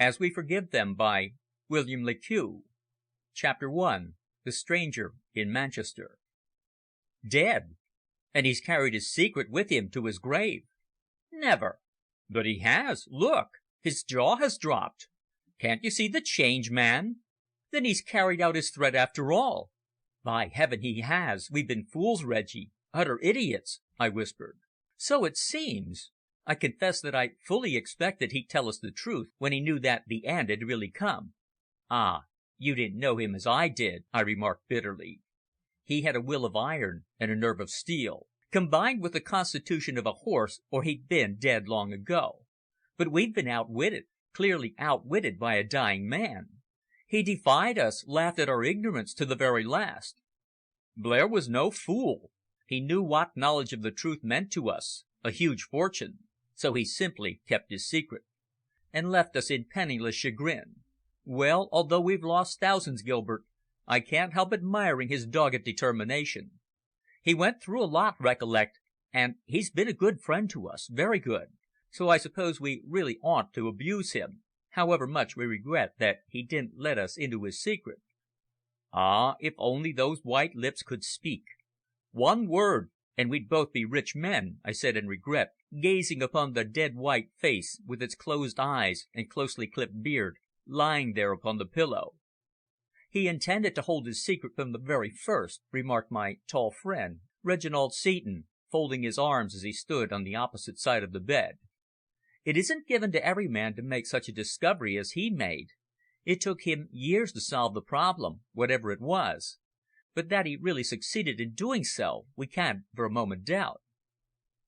As We Forgive Them by William Le Queux. Chapter 1. The Stranger in Manchester. Dead! And he's carried his secret with him to his grave. Never! But he has. Look! His jaw has dropped. Can't you see the change, man? Then he's carried out his threat after all. By heaven, he has. We've been fools, Reggie. Utter idiots, I whispered. So it seems. I confess that I fully expected he'd tell us the truth when he knew that the end had really come. Ah, you didn't know him as I did, I remarked bitterly. He had a will of iron and a nerve of steel, combined with the constitution of a horse, or he'd been dead long ago. But we've been outwitted, clearly outwitted by a dying man. He defied us, laughed at our ignorance to the very last. Blair was no fool. He knew what knowledge of the truth meant to us, a huge fortune. So he simply kept his secret, and left us in penniless chagrin. Well, although we've lost thousands, Gilbert, I can't help admiring his dogged determination. He went through a lot, recollect, and he's been a good friend to us, very good, so I suppose we really oughtn't to abuse him, however much we regret that he didn't let us into his secret. Ah, if only those white lips could speak! One word, and we'd both be rich men, I said in regret, gazing upon the dead white face, with its closed eyes and closely clipped beard, lying there upon the pillow. He intended to hold his secret from the very first, remarked my tall friend, Reginald Seton, folding his arms as he stood on the opposite side of the bed. It isn't given to every man to make such a discovery as he made. It took him years to solve the problem, whatever it was. But that he really succeeded in doing so, we can't for a moment doubt.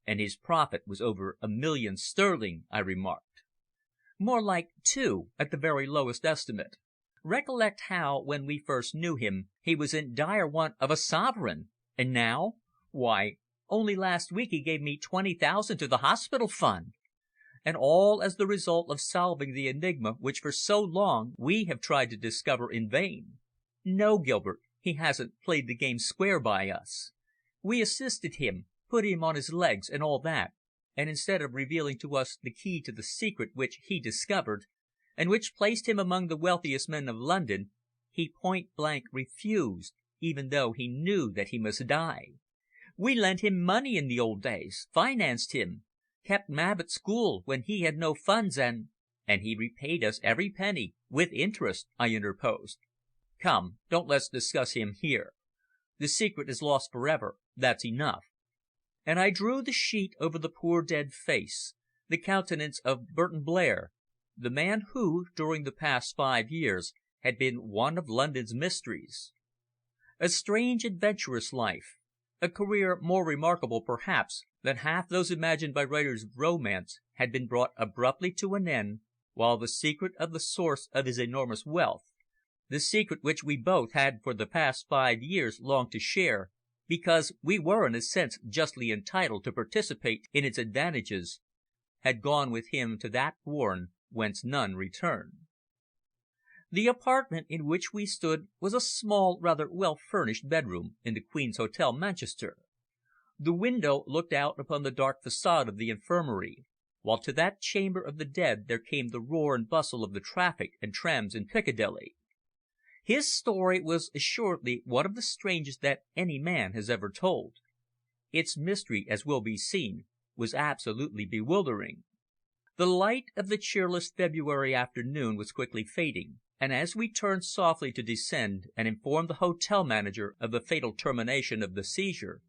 And his profit was over £1,000,000 sterling, I remarked. More like 2, at the very lowest estimate. Recollect how, when we first knew him, he was in dire want of a sovereign, and now? Why, only last week he gave me 20,000 to the hospital fund. And all as the result of solving the enigma which for so long we have tried to discover in vain. No, Gilbert, he hasn't played the game square by us. We assisted him, put him on his legs and all that, and instead of revealing to us the key to the secret which he discovered, and which placed him among the wealthiest men of London, he point-blank refused, even though he knew that he must die. We lent him money in the old days, financed him, kept Mab at school when he had no funds, and he repaid us every penny, with interest, I interposed. Come, don't let's discuss him here. The secret is lost forever, that's enough. And I drew the sheet over the poor dead face, the countenance of Burton Blair, the man who, during the past 5 years, had been one of London's mysteries. A strange, adventurous life, a career more remarkable, perhaps, than half those imagined by writers of romance, had been brought abruptly to an end, while the secret of the source of his enormous wealth, the secret which we both had for the past 5 years longed to share, because we were in a sense justly entitled to participate in its advantages, had gone with him to that bourne whence none return. The apartment in which we stood was a small, rather well-furnished bedroom in the Queen's Hotel, Manchester. The window looked out upon the dark facade of the infirmary, while to that chamber of the dead there came the roar and bustle of the traffic and trams in Piccadilly. His story was assuredly one of the strangest that any man has ever told. Its mystery, as will be seen, was absolutely bewildering. The light of the cheerless February afternoon was quickly fading, and as we turned softly to descend and inform the hotel manager of the fatal termination of the seizure,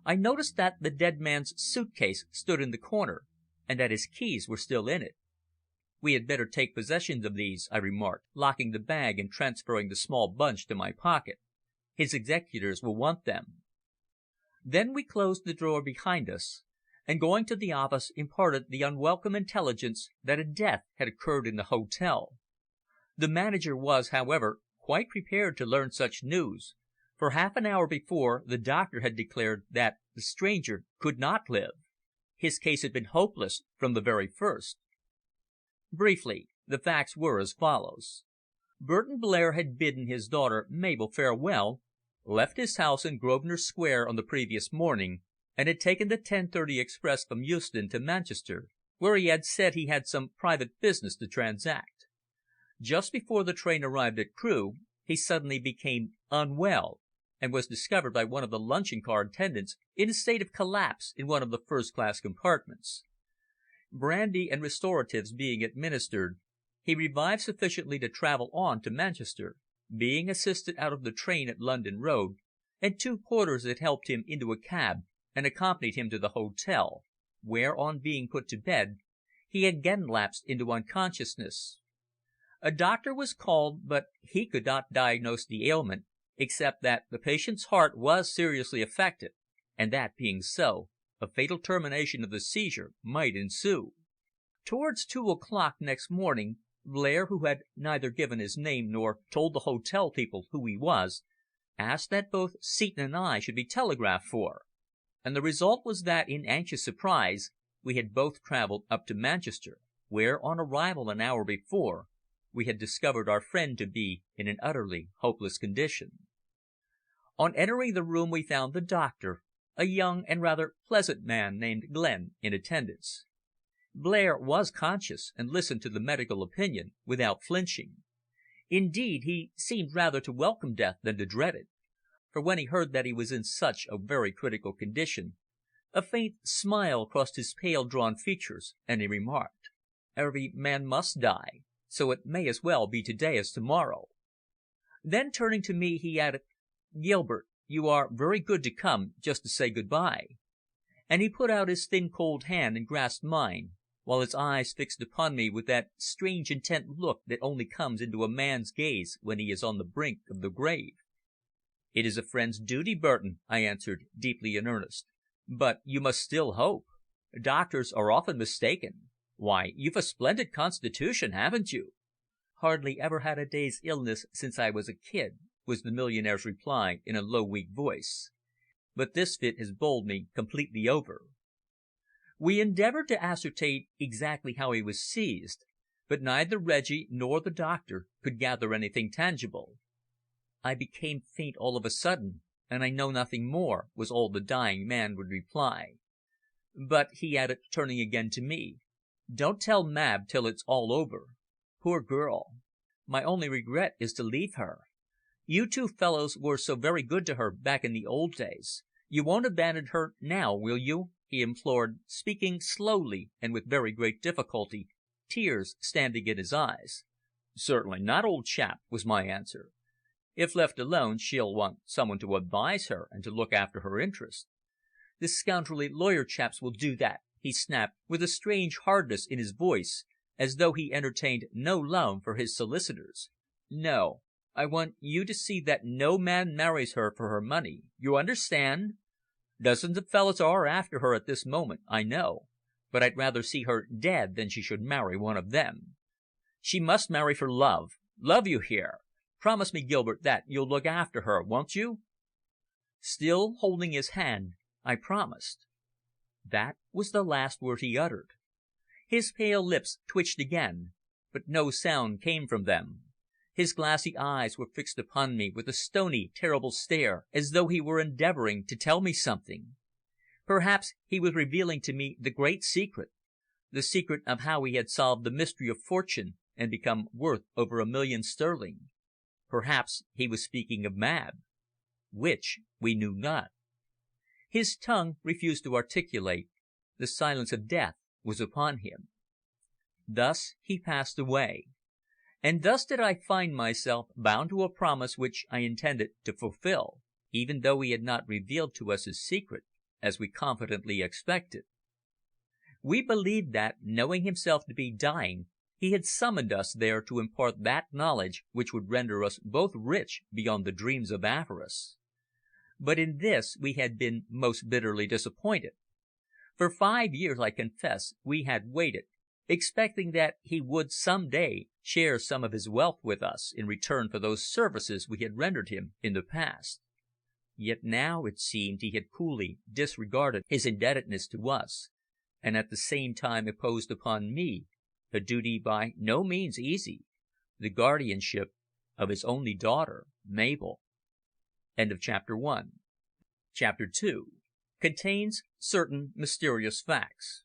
I noticed that the dead man's suit-case stood in the corner, and that his keys were still in it. "We had better take possession of these," I remarked, locking the bag and transferring the small bunch to my pocket. "His executors will want them." Then we closed the drawer behind us, and going to the office imparted the unwelcome intelligence that a death had occurred in the hotel. The manager was, however, quite prepared to learn such news, for half an hour before the doctor had declared that the stranger could not live. His case had been hopeless from the very first. Briefly, the facts were as follows. Burton Blair had bidden his daughter Mabel farewell, left his house in Grosvenor Square on the previous morning, and had taken the 10:30 express from Euston to Manchester, where he had said he had some private business to transact. Just before the train arrived at Queux, he suddenly became unwell, and was discovered by one of the luncheon car attendants in a state of collapse in one of the first class compartments. Brandy and restoratives being administered, he revived sufficiently to travel on to Manchester, being assisted out of the train at London Road, and two porters had helped him into a cab and accompanied him to the hotel, where, on being put to bed, he again lapsed into unconsciousness. A doctor was called, but he could not diagnose the ailment, except that the patient's heart was seriously affected, and that being so, a fatal termination of the seizure might ensue. Towards 2 o'clock next morning, Blair, who had neither given his name nor told the hotel people who he was, asked that both Seton and I should be telegraphed for, and the result was that, in anxious surprise, we had both travelled up to Manchester, where, on arrival an hour before, we had discovered our friend to be in an utterly hopeless condition. On entering the room we found the doctor, a young and rather pleasant man named Glenn, in attendance. Blair was conscious, and listened to the medical opinion without flinching. Indeed, he seemed rather to welcome death than to dread it, for when he heard that he was in such a very critical condition, a faint smile crossed his pale, drawn features, and he remarked, "Every man must die, so it may as well be to-day as to-morrow." Then turning to me, he added, "Gilbert, you are very good to come just to say good-bye." And he put out his thin cold hand and grasped mine, while his eyes fixed upon me with that strange intent look that only comes into a man's gaze when he is on the brink of the grave. "It is a friend's duty, Burton," I answered, deeply in earnest. "But you must still hope. Doctors are often mistaken. Why, you've a splendid constitution, haven't you?" "Hardly ever had a day's illness since I was a kid," was the millionaire's reply in a low, weak voice. "But this fit has bowled me completely over." We endeavoured to ascertain exactly how he was seized, but neither Reggie nor the doctor could gather anything tangible. "I became faint all of a sudden, and I know nothing more," was all the dying man would reply. "But," he added, turning again to me, "don't tell Mab till it's all over. Poor girl! My only regret is to leave her. You two fellows were so very good to her back in the old days. You won't abandon her now, will you?" he implored, speaking slowly and with very great difficulty, tears standing in his eyes. "Certainly not, old chap," was my answer. "If left alone she'll want someone to advise her and to look after her interests." "The scoundrelly lawyer chaps will do that," he snapped, with a strange hardness in his voice, as though he entertained no love for his solicitors. "No, I want you to see that no man marries her for her money. You understand? Dozens of fellows are after her at this moment, I know, but I'd rather see her dead than she should marry one of them. She must marry for love. Love, you hear? Promise me, Gilbert, that you'll look after her, won't you?" Still holding his hand, I promised. That was the last word he uttered. His pale lips twitched again, but no sound came from them. His glassy eyes were fixed upon me with a stony, terrible stare, as though he were endeavouring to tell me something. Perhaps he was revealing to me the great secret, the secret of how he had solved the mystery of fortune and become worth over £1,000,000. Perhaps he was speaking of Mab. Which we knew not. His tongue refused to articulate. The silence of death was upon him. Thus he passed away. And thus did I find myself bound to a promise which I intended to fulfil, even though he had not revealed to us his secret, as we confidently expected. We believed that, knowing himself to be dying, he had summoned us there to impart that knowledge which would render us both rich beyond the dreams of avarice. But in this we had been most bitterly disappointed. For 5 years, I confess, we had waited, expecting that he would some day share some of his wealth with us in return for those services we had rendered him in the past. Yet now it seemed he had coolly disregarded his indebtedness to us, and at the same time imposed upon me a duty by no means easy, the guardianship of his only daughter, Mabel. End of chapter 1. Chapter 2 contains certain mysterious facts.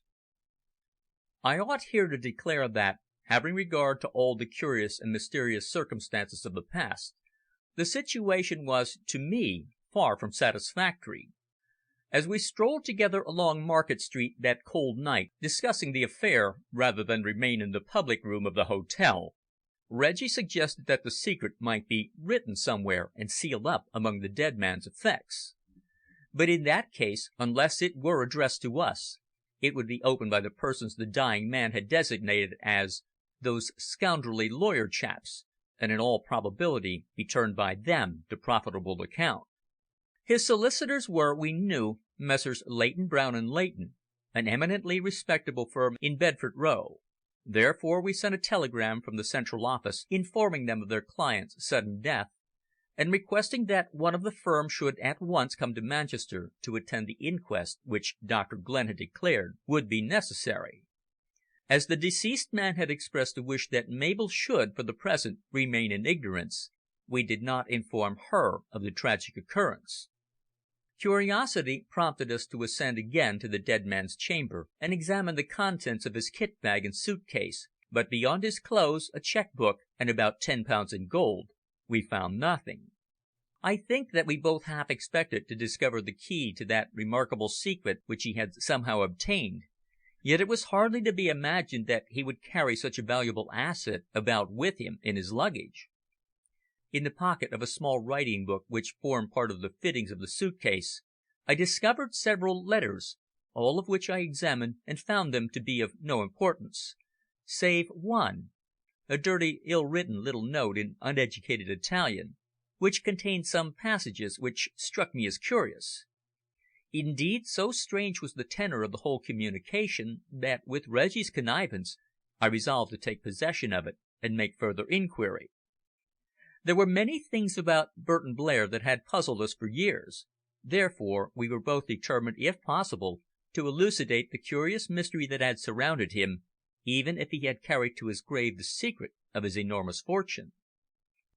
I ought here to declare that, Having regard to all the curious and mysterious circumstances of the past, the situation was, to me, far from satisfactory. As we strolled together along Market Street that cold night, discussing the affair rather than remain in the public room of the hotel, Reggie suggested that the secret might be written somewhere and sealed up among the dead man's effects. But in that case, unless it were addressed to us, it would be opened by the persons the dying man had designated as those scoundrelly lawyer chaps, and in all probability be turned by them to profitable account. His solicitors were, we knew, Messrs. Leighton, Brown and Leighton, an eminently respectable firm in Bedford Row. Therefore we sent a telegram from the central office informing them of their client's sudden death, and requesting that one of the firm should at once come to Manchester to attend the inquest which Dr. Glenn had declared would be necessary. As the deceased man had expressed a wish that Mabel should, for the present, remain in ignorance, we did not inform her of the tragic occurrence. Curiosity prompted us to ascend again to the dead man's chamber and examine the contents of his kit bag and suit case, but beyond his clothes, a cheque book, and about £10 in gold, we found nothing. I think that we both half expected to discover the key to that remarkable secret which he had somehow obtained, yet it was hardly to be imagined that he would carry such a valuable asset about with him in his luggage. In the pocket of a small writing book which formed part of the fittings of the suit case, I discovered several letters, all of which I examined and found them to be of no importance, save one, a dirty, ill-written little note in uneducated Italian, which contained some passages which struck me as curious. Indeed, so strange was the tenor of the whole communication that, with Reggie's connivance, I resolved to take possession of it and make further inquiry. There were many things about Burton Blair that had puzzled us for years, therefore we were both determined, if possible, to elucidate the curious mystery that had surrounded him, even if he had carried to his grave the secret of his enormous fortune.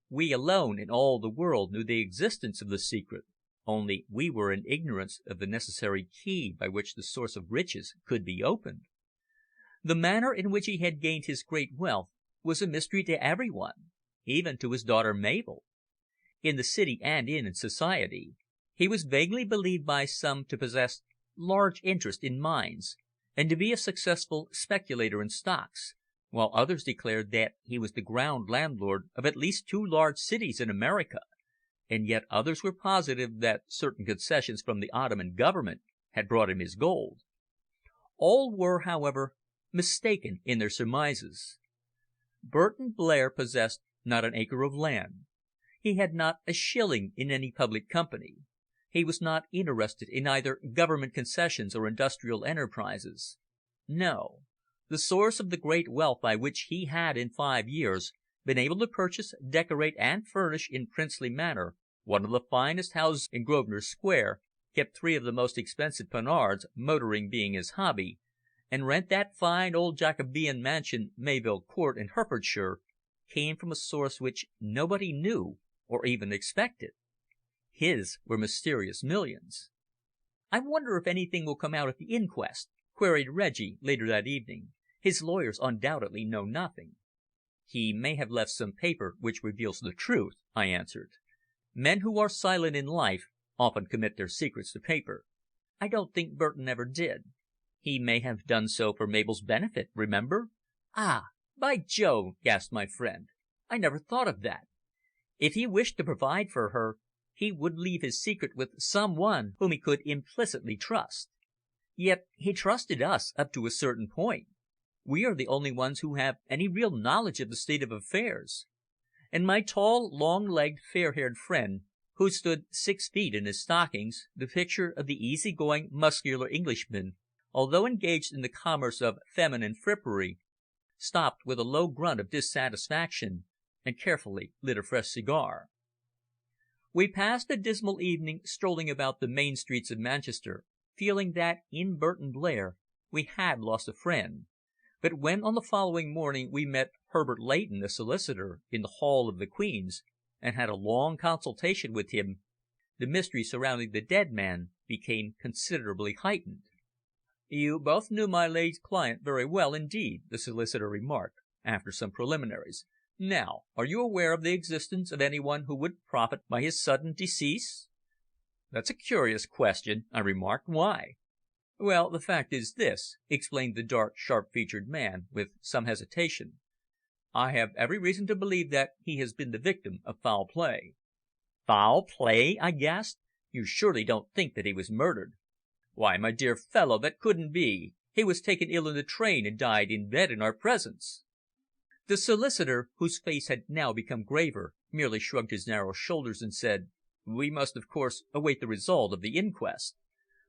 We alone in all the world knew the existence of the secret, only we were in ignorance of the necessary key by which the source of riches could be opened. The manner in which he had gained his great wealth was a mystery to every one, even to his daughter Mabel. In the city and in society, he was vaguely believed by some to possess large interest in mines, and to be a successful speculator in stocks, while others declared that he was the ground landlord of at least 2 large cities in America, and yet others were positive that certain concessions from the Ottoman government had brought him his gold. All were, however, mistaken in their surmises. Burton Blair possessed not an acre of land. He had not a shilling in any public company. He was not interested in either government concessions or industrial enterprises. No, the source of the great wealth by which he had in 5 years been able to purchase, decorate and furnish in princely manner one of the finest houses in Grosvenor Square, kept 3 of the most expensive Panhards, motoring being his hobby, and rent that fine old Jacobean mansion, Mayvill Court, in Herefordshire, came from a source which nobody knew or even expected. His were mysterious millions. "I wonder if anything will come out at the inquest?" queried Reggie later that evening. "His lawyers undoubtedly know nothing." "He may have left some paper which reveals the truth," I answered. "Men who are silent in life often commit their secrets to paper." "I don't think Burton ever did." "He may have done so for Mabel's benefit, remember." "Ah! By Jove!" gasped my friend. "I never thought of that. If he wished to provide for her, he would leave his secret with some one whom he could implicitly trust. Yet he trusted us up to a certain point. We are the only ones who have any real knowledge of the state of affairs." And my tall, long-legged, fair-haired friend, who stood 6 feet in his stockings, the picture of the easy-going, muscular Englishman, although engaged in the commerce of feminine frippery, stopped with a low grunt of dissatisfaction and carefully lit a fresh cigar. We passed a dismal evening strolling about the main streets of Manchester, feeling that in Burton Blair we had lost a friend, but when on the following morning we met Herbert Leighton, the solicitor, in the Hall of the Queen's, and had a long consultation with him, the mystery surrounding the dead man became considerably heightened. "You both knew my late client very well indeed," the solicitor remarked. after some preliminaries. "Now, are you aware of the existence of any one who would profit by his sudden decease?" "That's a curious question," I remarked. "Why?" "Well, the fact is this," explained the dark, sharp-featured man, with some hesitation. "I have every reason to believe that he has been the victim of foul play." "Foul play!" I gasped. "You surely don't think that he was murdered?" "Why, my dear fellow, that couldn't be. He was taken ill in the train and died in bed in our presence." The solicitor, whose face had now become graver, merely shrugged his narrow shoulders and said, "We must, of course, await the result of the inquest.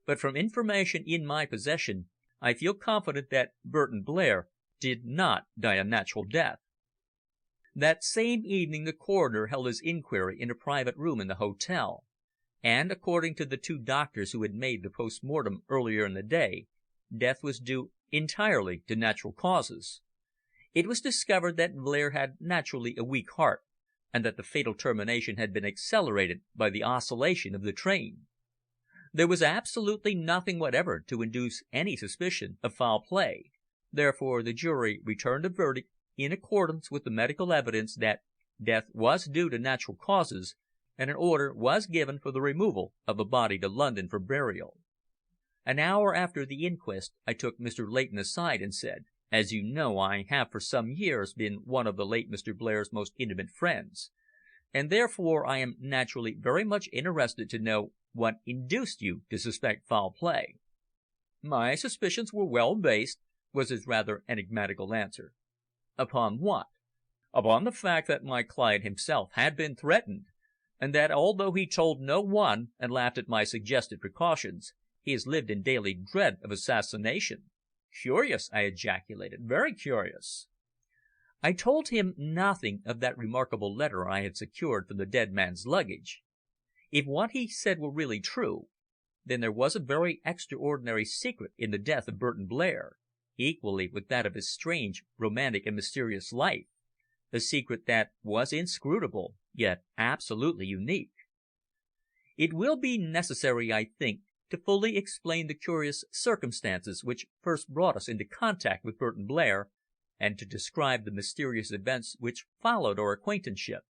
But from information in my possession, I feel confident that Burton Blair did not die a natural death." That same evening the coroner held his inquiry in a private room in the hotel, and, according to the two doctors who had made the post mortem earlier in the day, death was due entirely to natural causes. It was discovered that Blair had naturally a weak heart, and that the fatal termination had been accelerated by the oscillation of the train. There was absolutely nothing whatever to induce any suspicion of foul play. Therefore the jury returned a verdict in accordance with the medical evidence that death was due to natural causes, and an order was given for the removal of the body to London for burial. An hour after the inquest I took Mr. Leighton aside and said, "As you know, I have for some years been one of the late Mr. Blair's most intimate friends, and therefore I am naturally very much interested to know what induced you to suspect foul play." "My suspicions were well based," was his rather enigmatical answer. "Upon what?" "Upon the fact that my client himself had been threatened, and that although he told no one and laughed at my suggested precautions, he has lived in daily dread of assassination." "Curious!" I ejaculated. "Very curious!" I told him nothing of that remarkable letter I had secured from the dead man's luggage. If what he said were really true, then there was a very extraordinary secret in the death of Burton Blair, equally with that of his strange, romantic and mysterious life, a secret that was inscrutable, yet absolutely unique. It will be necessary, I think, to fully explain the curious circumstances which first brought us into contact with Burton Blair, and to describe the mysterious events which followed our acquaintanceship.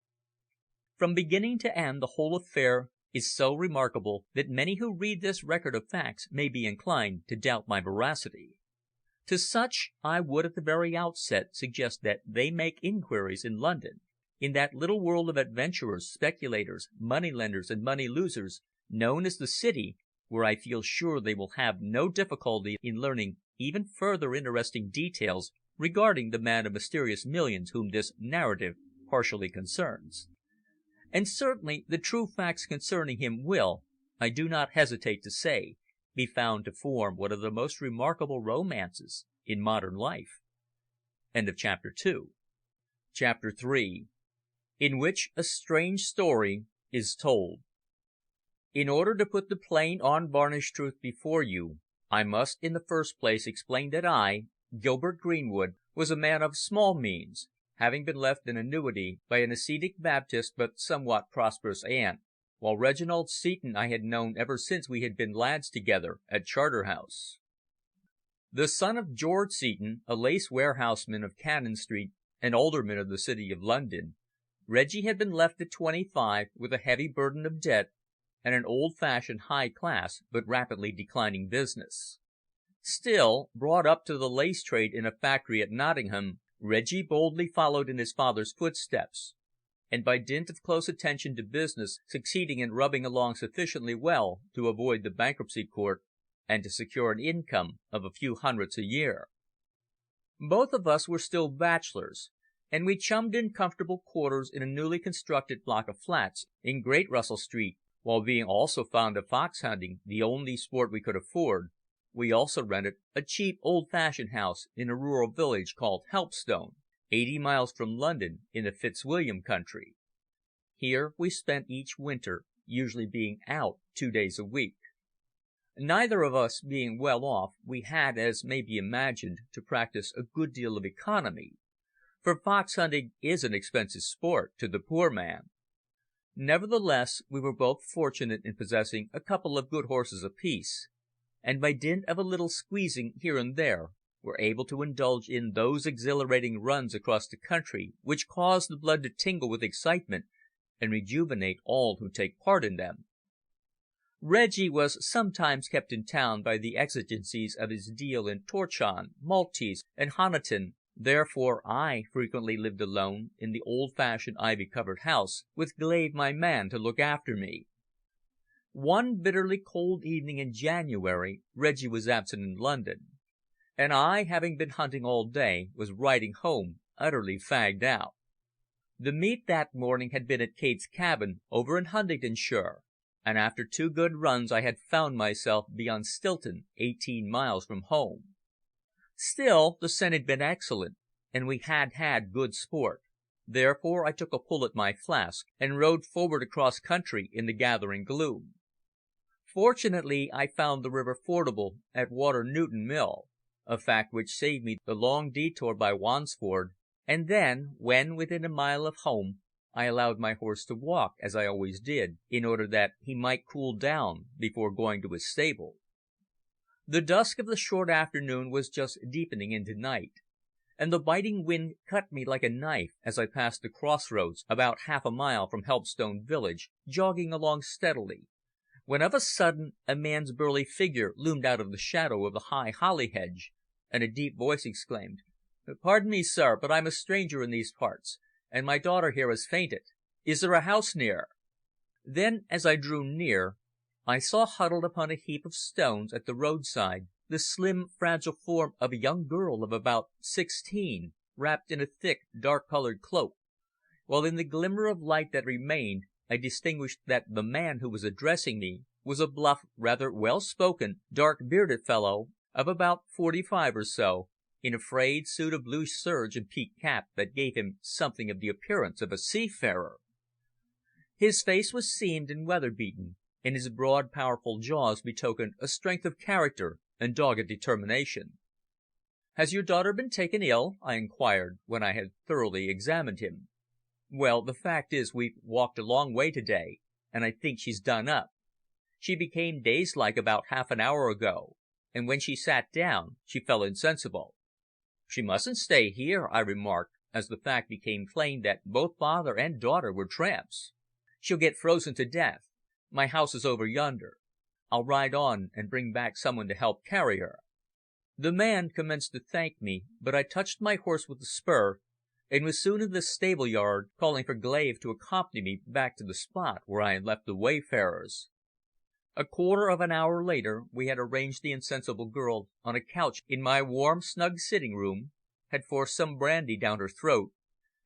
From beginning to end the whole affair is so remarkable that many who read this record of facts may be inclined to doubt my veracity. To such I would at the very outset suggest that they make inquiries in London, in that little world of adventurers, speculators, money lenders and money losers, known as the City, where I feel sure they will have no difficulty in learning even further interesting details regarding the man of mysterious millions whom this narrative partially concerns. And certainly the true facts concerning him will, I do not hesitate to say, be found to form one of the most remarkable romances in modern life. Chapter 3, in which a strange story is told. In order to put the plain, unvarnished truth before you, I must in the first place explain that I, Gilbert Greenwood, was a man of small means, having been left an annuity by an ascetic Baptist but somewhat prosperous aunt, while Reginald Seton I had known ever since we had been lads together at Charterhouse. The son of George Seton, a lace warehouseman of Cannon Street and alderman of the City of London, Reggie had been left at 25 with a heavy burden of debt and an old-fashioned, high-class but rapidly declining business. Still, brought up to the lace trade in a factory at Nottingham, Reggie boldly followed in his father's footsteps, and by dint of close attention to business succeeding in rubbing along sufficiently well to avoid the bankruptcy court and to secure an income of a few hundreds a year. Both of us were still bachelors, and we chummed in comfortable quarters in a newly constructed block of flats in Great Russell Street, while being also fond of fox hunting, the only sport we could afford, we also rented a cheap old-fashioned house in a rural village called Helpstone, 80 miles from London in the Fitzwilliam country. Here we spent each winter, usually being out 2 days a week. Neither of us being well off, we had, as may be imagined, to practice a good deal of economy, for fox hunting is an expensive sport to the poor man. Nevertheless, we were both fortunate in possessing a couple of good horses apiece, and by dint of a little squeezing here and there, were able to indulge in those exhilarating runs across the country which cause the blood to tingle with excitement and rejuvenate all who take part in them. Reggie was sometimes kept in town by the exigencies of his deal in Torchon, Maltese, and Honiton. Therefore I frequently lived alone in the old-fashioned ivy-covered house, with Glave my man to look after me. One bitterly cold evening in January Reggie was absent in London, and I, having been hunting all day, was riding home utterly fagged out. The meet that morning had been at Kate's cabin over in Huntingdonshire, and after 2 good runs I had found myself beyond Stilton, 18 miles from home. Still, the scent had been excellent, and we had had good sport. Therefore I took a pull at my flask, and rode forward across country in the gathering gloom. Fortunately I found the river fordable at Water Newton Mill, a fact which saved me the long detour by Wansford, and then, when within a mile of home, I allowed my horse to walk, as I always did, in order that he might cool down before going to his stable. The dusk of the short afternoon was just deepening into night, and the biting wind cut me like a knife as I passed the crossroads about half a mile from Helpstone village, jogging along steadily, when of a sudden a man's burly figure loomed out of the shadow of the high holly hedge, and a deep voice exclaimed, "Pardon me, sir, but I'm a stranger in these parts, and my daughter here has fainted. Is there a house near?" Then, as I drew near, I saw huddled upon a heap of stones at the roadside the slim, fragile form of a young girl of about 16, wrapped in a thick, dark-coloured cloak, while in the glimmer of light that remained I distinguished that the man who was addressing me was a bluff, rather well-spoken, dark-bearded fellow of about 45 or so, in a frayed suit of blue serge and peaked cap that gave him something of the appearance of a seafarer. His face was seamed and weather-beaten, and his broad, powerful jaws betokened a strength of character and dogged determination. "Has your daughter been taken ill?" I inquired, when I had thoroughly examined him. "Well, the fact is we've walked a long way to-day, and I think she's done up. She became dazed-like about half an hour ago, and when she sat down she fell insensible." "She mustn't stay here," I remarked, as the fact became plain that both father and daughter were tramps. "She'll get frozen to death. My house is over yonder. I'll ride on and bring back someone to help carry her." The man commenced to thank me, but I touched my horse with the spur, and was soon in the stable yard, calling for Glave to accompany me back to the spot where I had left the wayfarers. A quarter of an hour later we had arranged the insensible girl on a couch in my warm, snug sitting room, had forced some brandy down her throat,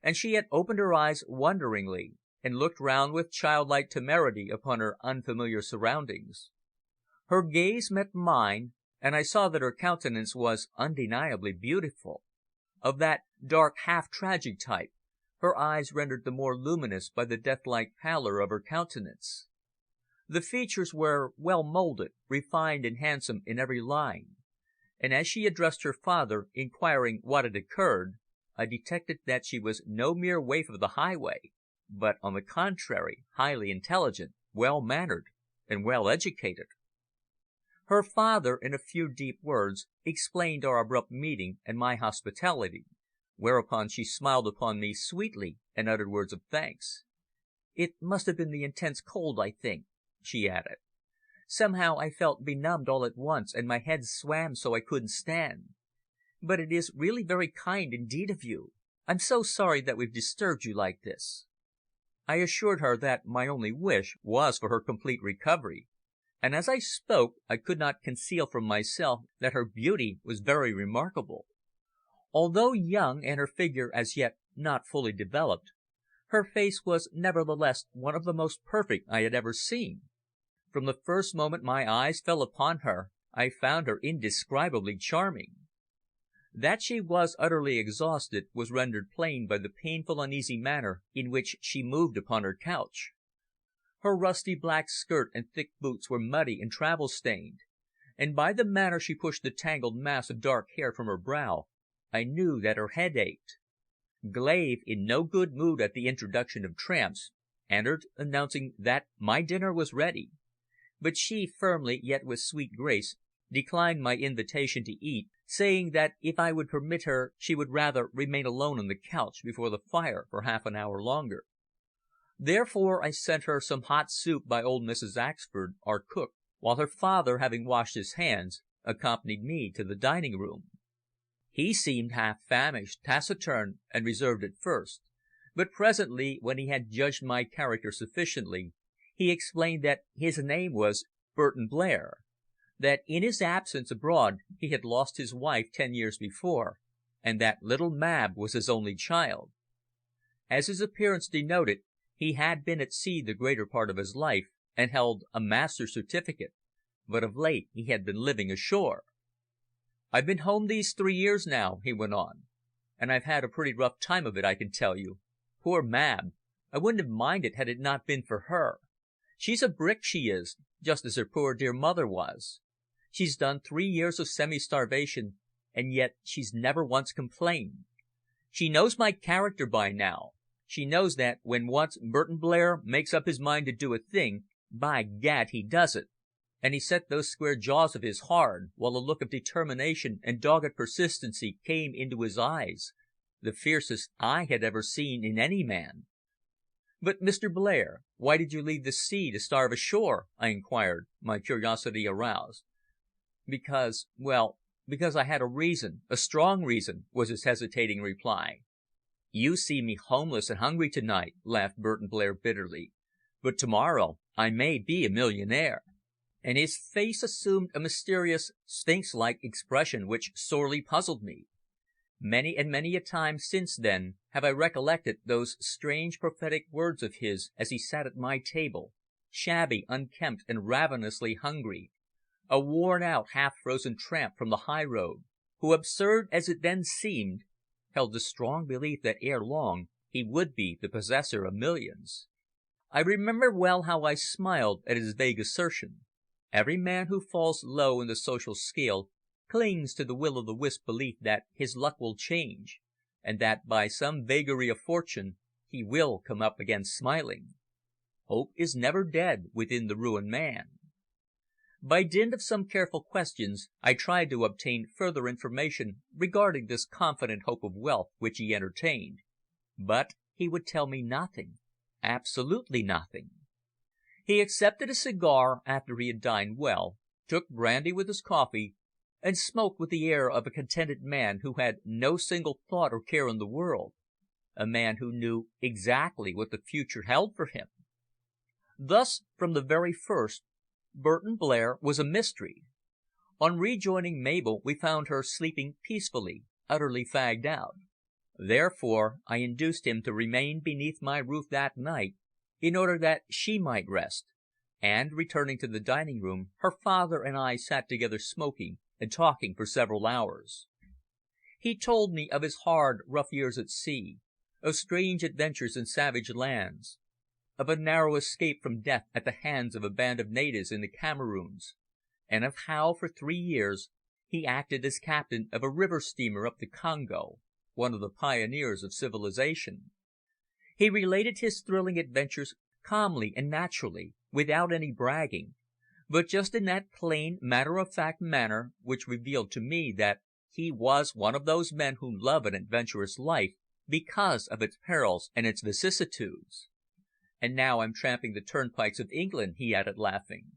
and she had opened her eyes wonderingly, and looked round with childlike temerity upon her unfamiliar surroundings. Her gaze met mine, and I saw that her countenance was undeniably beautiful, of that dark half-tragic type, her eyes rendered the more luminous by the death-like pallor of her countenance. The features were well moulded, refined and handsome in every line, and as she addressed her father, inquiring what had occurred, I detected that she was no mere waif of the highway, but, on the contrary, highly intelligent, well-mannered, and well-educated. Her father, in a few deep words, explained our abrupt meeting and my hospitality, whereupon she smiled upon me sweetly and uttered words of thanks. "It must have been the intense cold, I think," she added. "Somehow I felt benumbed all at once, and my head swam so I couldn't stand. But it is really very kind indeed of you. I'm so sorry that we've disturbed you like this." I assured her that my only wish was for her complete recovery, and as I spoke I could not conceal from myself that her beauty was very remarkable. Although young and her figure as yet not fully developed, her face was nevertheless one of the most perfect I had ever seen. From the first moment my eyes fell upon her I found her indescribably charming. That she was utterly exhausted was rendered plain by the painful uneasy manner in which she moved upon her couch. Her rusty black skirt and thick boots were muddy and travel stained, and by the manner she pushed the tangled mass of dark hair from her brow I knew that her head ached. Glave, in no good mood at the introduction of tramps, entered, announcing that my dinner was ready, but she firmly, yet with sweet grace, declined my invitation to eat, saying that if I would permit her she would rather remain alone on the couch before the fire for half an hour longer. Therefore I sent her some hot soup by old Mrs. Axford, our cook, while her father, having washed his hands, accompanied me to the dining room. He seemed half famished, taciturn, and reserved at first, but presently, when he had judged my character sufficiently, he explained that his name was Burton Blair, that in his absence abroad he had lost his wife 10 years before, and that little Mab was his only child. As his appearance denoted, he had been at sea the greater part of his life, and held a master's certificate, but of late he had been living ashore. "I've been home these 3 years now," he went on, "and I've had a pretty rough time of it, I can tell you. Poor Mab! I wouldn't have minded had it not been for her. She's a brick, she is, just as her poor dear mother was. She's done 3 years of semi-starvation, and yet she's never once complained. She knows my character by now. She knows that when once Burton Blair makes up his mind to do a thing, by gad, he does it. And he set those square jaws of his hard, while a look of determination and dogged persistency came into his eyes, the fiercest I had ever seen in any man." "But, Mr. Blair, why did you leave the sea to starve ashore?" I inquired, my curiosity aroused. "Because I had a reason, a strong reason," was his hesitating reply. "You see me homeless and hungry to night," laughed Burton Blair bitterly, "but to morrow I may be a millionaire." And his face assumed a mysterious, sphinx-like expression which sorely puzzled me. Many and many a time since then have I recollected those strange prophetic words of his as he sat at my table, shabby, unkempt, and ravenously hungry, a worn-out, half-frozen tramp from the high road, who, absurd as it then seemed, held the strong belief that ere long he would be the possessor of millions. I remember well how I smiled at his vague assertion. Every man who falls low in the social scale clings to the will-o'-the-wisp belief that his luck will change, and that by some vagary of fortune he will come up again smiling. Hope is never dead within the ruined man. By dint of some careful questions I tried to obtain further information regarding this confident hope of wealth which he entertained, but he would tell me nothing, absolutely nothing. He accepted a cigar after he had dined well, took brandy with his coffee, and smoked with the air of a contented man who had no single thought or care in the world, a man who knew exactly what the future held for him. Thus, from the very first, Burton Blair was a mystery. On rejoining Mabel, we found her sleeping peacefully, utterly fagged out. Therefore, I induced him to remain beneath my roof that night, in order that she might rest, and, returning to the dining room, her father and I sat together smoking and talking for several hours. He told me of his hard, rough years at sea, of strange adventures in savage lands, of a narrow escape from death at the hands of a band of natives in the Cameroons, and of how, for 3 years, he acted as captain of a river steamer up the Congo, one of the pioneers of civilization. He related his thrilling adventures calmly and naturally, without any bragging, but just in that plain, matter-of-fact manner which revealed to me that he was one of those men who love an adventurous life because of its perils and its vicissitudes. "And now I'm tramping the turnpikes of England," he added, laughing.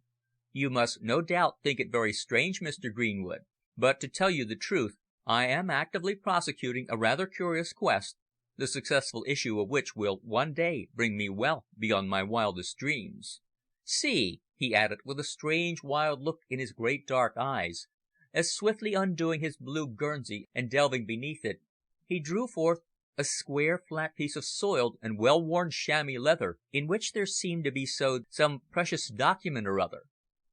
"You must no doubt think it very strange, Mr. Greenwood, but to tell you the truth, I am actively prosecuting a rather curious quest, the successful issue of which will one day bring me wealth beyond my wildest dreams. See," he added, with a strange wild look in his great dark eyes, as swiftly undoing his blue guernsey and delving beneath it, he drew forth a square flat piece of soiled and well-worn chamois leather, in which there seemed to be sewed some precious document or other.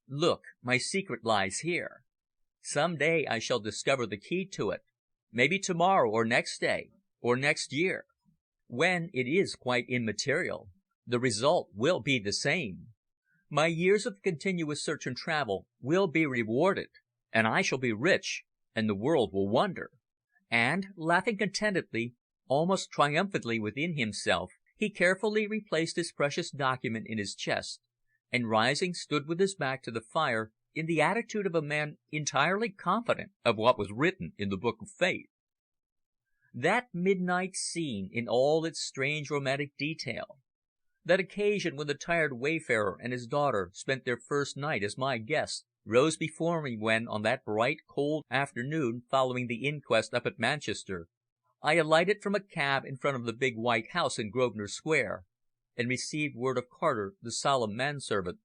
"Look, my secret lies here. Some day I shall discover the key to it, maybe to-morrow or next day, or next year. When, it is quite immaterial. The result will be the same. My years of continuous search and travel will be rewarded, and I shall be rich, and the world will wonder." And, laughing contentedly, almost triumphantly within himself, he carefully replaced his precious document in his chest, and rising stood with his back to the fire, in the attitude of a man entirely confident of what was written in the book of fate. That midnight scene in all its strange romantic detail, that occasion when the tired wayfarer and his daughter spent their first night as my guests, rose before me when, on that bright, cold afternoon following the inquest up at Manchester, I alighted from a cab in front of the big white house in Grosvenor Square, and received word of Carter, the solemn manservant,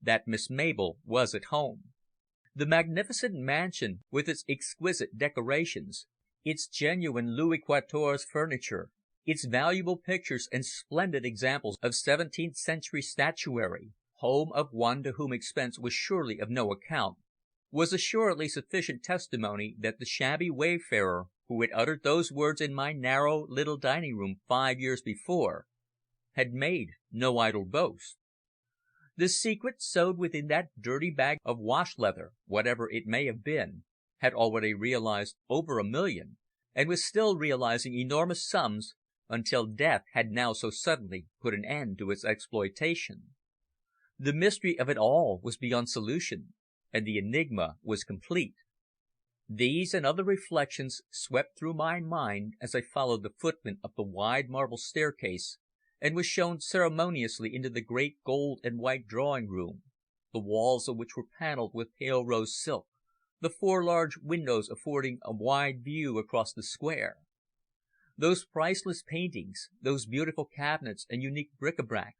that Miss Mabel was at home. The magnificent mansion, with its exquisite decorations, its genuine Louis XIV furniture, its valuable pictures and splendid examples of 17th century statuary, home of one to whom expense was surely of no account, was assuredly sufficient testimony that the shabby wayfarer who had uttered those words in my narrow little dining room 5 years before had made no idle boast. The secret sewed within that dirty bag of wash leather, whatever it may have been, had already realized over $1 million, and was still realizing enormous sums until death had now so suddenly put an end to its exploitation. The mystery of it all was beyond solution, and the enigma was complete. These and other reflections swept through my mind as I followed the footman up the wide marble staircase and was shown ceremoniously into the great gold and white drawing room, the walls of which were panelled with pale rose silk, the 4 large windows affording a wide view across the square. Those priceless paintings, those beautiful cabinets and unique bric-a-brac,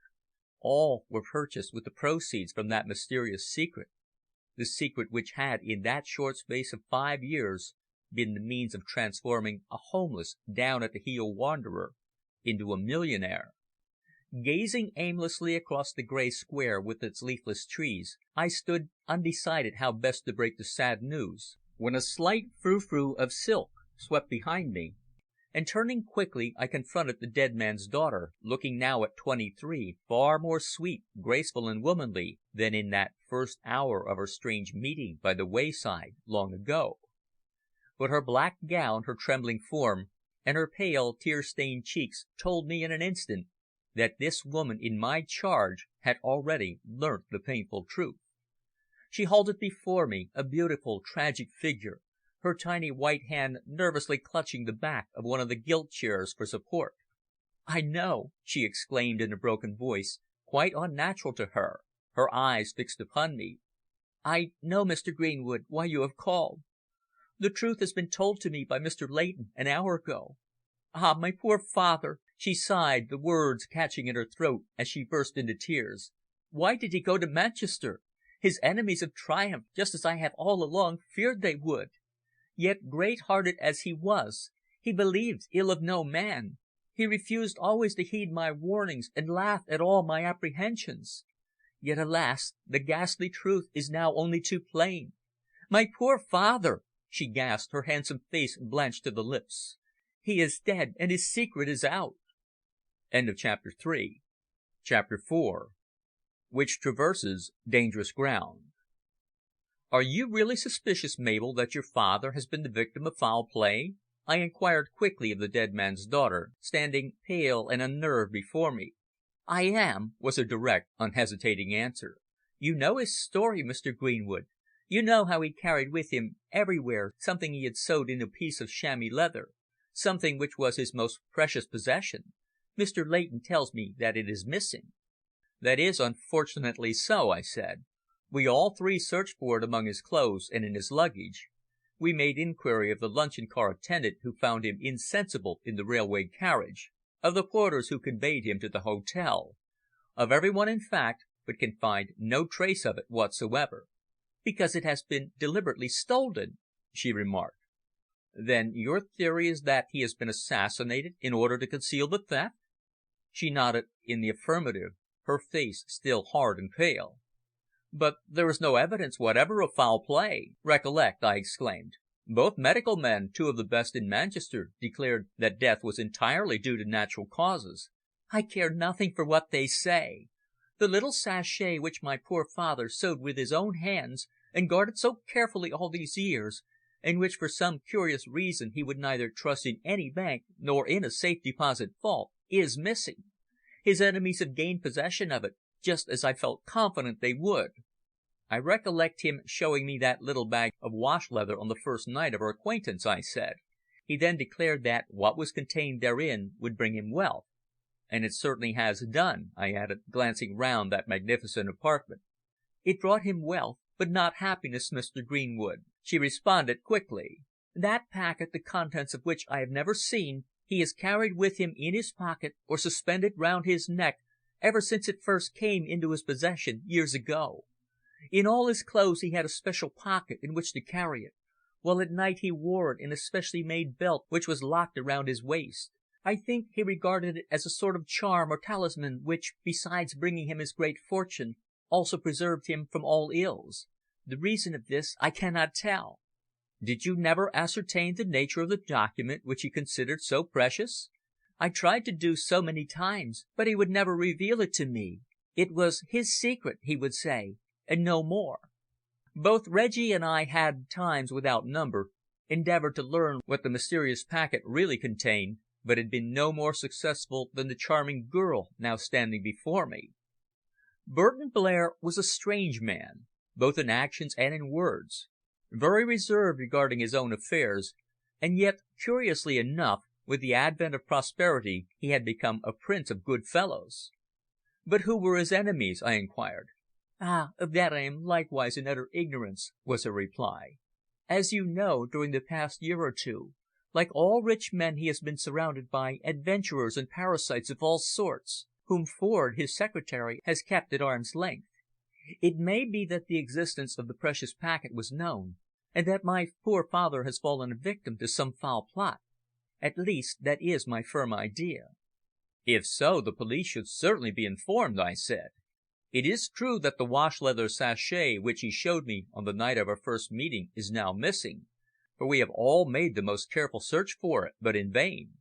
all were purchased with the proceeds from that mysterious secret, the secret which had in that short space of 5 years been the means of transforming a homeless, down at the heel wanderer into a millionaire. Gazing aimlessly across the grey square with its leafless trees, I stood undecided how best to break the sad news, when a slight frou-frou of silk swept behind me, and turning quickly I confronted the dead man's daughter, looking now at 23, far more sweet, graceful and womanly than in that first hour of our strange meeting by the wayside long ago. But her black gown, her trembling form, and her pale, tear-stained cheeks told me in an instant that this woman in my charge had already learnt the painful truth. She halted before me, a beautiful, tragic figure, her tiny white hand nervously clutching the back of one of the gilt chairs for support. "I know," she exclaimed in a broken voice, quite unnatural to her, her eyes fixed upon me. "I know, Mr. Greenwood, why you have called. The truth has been told to me by Mr. Leighton an hour ago. Ah, my poor father!" She sighed, the words catching in her throat as she burst into tears. "Why did he go to Manchester? His enemies have triumphed, just as I have all along feared they would. Yet, great-hearted as he was, he believed ill of no man. He refused always to heed my warnings and laughed at all my apprehensions. Yet, alas, the ghastly truth is now only too plain. My poor father!" she gasped, her handsome face blanched to the lips. "He is dead, and his secret is out." Chapter 4. Which traverses dangerous ground. "Are you really suspicious, Mabel, that your father has been the victim of foul play?" I inquired quickly of the dead man's daughter, standing pale and unnerved before me. "I am," was her direct, unhesitating answer. "You know his story, Mr. Greenwood. You know how he carried with him everywhere something he had sewed in a piece of chamois leather, something which was his most precious possession. Mr. Leighton tells me that it is missing." "That is unfortunately so," I said. "We all 3 searched for it among his clothes and in his luggage. We made inquiry of the luncheon car attendant who found him insensible in the railway carriage, of the porters who conveyed him to the hotel, of every one in fact, but can find no trace of it whatsoever." "Because it has been deliberately stolen," she remarked. "Then your theory is that he has been assassinated in order to conceal the theft?" She nodded in the affirmative, her face still hard and pale. "But there is no evidence whatever of foul play. Recollect," I exclaimed. "Both medical men, 2 of the best in Manchester, declared that death was entirely due to natural causes." "I care nothing for what they say. The little sachet which my poor father sewed with his own hands and guarded so carefully all these years, and which for some curious reason he would neither trust in any bank nor in a safe deposit vault, is missing. His enemies have gained possession of it, just as I felt confident they would." "I recollect him showing me that little bag of wash leather on the first night of our acquaintance," I said. "He then declared that what was contained therein would bring him wealth. And it certainly has done," I added, glancing round that magnificent apartment. "It brought him wealth, but not happiness, Mr. Greenwood," she responded quickly. "That packet, the contents of which I have never seen, he has carried with him in his pocket or suspended round his neck ever since it first came into his possession years ago. In all his clothes he had a special pocket in which to carry it, while at night he wore it in a specially made belt which was locked around his waist. I think he regarded it as a sort of charm or talisman which, besides bringing him his great fortune, also preserved him from all ills. The reason of this I cannot tell." "Did you never ascertain the nature of the document which he considered so precious?" "I tried to do so many times, but he would never reveal it to me. It was his secret, he would say, and no more." Both Reggie and I had, times without number, endeavoured to learn what the mysterious packet really contained, but had been no more successful than the charming girl now standing before me. Burton Blair was a strange man, both in actions and in words, very reserved regarding his own affairs, and yet, curiously enough, with the advent of prosperity he had become a prince of good fellows. "But who were his enemies?" I inquired. "Ah, of that I am likewise in utter ignorance," was her reply. "As you know, during the past year or two, like all rich men he has been surrounded by adventurers and parasites of all sorts, whom Ford, his secretary, has kept at arm's length. It may be that the existence of the precious packet was known, and that my poor father has fallen a victim to some foul plot. At least, that is my firm idea." "If so, the police should certainly be informed," I said. "It is true that the wash leather sachet which he showed me on the night of our first meeting is now missing, for we have all made the most careful search for it, but in vain.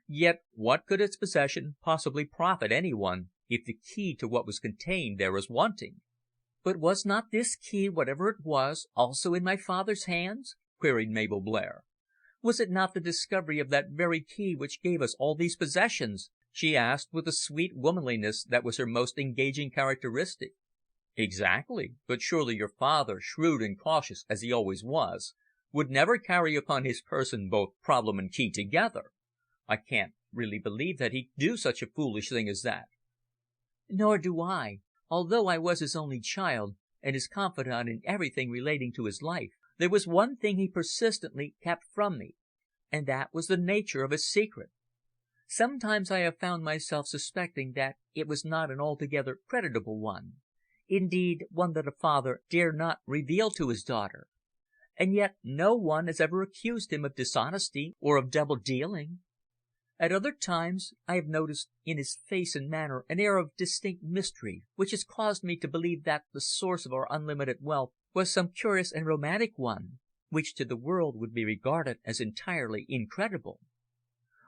Yet what could its possession possibly profit any one if the key to what was contained there is wanting?" "But was not this key, whatever it was, also in my father's hands?" queried Mabel Blair. "Was it not the discovery of that very key which gave us all these possessions?" she asked, with the sweet womanliness that was her most engaging characteristic. "Exactly. But surely your father, shrewd and cautious as he always was, would never carry upon his person both problem and key together. I can't really believe that he'd do such a foolish thing as that." "Nor do I. Although I was his only child, and his confidant in everything relating to his life, there was one thing he persistently kept from me, and that was the nature of his secret. Sometimes I have found myself suspecting that it was not an altogether creditable one, indeed one that a father dare not reveal to his daughter. And yet no one has ever accused him of dishonesty or of double dealing. At other times I have noticed in his face and manner an air of distinct mystery, which has caused me to believe that the source of our unlimited wealth was some curious and romantic one, which to the world would be regarded as entirely incredible.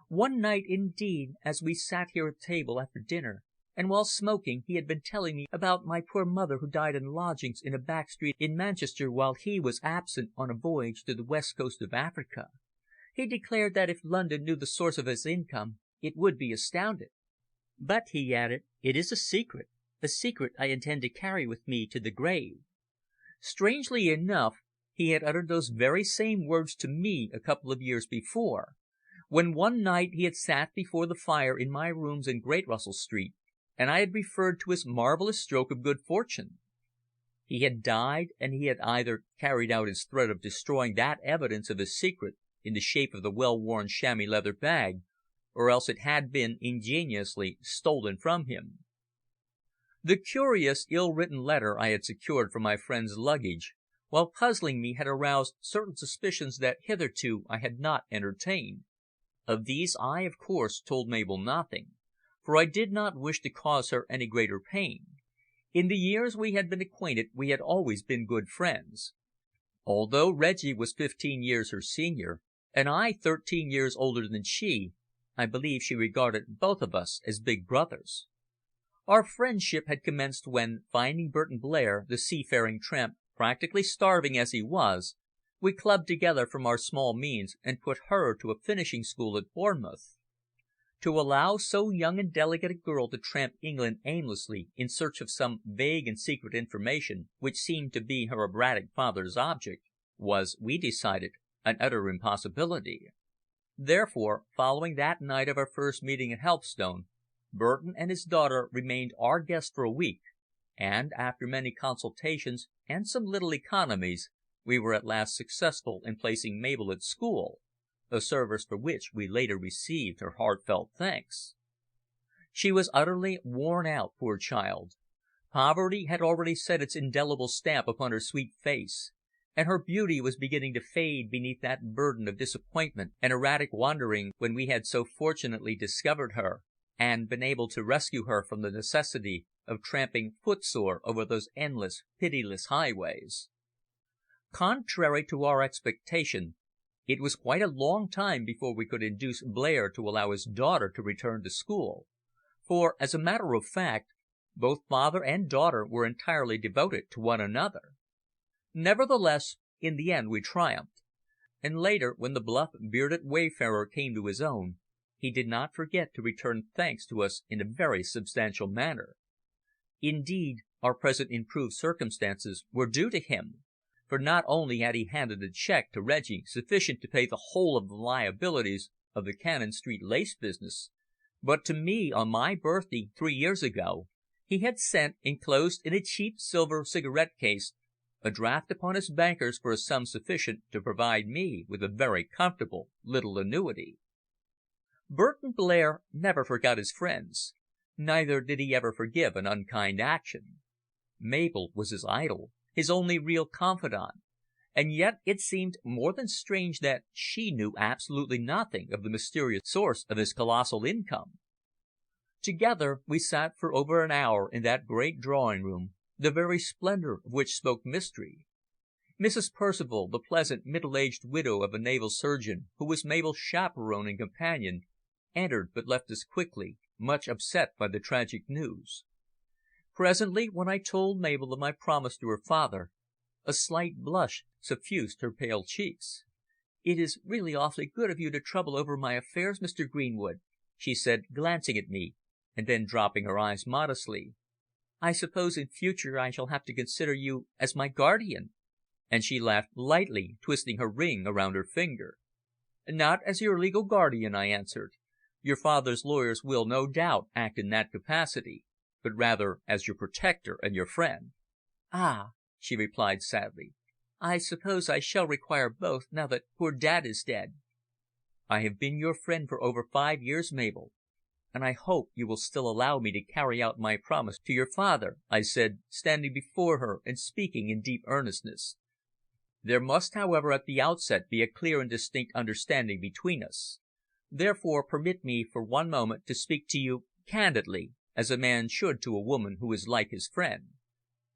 One night, indeed, as we sat here at table after dinner, and while smoking, he had been telling me about my poor mother who died in lodgings in a back street in Manchester while he was absent on a voyage to the west coast of Africa. He declared that if London knew the source of his income it would be astounded. But, he added, it is a secret I intend to carry with me to the grave. Strangely enough, he had uttered those very same words to me a couple of years before, when one night he had sat before the fire in my rooms in Great Russell Street, and I had referred to his marvellous stroke of good fortune. He had died, and he had either carried out his threat of destroying that evidence of his secret in the shape of the well-worn chamois leather bag, or else it had been ingeniously stolen from him. The curious, ill-written letter I had secured from my friend's luggage, while puzzling me, had aroused certain suspicions that hitherto I had not entertained. Of these I, of course, told Mabel nothing, for I did not wish to cause her any greater pain. In the years we had been acquainted we had always been good friends. Although Reggie was 15 years her senior, and I 13 years older than she, I believe she regarded both of us as big brothers. Our friendship had commenced when, finding Burton Blair, the seafaring tramp, practically starving as he was, we clubbed together from our small means and put her to a finishing school at Bournemouth. To allow so young and delicate a girl to tramp England aimlessly in search of some vague and secret information which seemed to be her erratic father's object, was, we decided, an utter impossibility. Therefore, following that night of our first meeting at Helpstone, Burton and his daughter remained our guests for a week, and, after many consultations and some little economies, we were at last successful in placing Mabel at school, a service for which we later received her heartfelt thanks. She was utterly worn out, poor child. Poverty had already set its indelible stamp upon her sweet face, and her beauty was beginning to fade beneath that burden of disappointment and erratic wandering when we had so fortunately discovered her, and been able to rescue her from the necessity of tramping footsore over those endless, pitiless highways. Contrary to our expectation, it was quite a long time before we could induce Blair to allow his daughter to return to school, for, as a matter of fact, both father and daughter were entirely devoted to one another. Nevertheless, in the end we triumphed, and later, when the bluff, bearded wayfarer came to his own, he did not forget to return thanks to us in a very substantial manner. Indeed, our present improved circumstances were due to him, for not only had he handed a cheque to Reggie sufficient to pay the whole of the liabilities of the Cannon Street lace business, but to me, on my birthday 3 years ago, he had sent, enclosed in a cheap silver cigarette case, a draft upon his bankers for a sum sufficient to provide me with a very comfortable little annuity. Burton Blair never forgot his friends, neither did he ever forgive an unkind action. Mabel was his idol, his only real confidant, and yet it seemed more than strange that she knew absolutely nothing of the mysterious source of his colossal income. Together we sat for over an hour in that great drawing room, the very splendour of which spoke mystery. Mrs. Percival, the pleasant, middle-aged widow of a naval surgeon, who was Mabel's chaperone and companion, entered but left us quickly, much upset by the tragic news. Presently, when I told Mabel of my promise to her father, a slight blush suffused her pale cheeks. "It is really awfully good of you to trouble over my affairs, Mr. Greenwood," she said, glancing at me, and then dropping her eyes modestly. "I suppose in future I shall have to consider you as my guardian," and she laughed lightly, twisting her ring around her finger. "Not as your legal guardian," I answered. "Your father's lawyers will, no doubt, act in that capacity, but rather as your protector and your friend." "Ah!" she replied sadly. "I suppose I shall require both, now that poor Dad is dead." "I have been your friend for over 5 years, Mabel, and I hope you will still allow me to carry out my promise to your father," I said, standing before her and speaking in deep earnestness. "There must, however, at the outset be a clear and distinct understanding between us. Therefore permit me for one moment to speak to you candidly, as a man should to a woman who is like his friend.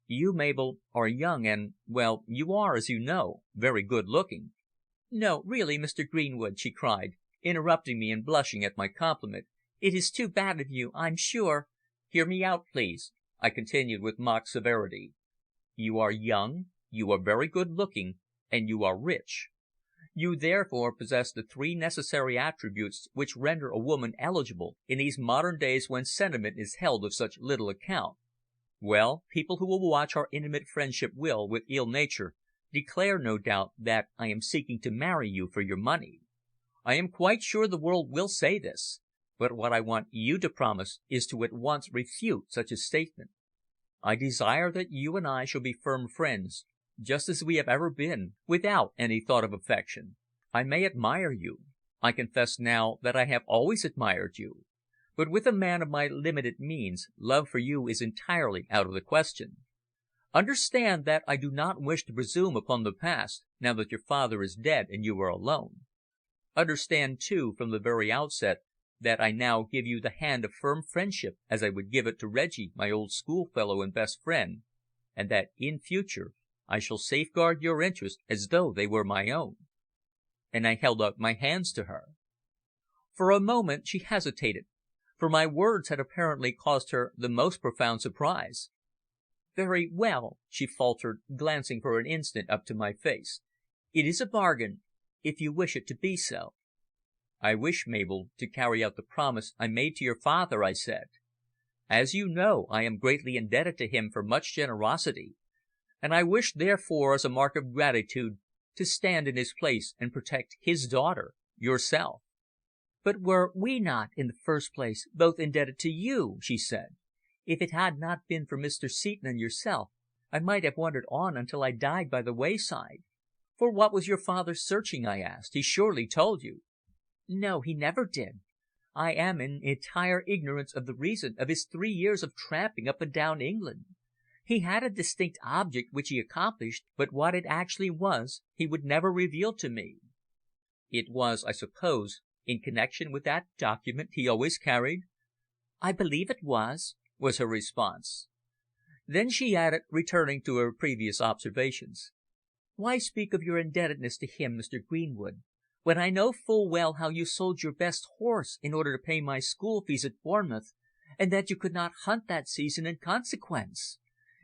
You, Mabel, are young and, well, you are, as you know, very good looking." "No, really, Mr. Greenwood," she cried, interrupting me and blushing at my compliment. "It is too bad of you, I'm sure." "Hear me out, please," I continued with mock severity. "You are young, you are very good looking, and you are rich. You therefore possess the 3 necessary attributes which render a woman eligible in these modern days when sentiment is held of such little account. Well, people who will watch our intimate friendship will, with ill nature, declare, no doubt, that I am seeking to marry you for your money. I am quite sure the world will say this, but what I want you to promise is to at once refute such a statement. I desire that you and I shall be firm friends, just as we have ever been, without any thought of affection. I may admire you. I confess now that I have always admired you. But with a man of my limited means, love for you is entirely out of the question. Understand that I do not wish to presume upon the past, now that your father is dead and you are alone. Understand, too, from the very outset, that I now give you the hand of firm friendship as I would give it to Reggie, my old schoolfellow and best friend, and that in future I shall safeguard your interests as though they were my own." And I held out my hands to her. For a moment she hesitated, for my words had apparently caused her the most profound surprise. "Very well," she faltered, glancing for an instant up to my face. "It is a bargain, if you wish it to be so." "I wish, Mabel, to carry out the promise I made to your father," I said. "As you know, I am greatly indebted to him for much generosity, and I wish, therefore, as a mark of gratitude, to stand in his place and protect his daughter, yourself." "But were we not, in the first place, both indebted to you?" she said. "If it had not been for Mr. Seton and yourself, I might have wandered on until I died by the wayside." "For what was your father searching?" I asked. "He surely told you." "No, he never did. I am in entire ignorance of the reason of his 3 years of tramping up and down England. He had a distinct object which he accomplished, but what it actually was he would never reveal to me." "It was, I suppose, in connexion with that document he always carried?" "I believe it was," was her response. Then she added, returning to her previous observations, "Why speak of your indebtedness to him, Mr. Greenwood, when I know full well how you sold your best horse in order to pay my school fees at Bournemouth, and that you could not hunt that season in consequence?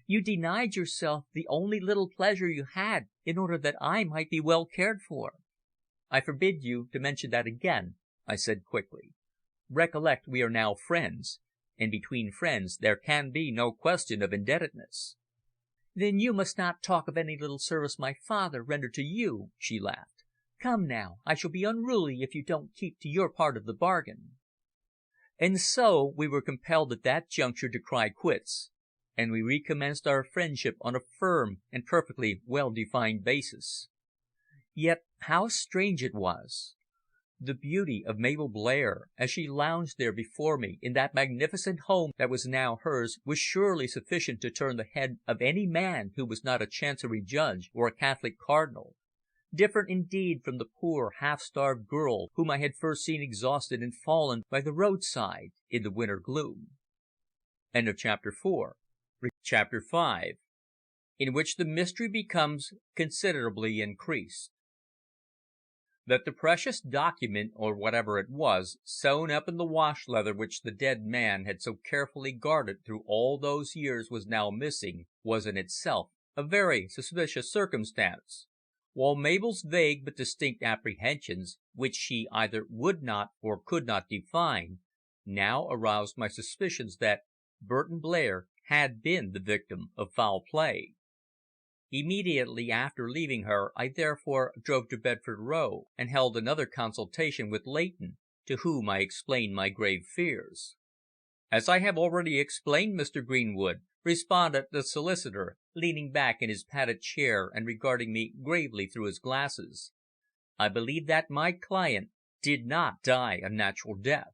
You denied yourself the only little pleasure you had in order that I might be well cared for." "I forbid you to mention that again," I said quickly. "Recollect we are now friends, and between friends there can be no question of indebtedness." "Then you must not talk of any little service my father rendered to you," she laughed. "Come now, I shall be unruly if you don't keep to your part of the bargain." And so we were compelled at that juncture to cry quits, and we recommenced our friendship on a firm and perfectly well defined basis. Yet how strange it was! The beauty of Mabel Blair, as she lounged there before me in that magnificent home that was now hers, was surely sufficient to turn the head of any man who was not a Chancery judge or a Catholic cardinal, different indeed from the poor half-starved girl whom I had first seen exhausted and fallen by the roadside in the winter gloom. Chapter 5, in which the mystery becomes considerably increased. That the precious document, or whatever it was, sewn up in the wash leather which the dead man had so carefully guarded through all those years was now missing, was in itself a very suspicious circumstance, while Mabel's vague but distinct apprehensions, which she either would not or could not define, now aroused my suspicions that Burton Blair had been the victim of foul play. Immediately after leaving her I therefore drove to Bedford Row and held another consultation with Leighton, to whom I explained my grave fears. "As I have already explained, Mr. Greenwood," responded the solicitor, leaning back in his padded chair and regarding me gravely through his glasses, "I believe that my client did not die a natural death.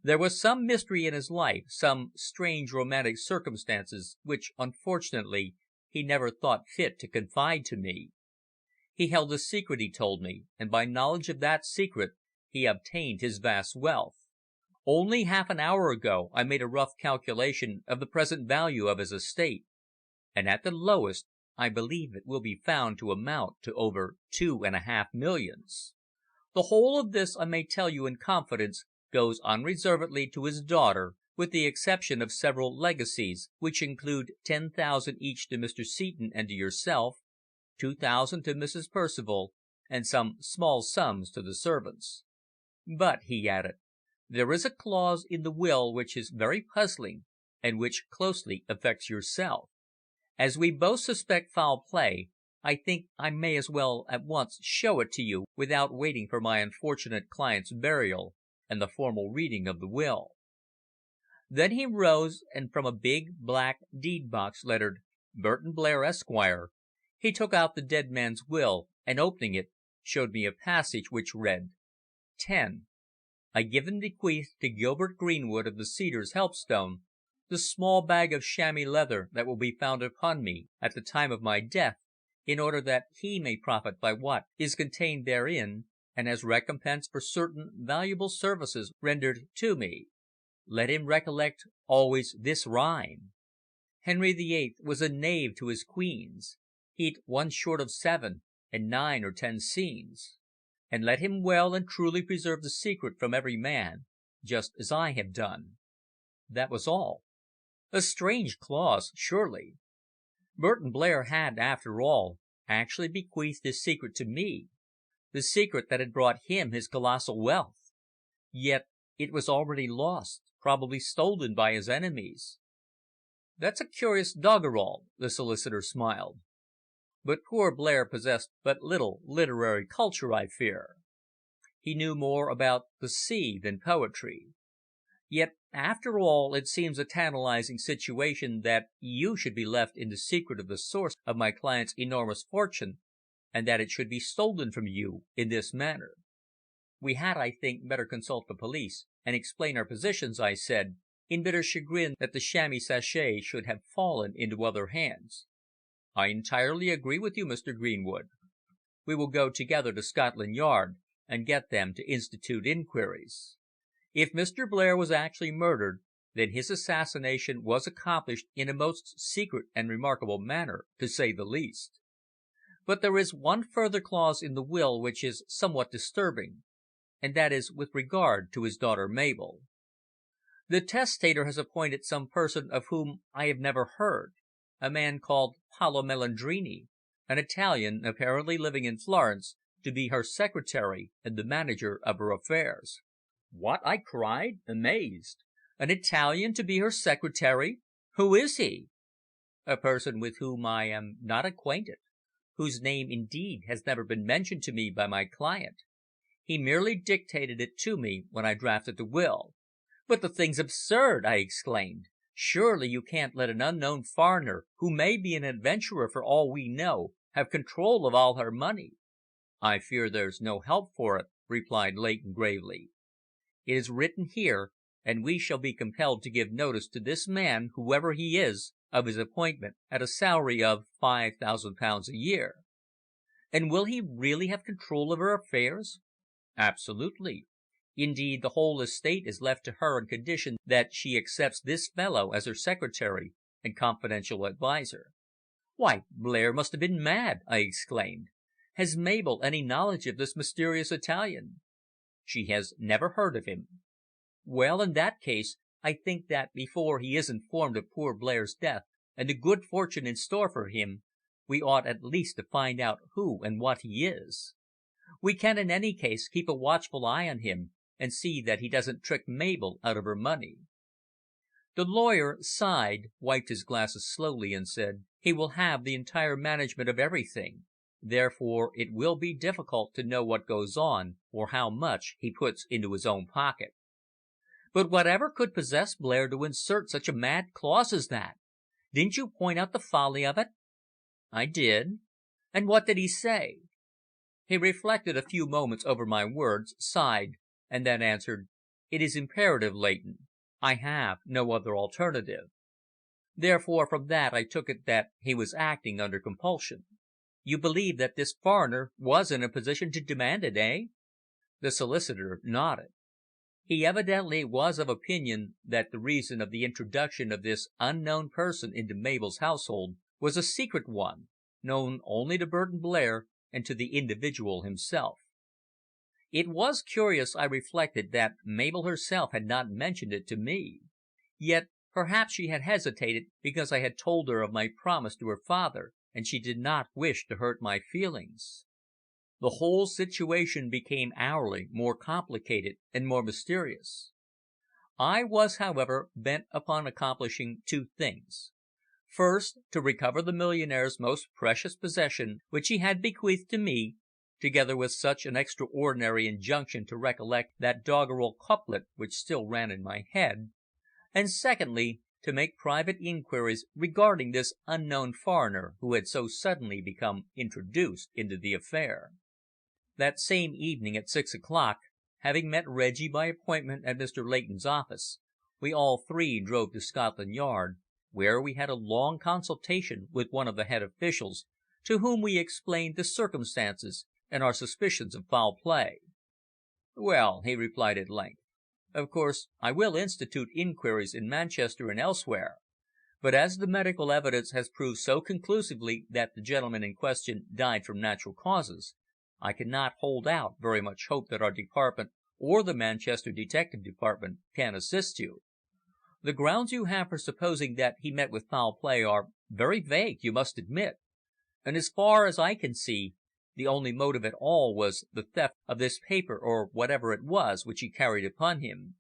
There was some mystery in his life, some strange romantic circumstances which, unfortunately, he never thought fit to confide to me. He held a secret, he told me, and by knowledge of that secret he obtained his vast wealth. Only half an hour ago I made a rough calculation of the present value of his estate, and at the lowest I believe it will be found to amount to over 2.5 millions. The whole of this, I may tell you in confidence, goes unreservedly to his daughter, with the exception of several legacies, which include 10,000 each to Mr. Seton and to yourself, 2,000 to Mrs. Percival, and some small sums to the servants. But," he added, "there is a clause in the will which is very puzzling, and which closely affects yourself. As we both suspect foul play, I think I may as well at once show it to you without waiting for my unfortunate client's burial and the formal reading of the will." Then he rose, and from a big black deed box lettered "Burton Blair, Esquire," he took out the dead man's will, and opening it, showed me a passage which read: 10. I give and bequeath to Gilbert Greenwood of the Cedars, Helpstone, the small bag of chamois leather that will be found upon me at the time of my death, in order that he may profit by what is contained therein, and as recompense for certain valuable services rendered to me. Let him recollect always this rhyme: Henry VIII was a knave to his queens, he'd 1 short of 7, and 9 or 10 scenes. And let him well and truly preserve the secret from every man, just as I have done. That was all. A strange clause, surely. Burton Blair had, after all, actually bequeathed his secret to me. the secret that had brought him his colossal wealth. Yet it was already lost, probably stolen by his enemies. "That's a curious doggerel," the solicitor smiled. "But poor Blair possessed but little literary culture, I fear. He knew more about the sea than poetry. Yet, after all, it seems a tantalizing situation that you should be left in the secret of the source of my client's enormous fortune, and that it should be stolen from you in this manner." "We had, I think, better consult the police and explain our positions," I said, in bitter chagrin that the chamois sachet should have fallen into other hands. "I entirely agree with you, Mr. Greenwood. We will go together to Scotland Yard and get them to institute inquiries. If Mr. Blair was actually murdered, then his assassination was accomplished in a most secret and remarkable manner, to say the least. But there is one further clause in the will which is somewhat disturbing, and that is with regard to his daughter Mabel. The testator has appointed some person of whom I have never heard, a man called Paolo Melandrini, an Italian apparently living in Florence, to be her secretary and the manager of her affairs." "What?" I cried, amazed. "An Italian to be her secretary? Who is he?" "A person with whom I am not acquainted, whose name, indeed, has never been mentioned to me by my client. He merely dictated it to me when I drafted the will." "But the thing's absurd!" I exclaimed. "Surely you can't let an unknown foreigner, who may be an adventurer for all we know, have control of all her money." "I fear there's no help for it," replied Leighton gravely. "It is written here, and we shall be compelled to give notice to this man, whoever he is, of his appointment at a salary of £5,000 a year." "And will he really have control of her affairs?" "Absolutely. Indeed, the whole estate is left to her on condition that she accepts this fellow as her secretary and confidential adviser." "Why, Blair must have been mad!" I exclaimed. "Has Mabel any knowledge of this mysterious Italian?" "She has never heard of him." "Well, in that case, I think that before he is informed of poor Blair's death and the good fortune in store for him, we ought at least to find out who and what he is. We can, in any case, keep a watchful eye on him, and see that he doesn't trick Mabel out of her money." The lawyer sighed, wiped his glasses slowly, and said "He will have the entire management of everything. Therefore it will be difficult to know what goes on, or how much he puts into his own pocket." "But whatever could possess Blair to insert such a mad clause as that? Didn't you point out the folly of it?" "I did." "And what did he say?" He reflected a few moments over my words, sighed, and then answered "It is imperative, Leighton. I have no other alternative." Therefore, from that I took it that he was acting under compulsion. "You believe that this foreigner was in a position to demand it, eh?" The solicitor nodded. "He evidently was of opinion that the reason of the introduction of this unknown person into Mabel's household was a secret one, known only to Burton Blair and to the individual himself. It was curious, I reflected, that Mabel herself had not mentioned it to me. Yet perhaps she had hesitated because I had told her of my promise to her father, and she did not wish to hurt my feelings. The whole situation became hourly more complicated and more mysterious. I was, however, bent upon accomplishing two things. First, to recover the millionaire's most precious possession, which he had bequeathed to me, together with such an extraordinary injunction to recollect that doggerel couplet which still ran in my head, and secondly, to make private inquiries regarding this unknown foreigner who had so suddenly become introduced into the affair. That same evening at 6 o'clock, having met Reggie by appointment at Mr. Leighton's office, we all three drove to Scotland Yard, where we had a long consultation with one of the head officials, to whom we explained the circumstances and our suspicions of foul play. "Well," he replied at length, "of course I will institute inquiries in Manchester and elsewhere, but as the medical evidence has proved so conclusively that the gentleman in question died from natural causes, I cannot hold out very much hope that our department or the Manchester Detective Department can assist you. The grounds you have for supposing that he met with foul play are very vague, you must admit, and as far as I can see, The only motive at all was the theft of this paper or whatever it was which he carried upon him.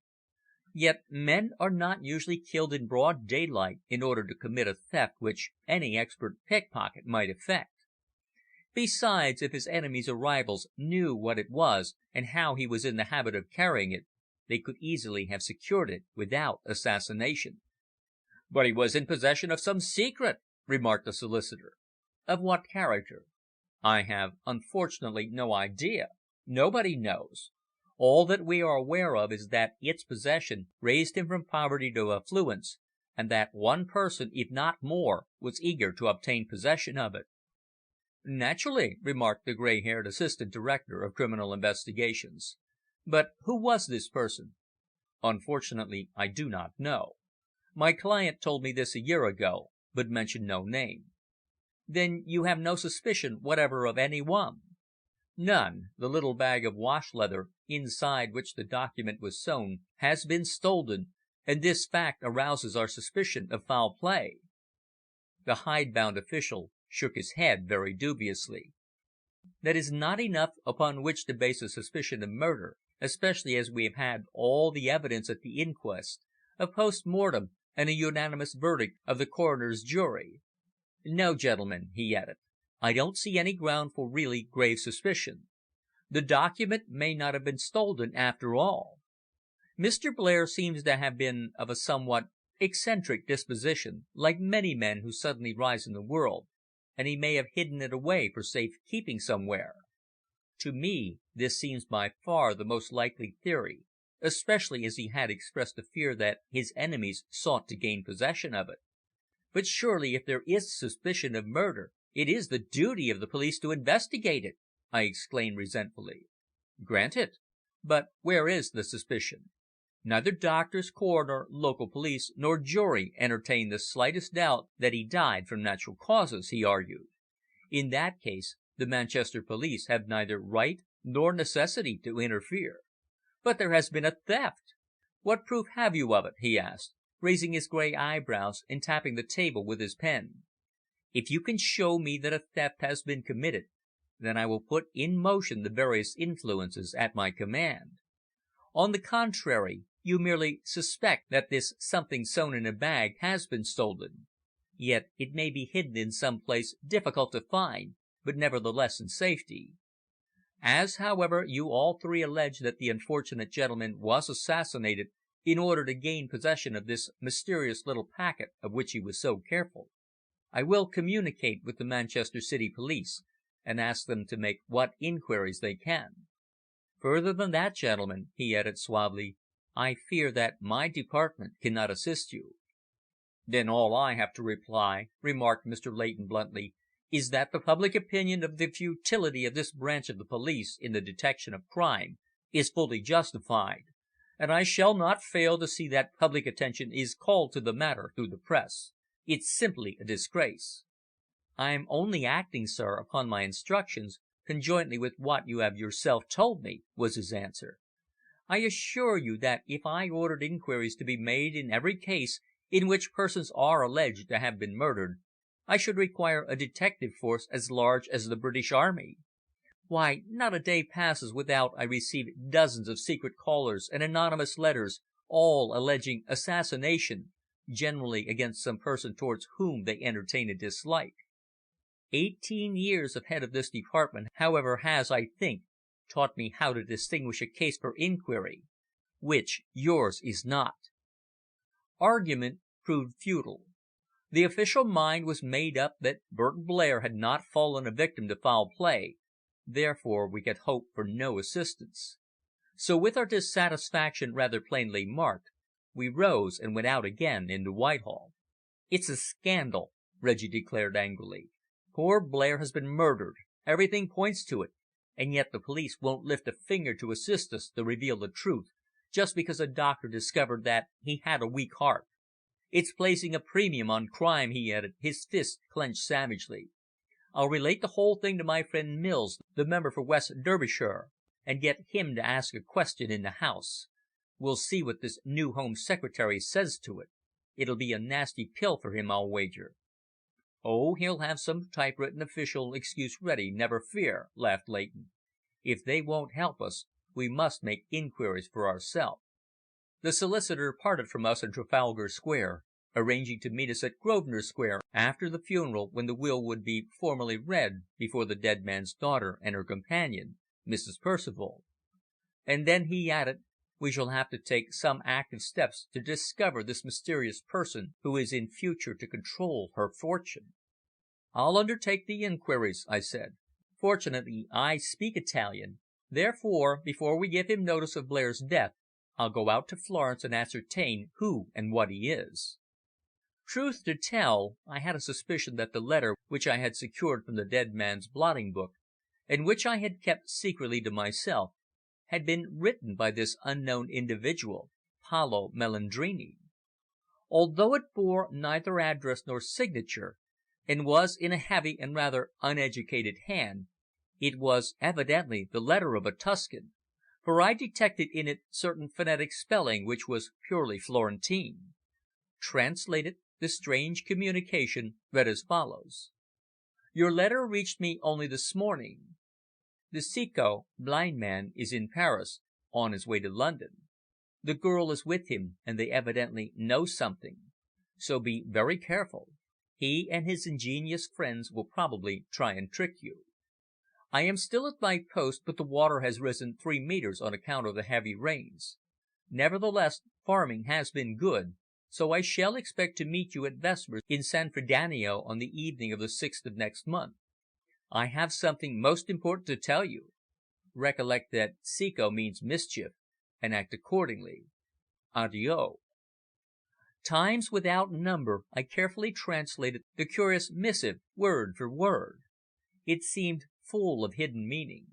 Yet men are not usually killed in broad daylight in order to commit a theft which any expert pickpocket might effect. Besides, if his enemies or rivals knew what it was and how he was in the habit of carrying it, they could easily have secured it without assassination. "But he was in possession of some secret," remarked the solicitor. "Of what character?" "I have unfortunately no idea. Nobody knows. All that we are aware of is that its possession raised him from poverty to affluence, and that one person, if not more, was eager to obtain possession of it." "Naturally," remarked the grey-haired assistant director of criminal investigations. "But who was this person?" "Unfortunately, I do not know. My client told me this a year ago, but mentioned no name." "Then you have no suspicion whatever of any one?" "None. The little bag of wash leather, inside which the document was sewn, has been stolen, and this fact arouses our suspicion of foul play." The hidebound official shook his head very dubiously. "That is not enough upon which to base a suspicion of murder, especially as we have had all the evidence at the inquest, a post mortem, and a unanimous verdict of the coroner's jury. No, gentlemen," he added, "I don't see any ground for really grave suspicion. The document may not have been stolen after all. Mr. Blair seems to have been of a somewhat eccentric disposition, like many men who suddenly rise in the world, and he may have hidden it away for safe keeping somewhere. To me, this seems by far the most likely theory, especially as he had expressed a fear that his enemies sought to gain possession of it." "But surely if there is suspicion of murder, it is the duty of the police to investigate it!" I exclaimed resentfully. "Granted. But where is the suspicion? Neither doctors, coroner, local police, nor jury entertain the slightest doubt that he died from natural causes," he argued. "In that case, the Manchester police have neither right nor necessity to interfere." "But there has been a theft! What proof have you of it?" he asked, raising his grey eyebrows and tapping the table with his pen. "If you can show me that a theft has been committed, then I will put in motion the various influences at my command. On the contrary, you merely suspect that this something sewn in a bag has been stolen. Yet it may be hidden in some place difficult to find, but nevertheless in safety. As, however, you all three allege that the unfortunate gentleman was assassinated in order to gain possession of this mysterious little packet of which he was so careful, I will communicate with the Manchester City Police and ask them to make what inquiries they can. Further than that, gentlemen," he added suavely, "I fear that my department cannot assist you." "Then all I have to reply," remarked Mr. Leighton bluntly, "is that the public opinion of the futility of this branch of the police in the detection of crime is fully justified, and I shall not fail to see that public attention is called to the matter through the press. It's simply a disgrace." "I am only acting, sir, upon my instructions, conjointly with what you have yourself told me," was his answer. "I assure you that if I ordered inquiries to be made in every case in which persons are alleged to have been murdered, I should require a detective force as large as the British Army. Why, not a day passes without I receive dozens of secret callers and anonymous letters, all alleging assassination, generally against some person towards whom they entertain a dislike. 18 years of head of this department, however, has, I think, taught me how to distinguish a case for inquiry, which yours is not." Argument proved futile. The official mind was made up that Burton Blair had not fallen a victim to foul play, therefore we could hope for no assistance. So with our dissatisfaction rather plainly marked, we rose and went out again into Whitehall. "It's a scandal," Reggie declared angrily. "Poor Blair has been murdered. Everything points to it, and yet the police won't lift a finger to assist us to reveal the truth, just because a doctor discovered that he had a weak heart. It's placing a premium on crime," he added, his fist clenched savagely. "I'll relate the whole thing to my friend Mills, the member for West Derbyshire, and get him to ask a question in the House. We'll see what this new Home Secretary says to it. It'll be a nasty pill for him, I'll wager." "Oh, he'll have some typewritten official excuse ready, never fear," laughed Leighton. "If they won't help us, we must make inquiries for ourselves." The solicitor parted from us in Trafalgar Square, arranging to meet us at Grosvenor Square after the funeral, when the will would be formally read before the dead man's daughter and her companion, Mrs. Percival. And then he added, "We shall have to take some active steps to discover this mysterious person who is in future to control her fortune." "I'll undertake the inquiries," I said. "Fortunately, I speak Italian. Therefore, before we give him notice of Blair's death, I'll go out to Florence and ascertain who and what he is." Truth to tell, I had a suspicion that the letter which I had secured from the dead man's blotting book, and which I had kept secretly to myself, had been written by this unknown individual, Paolo Melandrini. Although it bore neither address nor signature, and was in a heavy and rather uneducated hand, it was evidently the letter of a Tuscan, for I detected in it certain phonetic spelling which was purely Florentine. Translated, the strange communication read as follows: "Your letter reached me only this morning. The Ceco blind man is in Paris, on his way to London. The girl is with him, and they evidently know something. So be very careful. He and his ingenious friends will probably try and trick you. I am still at my post, but the water has risen 3 meters on account of the heavy rains. Nevertheless, farming has been good, so I shall expect to meet you at vespers in San Frediano on the evening of the 6th of next month. I have something most important to tell you. Recollect that Ceco means mischief, and act accordingly. Addio." Times without number I carefully translated the curious missive word for word. It seemed full of hidden meaning.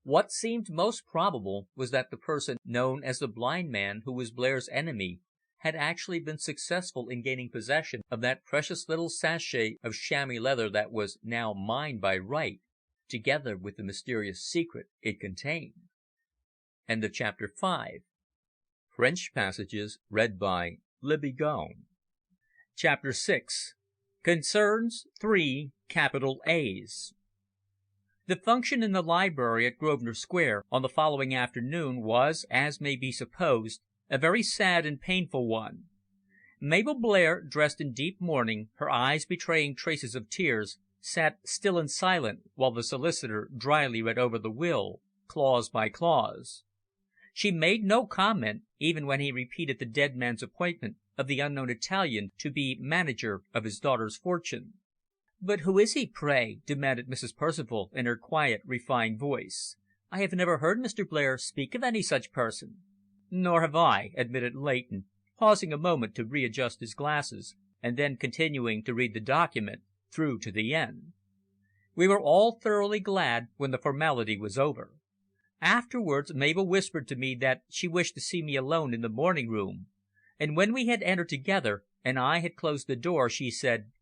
What seemed most probable was that the person known as the blind man, who was Blair's enemy, had actually been successful in gaining possession of that precious little sachet of chamois leather that was now mine by right, together with the mysterious secret it contained. End of chapter 5. French passages read by Libby Gone. Chapter 6. Concerns 3 capital A's. The function in the library at Grosvenor Square on the following afternoon was, as may be supposed, a very sad and painful one. Mabel Blair, dressed in deep mourning, her eyes betraying traces of tears, sat still and silent while the solicitor dryly read over the will, clause by clause. She made no comment, even when he repeated the dead man's appointment of the unknown Italian to be manager of his daughter's fortune. "But who is he, pray?" demanded Mrs. Percival in her quiet, refined voice. "I have never heard Mr. Blair speak of any such person." "Nor have I," admitted Leighton, pausing a moment to readjust his glasses, and then continuing to read the document through to the end. We were all thoroughly glad when the formality was over. Afterwards Mabel whispered to me that she wished to see me alone in the morning room, and when we had entered together, and I had closed the door, she said,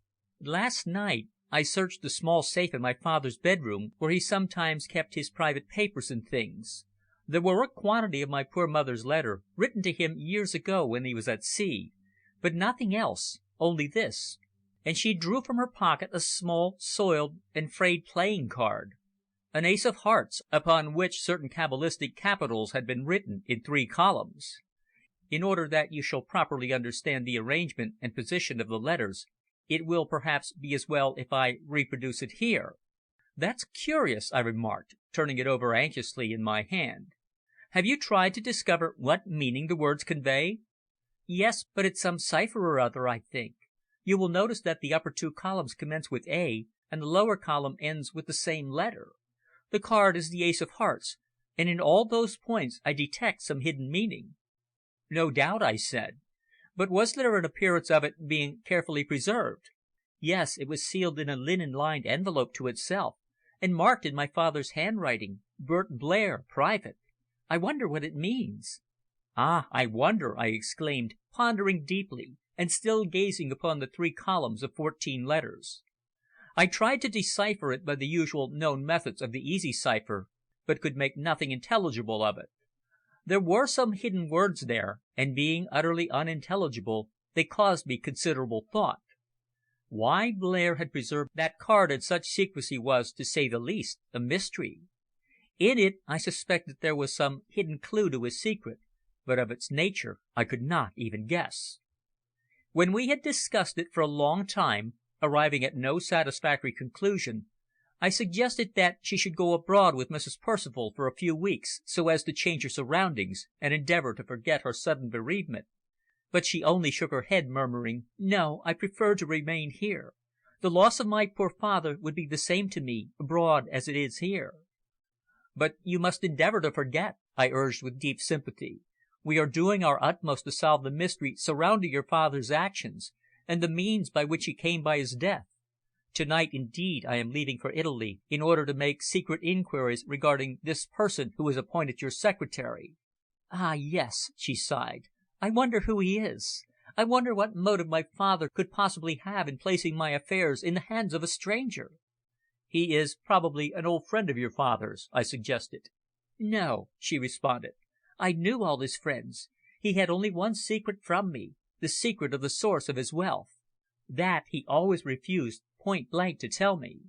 "Last night I searched the small safe in my father's bedroom, where he sometimes kept his private papers and things. There were a quantity of my poor mother's letters, written to him years ago when he was at sea, but nothing else, only this," and she drew from her pocket a small, soiled and frayed playing card, an ace of hearts, upon which certain cabalistic capitals had been written in 3 columns. In order that you shall properly understand the arrangement and position of the letters, it will perhaps be as well if I reproduce it here. "That's curious," I remarked, turning it over anxiously in my hand. "Have you tried to discover what meaning the words convey?" "Yes, but it's some cipher or other, I think. You will notice that the upper 2 columns commence with A, and the lower column ends with the same letter. The card is the ace of hearts, and in all those points I detect some hidden meaning." "No doubt," I said. "But was there an appearance of it being carefully preserved?" "Yes, it was sealed in a linen-lined envelope to itself, and marked in my father's handwriting, 'Burton Blair, Private.' I wonder what it means." "Ah, I wonder!" I exclaimed, pondering deeply, and still gazing upon the 3 columns of 14 letters. I tried to decipher it by the usual known methods of the easy cipher, but could make nothing intelligible of it. There were some hidden words there, and being utterly unintelligible, they caused me considerable thought. Why Blair had preserved that card in such secrecy was, to say the least, a mystery. In it I suspected there was some hidden clue to his secret, but of its nature I could not even guess. When we had discussed it for a long time, arriving at no satisfactory conclusion, I suggested that she should go abroad with Mrs. Percival for a few weeks, so as to change her surroundings and endeavour to forget her sudden bereavement. But she only shook her head, murmuring, "No, I prefer to remain here. The loss of my poor father would be the same to me, abroad as it is here." "But you must endeavour to forget," I urged with deep sympathy. "We are doing our utmost to solve the mystery surrounding your father's actions, and the means by which he came by his death. To night, indeed, I am leaving for Italy, in order to make secret inquiries regarding this person who is appointed your secretary." "Ah, yes," she sighed. "I wonder who he is. I wonder what motive my father could possibly have in placing my affairs in the hands of a stranger." "He is probably an old friend of your father's," I suggested. "No," she responded. "I knew all his friends. He had only one secret from me, the secret of the source of his wealth. That he always refused point blank to tell me."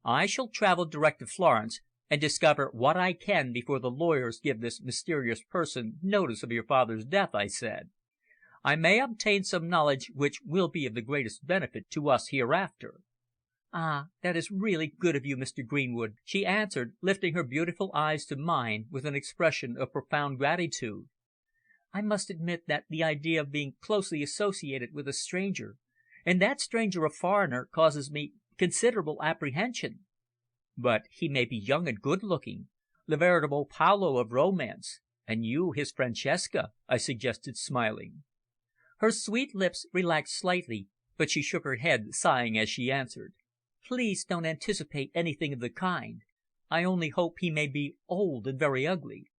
"I shall travel direct to Florence and discover what I can before the lawyers give this mysterious person notice of your father's death," I said. "I may obtain some knowledge which will be of the greatest benefit to us hereafter." "Ah, that is really good of you, Mr. Greenwood," she answered, lifting her beautiful eyes to mine with an expression of profound gratitude. "I must admit that the idea of being closely associated with a stranger, and that stranger a foreigner, causes me considerable apprehension." "But he may be young and good looking, the veritable Paolo of romance, and you his Francesca," I suggested, smiling. Her sweet lips relaxed slightly, but she shook her head, sighing as she answered, "Please don't anticipate anything of the kind. I only hope he may be old and very ugly."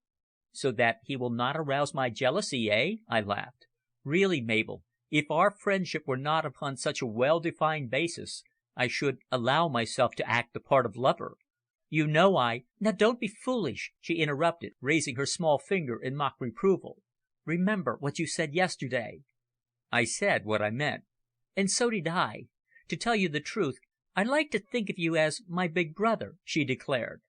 "So that he will not arouse my jealousy, eh?" I laughed. "Really, Mabel, if our friendship were not upon such a well defined basis, I should allow myself to act the part of lover. You know I " "Now don't be foolish," she interrupted, raising her small finger in mock reproval. "Remember what you said yesterday." I said what I meant. "And so did I. To tell you the truth, I like to think of you as my big brother," she declared.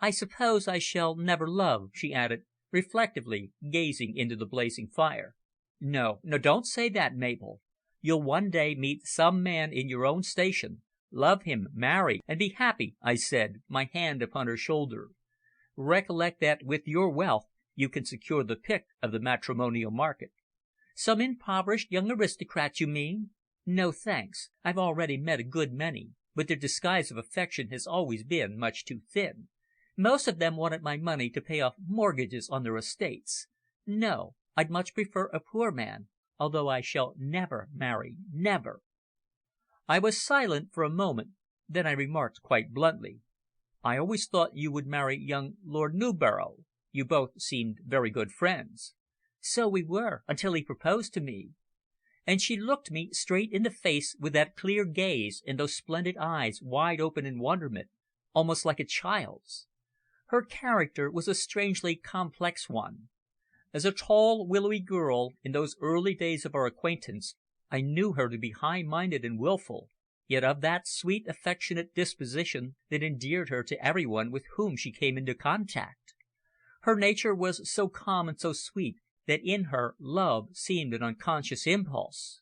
"I suppose I shall never love," she added, reflectively, gazing into the blazing fire. "No, no, don't say that, Mabel. You'll one day meet some man in your own station, love him, marry, and be happy," I said, my hand upon her shoulder. "Recollect that with your wealth you can secure the pick of the matrimonial market." "Some impoverished young aristocrat, you mean? No, thanks. I've already met a good many, but their disguise of affection has always been much too thin. Most of them wanted my money to pay off mortgages on their estates. No, I'd much prefer a poor man, although I shall never marry, never." I was silent for a moment, then I remarked quite bluntly, "I always thought you would marry young Lord Newborough. You both seemed very good friends." "So we were, until he proposed to me." And she looked me straight in the face with that clear gaze and those splendid eyes wide open in wonderment, almost like a child's. Her character was a strangely complex one. As a tall, willowy girl, in those early days of our acquaintance, I knew her to be high minded and wilful, yet of that sweet, affectionate disposition that endeared her to every one with whom she came into contact. Her nature was so calm and so sweet that in her love seemed an unconscious impulse.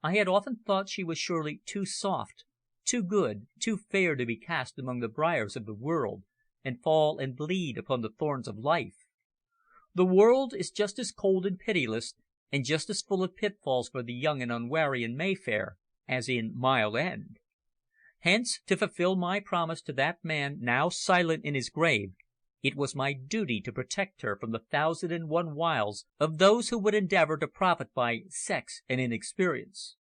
I had often thought she was surely too soft, too good, too fair to be cast among the briars of the world, and fall and bleed upon the thorns of life. The world is just as cold and pitiless, and just as full of pitfalls for the young and unwary in Mayfair, as in Mile End. Hence, to fulfil my promise to that man now silent in his grave, it was my duty to protect her from the 1,001 wiles of those who would endeavour to profit by sex and inexperience.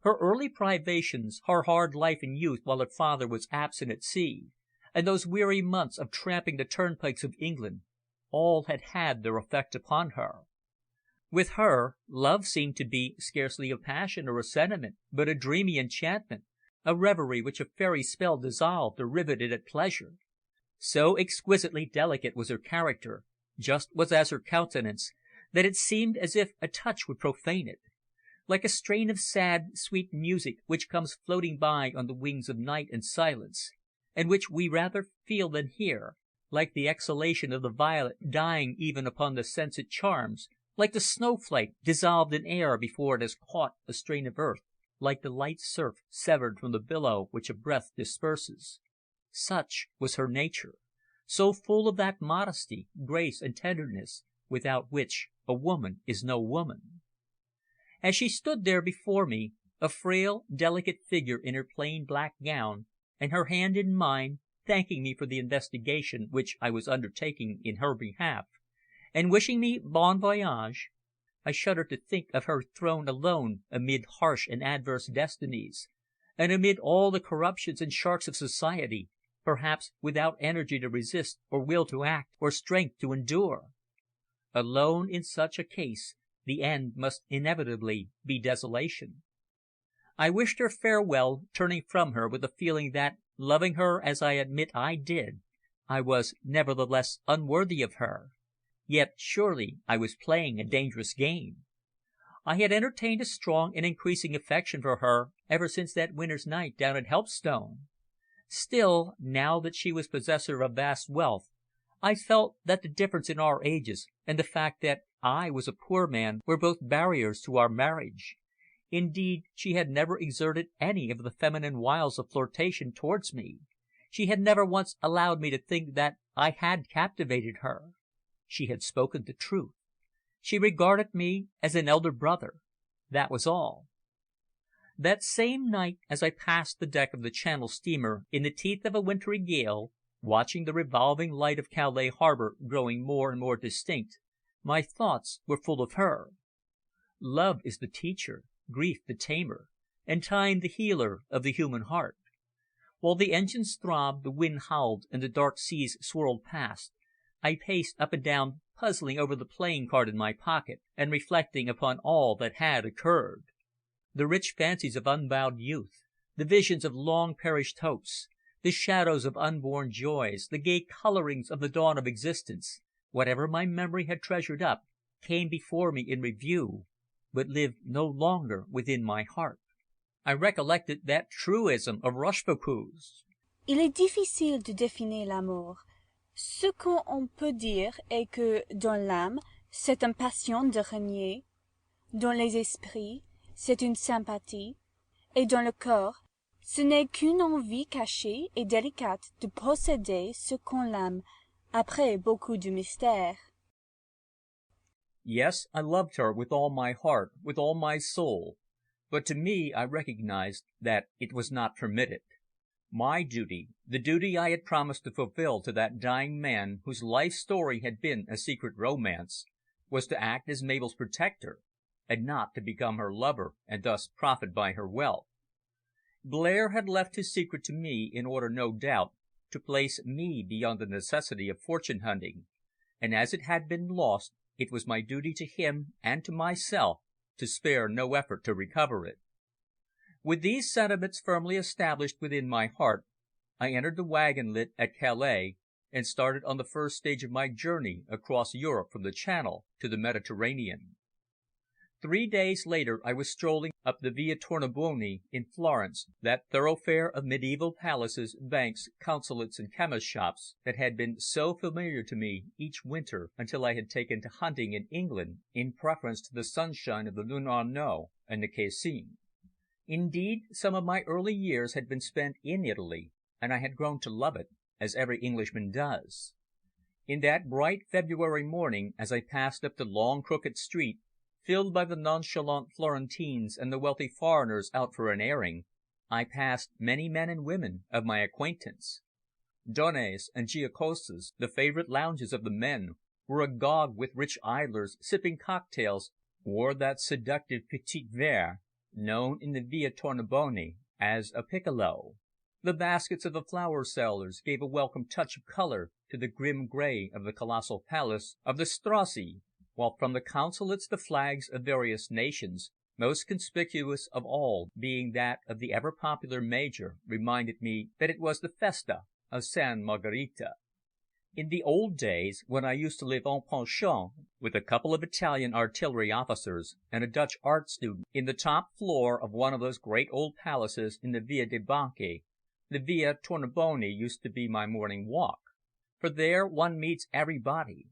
Her early privations, her hard life in youth while her father was absent at sea, and those weary months of tramping the turnpikes of England, all had had their effect upon her. With her, love seemed to be scarcely a passion or a sentiment, but a dreamy enchantment, a reverie which a fairy spell dissolved or riveted at pleasure. So exquisitely delicate was her character, just was as her countenance, that it seemed as if a touch would profane it. like a strain of sad, sweet music which comes floating by on the wings of night and silence, and which we rather feel than hear, like the exhalation of the violet dying even upon the sense it charms, like the snowflake dissolved in air before it has caught a strain of earth, like the light surf severed from the billow which a breath disperses. Such was her nature, so full of that modesty, grace, and tenderness, without which a woman is no woman. As she stood there before me, a frail, delicate figure in her plain black gown, and her hand in mine, thanking me for the investigation which I was undertaking in her behalf, and wishing me bon voyage, I shudder to think of her thrown alone amid harsh and adverse destinies, and amid all the corruptions and sharks of society, perhaps without energy to resist, or will to act, or strength to endure. Alone in such a case, the end must inevitably be desolation. I wished her farewell, turning from her with a feeling that, loving her as I admit I did, I was nevertheless unworthy of her. Yet surely I was playing a dangerous game. I had entertained a strong and increasing affection for her ever since that winter's night down at Helpstone. Still, now that she was possessor of vast wealth, I felt that the difference in our ages, and the fact that I was a poor man, were both barriers to our marriage. Indeed, she had never exerted any of the feminine wiles of flirtation towards me. She had never once allowed me to think that I had captivated her. She had spoken the truth. She regarded me as an elder brother. That was all. That same night, as I passed the deck of the Channel steamer in the teeth of a wintry gale, watching the revolving light of Calais harbour growing more and more distinct, my thoughts were full of her. Love is the teacher, grief the tamer, and time the healer of the human heart. While the engines throbbed, the wind howled, and the dark seas swirled past, I paced up and down, puzzling over the playing card in my pocket, and reflecting upon all that had occurred. The rich fancies of unbowed youth, the visions of long perished hopes, the shadows of unborn joys, the gay colourings of the dawn of existence, whatever my memory had treasured up, came before me in review, but lived no longer within my heart. I recollected that truism of Rochefoucauld's. Il est difficile de définir l'amour. Ce qu'on peut dire est que dans l'âme, c'est une passion de régner, dans les esprits, c'est une sympathie, et dans le corps, ce n'est qu'une envie cachée et délicate de posséder ce qu'on l'aime, après beaucoup de mystère. Yes, I loved her with all my heart, with all my soul, but to me I recognized that it was not permitted. My duty, the duty I had promised to fulfil to that dying man whose life story had been a secret romance, was to act as Mabel's protector, and not to become her lover and thus profit by her wealth. Blair had left his secret to me in order, no doubt, to place me beyond the necessity of fortune hunting, and as it had been lost, it was my duty to him and to myself to spare no effort to recover it. With these sentiments firmly established within my heart, I entered the wagon lit at Calais, and started on the first stage of my journey across Europe from the Channel to the Mediterranean. 3 days later I was strolling up the Via Tornabuoni in Florence, that thoroughfare of medieval palaces, banks, consulates, and chemist shops that had been so familiar to me each winter until I had taken to hunting in England in preference to the sunshine of the Lung' Arno and the Cascine. Indeed, some of my early years had been spent in Italy, and I had grown to love it, as every Englishman does. In that bright February morning, as I passed up the long crooked street, filled by the nonchalant Florentines and the wealthy foreigners out for an airing, I passed many men and women of my acquaintance. Donnes and Giacostas, the favourite lounges of the men, were agog with rich idlers sipping cocktails, or that seductive petit verre known in the Via Tornabuoni as a piccolo. The baskets of the flower sellers gave a welcome touch of colour to the grim grey of the colossal palace of the Strozzi, while from the consulates the flags of various nations, most conspicuous of all being that of the ever popular Major, reminded me that it was the festa of San Margherita. In the old days, when I used to live en pension with a couple of Italian artillery officers and a Dutch art student in the top floor of one of those great old palaces in the Via dei Banchi, the Via Tornabuoni used to be my morning walk, for there one meets everybody,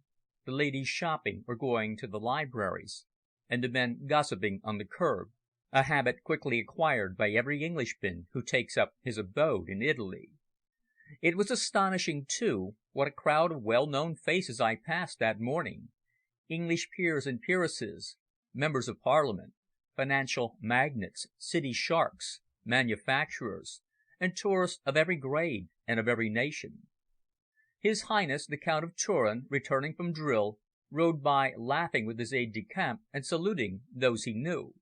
the ladies shopping or going to the libraries, and the men gossiping on the curb, a habit quickly acquired by every Englishman who takes up his abode in Italy. It was astonishing, too, what a crowd of well-known faces I passed that morning, English peers and peeresses, members of Parliament, financial magnates, city sharks, manufacturers, and tourists of every grade and of every nation. His Highness the Count of Turin, returning from drill, rode by laughing with his aide-de-camp and saluting those he knew.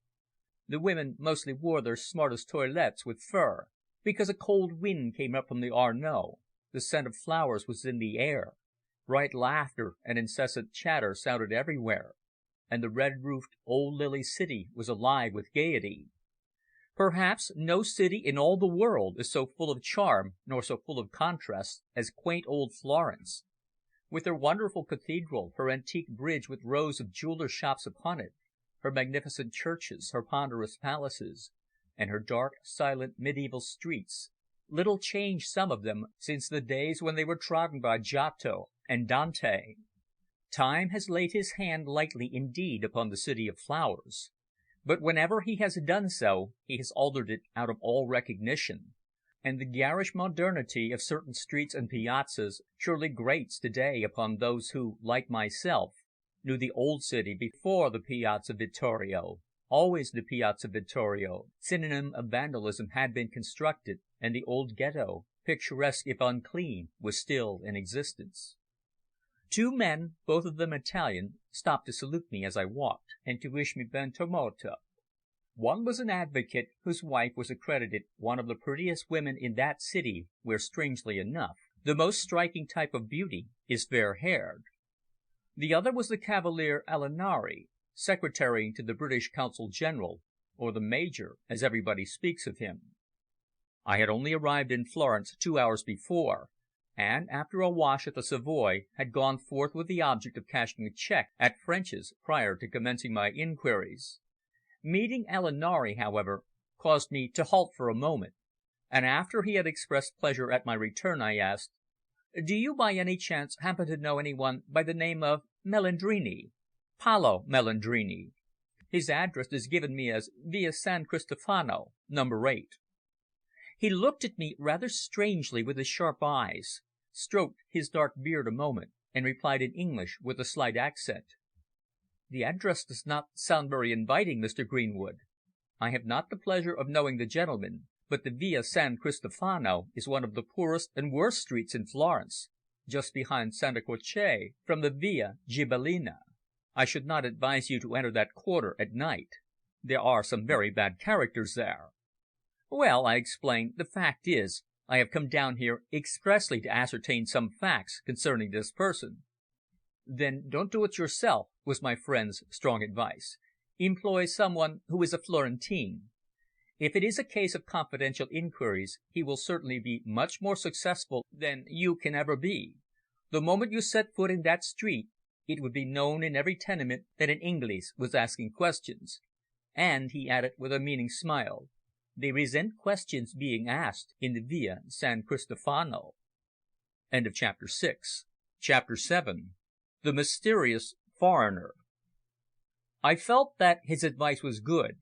The women mostly wore their smartest toilettes with fur, because a cold wind came up from the Arno, the scent of flowers was in the air, bright laughter and incessant chatter sounded everywhere, and the red-roofed old lily city was alive with gaiety. Perhaps no city in all the world is so full of charm nor so full of contrasts as quaint old Florence, with her wonderful cathedral, her antique bridge with rows of jewellers' shops upon it, her magnificent churches, her ponderous palaces, and her dark, silent, medieval streets, little changed some of them since the days when they were trodden by Giotto and Dante. Time has laid his hand lightly indeed upon the City of Flowers, but whenever he has done so he has altered it out of all recognition, and the garish modernity of certain streets and piazzas surely grates today upon those who, like myself, knew the old city before the Piazza Vittorio. Always the Piazza Vittorio, synonym of vandalism, had been constructed, and the old ghetto, picturesque if unclean, was still in existence. Two men, both of them Italian, stopped to salute me as I walked, and to wish me ben tornato. One was an advocate, whose wife was accredited one of the prettiest women in that city, where, strangely enough, the most striking type of beauty is fair-haired. The other was the Cavalier Alinari, secretary to the British Consul General, or the Major, as everybody speaks of him. I had only arrived in Florence 2 hours before, and, after a wash at the Savoy, had gone forth with the object of cashing a cheque at French's prior to commencing my inquiries. Meeting Alinari, however, caused me to halt for a moment, and after he had expressed pleasure at my return, I asked, "Do you by any chance happen to know anyone by the name of Melandrini? Paolo Melandrini. His address is given me as Via San Cristofano, number 8. He looked at me rather strangely with his sharp eyes, stroked his dark beard a moment, and replied in English with a slight accent. "The address does not sound very inviting, Mr. Greenwood. I have not the pleasure of knowing the gentleman, but the Via San Cristofano is one of the poorest and worst streets in Florence, just behind Santa Croce from the Via Ghibellina. I should not advise you to enter that quarter at night. There are some very bad characters there." "Well," I explained, "the fact is, I have come down here expressly to ascertain some facts concerning this person." "Then don't do it yourself," was my friend's strong advice. "Employ someone who is a Florentine. If it is a case of confidential inquiries, he will certainly be much more successful than you can ever be. The moment you set foot in that street, it would be known in every tenement that an Inglese was asking questions. And," he added with a meaning smile, "they resent questions being asked in the Via San Cristofano." Chapter 7. The Mysterious Foreigner. I felt that his advice was good,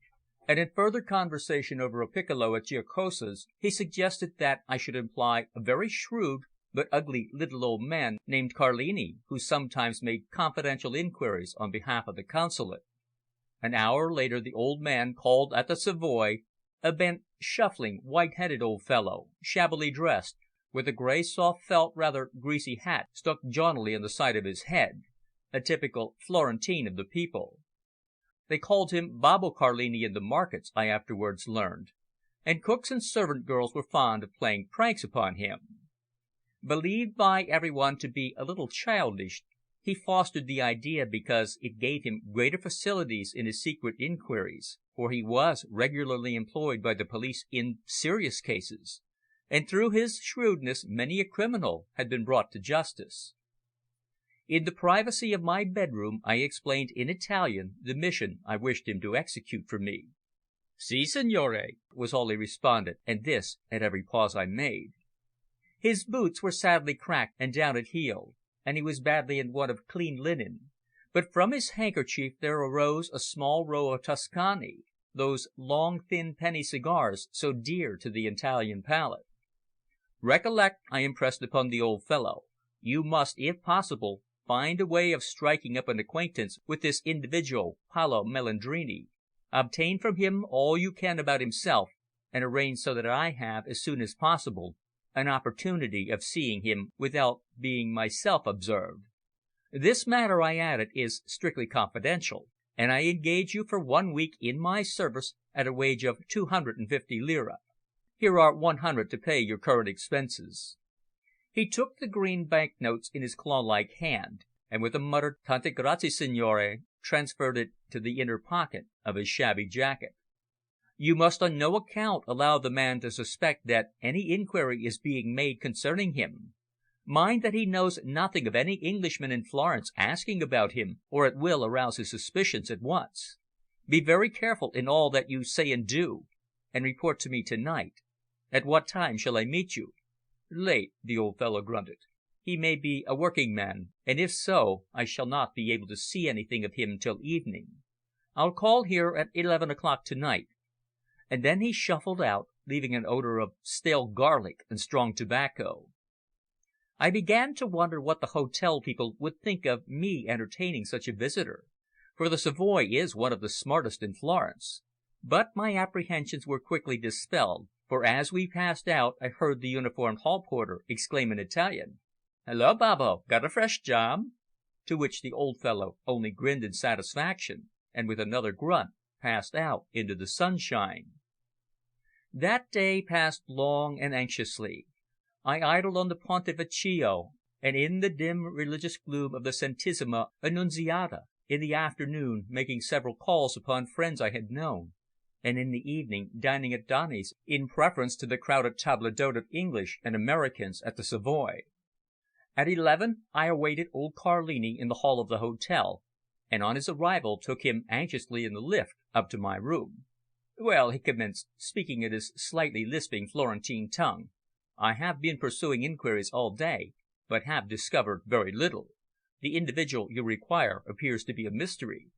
and in further conversation over a piccolo at Giacosa's, he suggested that I should employ a very shrewd but ugly little old man named Carlini, who sometimes made confidential inquiries on behalf of the Consulate. An hour later the old man called at the Savoy, a bent, shuffling, white-headed old fellow, shabbily dressed, with a grey soft felt, rather greasy hat stuck jauntily on the side of his head, a typical Florentine of the people. They called him Babbo Carlini in the markets, I afterwards learned, and cooks and servant girls were fond of playing pranks upon him. Believed by everyone to be a little childish, he fostered the idea because it gave him greater facilities in his secret inquiries, for he was regularly employed by the police in serious cases, and through his shrewdness many a criminal had been brought to justice. In the privacy of my bedroom I explained in Italian the mission I wished him to execute for me. "Si, signore," was all he responded, and this at every pause I made. His boots were sadly cracked and down at heel, and he was badly in want of clean linen, but from his handkerchief there arose a small row of Toscani, those long thin penny cigars so dear to the Italian palate. "Recollect," I impressed upon the old fellow, "you must, if possible, find a way of striking up an acquaintance with this individual, Paolo Melandrini. Obtain from him all you can about himself, and arrange so that I have, as soon as possible, an opportunity of seeing him without being myself observed. This matter," I added, "is strictly confidential, and I engage you for 1 week in my service at a wage of 250 lire. Here are 100 to pay your current expenses." He took the green bank notes in his claw-like hand, and with a muttered "Tante grazie, signore," transferred it to the inner pocket of his shabby jacket. "You must on no account allow the man to suspect that any inquiry is being made concerning him. Mind that he knows nothing of any Englishman in Florence asking about him, or it will arouse his suspicions at once. Be very careful in all that you say and do, and report to me to night. At what time shall I meet you?" "Late," the old fellow grunted. "He may be a working man, and if so, I shall not be able to see anything of him till evening. I'll call here at 11 o'clock to night." And then he shuffled out, leaving an odour of stale garlic and strong tobacco. I began to wonder what the hotel people would think of me entertaining such a visitor, for the Savoy is one of the smartest in Florence. But my apprehensions were quickly dispelled, for as we passed out I heard the uniformed hall porter exclaim in Italian, "Hullo, Babbo, got a fresh job?" To which the old fellow only grinned in satisfaction, and with another grunt passed out into the sunshine. That day passed long and anxiously. I idled on the Ponte Vecchio, and in the dim religious gloom of the Santissima Annunziata, in the afternoon making several calls upon friends I had known, and in the evening dining at Donny's in preference to the crowded table d'hôte of English and Americans at the Savoy. At 11 I awaited old Carlini in the hall of the hotel, and on his arrival took him anxiously in the lift up to my room. "Well," he commenced, speaking in his slightly lisping Florentine tongue, "I have been pursuing inquiries all day, but have discovered very little. The individual you require appears to be a mystery."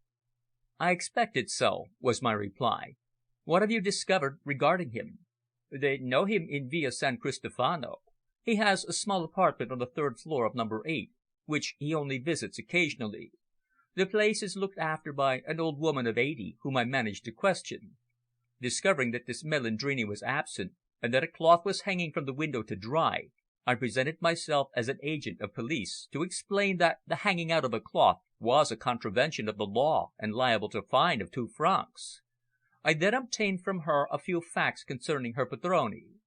"I expected so," was my reply. "What have you discovered regarding him?" "They know him in Via San Cristofano. He has a small apartment on the 3rd floor of number 8, which he only visits occasionally. The place is looked after by an old woman of 80, whom I managed to question. Discovering that this Melandrini was absent, and that a cloth was hanging from the window to dry, I presented myself as an agent of police to explain that the hanging out of a cloth was a contravention of the law and liable to a fine of 2 francs. I then obtained from her a few facts concerning her padrone.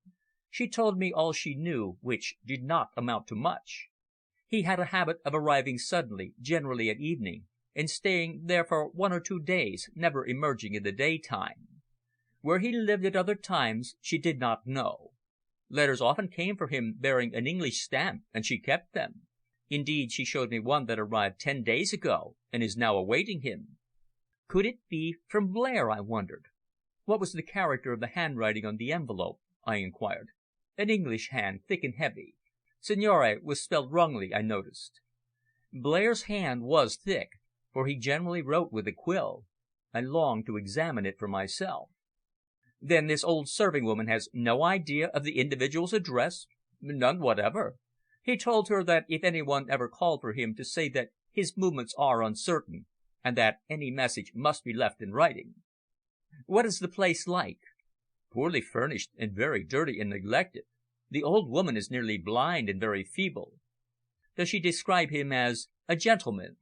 She told me all she knew, which did not amount to much. He had a habit of arriving suddenly, generally at evening, and staying there for 1 or 2 days, never emerging in the daytime. Where he lived at other times she did not know. Letters often came for him bearing an English stamp, and she kept them. Indeed, she showed me one that arrived 10 days ago, and is now awaiting him. Could it be from Blair, I wondered. What was the character of the handwriting on the envelope? I inquired. An English hand, thick and heavy. Signore was spelled wrongly, I noticed. Blair's hand was thick, for he generally wrote with a quill. I longed to examine it for myself. Then this old serving woman has no idea of the individual's address? None whatever. He told her that if anyone ever called for him to say that his movements are uncertain, and that any message must be left in writing. What is the place like? Poorly furnished and very dirty and neglected. The old woman is nearly blind and very feeble. Does she describe him as a gentleman?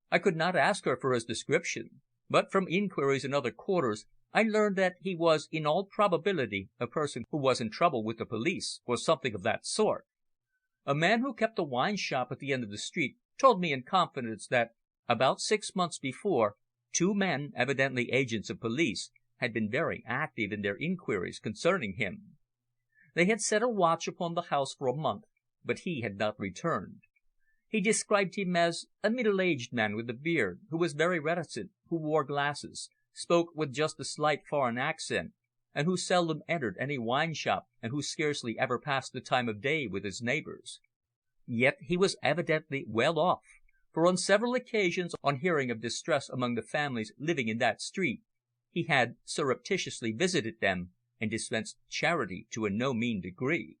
I could not ask her for his description, but from inquiries in other quarters I learned that he was in all probability a person who was in trouble with the police, or something of that sort. A man who kept a wine shop at the end of the street told me in confidence that about 6 months before 2 men, evidently agents of police, had been very active in their inquiries concerning him. They had set a watch upon the house for a month, but he had not returned. He described him as a middle-aged man with a beard, who was very reticent, who wore glasses, spoke with just a slight foreign accent, and who seldom entered any wine shop, and who scarcely ever passed the time of day with his neighbours. Yet he was evidently well off, for on several occasions, on hearing of distress among the families living in that street, he had surreptitiously visited them and dispensed charity to a no mean degree.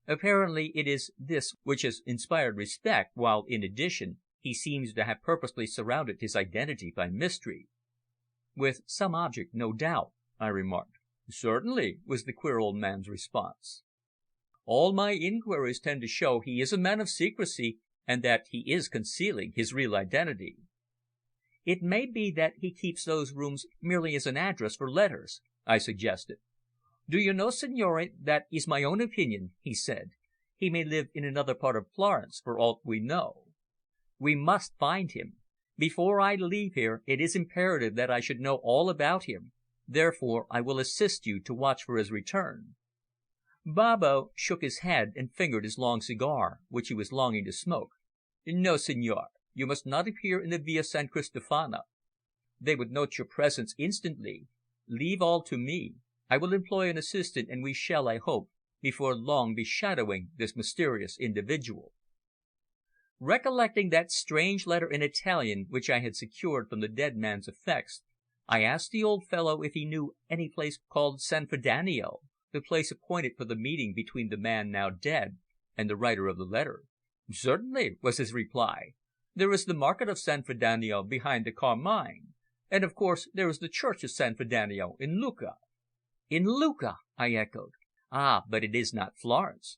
Apparently it is this which has inspired respect, while, in addition, he seems to have purposely surrounded his identity by mystery." "With some object, no doubt," I remarked. "Certainly," was the queer old man's response. "All my inquiries tend to show he is a man of secrecy, and that he is concealing his real identity." "It may be that he keeps those rooms merely as an address for letters," I suggested. "Do you know, signore, that is my own opinion," he said. "He may live in another part of Florence, for aught we know. We must find him. Before I leave here it is imperative that I should know all about him. Therefore I will assist you to watch for his return." Babbo shook his head and fingered his long cigar, which he was longing to smoke. "No, signore. You must not appear in the Via San Cristofano. They would note your presence instantly. Leave all to me. I will employ an assistant, and we shall, I hope, before long be shadowing this mysterious individual." Recollecting that strange letter in Italian which I had secured from the dead man's effects, I asked the old fellow if he knew any place called San Frediano, the place appointed for the meeting between the man now dead and the writer of the letter. "Certainly," was his reply. "There is the market of San Frediano behind the Carmine, and of course there is the church of San Frediano in Lucca." "In Lucca!" I echoed. "Ah, but it is not Florence."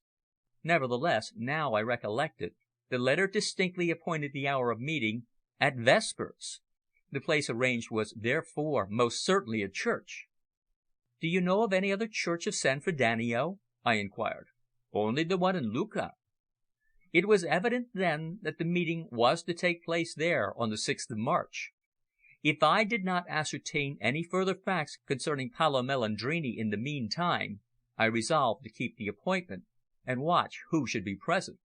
Nevertheless, now I recollected, the letter distinctly appointed the hour of meeting at vespers. The place arranged was therefore most certainly a church. "Do you know of any other church of San Frediano?" I inquired. "Only the one in Lucca." It was evident, then, that the meeting was to take place there on the 6th of March. If I did not ascertain any further facts concerning Paolo Melandrini in the meantime, I resolved to keep the appointment and watch who should be present.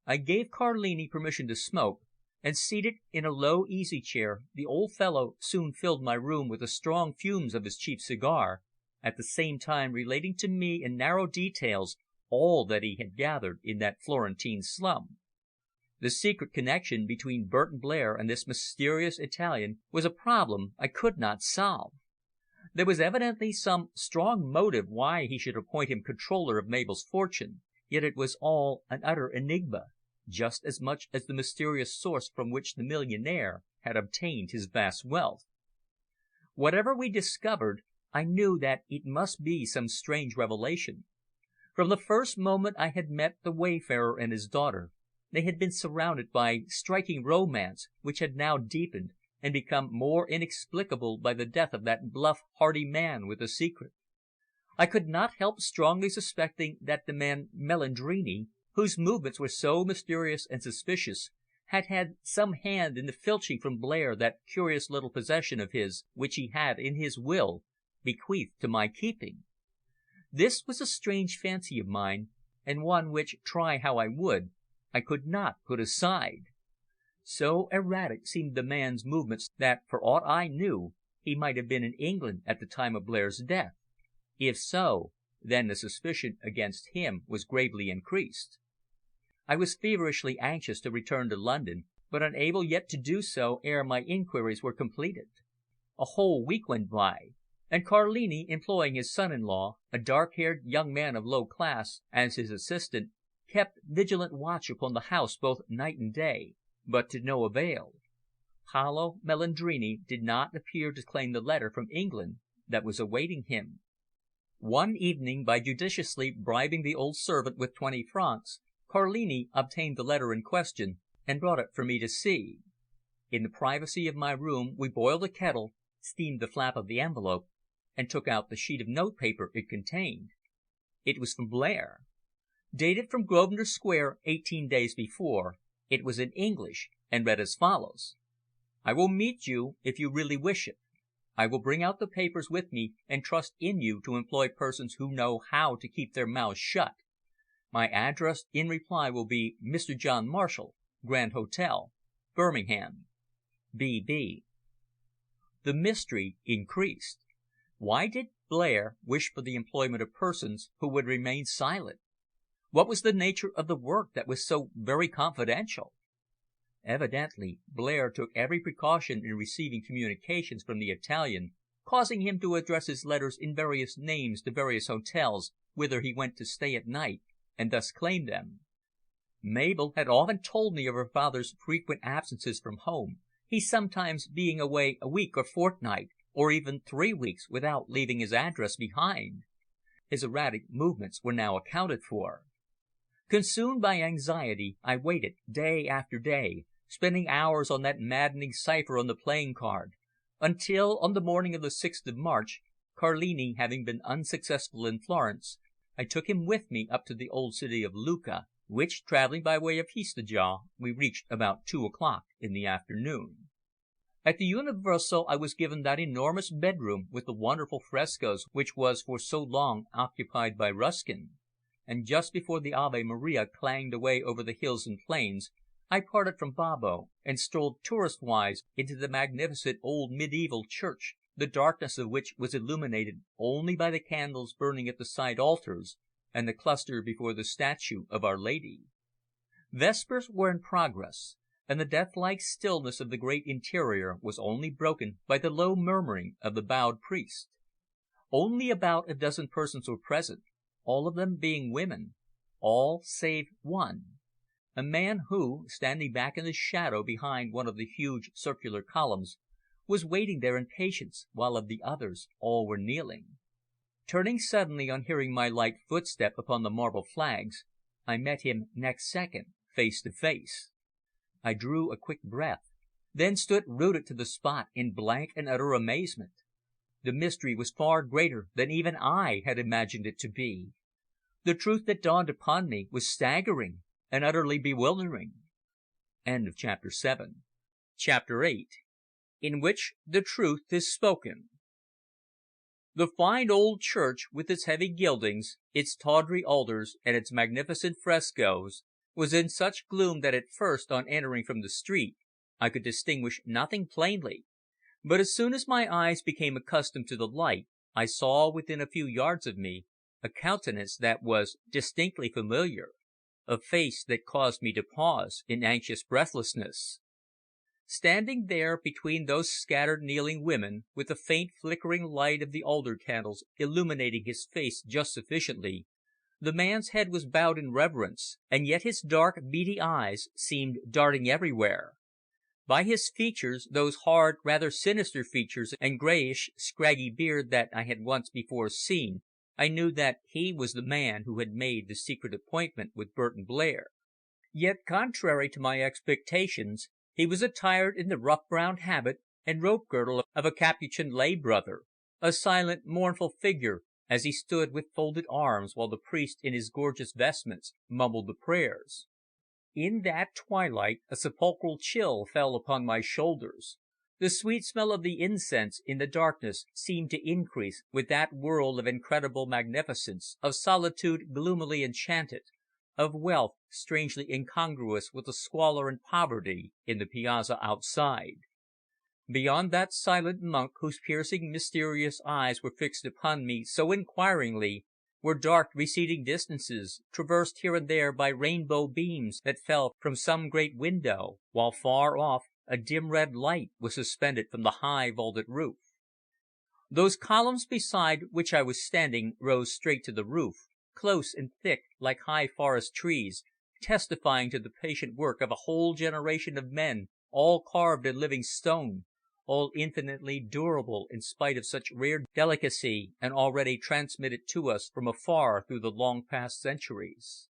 I gave Carlini permission to smoke, and seated in a low easy chair, the old fellow soon filled my room with the strong fumes of his cheap cigar, at the same time relating to me in narrow details all that he had gathered in that Florentine slum. The secret connection between Burton Blair and this mysterious Italian was a problem I could not solve. There was evidently some strong motive why he should appoint him controller of Mabel's fortune, yet it was all an utter enigma, just as much as the mysterious source from which the millionaire had obtained his vast wealth. Whatever we discovered, I knew that it must be some strange revelation. From the first moment I had met the wayfarer and his daughter, they had been surrounded by striking romance, which had now deepened and become more inexplicable by the death of that bluff, hearty man with the secret. I could not help strongly suspecting that the man Melandrini, whose movements were so mysterious and suspicious, had had some hand in the filching from Blair that curious little possession of his which he had in his will bequeathed to my keeping. This was a strange fancy of mine, and one which, try how I would, I could not put aside. So erratic seemed the man's movements that, for aught I knew, he might have been in England at the time of Blair's death. If so, then the suspicion against him was gravely increased. I was feverishly anxious to return to London, but unable yet to do so ere my inquiries were completed. A whole week went by, and Carlini, employing his son-in-law, a dark-haired young man of low class, as his assistant, kept vigilant watch upon the house both night and day, but to no avail. Paolo Melandrini did not appear to claim the letter from England that was awaiting him. One evening, by judiciously bribing the old servant with 20 francs, Carlini obtained the letter in question and brought it for me to see. In the privacy of my room we boiled a kettle, steamed the flap of the envelope, and took out the sheet of notepaper it contained. It was from Blair. Dated from Grosvenor Square 18 days before, it was in English, and read as follows: "I will meet you if you really wish it. I will bring out the papers with me and trust in you to employ persons who know how to keep their mouths shut. My address in reply will be Mr. John Marshall, Grand Hotel, Birmingham. B.B. The mystery increased. Why did Blair wish for the employment of persons who would remain silent? What was the nature of the work that was so very confidential? Evidently Blair took every precaution in receiving communications from the Italian, causing him to address his letters in various names to various hotels whither he went to stay at night, and thus claim them. Mabel had often told me of her father's frequent absences from home, he sometimes being away a week or fortnight, or even 3 weeks without leaving his address behind. His erratic movements were now accounted for. Consumed by anxiety, I waited day after day, spending hours on that maddening cipher on the playing card, until, on the morning of the 6th of March, Carlini having been unsuccessful in Florence, I took him with me up to the old city of Lucca, which, travelling by way of Pistoja, we reached about 2 o'clock in the afternoon. At the Universal I was given that enormous bedroom with the wonderful frescoes which was for so long occupied by Ruskin, and just before the Ave Maria clanged away over the hills and plains, I parted from Babbo and strolled tourist-wise into the magnificent old medieval church, the darkness of which was illuminated only by the candles burning at the side altars and the cluster before the statue of Our Lady. Vespers were in progress, and the death-like stillness of the great interior was only broken by the low murmuring of the bowed priest. Only about a dozen persons were present, all of them being women, all save one, a man who, standing back in the shadow behind one of the huge circular columns, was waiting there in patience, while of the others all were kneeling. Turning suddenly on hearing my light footstep upon the marble flags, I met him next second, face to face. I drew a quick breath, then stood rooted to the spot in blank and utter amazement. The mystery was far greater than even I had imagined it to be. The truth that dawned upon me was staggering and utterly bewildering. End of chapter 7. Chapter 8. In which the truth is spoken. The fine old church, with its heavy gildings, its tawdry altars, and its magnificent frescoes, was in such gloom that at first, on entering from the street, I could distinguish nothing plainly, but as soon as my eyes became accustomed to the light, I saw within a few yards of me a countenance that was distinctly familiar, a face that caused me to pause in anxious breathlessness. Standing there between those scattered kneeling women, with the faint flickering light of the altar candles illuminating his face just sufficiently, the man's head was bowed in reverence, and yet his dark, beady eyes seemed darting everywhere. By his features, those hard, rather sinister features, and greyish, scraggy beard that I had once before seen, I knew that he was the man who had made the secret appointment with Burton Blair. Yet, contrary to my expectations, he was attired in the rough brown habit and rope girdle of a Capuchin lay brother, a silent, mournful figure, as he stood with folded arms while the priest in his gorgeous vestments mumbled the prayers. In that twilight a sepulchral chill fell upon my shoulders. The sweet smell of the incense in the darkness seemed to increase with that world of incredible magnificence, of solitude gloomily enchanted, of wealth strangely incongruous with the squalor and poverty in the piazza outside. Beyond that silent monk whose piercing mysterious eyes were fixed upon me so inquiringly were dark receding distances, traversed here and there by rainbow beams that fell from some great window, while far off a dim red light was suspended from the high vaulted roof. Those columns beside which I was standing rose straight to the roof, close and thick like high forest trees, testifying to the patient work of a whole generation of men, all carved in living stone, all infinitely durable in spite of such rare delicacy, and already transmitted to us from afar through the long past centuries.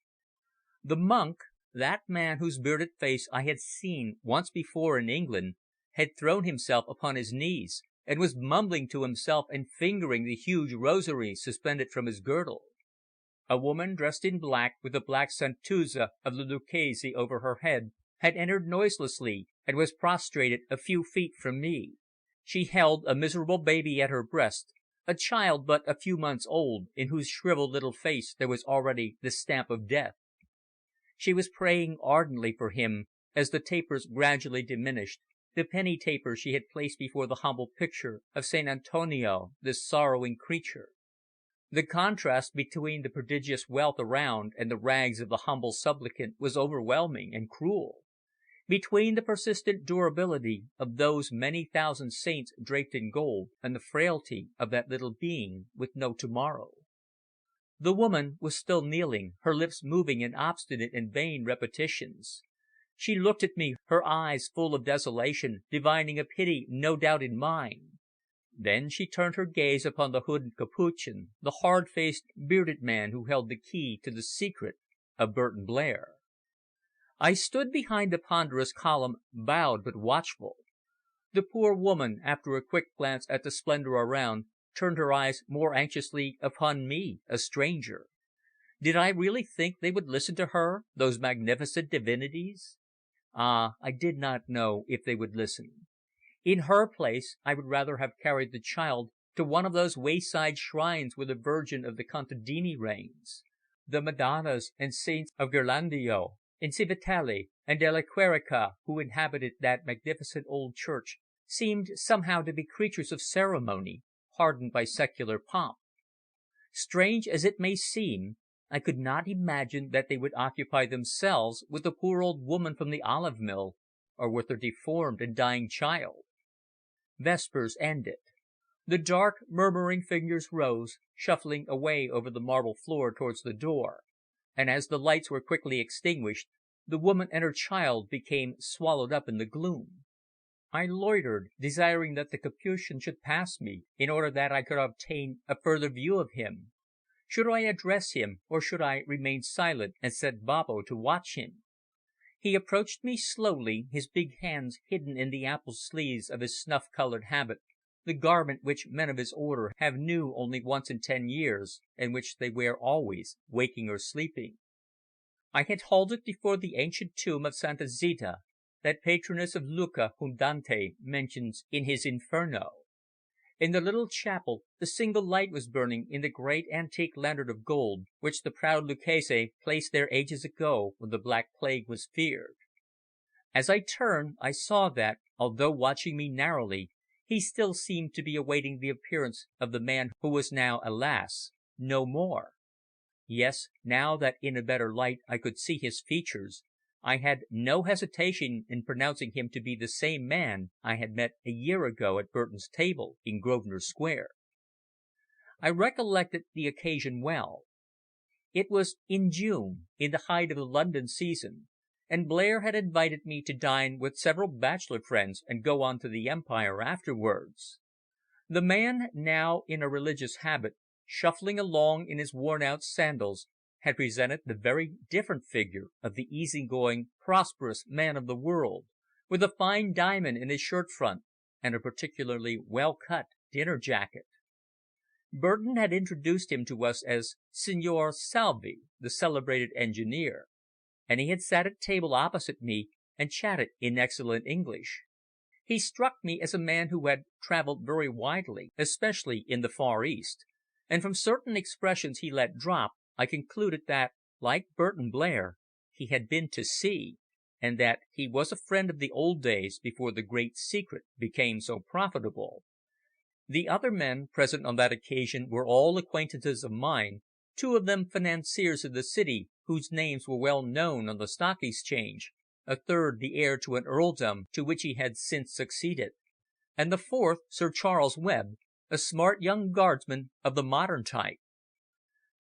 The monk, that man whose bearded face I had seen once before in England, had thrown himself upon his knees, and was mumbling to himself and fingering the huge rosary suspended from his girdle. A woman dressed in black, with the black santuzza of the Lucchese over her head, had entered noiselessly, and was prostrated a few feet from me. She held a miserable baby at her breast, a child but a few months old, in whose shrivelled little face there was already the stamp of death. She was praying ardently for him, as the tapers gradually diminished, the penny taper she had placed before the humble picture of Saint Antonio, this sorrowing creature. The contrast between the prodigious wealth around and the rags of the humble supplicant was overwhelming and cruel. Between the persistent durability of those many thousand saints draped in gold and the frailty of that little being with no tomorrow. The woman was still kneeling, her lips moving in obstinate and vain repetitions. She looked at me, her eyes full of desolation, divining a pity no doubt in mine. Then she turned her gaze upon the hooded Capuchin, the hard-faced, bearded man who held the key to the secret of Burton Blair. I stood behind the ponderous column, bowed but watchful. The poor woman, after a quick glance at the splendour around, turned her eyes more anxiously upon me, a stranger. Did I really think they would listen to her, those magnificent divinities? Ah, I did not know if they would listen. In her place, I would rather have carried the child to one of those wayside shrines where the Virgin of the Contadini reigns. The Madonnas and Saints of Ghirlandaio, and Civitella, and Della Querica, who inhabited that magnificent old church, seemed somehow to be creatures of ceremony, hardened by secular pomp. Strange as it may seem, I could not imagine that they would occupy themselves with the poor old woman from the olive mill, or with her deformed and dying child. Vespers ended. The dark, murmuring figures rose, shuffling away over the marble floor towards the door, and as the lights were quickly extinguished, the woman and her child became swallowed up in the gloom. I loitered, desiring that the Capuchin should pass me, in order that I could obtain a further view of him. Should I address him, or should I remain silent and set Babbo to watch him? He approached me slowly, his big hands hidden in the ample sleeves of his snuff-coloured habit, the garment which men of his order have new only once in 10 years, and which they wear always, waking or sleeping. I had halted before the ancient tomb of Santa Zita, that patroness of Lucca whom Dante mentions in his Inferno. In the little chapel a single light was burning in the great antique lantern of gold, which the proud Lucchese placed there ages ago when the Black Plague was feared. As I turned, I saw that, although watching me narrowly, he still seemed to be awaiting the appearance of the man who was now, alas, no more. Yes, now that in a better light I could see his features, I had no hesitation in pronouncing him to be the same man I had met a year ago at Burton's table in Grosvenor Square. I recollected the occasion well. It was in June, in the height of the London season, and Blair had invited me to dine with several bachelor friends and go on to the Empire afterwards. The man, now in a religious habit, shuffling along in his worn-out sandals, had presented the very different figure of the easy-going, prosperous man of the world, with a fine diamond in his shirt-front and a particularly well-cut dinner jacket. Burton had introduced him to us as Signor Salvi, the celebrated engineer, and he had sat at table opposite me and chatted in excellent English. He struck me as a man who had travelled very widely, especially in the Far East, and from certain expressions he let drop, I concluded that, like Burton Blair, he had been to sea, and that he was a friend of the old days before the great secret became so profitable. The other men present on that occasion were all acquaintances of mine, 2 of them financiers of the city whose names were well known on the Stock Exchange, a third the heir to an earldom to which he had since succeeded, and the fourth Sir Charles Webb, a smart young guardsman of the modern type.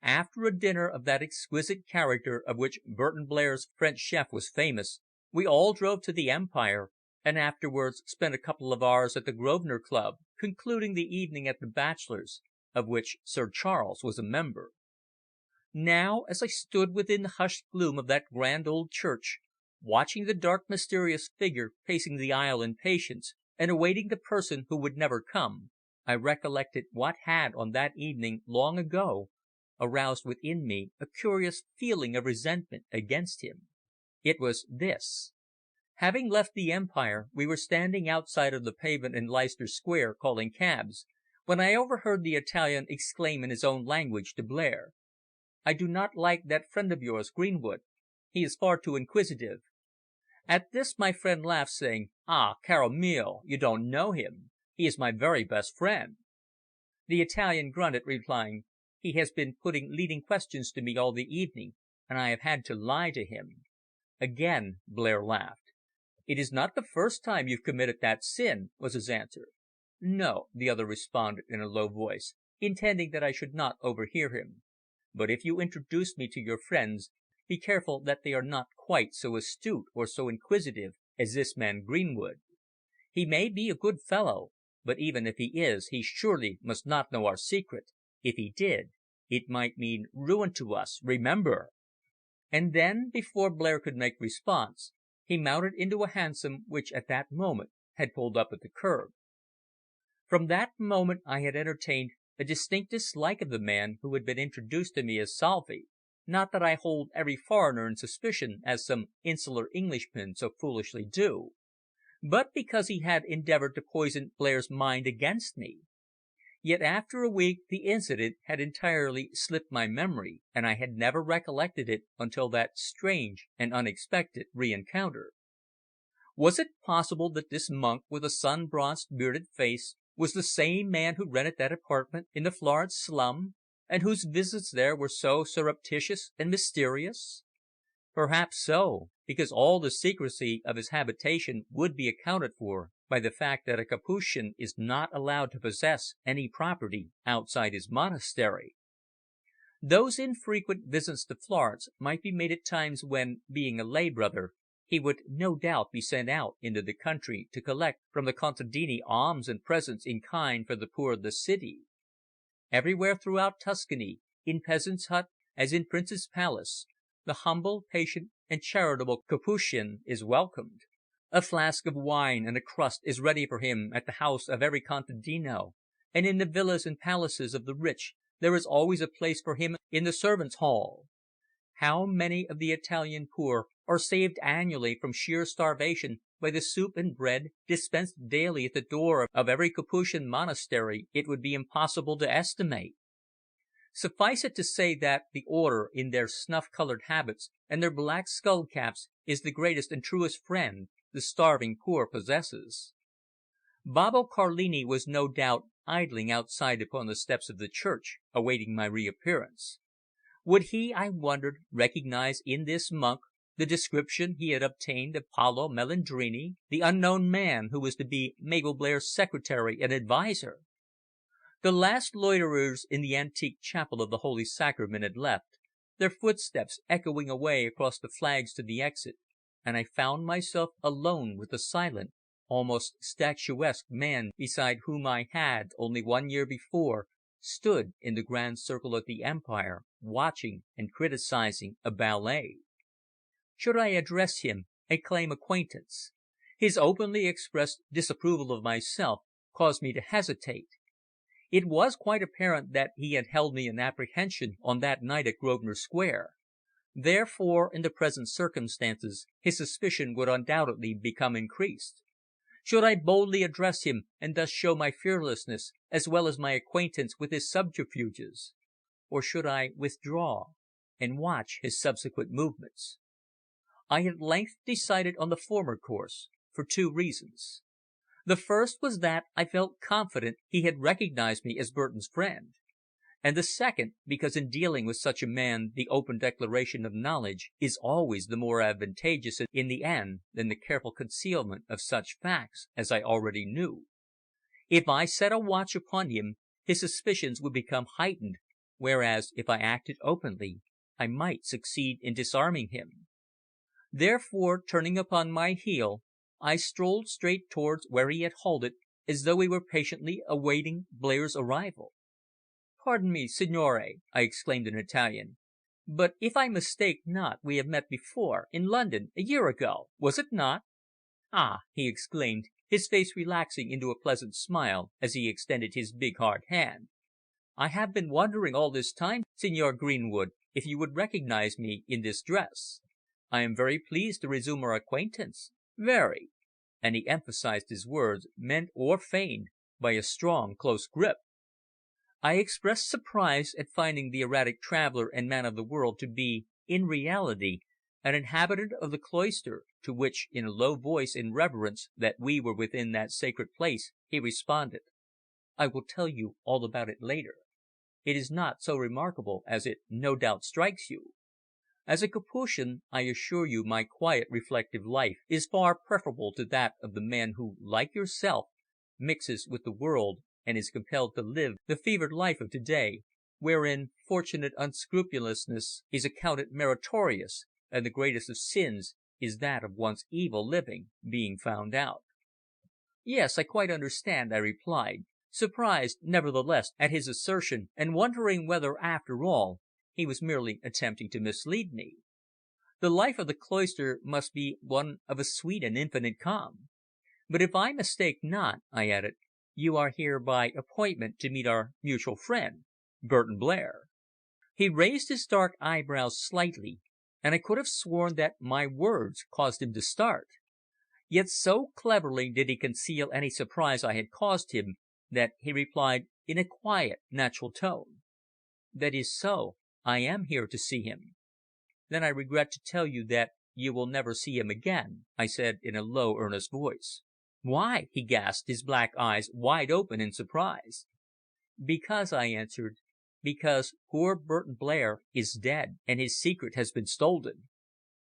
After a dinner of that exquisite character of which Burton Blair's French chef was famous, we all drove to the Empire, and afterwards spent a couple of hours at the Grosvenor Club, concluding the evening at the Bachelors, of which Sir Charles was a member. Now, as I stood within the hushed gloom of that grand old church, watching the dark mysterious figure pacing the aisle in patience, and awaiting the person who would never come, I recollected what had on that evening long ago aroused within me a curious feeling of resentment against him. It was this. Having left the Empire, we were standing outside on the pavement in Leicester Square calling cabs, when I overheard the Italian exclaim in his own language to Blair, "I do not like that friend of yours, Greenwood. He is far too inquisitive." At this my friend laughed, saying, "Ah, caro mio, you don't know him. He is my very best friend." The Italian grunted, replying, "He has been putting leading questions to me all the evening, and I have had to lie to him." Again Blair laughed. "It is not the first time you've committed that sin," was his answer. "No," the other responded in a low voice, intending that I should not overhear him. "But if you introduce me to your friends, be careful that they are not quite so astute or so inquisitive as this man Greenwood. He may be a good fellow, but even if he is, he surely must not know our secret. If he did, it might mean ruin to us, remember." And then, before Blair could make response, he mounted into a hansom which at that moment had pulled up at the curb. From that moment I had entertained a distinct dislike of the man who had been introduced to me as Salvi, not that I hold every foreigner in suspicion, as some insular Englishmen so foolishly do, but because he had endeavoured to poison Blair's mind against me. Yet after a week the incident had entirely slipped my memory, and I had never recollected it until that strange and unexpected re-encounter. Was it possible that this monk with the sun-bronzed, bearded face was the same man who rented that apartment in the Florence slum, and whose visits there were so surreptitious and mysterious? Perhaps so, because all the secrecy of his habitation would be accounted for by the fact that a Capuchin is not allowed to possess any property outside his monastery. Those infrequent visits to Florence might be made at times when, being a lay brother, he would no doubt be sent out into the country to collect from the contadini alms and presents in kind for the poor of the city. Everywhere throughout Tuscany, in peasant's hut as in prince's palace, the humble, patient, and charitable Capuchin is welcomed. A flask of wine and a crust is ready for him at the house of every contadino, and in the villas and palaces of the rich there is always a place for him in the servants' hall. How many of the Italian poor are saved annually from sheer starvation by the soup and bread dispensed daily at the door of every Capuchin monastery it would be impossible to estimate. Suffice it to say that the order, in their snuff-coloured habits and their black skull-caps, is the greatest and truest friend the starving poor possesses. Babbo Carlini was no doubt idling outside upon the steps of the church, awaiting my reappearance. Would he, I wondered, recognize in this monk the description he had obtained of Paolo Melandrini, the unknown man who was to be Mabel Blair's secretary and adviser? The last loiterers in the antique chapel of the Holy Sacrament had left, their footsteps echoing away across the flags to the exit, and I found myself alone with the silent, almost statuesque man beside whom I had, only 1 year before, stood in the grand circle at the Empire, watching and criticizing a ballet. Should I address him and claim acquaintance? His openly expressed disapproval of myself caused me to hesitate. It was quite apparent that he had held me in apprehension on that night at Grosvenor Square. Therefore, in the present circumstances, his suspicion would undoubtedly become increased. Should I boldly address him and thus show my fearlessness as well as my acquaintance with his subterfuges? Or should I withdraw and watch his subsequent movements? I at length decided on the former course, for 2 reasons. The first was that I felt confident he had recognized me as Burton's friend, and the second because in dealing with such a man the open declaration of knowledge is always the more advantageous in the end than the careful concealment of such facts as I already knew. If I set a watch upon him, his suspicions would become heightened, whereas if I acted openly I might succeed in disarming him. Therefore, turning upon my heel, I strolled straight towards where he had halted, as though he were patiently awaiting Blair's arrival. "Pardon me, signore," I exclaimed in Italian, "but if I mistake not we have met before, in London, a year ago, was it not?" "Ah!" he exclaimed, his face relaxing into a pleasant smile as he extended his big hard hand. "I have been wondering all this time, Signor Greenwood, if you would recognize me in this dress. I am very pleased to resume our acquaintance. Very," and he emphasized his words, meant or feigned, by a strong, close grip. I expressed surprise at finding the erratic traveller and man of the world to be, in reality, an inhabitant of the cloister, to which, in a low voice, in reverence that we were within that sacred place, he responded, "I will tell you all about it later. It is not so remarkable as it no doubt strikes you. As a Capuchin, I assure you my quiet, reflective life is far preferable to that of the man who, like yourself, mixes with the world and is compelled to live the fevered life of to-day, wherein fortunate unscrupulousness is accounted meritorious, and the greatest of sins is that of one's evil living being found out." "Yes, I quite understand," I replied, surprised nevertheless at his assertion, and wondering whether, after all, he was merely attempting to mislead me. "The life of the cloister must be one of a sweet and infinite calm. But if I mistake not," I added, "you are here by appointment to meet our mutual friend, Burton Blair." He raised his dark eyebrows slightly, and I could have sworn that my words caused him to start. Yet so cleverly did he conceal any surprise I had caused him, that he replied in a quiet, natural tone "That is so. I am here to see him." "Then I regret to tell you that you will never see him again," I said in a low, earnest voice. "Why?" he gasped, his black eyes wide open in surprise. "Because," I answered, "because poor Burton Blair is dead, and his secret has been stolen."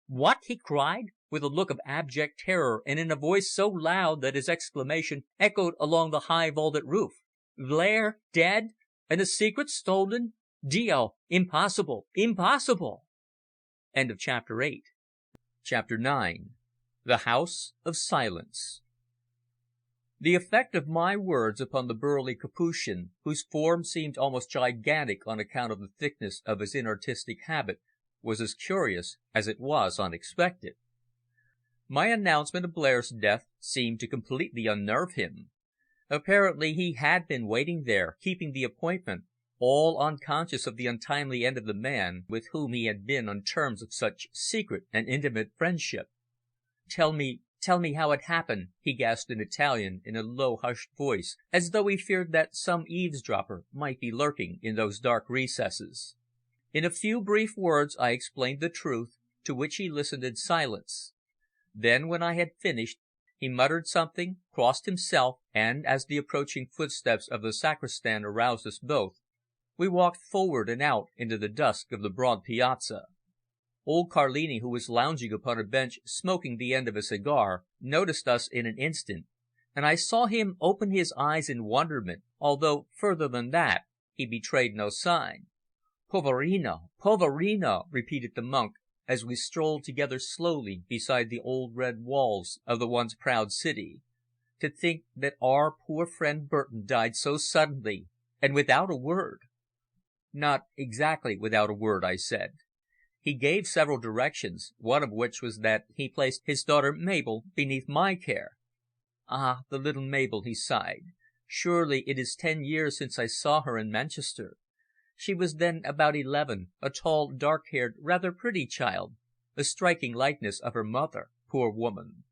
"What?" he cried, with a look of abject terror, and in a voice so loud that his exclamation echoed along the high vaulted roof. "Blair dead, and the secret stolen? Dio! Impossible! Impossible!" Chapter 9. The House of Silence. The effect of my words upon the burly Capuchin, whose form seemed almost gigantic on account of the thickness of his inartistic habit, was as curious as it was unexpected. My announcement of Blair's death seemed to completely unnerve him. Apparently he had been waiting there, keeping the appointment, all unconscious of the untimely end of the man with whom he had been on terms of such secret and intimate friendship. Tell me how it happened," he gasped in Italian in a low, hushed voice, as though he feared that some eavesdropper might be lurking in those dark recesses. In a few brief words I explained the truth, to which he listened in silence. Then, when I had finished, he muttered something, crossed himself, and, as the approaching footsteps of the sacristan aroused us both, we walked forward and out into the dusk of the broad piazza. Old Carlini, who was lounging upon a bench smoking the end of a cigar, noticed us in an instant, and I saw him open his eyes in wonderment, although further than that he betrayed no sign. "Poverino! Poverino!" repeated the monk, as we strolled together slowly beside the old red walls of the once proud city. "To think that our poor friend Burton died so suddenly, and without a word." "Not exactly without a word," I said. "He gave several directions, one of which was that he placed his daughter Mabel beneath my care." "Ah, the little Mabel!" he sighed. "Surely it is 10 years since I saw her in Manchester. She was then about 11, a tall, dark-haired, rather pretty child, a striking likeness of her mother, poor woman."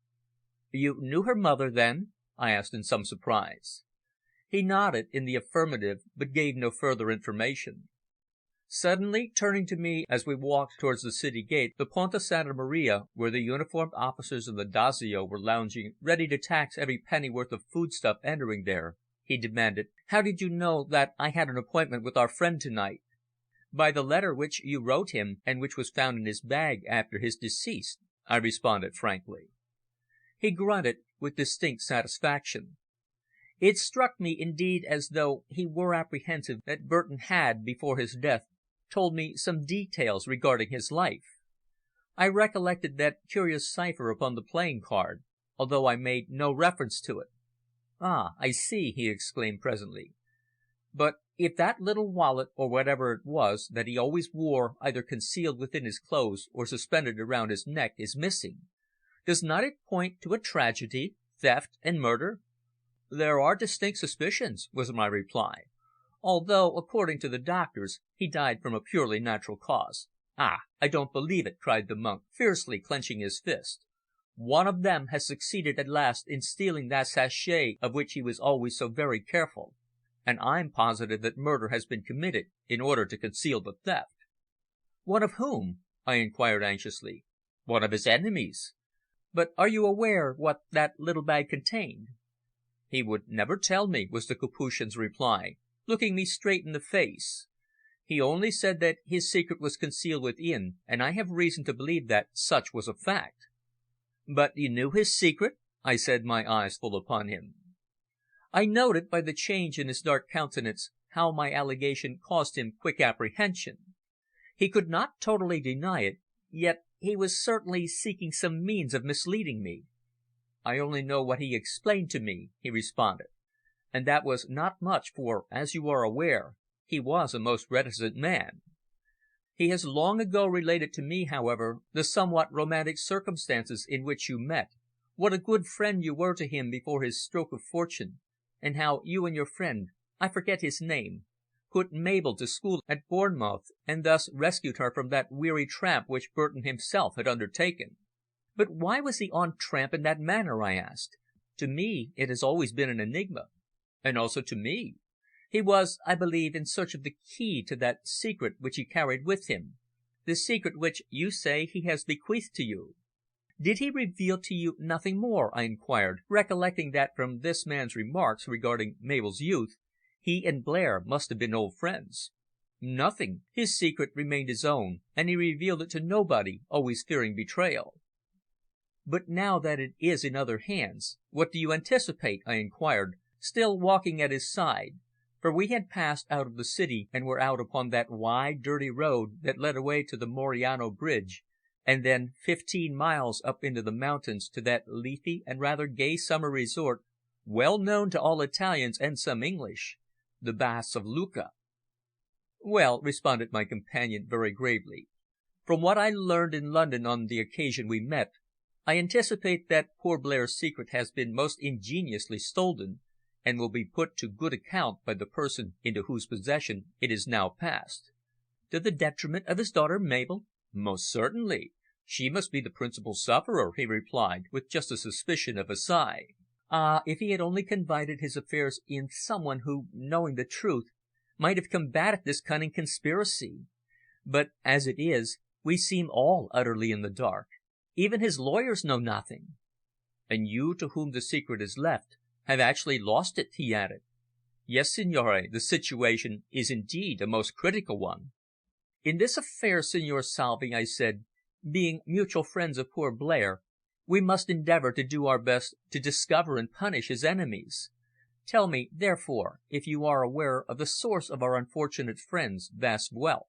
"You knew her mother, then?" I asked in some surprise. He nodded in the affirmative, but gave no further information. Suddenly turning to me as we walked towards the city gate, the Ponte Santa Maria, where the uniformed officers of the Dazio were lounging ready to tax every pennyworth of foodstuff entering there, he demanded "How did you know that I had an appointment with our friend to night?" "By the letter which you wrote him, and which was found in his bag after his decease," I responded frankly. He grunted with distinct satisfaction. It struck me indeed as though he were apprehensive that Burton had, before his death, told me some details regarding his life. I recollected that curious cipher upon the playing card, although I made no reference to it. "Ah, I see," he exclaimed presently. "But if that little wallet, or whatever it was, that he always wore either concealed within his clothes or suspended around his neck, is missing, does not it point to a tragedy, theft and murder?" "There are distinct suspicions," was my reply, "although, according to the doctors, he died from a purely natural cause." "Ah, I don't believe it!" cried the monk, fiercely clenching his fist. "One of them has succeeded at last in stealing that sachet of which he was always so very careful, and I'm positive that murder has been committed in order to conceal the theft." "One of whom?" I inquired anxiously. One of his enemies. But are you aware what that little bag contained?" "He would never tell me," was the Capuchin's reply, looking me straight in the face. "He only said that his secret was concealed within, and I have reason to believe that such was a fact." "But you knew his secret?" I said, my eyes full upon him. I noted by the change in his dark countenance how my allegation caused him quick apprehension. He could not totally deny it, yet he was certainly seeking some means of misleading me. "I only know what he explained to me," he responded, "and that was not much, for, as you are aware, he was a most reticent man. He has long ago related to me, however, the somewhat romantic circumstances in which you met, what a good friend you were to him before his stroke of fortune, and how you and your friend, I forget his name, put Mabel to school at Bournemouth, and thus rescued her from that weary tramp which Burton himself had undertaken." "But why was he on tramp in that manner?" I asked. "To me it has always been an enigma." "And also to me. He was, I believe, in search of the key to that secret which he carried with him the secret which you say he has bequeathed to you." "Did he reveal to you nothing more?" I inquired, recollecting that from this man's remarks regarding Mabel's youth, he and Blair must have been old friends. "Nothing. His secret remained his own, and he revealed it to nobody, always fearing betrayal." "But now that it is in other hands, what do you anticipate?" I inquired, still walking at his side, for we had passed out of the city and were out upon that wide, dirty road that led away to the Moriano Bridge, and then 15 miles up into the mountains to that leafy and rather gay summer resort, well known to all Italians and some English, the Baths of Lucca. "Well," responded my companion very gravely, "from what I learned in London on the occasion we met, I anticipate that poor Blair's secret has been most ingeniously stolen, and will be put to good account by the person into whose possession it is now passed." "To the detriment of his daughter Mabel?" "Most certainly. She must be the principal sufferer," he replied, with just a suspicion of a sigh. "Ah, if he had only confided his affairs in some one who, knowing the truth, might have combated this cunning conspiracy. But as it is, we seem all utterly in the dark. Even his lawyers know nothing." "And you, to whom the secret is left, have actually lost it," he added. "Yes, signore, the situation is indeed a most critical one." "In this affair, Signor Salvi," I said, "being mutual friends of poor Blair, we must endeavour to do our best to discover and punish his enemies. Tell me, therefore, if you are aware of the source of our unfortunate friend's vast wealth."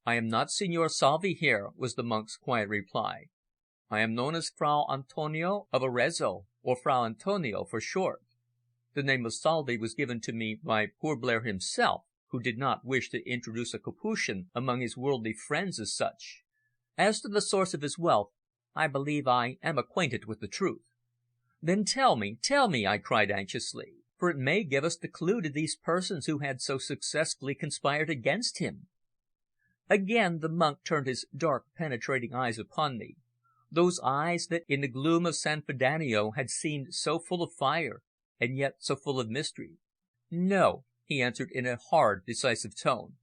"I am not Signor Salvi here," was the monk's quiet reply. "I am known as Fra Antonio of Arezzo, or Fra Antonio for short. The name of Salvi was given to me by poor Blair himself, who did not wish to introduce a Capuchin among his worldly friends as such. As to the source of his wealth, I believe I am acquainted with the truth." "Then tell me, I cried anxiously, "for it may give us the clue to these persons who had so successfully conspired against him." Again the monk turned his dark, penetrating eyes upon me, those eyes that in the gloom of San Frediano had seemed so full of fire and yet so full of mystery. "No," he answered in a hard, decisive tone.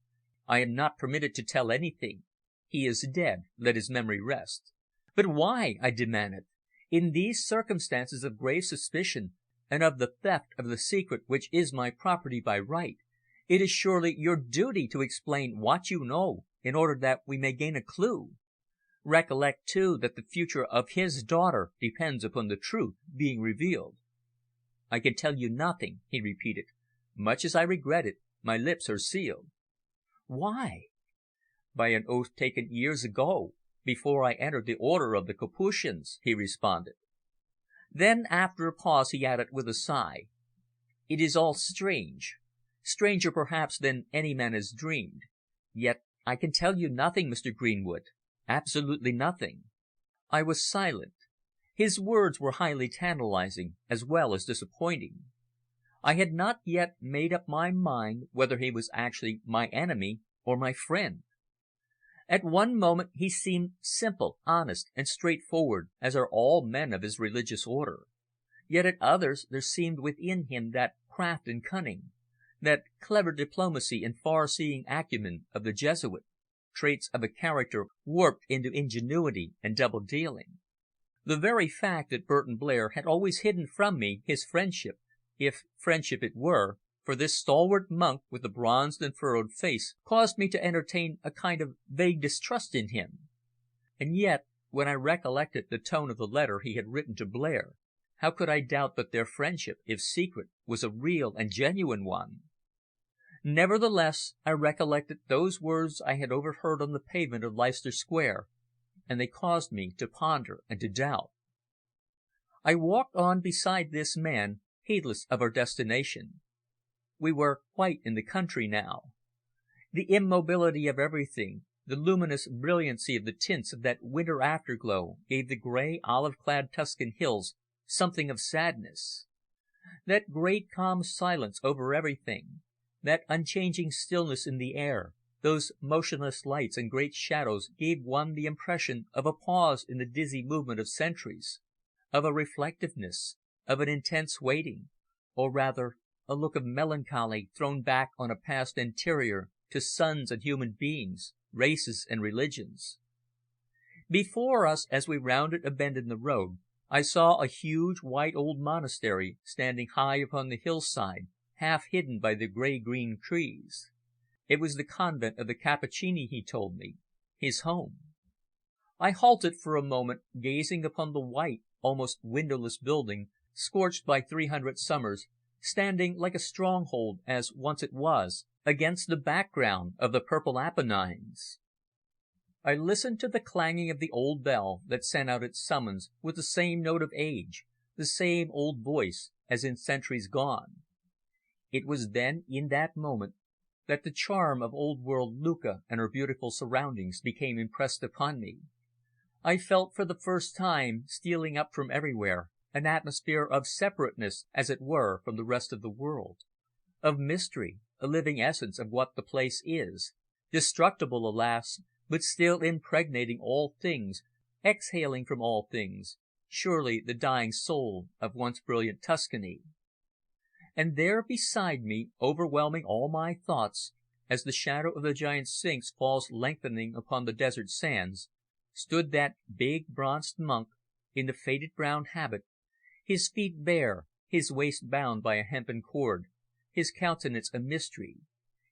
"I am not permitted to tell anything. He is dead. Let his memory rest." "But why?" I demanded. "In these circumstances of grave suspicion, and of the theft of the secret which is my property by right, it is surely your duty to explain what you know, in order that we may gain a clue. Recollect, too, that the future of his daughter depends upon the truth being revealed." "I can tell you nothing," he repeated. "Much as I regret it, my lips are sealed." "Why?" "By an oath taken years ago, before I entered the Order of the Capuchins," he responded. Then, after a pause, he added with a sigh, "It is all strange. Stranger, perhaps, than any man has dreamed. Yet I can tell you nothing, Mr. Greenwood. Absolutely nothing." I was silent. His words were highly tantalizing as well as disappointing. I had not yet made up my mind whether he was actually my enemy or my friend. At one moment he seemed simple, honest, and straightforward, as are all men of his religious order. Yet at others there seemed within him that craft and cunning, that clever diplomacy and far-seeing acumen of the Jesuit. traits of a character warped into ingenuity and double dealing. The very fact that Burton Blair had always hidden from me his friendship, if friendship it were, for this stalwart monk with the bronzed and furrowed face, caused me to entertain a kind of vague distrust in him. And yet, when I recollected the tone of the letter he had written to Blair, how could I doubt that their friendship, if secret, was a real and genuine one? Nevertheless, I recollected those words I had overheard on the pavement of Leicester Square, and they caused me to ponder and to doubt. I walked on beside this man, heedless of our destination. We were quite in the country now. The immobility of everything, the luminous brilliancy of the tints of that winter afterglow gave the grey, olive-clad Tuscan hills something of sadness. That great calm silence over everything, that unchanging stillness in the air, those motionless lights and great shadows gave one the impression of a pause in the dizzy movement of centuries, of a reflectiveness, of an intense waiting, or rather a look of melancholy thrown back on a past anterior to suns and human beings, races and religions. Before us, as we rounded a bend in the road, I saw a huge white old monastery standing high upon the hillside, half hidden by the grey-green trees. It was the convent of the Cappuccini, he told me, his home. I halted for a moment, gazing upon the white, almost windowless building, scorched by 300 summers, standing like a stronghold, as once it was, against the background of the purple Apennines. I listened to the clanging of the old bell that sent out its summons with the same note of age, the same old voice as in centuries gone. It was then, in that moment, that the charm of old-world Lucca and her beautiful surroundings became impressed upon me. I felt for the first time, stealing up from everywhere, an atmosphere of separateness, as it were, from the rest of the world, of mystery, a living essence of what the place is, destructible, alas, but still impregnating all things, exhaling from all things, surely the dying soul of once brilliant Tuscany. And there beside me, overwhelming all my thoughts, as the shadow of the giant Sphinx falls lengthening upon the desert sands, stood that big bronzed monk in the faded brown habit, his feet bare, his waist bound by a hempen cord, his countenance a mystery,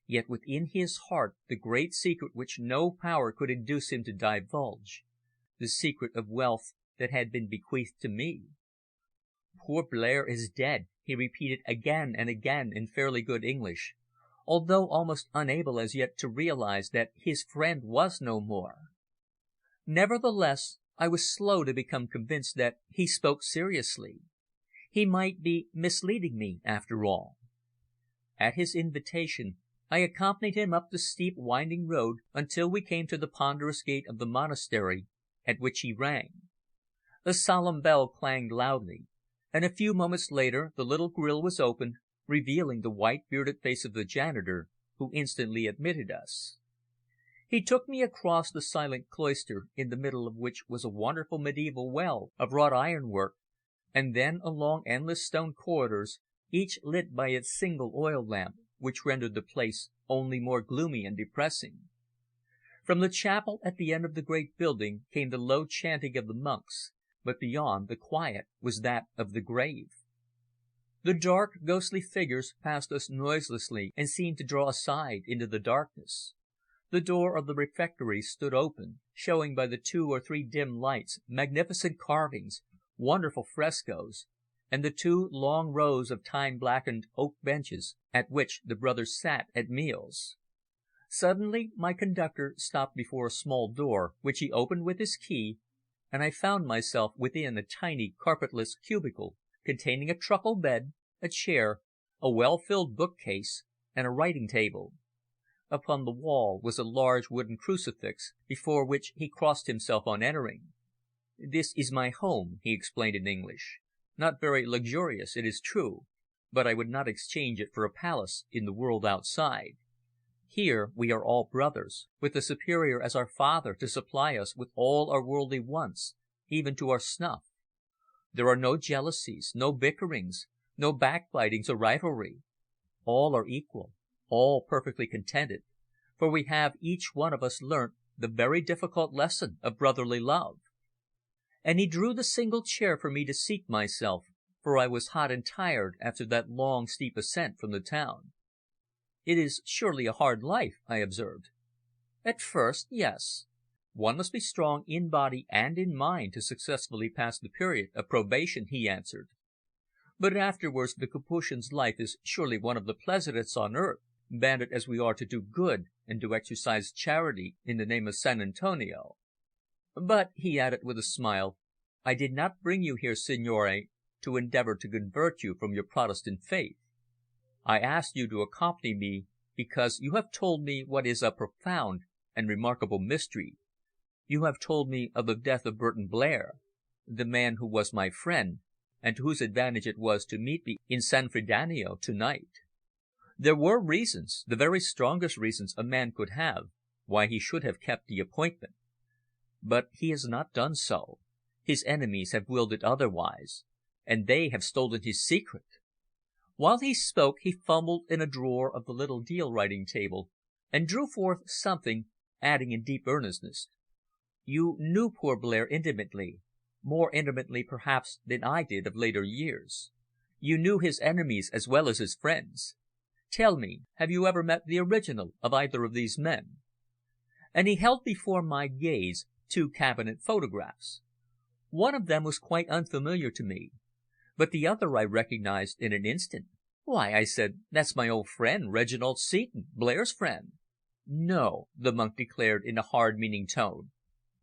yet within his heart the great secret which no power could induce him to divulge, the secret of wealth that had been bequeathed to me. "Poor Blair is dead," he repeated again and again in fairly good English, although almost unable as yet to realize that his friend was no more. Nevertheless, I was slow to become convinced that he spoke seriously. He might be misleading me after all. At his invitation, I accompanied him up the steep winding road until we came to the ponderous gate of the monastery, at which he rang. The solemn bell clanged loudly, and a few moments later the little grille was opened, revealing the white-bearded face of the janitor, who instantly admitted us. He took me across the silent cloister, in the middle of which was a wonderful medieval well of wrought ironwork, and then along endless stone corridors, each lit by its single oil lamp, which rendered the place only more gloomy and depressing. From the chapel at the end of the great building came the low chanting of the monks, but beyond the quiet was that of the grave. The dark, ghostly figures passed us noiselessly and seemed to draw aside into the darkness. The door of the refectory stood open, showing by the 2 or 3 dim lights magnificent carvings, wonderful frescoes, and the 2 long rows of time-blackened oak benches at which the brothers sat at meals. Suddenly my conductor stopped before a small door, which he opened with his key, and I found myself within a tiny carpetless cubicle containing a truckle bed, a chair, a well-filled bookcase, and a writing table. Upon the wall was a large wooden crucifix, before which he crossed himself on entering. "This is my home," he explained in English. "Not very luxurious, it is true, but I would not exchange it for a palace in the world outside. Here we are all brothers, with the Superior as our father to supply us with all our worldly wants, even to our snuff. There are no jealousies, no bickerings, no backbitings or rivalry. All are equal, all perfectly contented, for we have each one of us learnt the very difficult lesson of brotherly love." And he drew the single chair for me to seat myself, for I was hot and tired after that long steep ascent from the town. "It is surely a hard life," I observed. "At first, yes. One must be strong in body and in mind to successfully pass the period of probation," he answered. "But afterwards the Capuchin's life is surely one of the pleasantest on earth, banded as we are to do good and to exercise charity in the name of San Antonio. But," he added with a smile, "I did not bring you here, signore, to endeavour to convert you from your Protestant faith. I asked you to accompany me because you have told me what is a profound and remarkable mystery. You have told me of the death of Burton Blair, the man who was my friend, and to whose advantage it was to meet me in San Frediano to-night. There were reasons, the very strongest reasons a man could have, why he should have kept the appointment. But he has not done so. His enemies have willed it otherwise, and they have stolen his secret." While he spoke he fumbled in a drawer of the little deal writing table and drew forth something, adding in deep earnestness, "You knew poor Blair intimately, more intimately perhaps than I did of later years. You knew his enemies as well as his friends. Tell me, have you ever met the original of either of these men?" And he held before my gaze two cabinet photographs. One of them was quite unfamiliar to me, but the other I recognized in an instant. "Why," I said, "that's my old friend, Reginald Seton, Blair's friend." "No," the monk declared in a hard, meaning tone.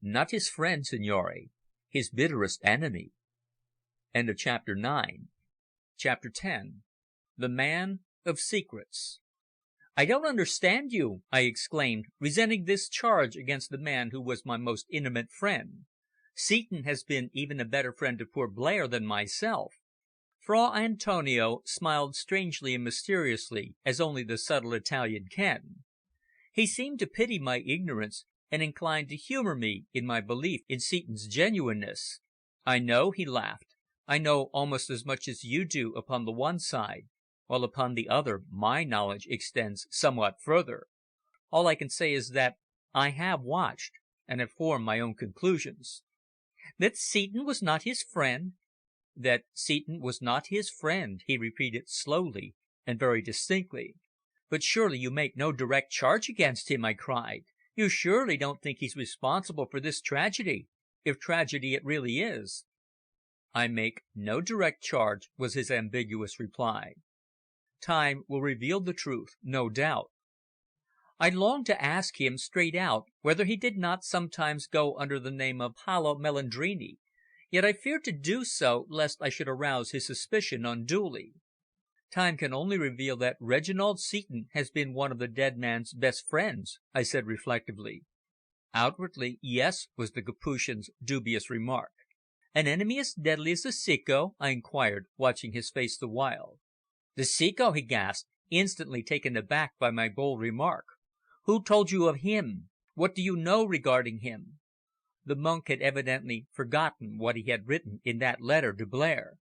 "Not his friend, signore. His bitterest enemy." Chapter 10. The Man of Secrets. "I don't understand you," I exclaimed, resenting this charge against the man who was my most intimate friend. "Seton has been even a better friend to poor Blair than myself." Fra Antonio smiled strangely and mysteriously, as only the subtle Italian can. He seemed to pity my ignorance, and inclined to humour me in my belief in Seton's genuineness. "I know," he laughed. "I know almost as much as you do upon the one side, while upon the other my knowledge extends somewhat further. All I can say is that I have watched and have formed my own conclusions." "That Seton was not his friend?" "That Seton was not his friend," he repeated slowly and very distinctly. "But surely you make no direct charge against him?" I cried. "You surely don't think he's responsible for this tragedy, if tragedy it really is?" "I make no direct charge," was his ambiguous reply. "Time will reveal the truth, no doubt." I longed to ask him straight out whether he did not sometimes go under the name of Paolo Melandrini, yet I feared to do so lest I should arouse his suspicion unduly. "Time can only reveal that Reginald Seton has been one of the dead man's best friends," I said reflectively. "Outwardly, yes," was the Capuchin's dubious remark. "An enemy as deadly as the Ceco?" I inquired, watching his face the while. "The Ceco!" he gasped, instantly taken aback by my bold remark. "Who told you of him? What do you know regarding him?" The monk had evidently forgotten what he had written in that letter to Blair.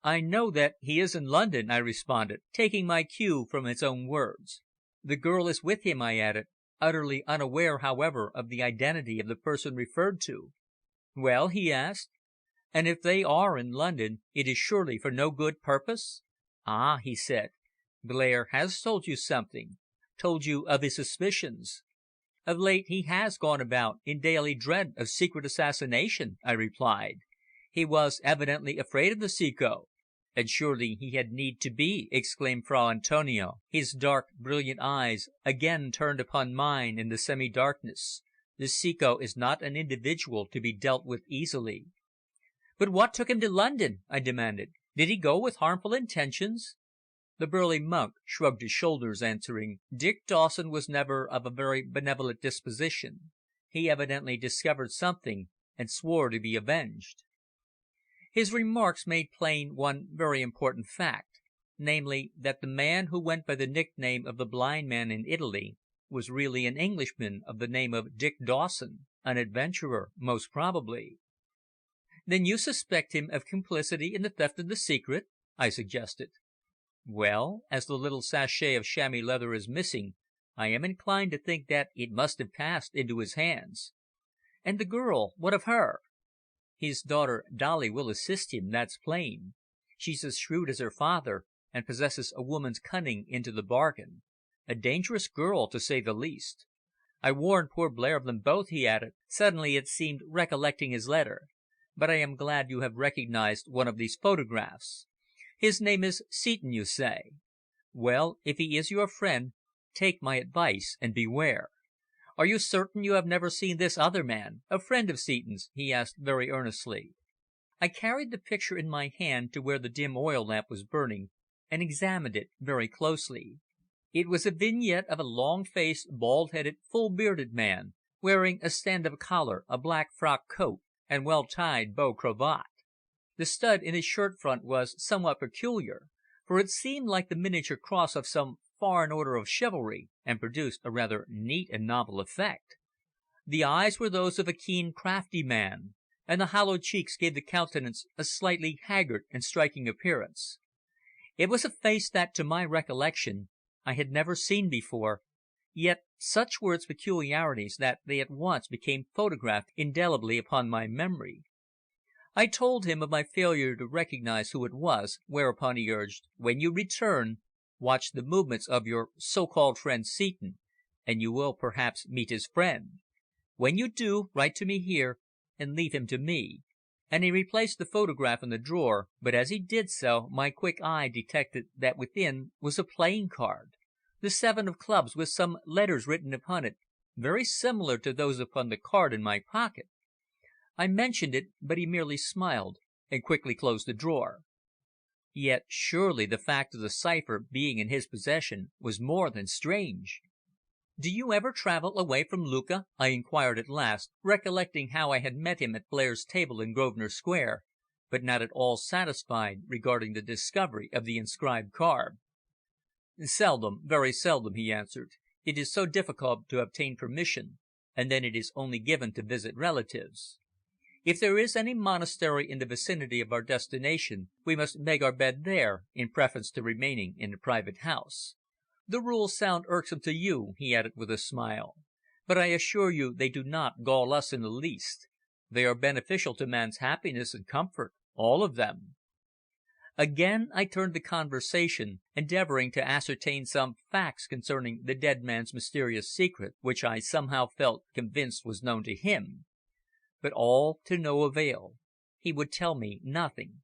"I know that he is in London," I responded, taking my cue from his own words. "The girl is with him," I added, utterly unaware, however, of the identity of the person referred to. "Well?" he asked. "And if they are in London, it is surely for no good purpose?" "Ah!" he said. "Blair has told you something told you of his suspicions. Of late he has gone about in daily dread of secret assassination," I replied. "He was evidently afraid of the Ceco." "And surely he had need to be," exclaimed Fra Antonio, his dark, brilliant eyes again turned upon mine in the semi-darkness. "The Ceco is not an individual to be dealt with easily." "But what took him to London?" I demanded. "Did he go with harmful intentions?" The burly monk shrugged his shoulders, answering "Dick Dawson was never of a very benevolent disposition. He evidently discovered something and swore to be avenged." His remarks made plain one very important fact, namely, that the man who went by the nickname of the blind man in Italy was really an Englishman of the name of Dick Dawson, an adventurer most probably. "Then you suspect him of complicity in the theft of the secret?" I suggested. "Well, as the little sachet of chamois leather is missing, I am inclined to think that it must have passed into his hands." "And the girl, what of her?" "His daughter Dolly will assist him, that's plain. She's as shrewd as her father, and possesses a woman's cunning into the bargain. A dangerous girl, to say the least. I warned poor Blair of them both," he added, suddenly it seemed recollecting his letter. "But I am glad you have recognized one of these photographs. His name is Seton, you say. Well, if he is your friend, take my advice and beware. Are you certain you have never seen this other man, a friend of Seton's?" he asked very earnestly. I carried the picture in my hand to where the dim oil lamp was burning, and examined it very closely. It was a vignette of a long-faced, bald-headed, full-bearded man, wearing a stand-up collar, a black frock coat, and well-tied bow cravat. The stud in his shirt front was somewhat peculiar, for it seemed like the miniature cross of some foreign order of chivalry, and produced a rather neat and novel effect. The eyes were those of a keen, crafty man, and the hollow cheeks gave the countenance a slightly haggard and striking appearance. It was a face that, to my recollection, I had never seen before, yet such were its peculiarities that they at once became photographed indelibly upon my memory. I told him of my failure to recognize who it was, whereupon he urged, "When you return, watch the movements of your so-called friend Seton, and you will perhaps meet his friend. When you do, write to me here, and leave him to me." And he replaced the photograph in the drawer, but as he did so my quick eye detected that within was a playing card, the 7 of clubs, with some letters written upon it, very similar to those upon the card in my pocket. I mentioned it, but he merely smiled and quickly closed the drawer. Yet surely the fact of the cipher being in his possession was more than strange. "Do you ever travel away from Lucca?" I inquired at last, recollecting how I had met him at Blair's table in Grosvenor Square, but not at all satisfied regarding the discovery of the inscribed card. "Seldom, very seldom," he answered. "It is so difficult to obtain permission, and then it is only given to visit relatives. If there is any monastery in the vicinity of our destination, we must beg our bed there, in preference to remaining in a private house. The rules sound irksome to you," he added with a smile, "but I assure you they do not gall us in the least. They are beneficial to man's happiness and comfort, all of them." Again I turned the conversation, endeavouring to ascertain some facts concerning the dead man's mysterious secret, which I somehow felt convinced was known to him. But all to no avail. He would tell me nothing.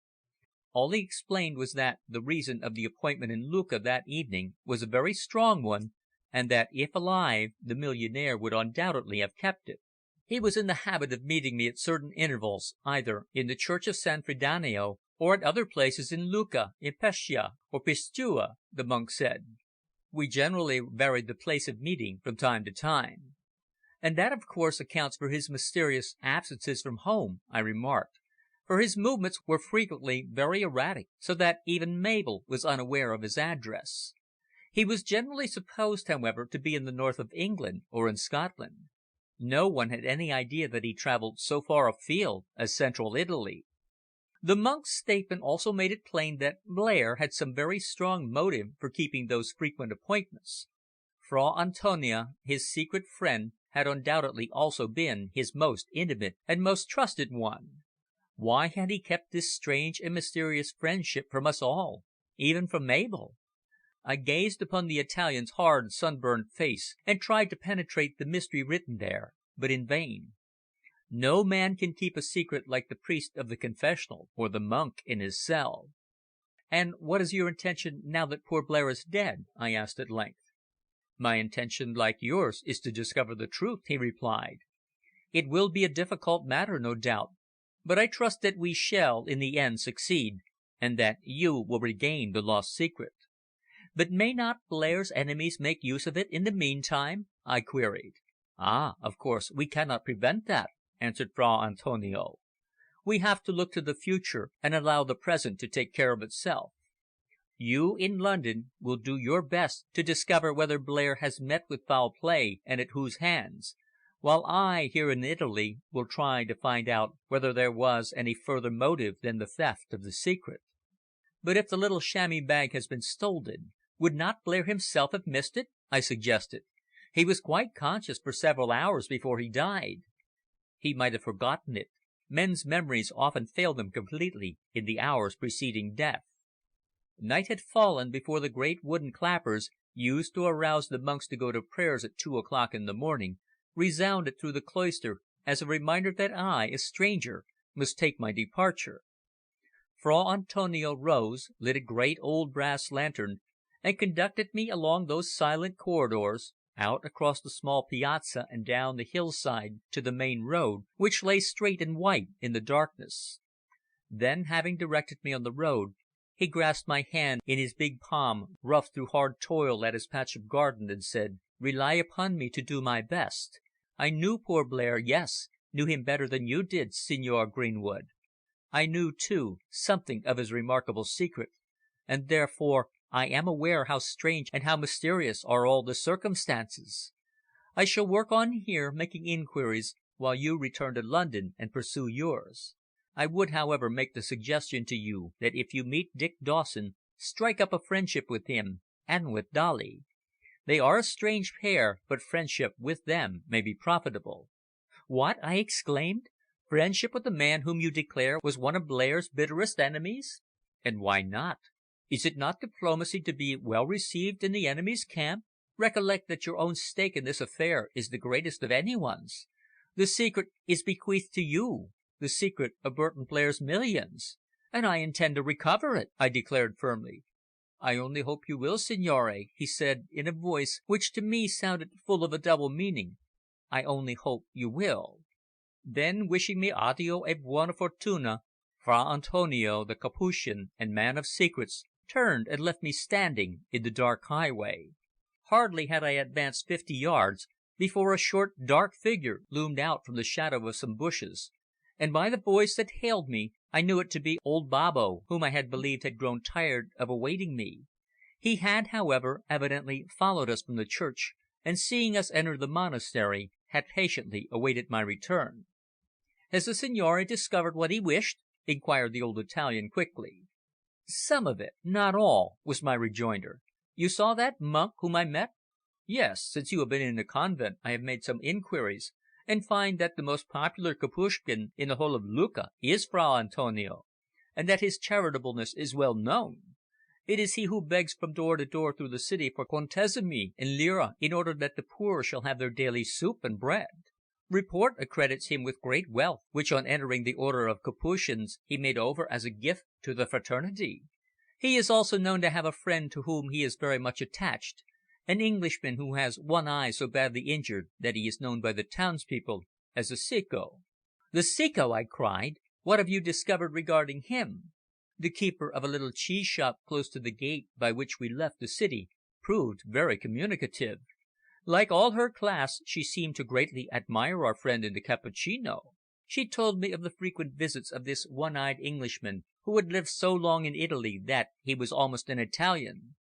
All he explained was that the reason of the appointment in Lucca that evening was a very strong one, and that, if alive, the millionaire would undoubtedly have kept it. He was in the habit of meeting me at certain intervals, either in the church of San Frediano, or at other places in Lucca, in Pescia, or Pistoia, the monk said. We generally varied the place of meeting from time to time. "And that, of course, accounts for his mysterious absences from home," I remarked, for his movements were frequently very erratic, so that even Mabel was unaware of his address. He was generally supposed, however, to be in the north of England or in Scotland. No one had any idea that he travelled so far afield as central Italy. The monk's statement also made it plain that Blair had some very strong motive for keeping those frequent appointments. Fra Antonia, his secret friend, had undoubtedly also been his most intimate and most trusted one. Why had he kept this strange and mysterious friendship from us all, even from Mabel? I gazed upon the Italian's hard, sunburned face, and tried to penetrate the mystery written there, but in vain. No man can keep a secret like the priest of the confessional, or the monk in his cell. "And what is your intention now that poor Blair is dead?" I asked at length. "My intention, like yours, is to discover the truth," he replied. "It will be a difficult matter, no doubt, but I trust that we shall, in the end, succeed, and that you will regain the lost secret." "But may not Blair's enemies make use of it in the meantime?" I queried. "Ah, of course, we cannot prevent that," answered Fra Antonio. "We have to look to the future and allow the present to take care of itself. You, in London, will do your best to discover whether Blair has met with foul play and at whose hands, while I, here in Italy, will try to find out whether there was any further motive than the theft of the secret." "But if the little chamois bag has been stolen, would not Blair himself have missed it?" I suggested. He was quite conscious for several hours before he died. He might have forgotten it. Men's memories often fail them completely in the hours preceding death. Night had fallen before the great wooden clappers, used to arouse the monks to go to prayers at 2 o'clock in the morning, resounded through the cloister as a reminder that I, a stranger, must take my departure. Fra Antonio rose, lit a great old brass lantern, and conducted me along those silent corridors, out across the small piazza and down the hillside to the main road, which lay straight and white in the darkness. Then, having directed me on the road, he grasped my hand in his big palm, rough through hard toil at his patch of garden, and said, "Rely upon me to do my best. I knew poor Blair, yes, knew him better than you did, Signor Greenwood. I knew, too, something of his remarkable secret, and therefore I am aware how strange and how mysterious are all the circumstances. I shall work on here, making inquiries, while you return to London and pursue yours. I would, however, make the suggestion to you that if you meet Dick Dawson, strike up a friendship with him, and with Dolly. They are a strange pair, but friendship with them may be profitable." "What!" I exclaimed. "Friendship with a man whom you declare was one of Blair's bitterest enemies?" "And why not? Is it not diplomacy to be well received in the enemy's camp? Recollect that your own stake in this affair is the greatest of anyone's. The secret is bequeathed to you, the secret of Burton Blair's millions." "And I intend to recover it," I declared firmly. "I only hope you will, signore," he said, in a voice which to me sounded full of a double meaning. "I only hope you will." Then, wishing me addio e buona fortuna, Fra Antonio, the Capuchin and man of secrets, turned and left me standing in the dark highway. Hardly had I advanced 50 yards before a short, dark figure loomed out from the shadow of some bushes, and by the voice that hailed me I knew it to be old Babbo, whom I had believed had grown tired of awaiting me. He had, however, evidently followed us from the church, and seeing us enter the monastery, had patiently awaited my return. "Has the signore discovered what he wished?" inquired the old Italian quickly. "Some of it, not all," was my rejoinder. "You saw that monk whom I met?" "Yes. Since you have been in the convent I have made some inquiries, and find that the most popular Capuchin in the whole of Lucca is Fra Antonio, and that his charitableness is well known. It is he who begs from door to door through the city for centesimi and lire in order that the poor shall have their daily soup and bread. Report accredits him with great wealth, which on entering the order of Capuchins he made over as a gift to the fraternity. He is also known to have a friend to whom he is very much attached, an Englishman who has one eye so badly injured that he is known by the townspeople as the Cecco." "The Cecco!" I cried. "What have you discovered regarding him?" The keeper of a little cheese shop close to the gate by which we left the city proved very communicative. Like all her class, she seemed to greatly admire our friend in the cappuccino. She told me of the frequent visits of this one-eyed Englishman, who had lived so long in Italy that he was almost an Italian.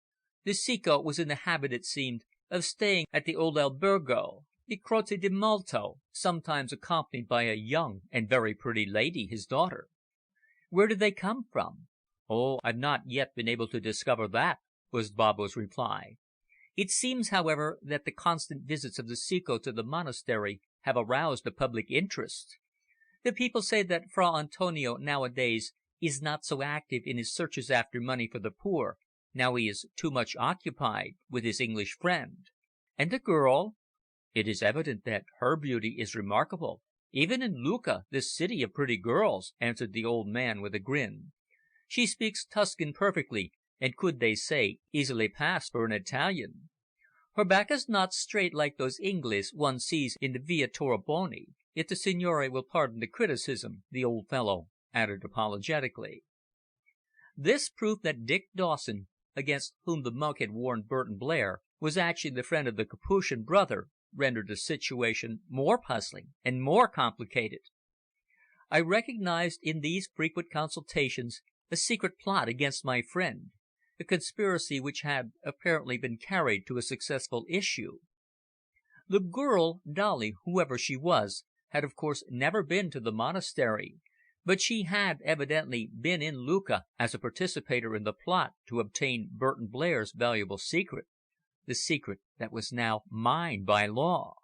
The Cecco was in the habit, it seemed, of staying at the old albergo, the Croce di Malto, sometimes accompanied by a young and very pretty lady, his daughter." "Where did they come from?" "Oh, I've not yet been able to discover that," was Babbo's reply. "It seems, however, that the constant visits of the Cecco to the monastery have aroused a public interest. The people say that Fra Antonio nowadays is not so active in his searches after money for the poor, now he is too much occupied with his English friend." "And the girl?" "It is evident that her beauty is remarkable, even in Lucca, this city of pretty girls," answered the old man with a grin. "She speaks Tuscan perfectly, and could, they say, easily pass for an Italian. Her back is not straight like those Ingles one sees in the Via Tornabuoni, if the signore will pardon the criticism," the old fellow added apologetically. This proved that Dick Dawson, against whom the monk had warned Burton Blair, was actually the friend of the Capuchin brother, rendered the situation more puzzling and more complicated. I recognized in these frequent consultations a secret plot against my friend, a conspiracy which had apparently been carried to a successful issue. The girl, Dolly, whoever she was, had of course never been to the monastery, but she had evidently been in Lucca as a participator in the plot to obtain Burton Blair's valuable secret. the secret that was now mine by law.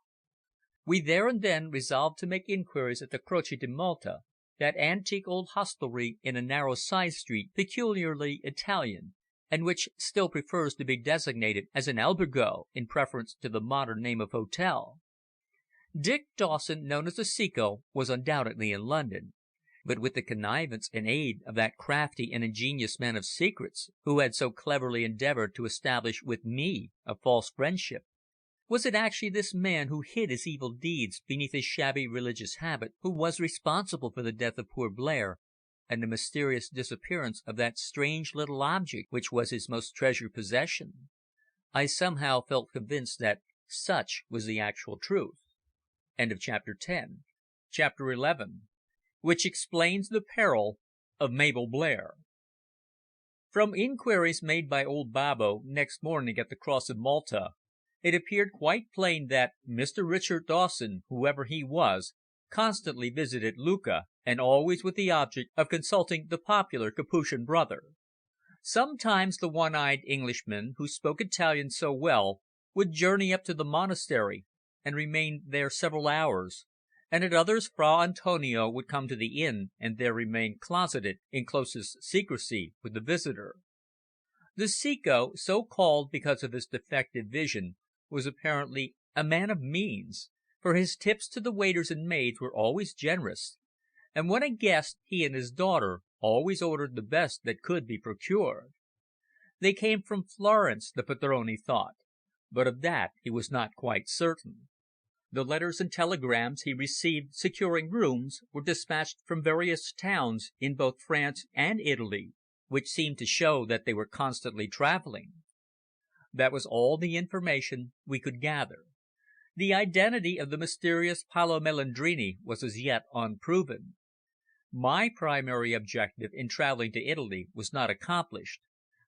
We there and then resolved to make inquiries at the Croce di Malta, that antique old hostelry in a narrow side street peculiarly Italian, and which still prefers to be designated as an albergo in preference to the modern name of hotel. Dick Dawson, known as the Ceco, was undoubtedly in London, but with the connivance and aid of that crafty and ingenious man of secrets who had so cleverly endeavoured to establish with me a false friendship. Was it actually this man who hid his evil deeds beneath his shabby religious habit who was responsible for the death of poor Blair and the mysterious disappearance of that strange little object which was his most treasured possession? I somehow felt convinced that such was the actual truth. End of chapter 10. Chapter 11. Which explains the peril of Mabel Blair. From inquiries made by old Babbo next morning at the Cross of Malta, it appeared quite plain that Mr. Richard Dawson, whoever he was, constantly visited Lucca, and always with the object of consulting the popular Capuchin brother. Sometimes the one-eyed Englishman, who spoke Italian so well, would journey up to the monastery and remain there several hours, and at others Fra Antonio would come to the inn and there remain closeted in closest secrecy with the visitor. The Ceco, so called because of his defective vision, was apparently a man of means, for his tips to the waiters and maids were always generous, and when a guest, he and his daughter, always ordered the best that could be procured. They came from Florence, the padrone thought, but of that he was not quite certain. The letters and telegrams he received securing rooms were dispatched from various towns in both France and Italy, which seemed to show that they were constantly travelling. That was all the information we could gather. The identity of the mysterious Paolo Melandrini was as yet unproven. My primary objective in travelling to Italy was not accomplished,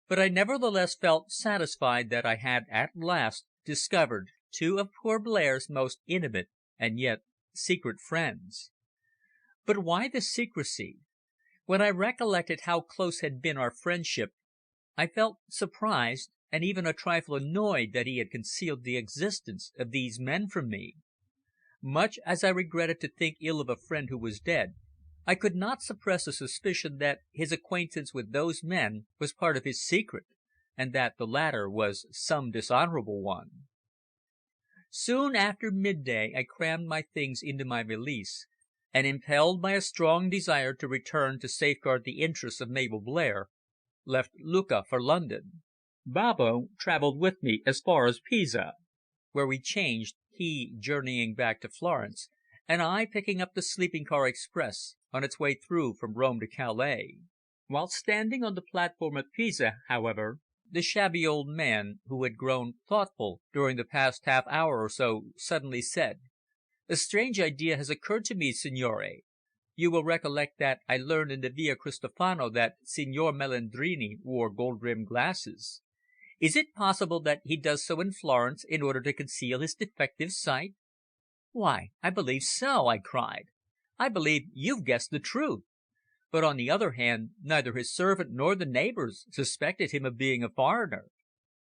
but I nevertheless felt satisfied that I had at last discovered two of poor Blair's most intimate and yet secret friends. But why the secrecy? When I recollected how close had been our friendship, I felt surprised and even a trifle annoyed that he had concealed the existence of these men from me. Much as I regretted to think ill of a friend who was dead, I could not suppress a suspicion that his acquaintance with those men was part of his secret, and that the latter was some dishonourable one. Soon after midday I crammed my things into my valise, and impelled by a strong desire to return to safeguard the interests of Mabel Blair, left Lucca for London. Babbo travelled with me as far as Pisa, where we changed, he journeying back to Florence, and I picking up the sleeping car express on its way through from Rome to Calais. While standing on the platform at Pisa, however, the shabby old man, who had grown thoughtful during the past half hour or so, suddenly said, "A strange idea has occurred to me, signore. You will recollect that I learned in the Via Cristofano that Signor Melandrini wore gold-rimmed glasses. Is it possible that he does so in Florence in order to conceal his defective sight?" "Why, I believe so," I cried. "I believe you've guessed the truth. But on the other hand, neither his servant nor the neighbours suspected him of being a foreigner."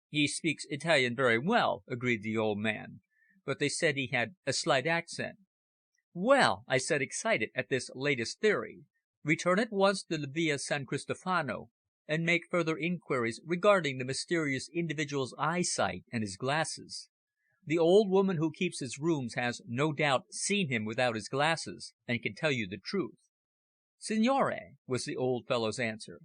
"He speaks Italian very well," agreed the old man, "but they said he had a slight accent." "Well," I said, excited at this latest theory, "return at once to the Via San Cristofano and make further inquiries regarding the mysterious individual's eyesight and his glasses. The old woman who keeps his rooms has no doubt seen him without his glasses, and can tell you the truth." "Signore," was the old fellow's answer,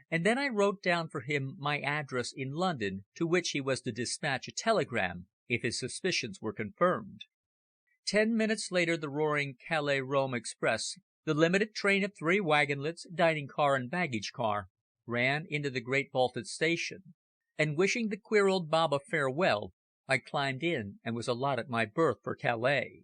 and then I wrote down for him my address in London, to which he was to dispatch a telegram if his suspicions were confirmed. 10 minutes later the roaring Calais-Rome express, the limited train of 3 wagonlets, dining car and baggage car, ran into the great vaulted station, and wishing the queer old Baba farewell, I climbed in and was allotted my berth for Calais.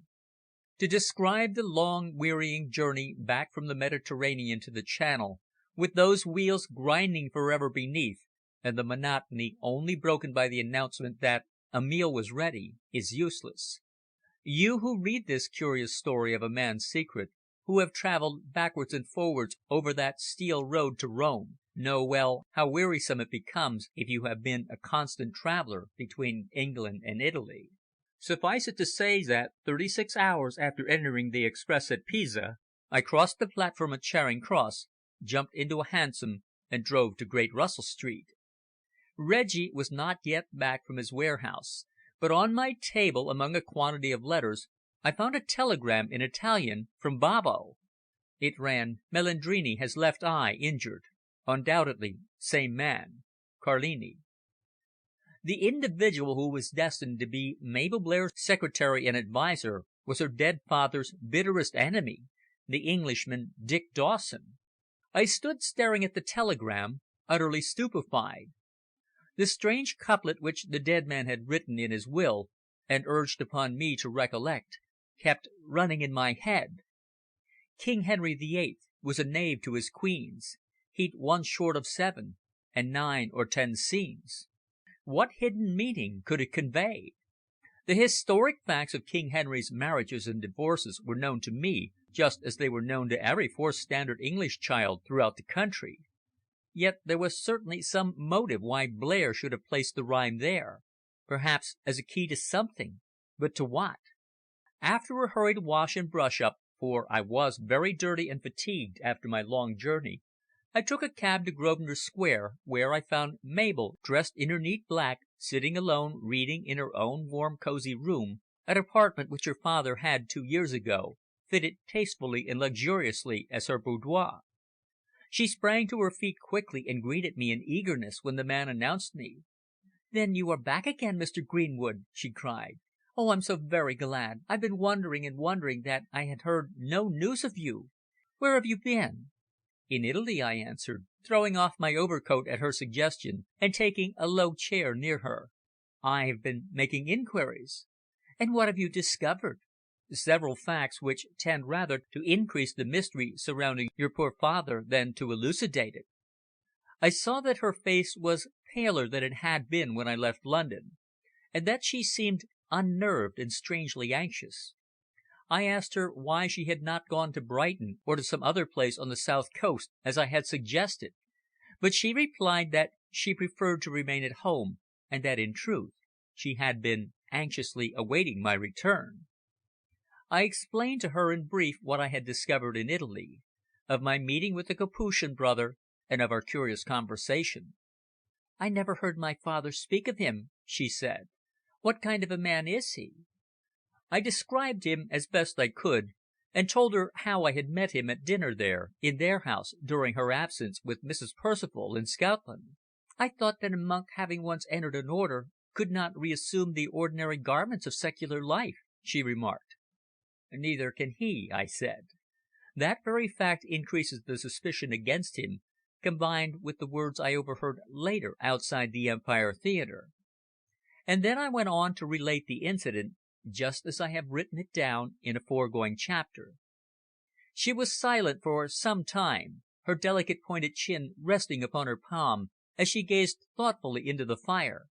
To describe the long wearying journey back from the Mediterranean to the Channel, with those wheels grinding for ever beneath, and the monotony only broken by the announcement that a meal was ready, is useless. You who read this curious story of a man's secret, who have travelled backwards and forwards over that steel road to Rome, know well how wearisome it becomes if you have been a constant traveller between England and Italy. Suffice it to say that 36 hours after entering the express at Pisa, I crossed the platform at Charing Cross, jumped into a hansom, and drove to Great Russell Street. Reggie was not yet back from his warehouse, but on my table, among a quantity of letters, I found a telegram in Italian from Babbo. It ran: "Melandrini has left eye injured. Undoubtedly same man. Carlini." The individual who was destined to be Mabel Blair's secretary and adviser was her dead father's bitterest enemy, the Englishman Dick Dawson. I stood staring at the telegram, utterly stupefied. The strange couplet which the dead man had written in his will, and urged upon me to recollect, kept running in my head. King Henry VIII was a knave to his queens. He'd one short of 7, and 9 or 10 scenes. What hidden meaning could it convey? The historic facts of King Henry's marriages and divorces were known to me, just as they were known to every 4th standard English child throughout the country. Yet there was certainly some motive why Blair should have placed the rhyme there, perhaps as a key to something, but to what? After a hurried wash and brush up, for I was very dirty and fatigued after my long journey, I took a cab to Grosvenor Square, where I found Mabel, dressed in her neat black, sitting alone reading in her own warm, cosy room, an apartment which her father had 2 years ago fitted tastefully and luxuriously as her boudoir. She sprang to her feet quickly and greeted me in eagerness when the man announced me. "Then you are back again, Mr. Greenwood," she cried. "Oh, I'm so very glad. I've been wondering and wondering that I had heard no news of you. Where have you been?" "In Italy," I answered, throwing off my overcoat at her suggestion and taking a low chair near her. "I have been making inquiries." "And what have you discovered?" "Several facts which tend rather to increase the mystery surrounding your poor father than to elucidate it." I saw that her face was paler than it had been when I left London, and that she seemed unnerved and strangely anxious. I asked her why she had not gone to Brighton or to some other place on the south coast as I had suggested, but she replied that she preferred to remain at home, and that in truth she had been anxiously awaiting my return. I explained to her in brief what I had discovered in Italy, of my meeting with the Capuchin brother, and of our curious conversation. "I never heard my father speak of him," she said. "What kind of a man is he?" I described him as best I could, and told her how I had met him at dinner there, in their house, during her absence with Mrs. Percival in Scotland. "I thought that a monk having once entered an order could not reassume the ordinary garments of secular life," she remarked. "Neither can he," I said. "That very fact increases the suspicion against him, combined with the words I overheard later outside the Empire Theatre." And then I went on to relate the incident just as I have written it down in a foregoing chapter. She was silent for some time, her delicate pointed chin resting upon her palm as she gazed thoughtfully into the fire.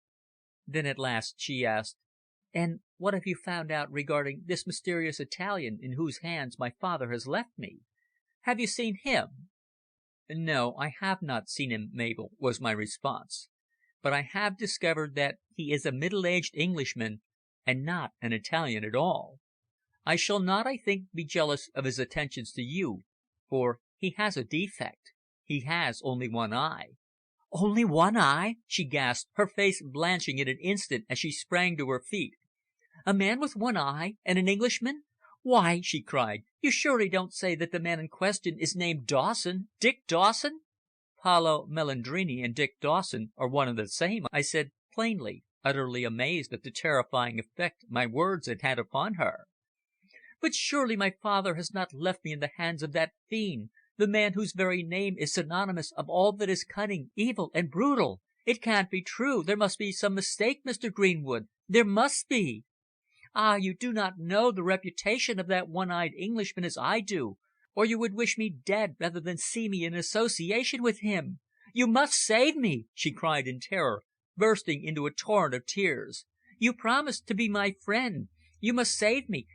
Then at last she asked, "And what have you found out regarding this mysterious Italian in whose hands my father has left me? Have you seen him?" "No, I have not seen him, Mabel," was my response. "But I have discovered that he is a middle-aged Englishman and not an Italian at all. I shall not, I think, be jealous of his attentions to you, for he has a defect. He has only one eye." "Only one eye!" she gasped, her face blanching in an instant as she sprang to her feet. "A man with one eye, and an Englishman! Why," she cried, "you surely don't say that the man in question is named Dawson Dick Dawson?" "Paolo Melandrini and Dick Dawson are one and the same," I said plainly, utterly amazed at the terrifying effect my words had had upon her. "But surely my father has not left me in the hands of that fiend, the man whose very name is synonymous of all that is cunning, evil and brutal. It can't be true. There must be some mistake, Mr. Greenwood. There must be. Ah, you do not know the reputation of that one-eyed Englishman as I do, or you would wish me dead rather than see me in association with him. You must save me!" she cried in terror, bursting into a torrent of tears. "You promised to be my friend. You must save me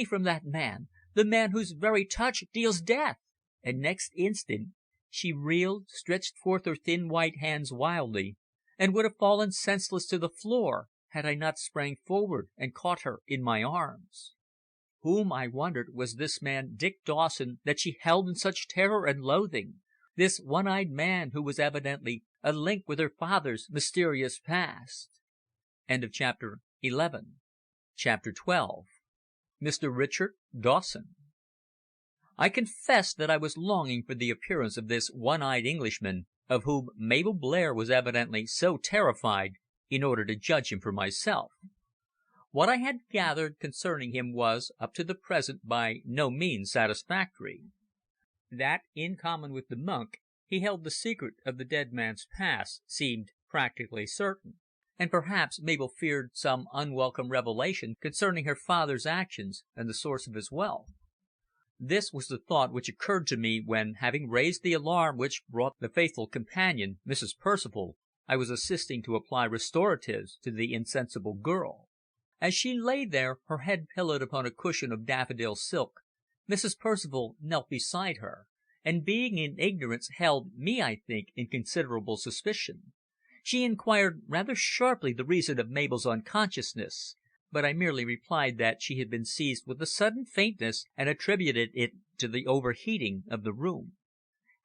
from that man, the man whose very touch deals death." And next instant She reeled, stretched forth her thin white hands wildly, and would have fallen senseless to the floor had I not sprang forward and caught her in my arms. Whom, I wondered, was this man Dick Dawson that she held in such terror and loathing, this one-eyed man who was evidently a link with her father's mysterious past? Chapter 12. Mr. Richard Dawson. I confess that I was longing for the appearance of this one-eyed Englishman, of whom Mabel Blair was evidently so terrified, in order to judge him for myself. What I had gathered concerning him was, up to the present, by no means satisfactory. That, in common with the monk, he held the secret of the dead man's past seemed practically certain, and perhaps Mabel feared some unwelcome revelation concerning her father's actions and the source of his wealth. This was the thought which occurred to me when, having raised the alarm which brought the faithful companion, Mrs. Percival, I was assisting to apply restoratives to the insensible girl. As she lay there, her head pillowed upon a cushion of daffodil silk, Mrs. Percival knelt beside her, and being in ignorance held me, I think, in considerable suspicion. She inquired rather sharply the reason of Mabel's unconsciousness, but I merely replied that she had been seized with a sudden faintness and attributed it to the overheating of the room.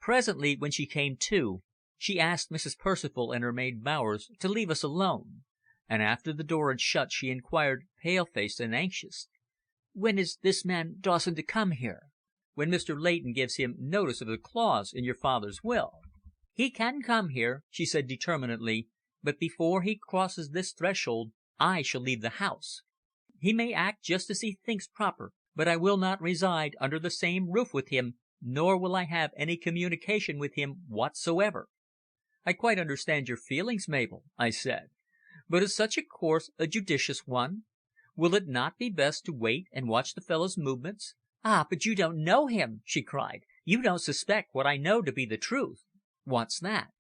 Presently, when she came to, she asked Mrs. Percival and her maid Bowers to leave us alone, and after the door had shut she inquired, pale-faced and anxious, "When is this man Dawson to come here?" "When Mr. Leighton gives him notice of the clause in your father's will." "He can come here," she said determinedly, "but before he crosses this threshold I shall leave the house. He may act just as he thinks proper, but I will not reside under the same roof with him, nor will I have any communication with him whatsoever." "I quite understand your feelings, Mabel," I said. "But is such a course a judicious one? Will it not be best to wait and watch the fellow's movements?" "Ah, but you don't know him!" she cried. "You don't suspect what I know to be the truth." "What's that?"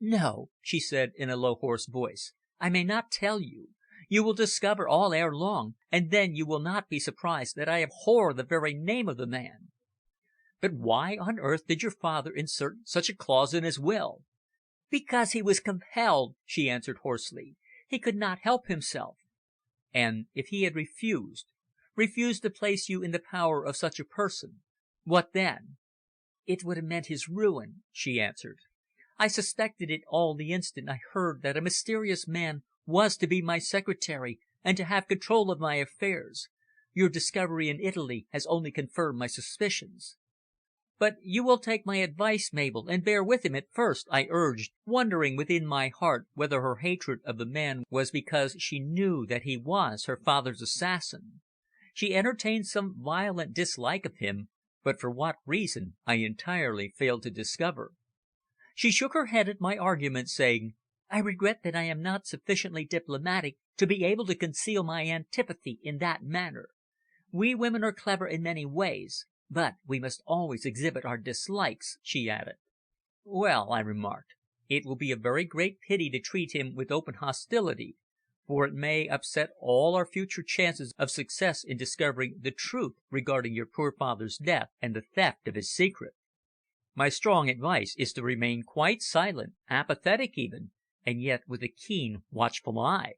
"No," she said in a low, hoarse voice. "I may not tell you. You will discover all ere long, and then you will not be surprised that I abhor the very name of the man." "But why on earth did your father insert such a clause in his will?" "Because he was compelled," she answered hoarsely. "He could not help himself." "And if he had refused to place you in the power of such a person, what then?" "It would have meant his ruin," she answered. "I suspected it all the instant I heard that a mysterious man was to be my secretary and to have control of my affairs. Your discovery in Italy has only confirmed my suspicions." "But you will take my advice, Mabel, and bear with him at first," I urged, wondering within my heart whether her hatred of the man was because she knew that he was her father's assassin. She entertained some violent dislike of him, but for what reason I entirely failed to discover. She shook her head at my argument, saying, "I regret that I am not sufficiently diplomatic to be able to conceal my antipathy in that manner. We women are clever in many ways, but we must always exhibit our dislikes," she added. "Well," I remarked, "it will be a very great pity to treat him with open hostility, for it may upset all our future chances of success in discovering the truth regarding your poor father's death and the theft of his secret. My strong advice is to remain quite silent, apathetic even, and yet with a keen, watchful eye.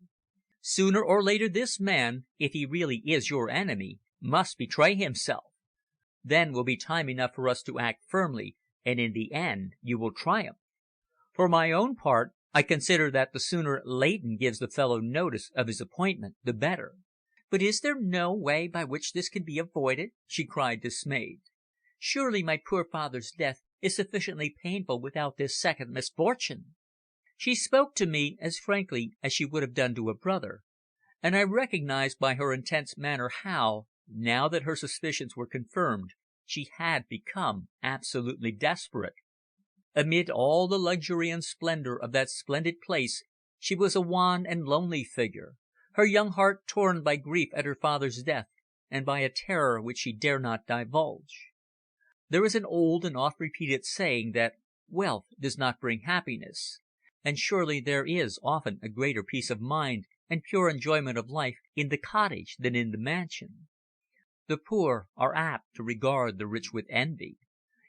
Sooner or later this man, if he really is your enemy, must betray himself. Then will be time enough for us to act firmly, and in the end you will triumph. For my own part, I consider that the sooner Leighton gives the fellow notice of his appointment the better." "But is there no way by which this can be avoided?" she cried, dismayed. "Surely my poor father's death is sufficiently painful without this second misfortune." She spoke to me as frankly as she would have done to a brother, and I recognized by her intense manner how, now that her suspicions were confirmed, she had become absolutely desperate. Amid all the luxury and splendour of that splendid place she was a wan and lonely figure, her young heart torn by grief at her father's death and by a terror which she dare not divulge. There is an old and oft repeated saying that wealth does not bring happiness, and surely there is often a greater peace of mind and pure enjoyment of life in the cottage than in the mansion. The poor are apt to regard the rich with envy.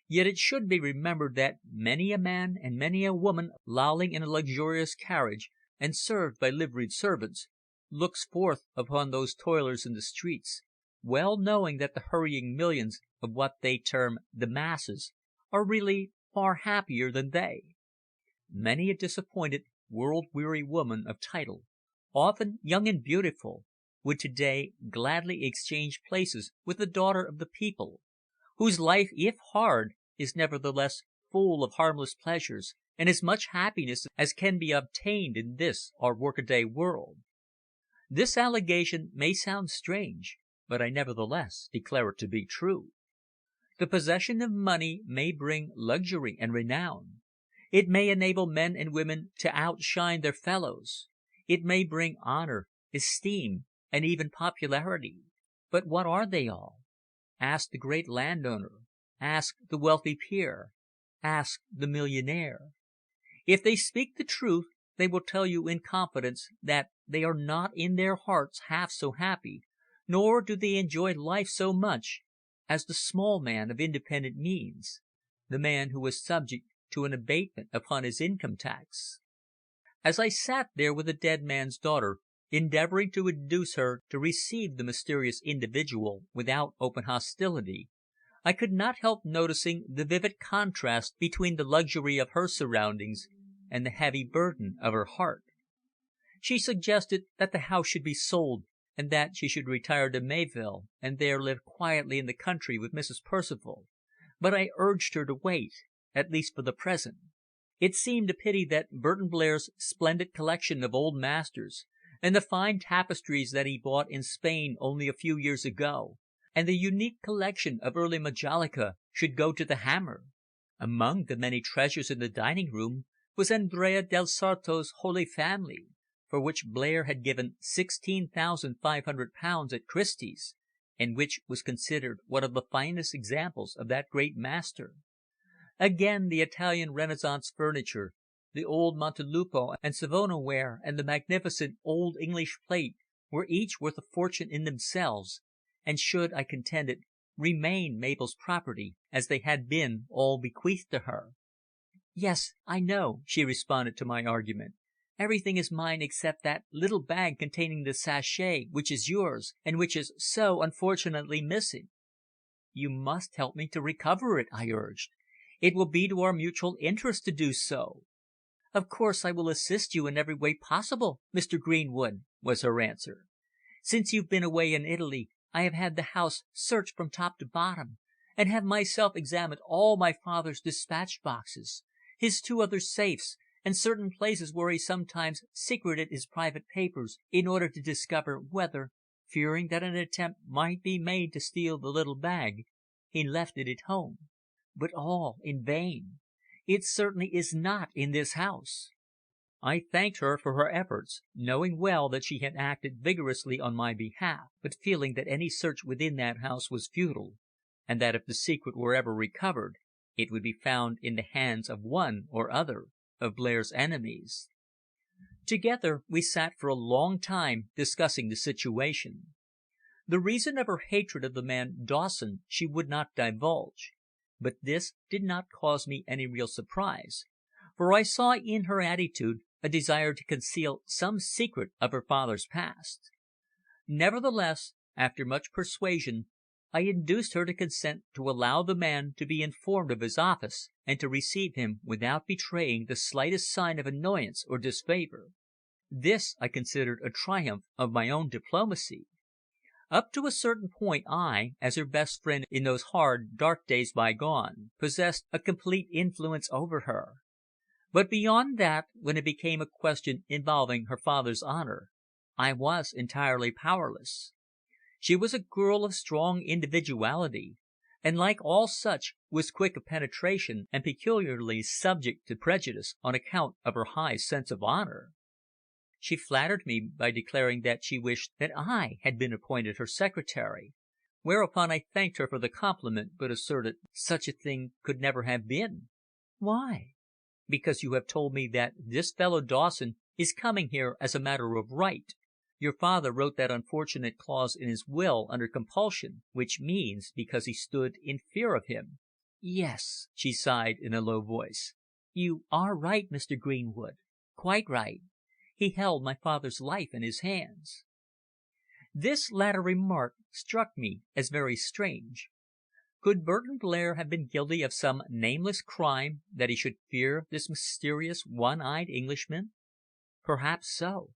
Yet it should be remembered that many a man and many a woman lolling in a luxurious carriage, and served by liveried servants, looks forth upon those toilers in the streets, well knowing that the hurrying millions of what they term the masses are really far happier than they. Many a disappointed, world-weary woman of title, often young and beautiful, would to-day gladly exchange places with the daughter of the people, whose life, if hard, is nevertheless full of harmless pleasures and as much happiness as can be obtained in this our workaday world. This allegation may sound strange, but I nevertheless declare it to be true. The possession of money may bring luxury and renown. It may enable men and women to outshine their fellows. It may bring honor, esteem, and even popularity. But what are they all? Ask the great landowner, ask the wealthy peer, ask the millionaire. If they speak the truth, they will tell you in confidence that they are not in their hearts half so happy, nor do they enjoy life so much, as the small man of independent means, the man who is subject to an abatement upon his income tax. As I sat there with the dead man's daughter, endeavouring to induce her to receive the mysterious individual without open hostility, I could not help noticing the vivid contrast between the luxury of her surroundings and the heavy burden of her heart. She suggested that the house should be sold, and that she should retire to Mayville, and there live quietly in the country with Mrs. Percival, but I urged her to wait, at least for the present. It seemed a pity that Burton Blair's splendid collection of old masters, and the fine tapestries that he bought in Spain only a few years ago, and the unique collection of early Majolica should go to the hammer. Among the many treasures in the dining room was Andrea del Sarto's Holy Family, for which Blair had given £16,500 at Christie's, and which was considered one of the finest examples of that great master. Again, the Italian Renaissance furniture, the old Montelupo and Savona ware, and the magnificent old English plate were each worth a fortune in themselves, and should, I contended, remain Mabel's property, as they had been all bequeathed to her. "Yes, I know," she responded to my argument. "Everything is mine except that little bag containing the sachet which is yours, and which is so unfortunately missing." "You must help me to recover it," I urged. "It will be to our mutual interest to do so." "Of course I will assist you in every way possible, Mr. Greenwood," was her answer. "Since you've been away in Italy I have had the house searched from top to bottom, and have myself examined all my father's dispatch boxes, his 2 other safes, and certain places where he sometimes secreted his private papers, in order to discover whether, fearing that an attempt might be made to steal the little bag, he left it at home. But all in vain. It certainly is not in this house." I thanked her for her efforts, knowing well that she had acted vigorously on my behalf, but feeling that any search within that house was futile, and that if the secret were ever recovered, it would be found in the hands of one or other of Blair's enemies. Together we sat for a long time discussing the situation. The reason of her hatred of the man Dawson she would not divulge, but this did not cause me any real surprise, for I saw in her attitude a desire to conceal some secret of her father's past. Nevertheless, after much persuasion, I induced her to consent to allow the man to be informed of his office, and to receive him without betraying the slightest sign of annoyance or disfavour. This I considered a triumph of my own diplomacy. Up to a certain point I, as her best friend in those hard, dark days bygone, possessed a complete influence over her. But beyond that, when it became a question involving her father's honour, I was entirely powerless. She was a girl of strong individuality, and like all such was quick of penetration and peculiarly subject to prejudice on account of her high sense of honour. She flattered me by declaring that she wished that I had been appointed her secretary, whereupon I thanked her for the compliment, but asserted such a thing could never have been. "Why?" "Because you have told me that this fellow Dawson is coming here as a matter of right. Your father wrote that unfortunate clause in his will under compulsion, which means because he stood in fear of him." "Yes," she sighed in a low voice. "You are right, Mr. Greenwood. Quite right. He held my father's life in his hands." This latter remark struck me as very strange. Could Burton Blair have been guilty of some nameless crime that he should fear this mysterious one-eyed Englishman? Perhaps so.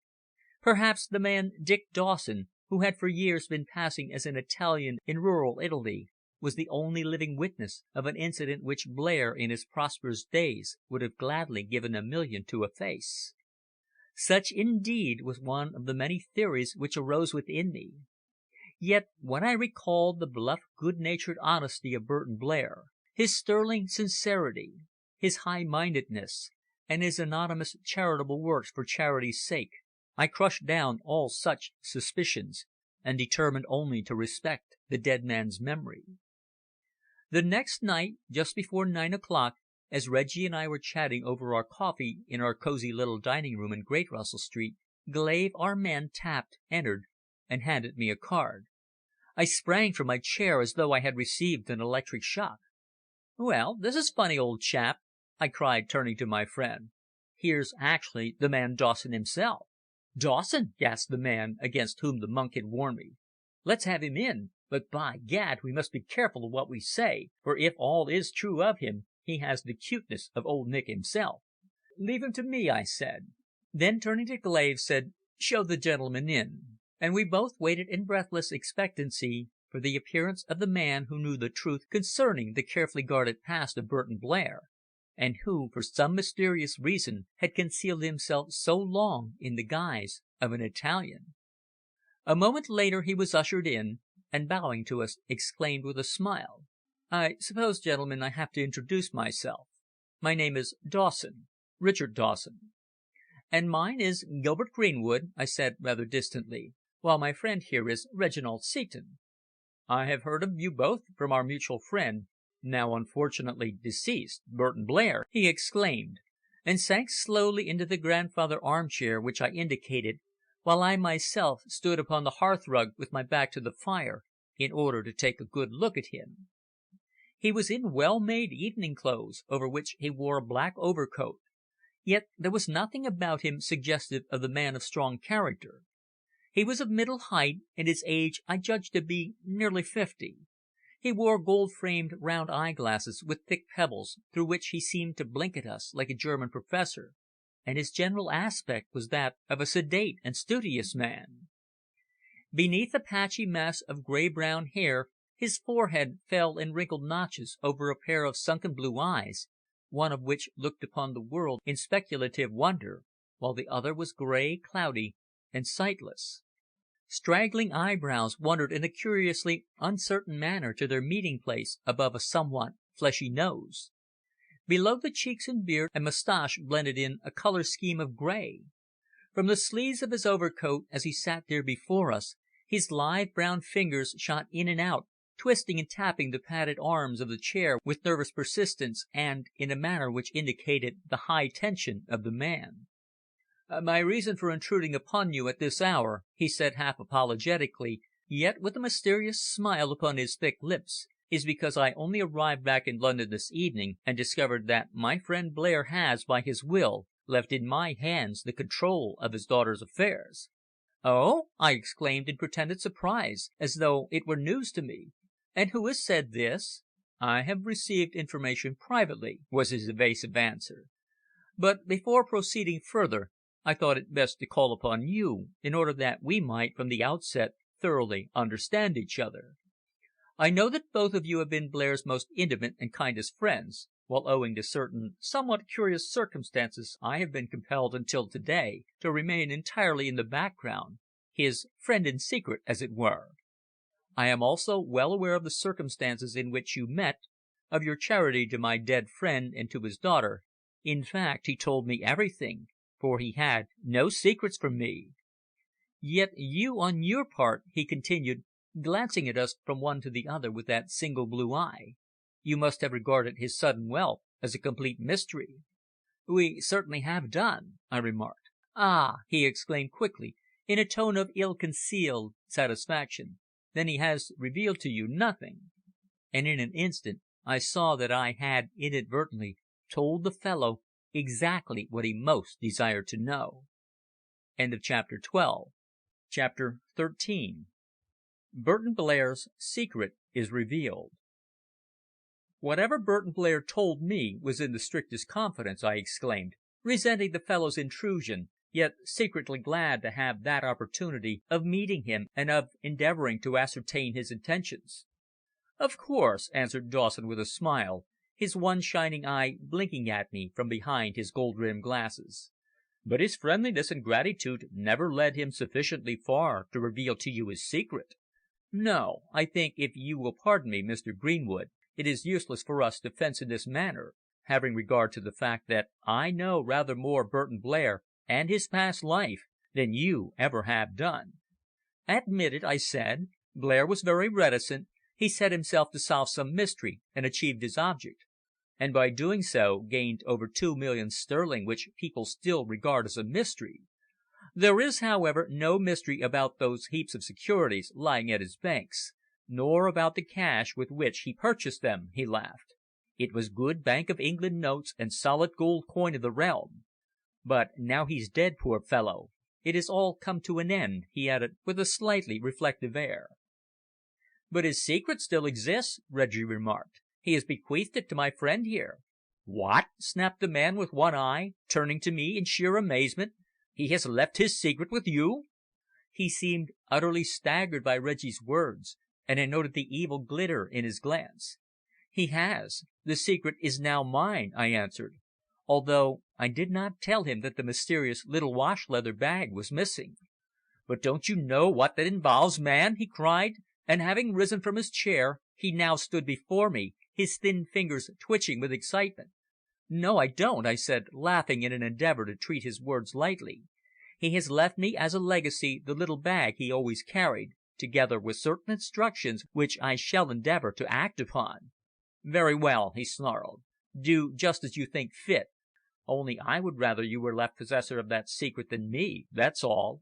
Perhaps the man Dick Dawson, who had for years been passing as an Italian in rural Italy, was the only living witness of an incident which Blair in his prosperous days would have gladly given $1,000,000 to efface. Such indeed was one of the many theories which arose within me. Yet when I recalled the bluff good-natured honesty of Burton Blair, his sterling sincerity, his high-mindedness, and his anonymous charitable works for charity's sake, I crushed down all such suspicions, and determined only to respect the dead man's memory. The next night, just before 9 o'clock, as Reggie and I were chatting over our coffee in our cosy little dining room in Great Russell Street, Glave, our man, tapped, entered, and handed me a card. I sprang from my chair as though I had received an electric shock. "Well, this is funny, old chap," I cried, turning to my friend. "Here's actually the man Dawson himself." "Dawson!" gasped the man against whom the monk had warned me. "Let's have him in. But, by Gad, we must be careful of what we say, for if all is true of him, he has the cuteness of old Nick himself." "Leave him to me," I said. Then turning to Glave, said, "Show the gentleman in." And we both waited in breathless expectancy for the appearance of the man who knew the truth concerning the carefully guarded past of Burton Blair, and who, for some mysterious reason, had concealed himself so long in the guise of an Italian. A moment later he was ushered in, and bowing to us, exclaimed with a smile, "I suppose, gentlemen, I have to introduce myself. My name is Dawson, Richard Dawson." "And mine is Gilbert Greenwood," I said rather distantly, "while my friend here is Reginald Seton." "I have heard of you both from our mutual friend, now unfortunately deceased, Burton Blair," he exclaimed, and sank slowly into the grandfather armchair which I indicated, while I myself stood upon the hearthrug with my back to the fire in order to take a good look at him. He was in well-made evening clothes, over which he wore a black overcoat, yet there was nothing about him suggestive of the man of strong character. He was of middle height, and his age I judged to be nearly 50. He wore gold-framed round eyeglasses with thick pebbles, through which he seemed to blink at us like a German professor, and his general aspect was that of a sedate and studious man. Beneath a patchy mass of grey-brown hair his forehead fell in wrinkled notches over a pair of sunken blue eyes, one of which looked upon the world in speculative wonder, while the other was grey, cloudy, and sightless. Straggling eyebrows wandered in a curiously uncertain manner to their meeting place above a somewhat fleshy nose. Below the cheeks and beard and moustache blended in a colour scheme of grey. From the sleeves of his overcoat, as he sat there before us, his lithe brown fingers shot in and out, twisting and tapping the padded arms of the chair with nervous persistence and in a manner which indicated the high tension of the man. "My reason for intruding upon you at this hour," he said half apologetically, yet with a mysterious smile upon his thick lips, "is because I only arrived back in London this evening and discovered that my friend Blair has, by his will, left in my hands the control of his daughter's affairs." "Oh!" I exclaimed in pretended surprise, as though it were news to me. "And who has said this?" "I have received information privately," was his evasive answer. "But before proceeding further, I thought it best to call upon you, in order that we might, from the outset, thoroughly understand each other. I know that both of you have been Blair's most intimate and kindest friends, while owing to certain somewhat curious circumstances I have been compelled until to day to remain entirely in the background, his friend in secret, as it were. I am also well aware of the circumstances in which you met, of your charity to my dead friend and to his daughter. In fact, he told me everything, for he had no secrets from me. Yet you, on your part," he continued, glancing at us from one to the other with that single blue eye, "you must have regarded his sudden wealth as a complete mystery." "We certainly have done," I remarked. "Ah!" he exclaimed quickly, in a tone of ill-concealed satisfaction. "Then he has revealed to you nothing?" And in an instant I saw that I had inadvertently told the fellow exactly what he most desired to know. End of chapter 12. Chapter 13. Burton Blair's secret is revealed. "Whatever Burton Blair told me was in the strictest confidence," I exclaimed, resenting the fellow's intrusion, yet secretly glad to have that opportunity of meeting him and of endeavouring to ascertain his intentions. "Of course," answered Dawson with a smile, his one shining eye blinking at me from behind his gold-rimmed glasses. "But his friendliness and gratitude never led him sufficiently far to reveal to you his secret. No, I think, if you will pardon me, Mr. Greenwood, it is useless for us to fence in this manner, having regard to the fact that I know rather more of Burton Blair and his past life than you ever have done." "Admitted," I said. "Blair was very reticent. He set himself to solve some mystery and achieved his object." "And by doing so gained over 2 millions sterling, which people still regard as a mystery. There is, however, no mystery about those heaps of securities lying at his banks, nor about the cash with which he purchased them," he laughed. "It was good Bank of England notes and solid gold coin of the realm. But now he's dead, poor fellow, it has all come to an end," he added, with a slightly reflective air. "But his secret still exists," Reggie remarked. "He has bequeathed it to my friend here." "What?" snapped the man with one eye, turning to me in sheer amazement. "He has left his secret with you?" He seemed utterly staggered by Reggie's words, and I noted the evil glitter in his glance. "He has. The secret is now mine," I answered, although I did not tell him that the mysterious little wash leather bag was missing. "But don't you know what that involves, man?" he cried, and having risen from his chair, he now stood before me, his thin fingers twitching with excitement. "No, I don't," I said, laughing in an endeavour to treat his words lightly. "He has left me as a legacy the little bag he always carried, together with certain instructions which I shall endeavour to act upon." "Very well," he snarled. "Do just as you think fit. Only I would rather you were left possessor of that secret than me, that's all."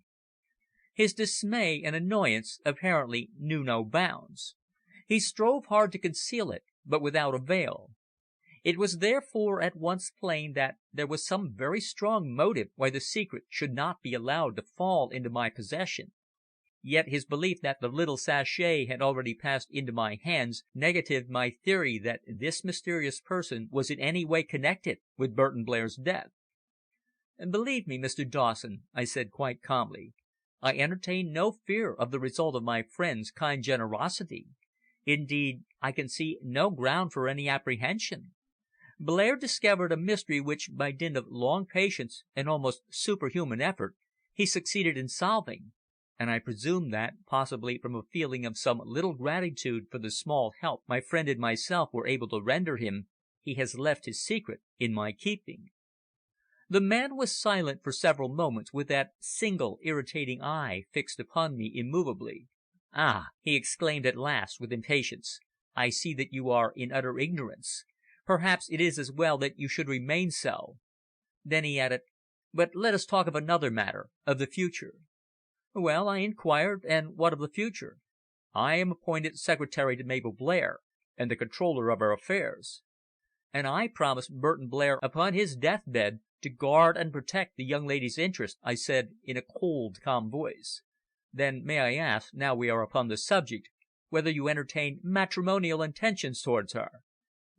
His dismay and annoyance apparently knew no bounds. He strove hard to conceal it, but without avail. It was therefore at once plain that there was some very strong motive why the secret should not be allowed to fall into my possession. Yet his belief that the little sachet had already passed into my hands negatived my theory that this mysterious person was in any way connected with Burton Blair's death. "Believe me, Mr. Dawson," I said quite calmly, "I entertain no fear of the result of my friend's kind generosity. Indeed, I can see no ground for any apprehension. Blair discovered a mystery which, by dint of long patience and almost superhuman effort, he succeeded in solving, and I presume that, possibly from a feeling of some little gratitude for the small help my friend and myself were able to render him, he has left his secret in my keeping." The man was silent for several moments with that single irritating eye fixed upon me immovably. "Ah!" he exclaimed at last with impatience. "I see that you are in utter ignorance. Perhaps it is as well that you should remain so." Then he added, "But let us talk of another matter, of the future." "Well," I inquired, "and what of the future?" "I am appointed secretary to Mabel Blair, and the controller of her affairs." "And I promised Burton Blair upon his deathbed to guard and protect the young lady's interests," I said in a cold, calm voice. "Then may I ask, now we are upon the subject, whether you entertain matrimonial intentions towards her?"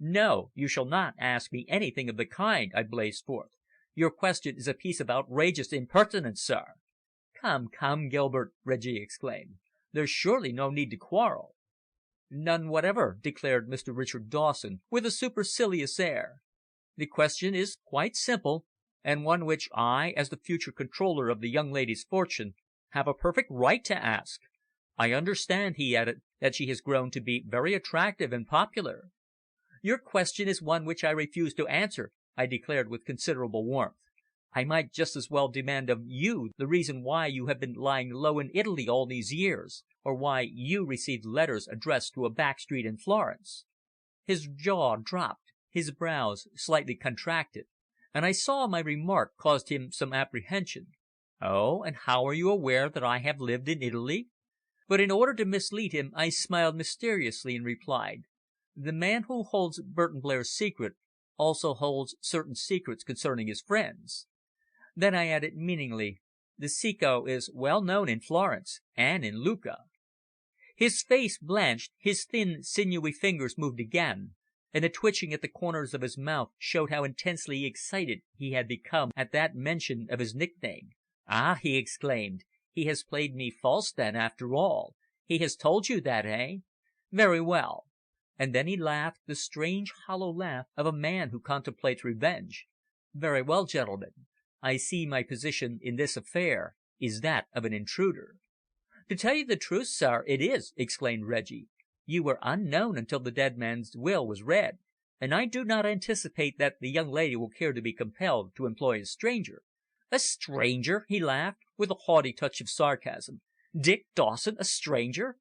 "No, you shall not ask me anything of the kind," I blazed forth. "Your question is a piece of outrageous impertinence, sir." "Come, come, Gilbert," Reggie exclaimed. "There's surely no need to quarrel." "None whatever," declared Mr. Richard Dawson, with a supercilious air. "The question is quite simple, and one which I, as the future controller of the young lady's fortune, have a perfect right to ask. I understand," he added, "that she has grown to be very attractive and popular." "Your question is one which I refuse to answer," I declared with considerable warmth. "I might just as well demand of you the reason why you have been lying low in Italy all these years, or why you received letters addressed to a back street in Florence." His jaw dropped, his brows slightly contracted, and I saw my remark caused him some apprehension. "Oh, and how are you aware that I have lived in Italy?" But in order to mislead him I smiled mysteriously and replied, The man who holds Burton Blair's secret also holds certain secrets concerning his friends." Then I added meaningly, "The Ceco is well known in Florence and in Lucca." His face blanched, his thin, sinewy fingers moved again, and the twitching at the corners of his mouth showed how intensely excited he had become at that mention of his nickname. "Ah!" he exclaimed. "He has played me false, then, after all. He has told you that, eh? Very well." And then he laughed, the strange, hollow laugh of a man who contemplates revenge. "Very well, gentlemen. I see my position in this affair is that of an intruder." "To tell you the truth, sir, it is," exclaimed Reggie. "You were unknown until the dead man's will was read, and I do not anticipate that the young lady will care to be compelled to employ a stranger." "A stranger!" he laughed, with a haughty touch of sarcasm. "Dick Dawson a stranger!"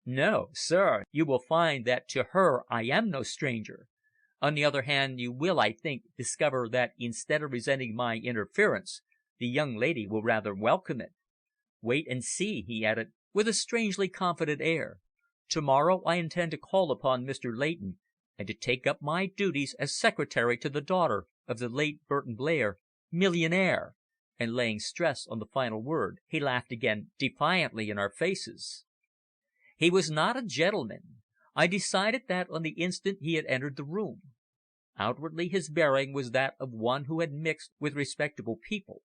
"No, sir. You will find that to her I am no stranger. On the other hand, you will, I think, discover that instead of resenting my interference, the young lady will rather welcome it. Wait and see," he added, with a strangely confident air. "To-morrow I intend to call upon Mr. Leighton, and to take up my duties as secretary to the daughter of the late Burton Blair, millionaire," and laying stress on the final word, he laughed again defiantly in our faces. He was not a gentleman. I decided that on the instant he had entered the room. Outwardly his bearing was that of one who had mixed with respectable people,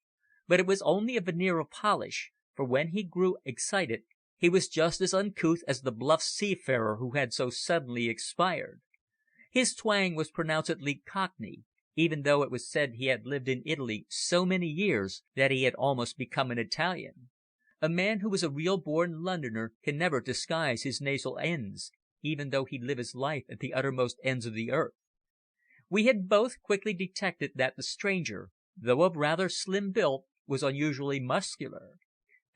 but it was only a veneer of polish, for when he grew excited he was just as uncouth as the bluff seafarer who had so suddenly expired. His twang was pronouncedly Cockney, even though it was said he had lived in Italy so many years that he had almost become an Italian. A man who is a real born Londoner can never disguise his nasal ends, even though he live his life at the uttermost ends of the earth. We had both quickly detected that the stranger, though of rather slim build, was unusually muscular.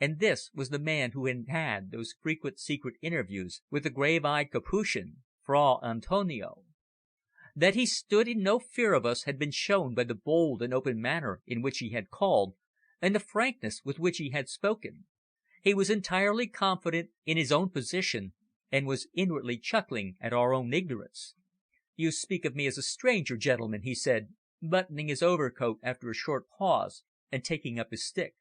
And this was the man who had had those frequent secret interviews with the grave-eyed Capuchin, Fra Antonio. That he stood in no fear of us had been shown by the bold and open manner in which he had called, and the frankness with which he had spoken. He was entirely confident in his own position, and was inwardly chuckling at our own ignorance. "You speak of me as a stranger, gentlemen," he said, buttoning his overcoat after a short pause, and taking up his stick.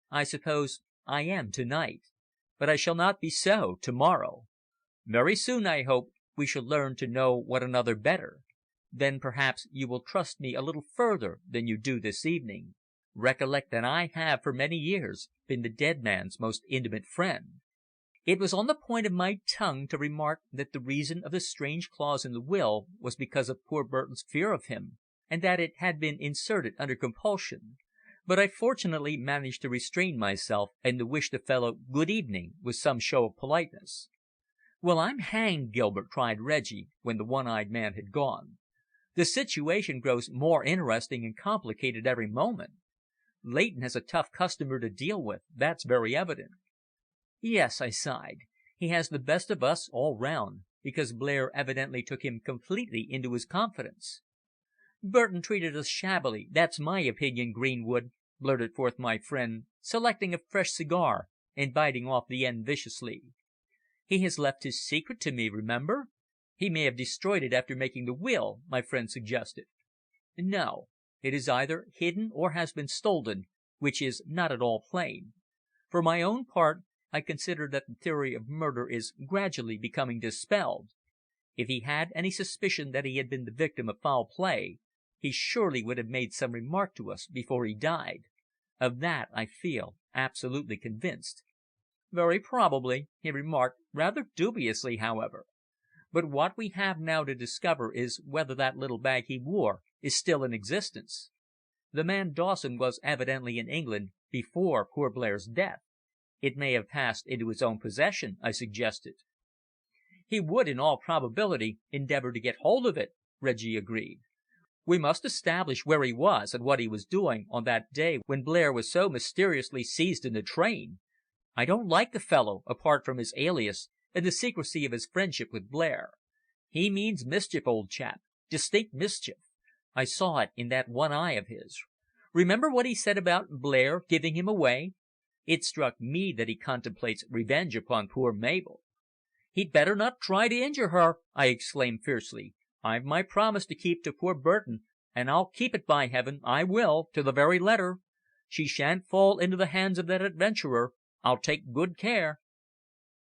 "I suppose I am to-night, but I shall not be so to-morrow. Very soon, I hope, we shall learn to know one another better. Then perhaps you will trust me a little further than you do this evening. Recollect that I have for many years been the dead man's most intimate friend." It was on the point of my tongue to remark that the reason of the strange clause in the will was because of poor Burton's fear of him, and that it had been inserted under compulsion, but I fortunately managed to restrain myself, and to wish the fellow good evening with some show of politeness. "Well, I'm hanged, Gilbert," cried Reggie, when the one-eyed man had gone. "The situation grows more interesting and complicated every moment. Leighton has a tough customer to deal with, that's very evident." "Yes," I sighed. "He has the best of us all round, because Blair evidently took him completely into his confidence." "Burton treated us shabbily, that's my opinion, Greenwood," blurted forth my friend, selecting a fresh cigar and biting off the end viciously. "He has left his secret to me, remember." "He may have destroyed it after making the will," my friend suggested. "No. It is either hidden or has been stolen, which is not at all plain. For my own part, I consider that the theory of murder is gradually becoming dispelled. If he had any suspicion that he had been the victim of foul play, he surely would have made some remark to us before he died. Of that I feel absolutely convinced." "Very probably," he remarked, rather dubiously, however. "But what we have now to discover is whether that little bag he wore is still in existence. The man Dawson was evidently in England before poor Blair's death. It may have passed into his own possession," I suggested. "He would, in all probability, endeavour to get hold of it," Reggie agreed. "We must establish where he was and what he was doing on that day when Blair was so mysteriously seized in the train. I don't like the fellow, apart from his alias and the secrecy of his friendship with Blair. He means mischief, old chap, distinct mischief. I saw it in that one eye of his. Remember what he said about Blair giving him away? It struck me that he contemplates revenge upon poor Mabel." "He'd better not try to injure her," I exclaimed fiercely. "I've my promise to keep to poor Burton, and I'll keep it, by heaven, I will, to the very letter. She shan't fall into the hands of that adventurer. I'll take good care."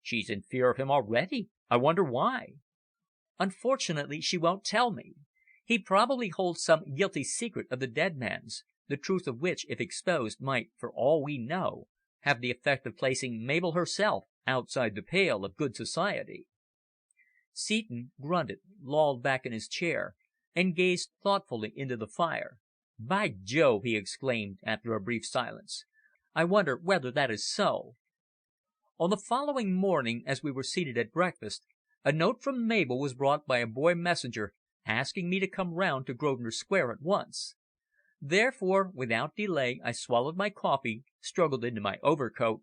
"She's in fear of him already. I wonder why?" "Unfortunately, she won't tell me. He probably holds some guilty secret of the dead man's, the truth of which, if exposed, might, for all we know, have the effect of placing Mabel herself outside the pale of good society." Seton grunted, lolled back in his chair, and gazed thoughtfully into the fire. "By Jove!" he exclaimed, after a brief silence. "I wonder whether that is so." On the following morning, as we were seated at breakfast, a note from Mabel was brought by a boy messenger asking me to come round to Grosvenor Square at once. Therefore, without delay, I swallowed my coffee, struggled into my overcoat,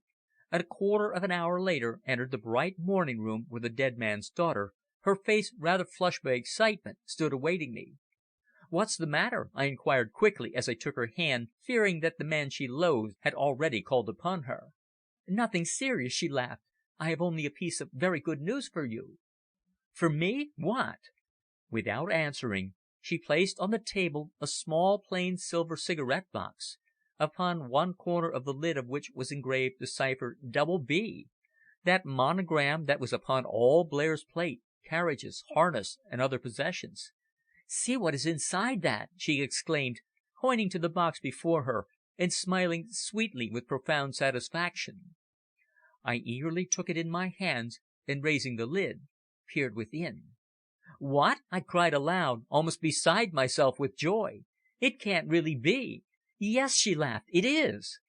and a quarter of an hour later entered the bright morning room where the dead man's daughter, her face rather flushed by excitement, stood awaiting me. "What's the matter?" I inquired quickly as I took her hand, fearing that the man she loathed had already called upon her. "Nothing serious," she laughed. "I have only a piece of very good news for you." "For me? What?" Without answering, she placed on the table a small plain silver cigarette box, upon one corner of the lid of which was engraved the cipher double B, that monogram that was upon all Blair's plate, carriages, harness, and other possessions. "See what is inside that!" she exclaimed, pointing to the box before her, and smiling sweetly with profound satisfaction. I eagerly took it in my hands, and raising the lid, peered within. "What?" I cried aloud, almost beside myself with joy. "It can't really be!" "Yes," she laughed, "it is."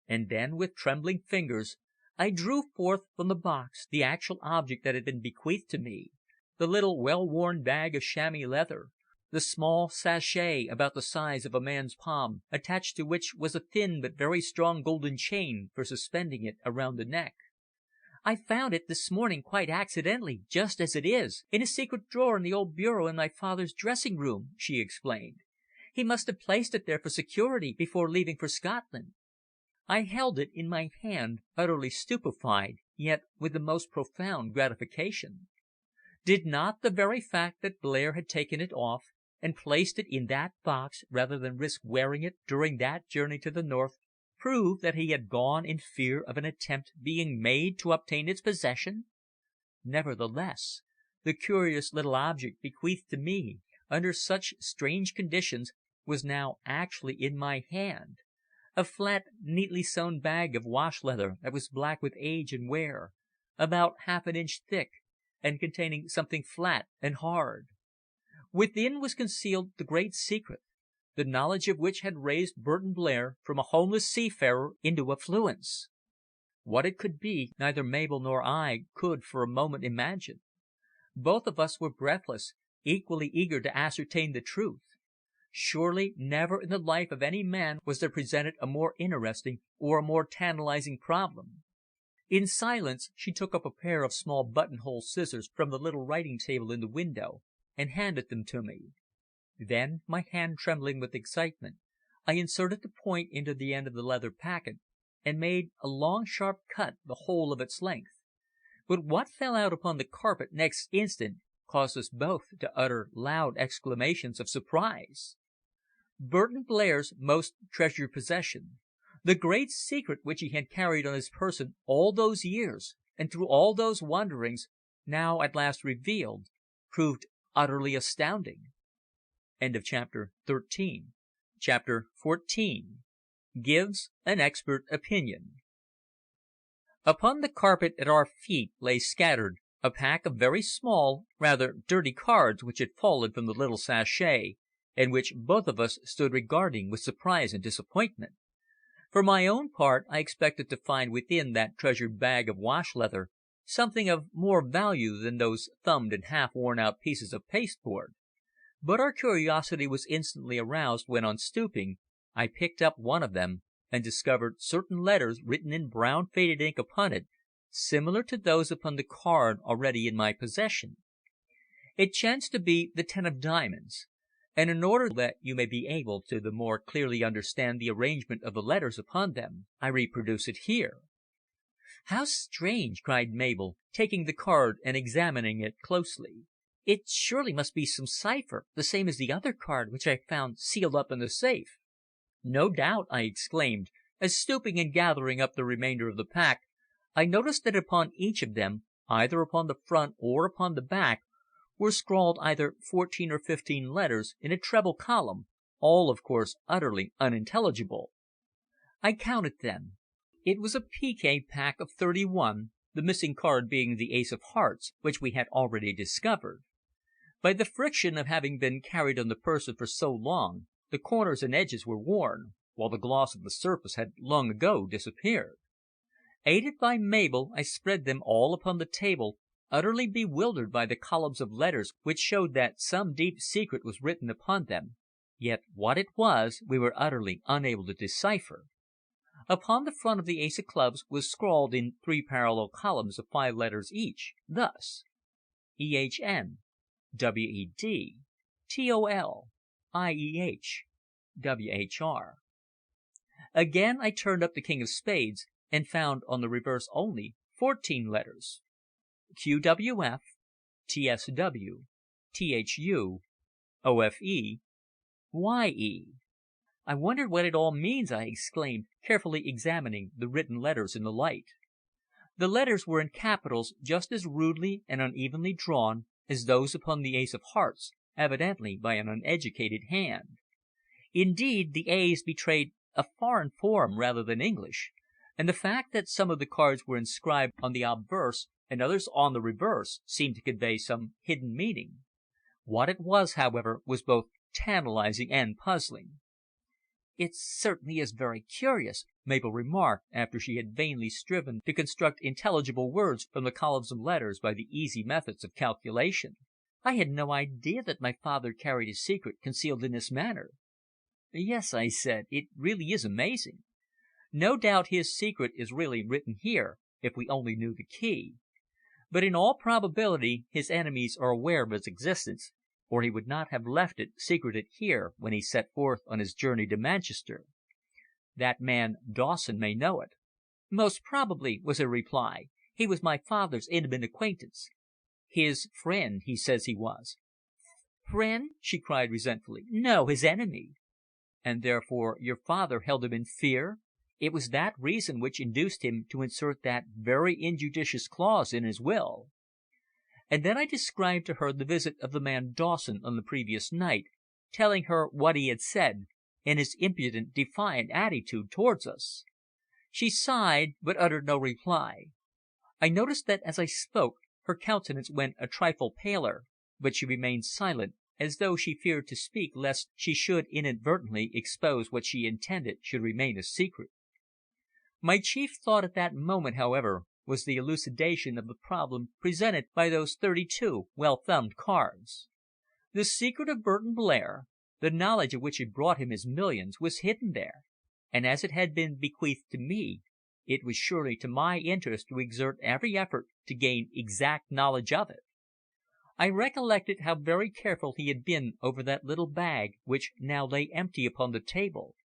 And then, with trembling fingers, I drew forth from the box the actual object that had been bequeathed to me, the little well-worn bag of chamois leather, the small sachet about the size of a man's palm, attached to which was a thin but very strong golden chain for suspending it around the neck. "I found it this morning quite accidentally, just as it is, in a secret drawer in the old bureau in my father's dressing room," she explained. "He must have placed it there for security before leaving for Scotland." I held it in my hand, utterly stupefied, yet with the most profound gratification. Did not the very fact that Blair had taken it off and placed it in that box rather than risk wearing it during that journey to the north prove that he had gone in fear of an attempt being made to obtain its possession? Nevertheless, the curious little object bequeathed to me under such strange conditions was now actually in my hand, a flat, neatly sewn bag of wash leather that was black with age and wear, about half an inch thick, and containing something flat and hard. Within was concealed the great secret, the knowledge of which had raised Burton Blair from a homeless seafarer into affluence. What it could be, neither Mabel nor I could for a moment imagine. Both of us were breathless, equally eager to ascertain the truth. Surely never in the life of any man was there presented a more interesting or a more tantalizing problem. In silence she took up a pair of small buttonhole scissors from the little writing table in the window and handed them to me. Then, my hand trembling with excitement, I inserted the point into the end of the leather packet and made a long sharp cut the whole of its length. But what fell out upon the carpet next instant caused us both to utter loud exclamations of surprise. Burton Blair's most treasured possession, the great secret which he had carried on his person all those years and through all those wanderings, now at last revealed, proved utterly astounding. End of chapter 13. Chapter 14. Gives an expert opinion. Upon the carpet at our feet lay scattered a pack of very small, rather dirty cards which had fallen from the little sachet, and which both of us stood regarding with surprise and disappointment. For my own part, I expected to find within that treasured bag of wash leather something of more value than those thumbed and half worn out pieces of pasteboard. But our curiosity was instantly aroused when, on stooping, I picked up one of them and discovered certain letters written in brown faded ink upon it, similar to those upon the card already in my possession. It chanced to be the 10 of diamonds, and in order that you may be able to the more clearly understand the arrangement of the letters upon them, I reproduce it here. "How strange!" cried Mabel, taking the card and examining it closely. "It surely must be some cipher, the same as the other card which I found sealed up in the safe." "No doubt," I exclaimed, as stooping and gathering up the remainder of the pack, I noticed that upon each of them, either upon the front or upon the back, were scrawled either 14 or 15 letters in a treble column, all, of course, utterly unintelligible. I counted them. It was a piquet pack of 31, the missing card being the ace of hearts, which we had already discovered. By the friction of having been carried on the person for so long, the corners and edges were worn, while the gloss of the surface had long ago disappeared. Aided by Mabel, I spread them all upon the table, utterly bewildered by the columns of letters which showed that some deep secret was written upon them, yet what it was we were utterly unable to decipher. Upon the front of the ace of clubs was scrawled in 3 parallel columns of 5 letters each, thus: EHN, WED, TOL, IEH, WHR. Again I turned up the king of spades, and found on the reverse only 14 letters: QWF, TSW, THU, OFE, YE. "I wonder what it all means," I exclaimed, carefully examining the written letters in the light. The letters were in capitals, just as rudely and unevenly drawn as those upon the ace of hearts, evidently by an uneducated hand. Indeed, the A's betrayed a foreign form rather than English, and the fact that some of the cards were inscribed on the obverse and others on the reverse seemed to convey some hidden meaning. What it was, however, was both tantalizing and puzzling. "It certainly is very curious," Mabel remarked, after she had vainly striven to construct intelligible words from the columns of letters by the easy methods of calculation. "I had no idea that my father carried his secret concealed in this manner." "Yes," I said, "it really is amazing. No doubt his secret is really written here, if we only knew the key. But in all probability his enemies are aware of its existence, or he would not have left it secreted here when he set forth on his journey to Manchester. That man Dawson may know it." "Most probably," was her reply. "He was my father's intimate acquaintance." "His friend, he says he was." "Friend?" she cried resentfully. "No, his enemy." "And therefore your father held him in fear? It was that reason which induced him to insert that very injudicious clause in his will." And then I described to her the visit of the man Dawson on the previous night, telling her what he had said, and his impudent, defiant attitude towards us. She sighed, but uttered no reply. I noticed that as I spoke her countenance went a trifle paler, but she remained silent, as though she feared to speak lest she should inadvertently expose what she intended should remain a secret. My chief thought at that moment, however, was the elucidation of the problem presented by those 32 well-thumbed cards. The secret of Burton Blair, the knowledge of which had brought him his millions, was hidden there, and as it had been bequeathed to me, it was surely to my interest to exert every effort to gain exact knowledge of it. I recollected how very careful he had been over that little bag which now lay empty upon the table,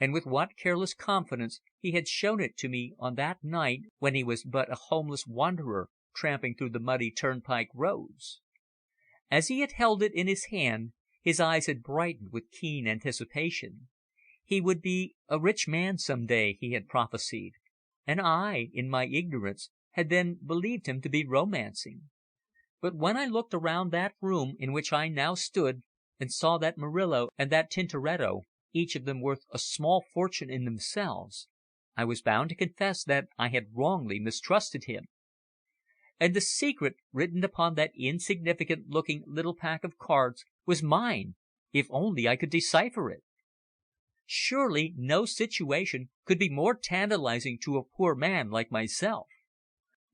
and with what careless confidence he had shown it to me on that night when he was but a homeless wanderer tramping through the muddy turnpike roads. As he had held it in his hand, his eyes had brightened with keen anticipation. He would be a rich man some day, he had prophesied, and I, in my ignorance, had then believed him to be romancing. But when I looked around that room in which I now stood, and saw that Murillo and that Tintoretto, each of them worth a small fortune in themselves, I was bound to confess that I had wrongly mistrusted him. And the secret written upon that insignificant looking little pack of cards was mine, if only I could decipher it. Surely no situation could be more tantalizing to a poor man like myself.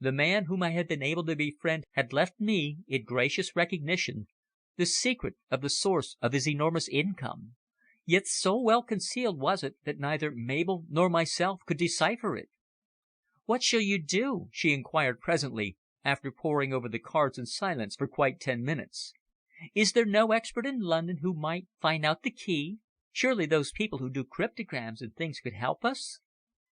The man whom I had been able to befriend had left me, in gracious recognition, the secret of the source of his enormous income, yet so well concealed was it that neither Mabel nor myself could decipher it. "What shall you do?" she inquired presently, after poring over the cards in silence for quite 10 minutes. "Is there no expert in London who might find out the key? Surely those people who do cryptograms and things could help us?"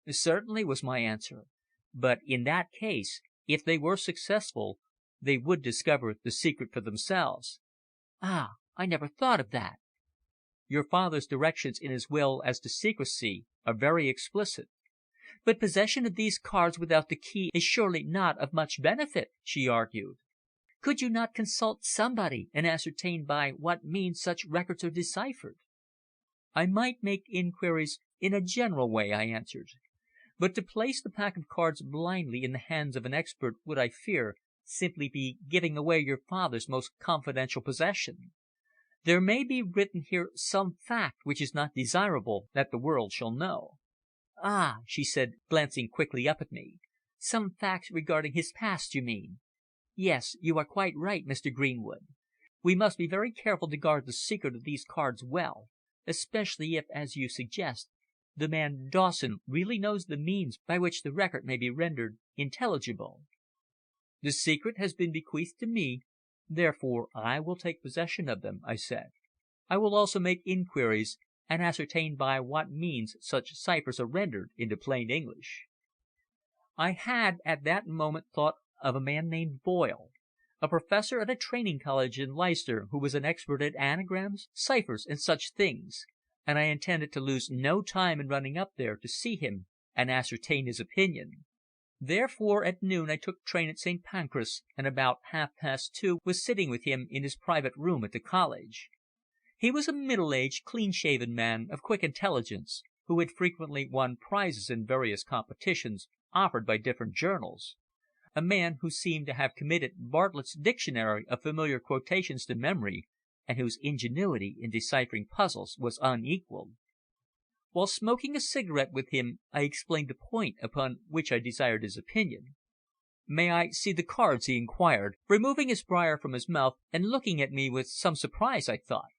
"Certainly," was my answer. But in that case, if they were successful, they would discover the secret for themselves." "Ah, I never thought of that." "Your father's directions in his will as to secrecy are very explicit." "But possession of these cards without the key is surely not of much benefit," she argued. "Could you not consult somebody and ascertain by what means such records are deciphered?" "I might make inquiries in a general way," I answered. "But to place the pack of cards blindly in the hands of an expert would, I fear, simply be giving away your father's most confidential possession. There may be written here some fact which is not desirable that the world shall know." "Ah!" she said, glancing quickly up at me. "Some facts regarding his past, you mean? Yes, you are quite right, Mr. Greenwood. We must be very careful to guard the secret of these cards well, especially if, as you suggest, the man Dawson really knows the means by which the record may be rendered intelligible." "The secret has been bequeathed to me, therefore I will take possession of them," I said. "I will also make inquiries and ascertain by what means such ciphers are rendered into plain English." I had at that moment thought of a man named Boyle, a professor at a training college in Leicester, who was an expert at anagrams, ciphers, and such things, and I intended to lose no time in running up there to see him and ascertain his opinion. Therefore, at noon I took train at St. Pancras, and about 2:30 was sitting with him in his private room at the college. He was a middle aged, clean shaven man of quick intelligence, who had frequently won prizes in various competitions offered by different journals, a man who seemed to have committed Bartlett's Dictionary of Familiar Quotations to memory, and whose ingenuity in deciphering puzzles was unequalled. While smoking a cigarette with him, I explained the point upon which I desired his opinion. "May I see the cards?" he inquired, removing his briar from his mouth and looking at me with some surprise, I thought.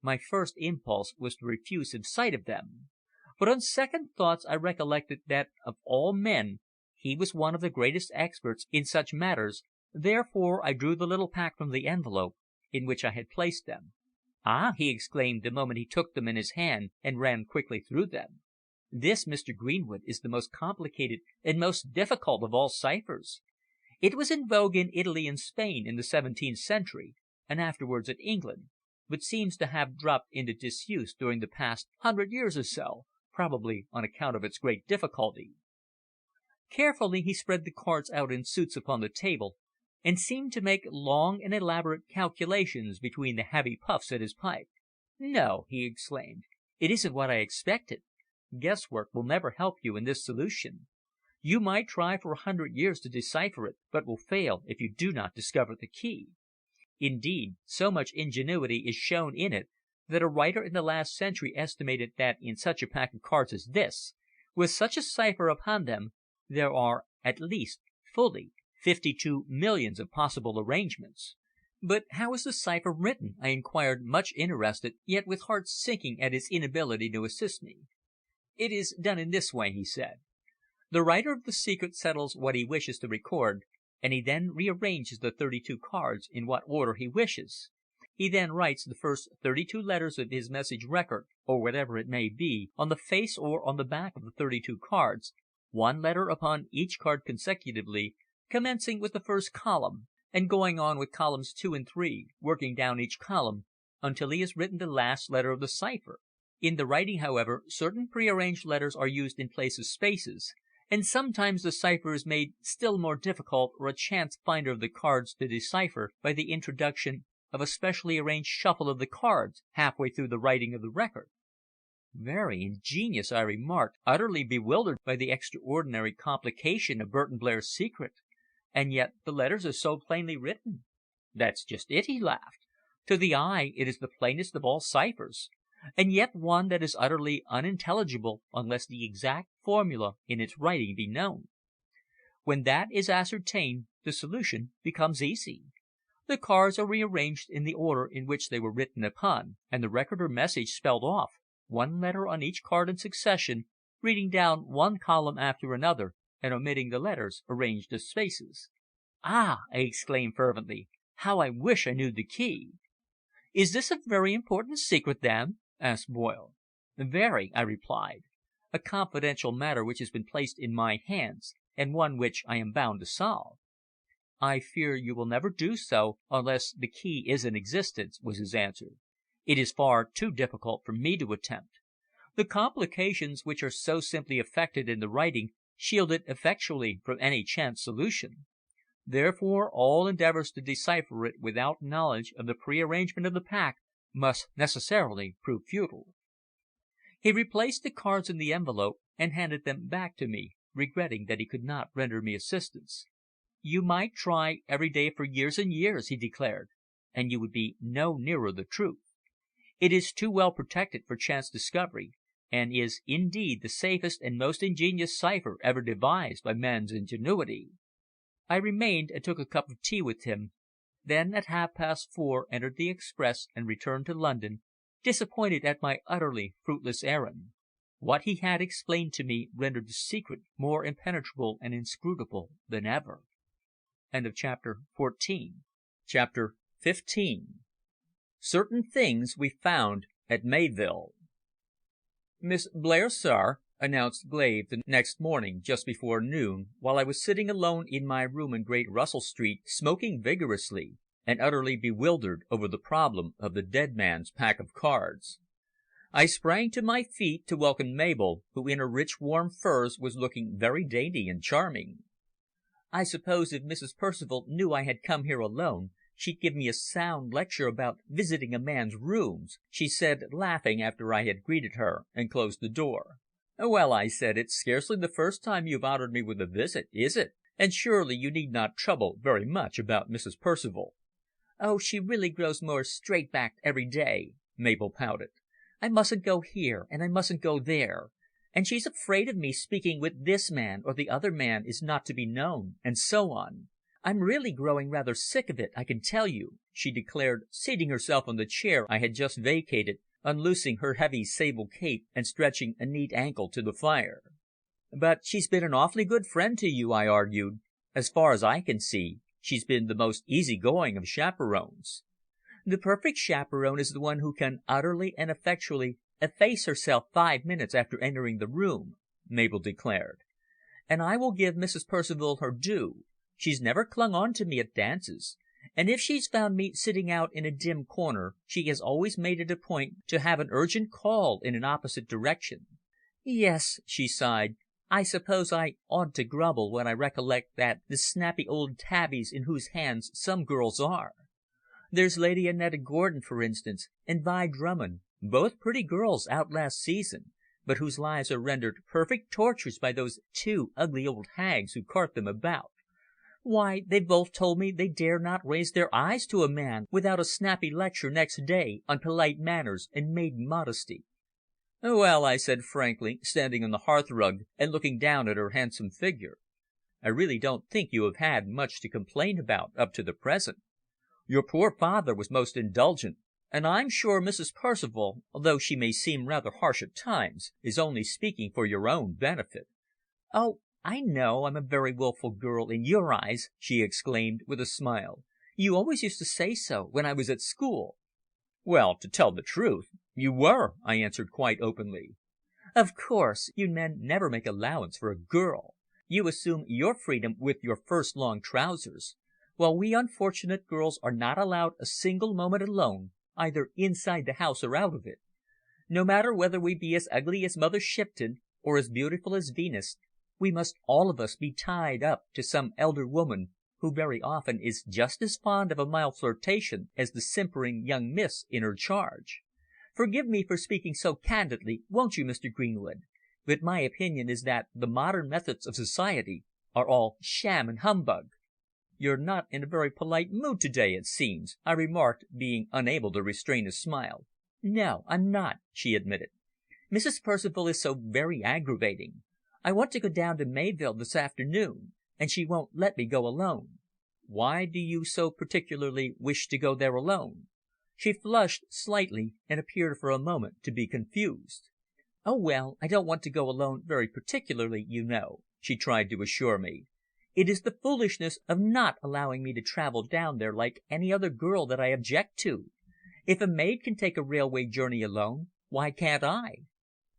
My first impulse was to refuse him sight of them, but on second thoughts I recollected that of all men he was one of the greatest experts in such matters, therefore I drew the little pack from the envelope in which I had placed them. "Ah!" he exclaimed the moment he took them in his hand and ran quickly through them. "This, Mr. Greenwood, is the most complicated and most difficult of all ciphers. It was in vogue in Italy and Spain in the 17th century, and afterwards in England, but seems to have dropped into disuse during the past 100 years or so, probably on account of its great difficulty." Carefully he spread the cards out in suits upon the table, and seemed to make long and elaborate calculations between the heavy puffs at his pipe. "No!" he exclaimed. "It isn't what I expected. Guesswork will never help you in this solution. You might try for 100 years to decipher it, but will fail if you do not discover the key. Indeed, so much ingenuity is shown in it that a writer in the last century estimated that in such a pack of cards as this, with such a cipher upon them, there are at least fully 52 millions of possible arrangements." "But how is the cipher written?" I inquired, much interested, yet with heart sinking at his inability to assist me. "It is done in this way," he said. "The writer of the secret settles what he wishes to record, and he then rearranges the 32 cards in what order he wishes. He then writes the first 32 letters of his message record, or whatever it may be, on the face or on the back of the 32 cards, one letter upon each card consecutively, commencing with the first column, and going on with columns 2 and 3, working down each column until he has written the last letter of the cipher. In the writing, however, certain prearranged letters are used in place of spaces, and sometimes the cipher is made still more difficult or a chance finder of the cards to decipher by the introduction of a specially arranged shuffle of the cards halfway through the writing of the record." "Very ingenious," I remarked, utterly bewildered by the extraordinary complication of Burton Blair's secret. "And yet the letters are so plainly written." "That's just it," he laughed. "To the eye it is the plainest of all ciphers, and yet one that is utterly unintelligible unless the exact formula in its writing be known. When that is ascertained the solution becomes easy. The cards are rearranged in the order in which they were written upon, and the record or message spelled off, one letter on each card in succession, reading down one column after another and omitting the letters arranged as spaces." "Ah!" I exclaimed fervently. "How I wish I knew the key!" "Is this a very important secret, then?" asked Boyle. "Very," I replied. "A confidential matter which has been placed in my hands, and one which I am bound to solve." "I fear you will never do so unless the key is in existence," was his answer. "It is far too difficult for me to attempt. The complications which are so simply effected in the writing shield it effectually from any chance solution. Therefore all endeavours to decipher it without knowledge of the prearrangement of the pack must necessarily prove futile." He replaced the cards in the envelope and handed them back to me, regretting that he could not render me assistance. "You might try every day for years and years," he declared, "and you would be no nearer the truth. It is too well protected for chance discovery, and is indeed the safest and most ingenious cipher ever devised by man's ingenuity." I remained and took a cup of tea with him, then at 4:30 entered the express and returned to London, disappointed at my utterly fruitless errand. What he had explained to me rendered the secret more impenetrable and inscrutable than ever. Chapter 15. Certain Things We Found at Mayvill. "Miss Blair, sir," announced Glave the next morning just before noon, while I was sitting alone in my room in Great Russell Street, smoking vigorously, and utterly bewildered over the problem of the dead man's pack of cards. I sprang to my feet to welcome Mabel, who in her rich warm furs was looking very dainty and charming. "I suppose if Mrs. Percival knew I had come here alone, she'd give me a sound lecture about visiting a man's rooms," she said, laughing after I had greeted her and closed the door. "Well," I said, "it's scarcely the first time you've honoured me with a visit, is it? And surely you need not trouble very much about Mrs. Percival." "Oh, she really grows more straight-backed every day," Mabel pouted. "I mustn't go here, and I mustn't go there. And she's afraid of me speaking with this man or the other man is not to be known, and so on. I'm really growing rather sick of it, I can tell you," she declared, seating herself on the chair I had just vacated, unloosing her heavy sable cape and stretching a neat ankle to the fire. "But she's been an awfully good friend to you," I argued. "As far as I can see, she's been the most easy-going of chaperons." "The perfect chaperon is the one who can utterly and effectually efface herself 5 minutes after entering the room," Mabel declared. "And I will give Mrs. Percival her due. She's never clung on to me at dances, and if she's found me sitting out in a dim corner she has always made it a point to have an urgent call in an opposite direction. Yes," she sighed, "I suppose I oughtn't to grumble when I recollect that the snappy old tabbies in whose hands some girls are. There's Lady Annetta Gordon, for instance, and Vi Drummond, both pretty girls out last season, but whose lives are rendered perfect tortures by those 2 ugly old hags who cart them about. Why, they've both told me they dare not raise their eyes to a man without a snappy lecture next day on polite manners and maiden modesty." "Well," I said frankly, standing on the hearthrug and looking down at her handsome figure, "I really don't think you have had much to complain about up to the present. Your poor father was most indulgent, and I'm sure Mrs. Percival, although she may seem rather harsh at times, is only speaking for your own benefit." "Oh, I know I'm a very wilful girl in your eyes," she exclaimed, with a smile. "You always used to say so when I was at school." "Well, to tell the truth, you were," I answered quite openly. "Of course, you men never make allowance for a girl. You assume your freedom with your first long trousers, while we unfortunate girls are not allowed a single moment alone, either inside the house or out of it. No matter whether we be as ugly as Mother Shipton or as beautiful as Venus, we must all of us be tied up to some elder woman, who very often is just as fond of a mild flirtation as the simpering young miss in her charge. Forgive me for speaking so candidly, won't you, Mr. Greenwood? But my opinion is that the modern methods of society are all sham and humbug." "You're not in a very polite mood to day, it seems," I remarked, being unable to restrain a smile. "No, I'm not," she admitted. "Mrs. Percival is so very aggravating. I want to go down to Mayvill this afternoon, and she won't let me go alone." "Why do you so particularly wish to go there alone?" She flushed slightly and appeared for a moment to be confused. "Oh, well, I don't want to go alone very particularly, you know," she tried to assure me. "It is the foolishness of not allowing me to travel down there like any other girl that I object to. If a maid can take a railway journey alone, why can't I?"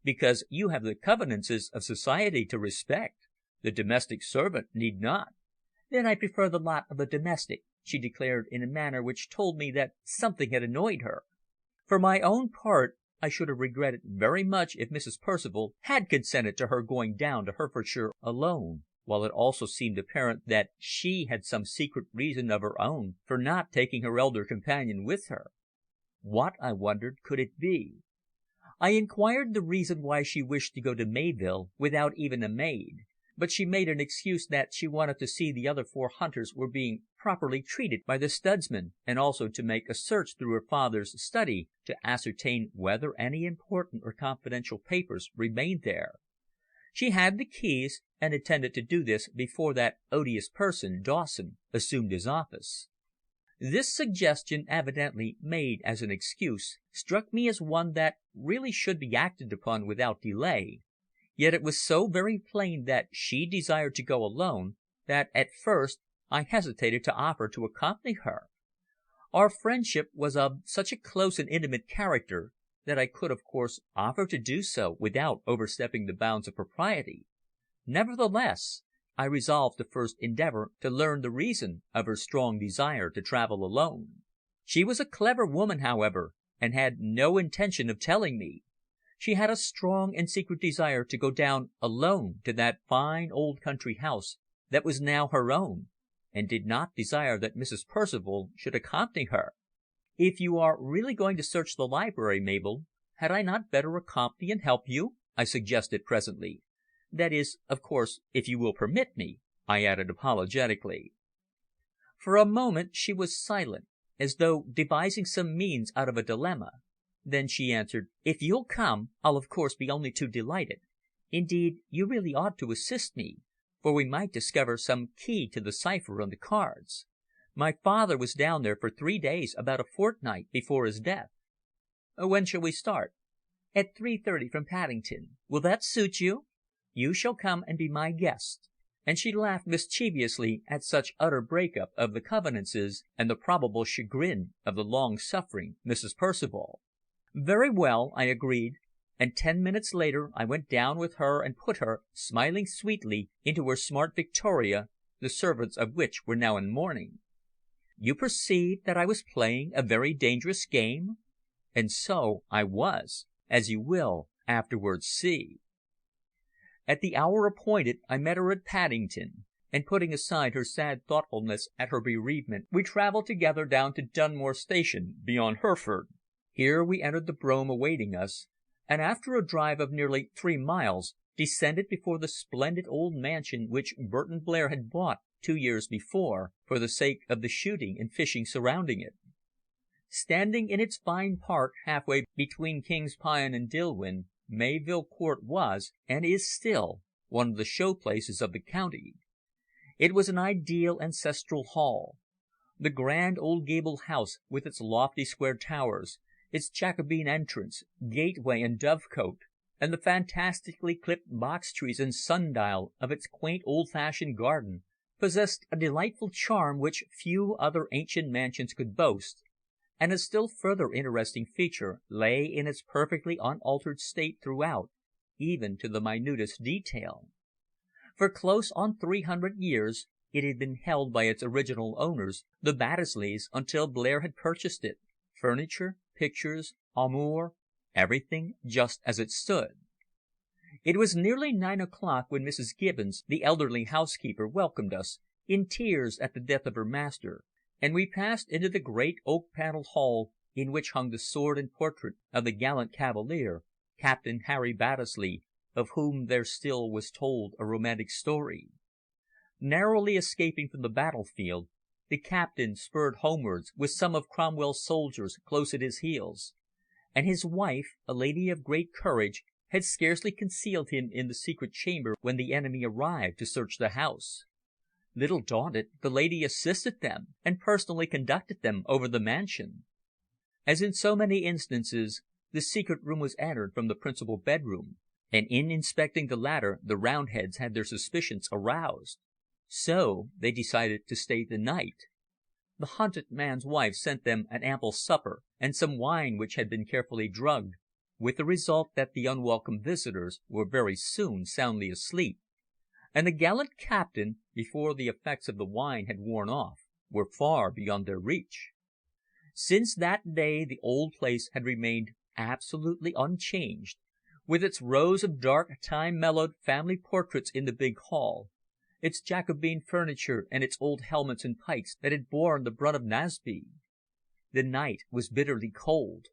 "Because you have the convenances of society to respect. The domestic servant need not." "Then I prefer the lot of the domestic," she declared in a manner which told me that something had annoyed her. For my own part, I should have regretted very much if Mrs. Percival had consented to her going down to Herefordshire alone, while it also seemed apparent that she had some secret reason of her own for not taking her elder companion with her. What, I wondered, could it be? I inquired the reason why she wished to go to Mayvill without even a maid, but she made an excuse that she wanted to see the other 4 hunters were being properly treated by the studsman, and also to make a search through her father's study to ascertain whether any important or confidential papers remained there. She had the keys, and intended to do this before that odious person, Dawson, assumed his office. This suggestion, evidently made as an excuse, struck me as one that really should be acted upon without delay, yet it was so very plain that she desired to go alone that at first I hesitated to offer to accompany her. Our friendship was of such a close and intimate character that I could, of course, offer to do so without overstepping the bounds of propriety. Nevertheless, I resolved to first endeavour to learn the reason of her strong desire to travel alone. She was a clever woman, however, and had no intention of telling me. She had a strong and secret desire to go down alone to that fine old country house that was now her own, and did not desire that Mrs. Percival should accompany her. "If you are really going to search the library, Mabel, had I not better accompany and help you?" I suggested presently. "That is, of course, if you will permit me," I added apologetically. For a moment she was silent, as though devising some means out of a dilemma. Then she answered, "If you'll come, I'll of course be only too delighted. Indeed, you really ought to assist me, for we might discover some key to the cipher on the cards. My father was down there for 3 days about a fortnight before his death." "When shall we start?" "At 3:30 from Paddington. Will that suit you? You shall come and be my guest." And she laughed mischievously at such utter break-up of the convenances and the probable chagrin of the long-suffering Mrs. Percival. "Very well," I agreed, and 10 minutes later I went down with her and put her, smiling sweetly, into her smart victoria, the servants of which were now in mourning. You perceive that I was playing a very dangerous game? And so I was, as you will afterwards see. At the hour appointed I met her at Paddington, and putting aside her sad thoughtfulness at her bereavement, we travelled together down to Dunmore Station beyond Hereford. Here we entered the brougham awaiting us, and after a drive of nearly 3 miles, descended before the splendid old mansion which Burton Blair had bought 2 years before, for the sake of the shooting and fishing surrounding it. Standing in its fine park halfway between King's Pyon and Dilwyn, Mayvill Court was, and is still, one of the show places of the county. It was an ideal ancestral hall. The grand old gabled house, with its lofty square towers, its Jacobean entrance, gateway and dovecote, and the fantastically clipped box trees and sundial of its quaint old-fashioned garden, possessed a delightful charm which few other ancient mansions could boast, and a still further interesting feature lay in its perfectly unaltered state throughout, even to the minutest detail. For close on 300 years it had been held by its original owners, the Baddesleys, until Blair had purchased it, furniture, pictures, armour, everything just as it stood. It was nearly 9 o'clock when Mrs. Gibbons, the elderly housekeeper, welcomed us, in tears at the death of her master, and we passed into the great oak-panelled hall in which hung the sword and portrait of the gallant cavalier, Captain Harry Baddesley, of whom there still was told a romantic story. Narrowly escaping from the battlefield, the captain spurred homewards, with some of Cromwell's soldiers close at his heels, and his wife, a lady of great courage, had scarcely concealed him in the secret chamber when the enemy arrived to search the house. Little daunted, the lady assisted them, and personally conducted them over the mansion. As in so many instances, the secret room was entered from the principal bedroom, and in inspecting the latter the Roundheads had their suspicions aroused. So they decided to stay the night. The hunted man's wife sent them an ample supper, and some wine which had been carefully drugged, with the result that the unwelcome visitors were very soon soundly asleep, and the gallant captain, before the effects of the wine had worn off, were far beyond their reach. Since that day the old place had remained absolutely unchanged, with its rows of dark, time-mellowed family portraits in the big hall, its Jacobean furniture and its old helmets and pikes that had borne the brunt of Naseby. The night was bitterly cold.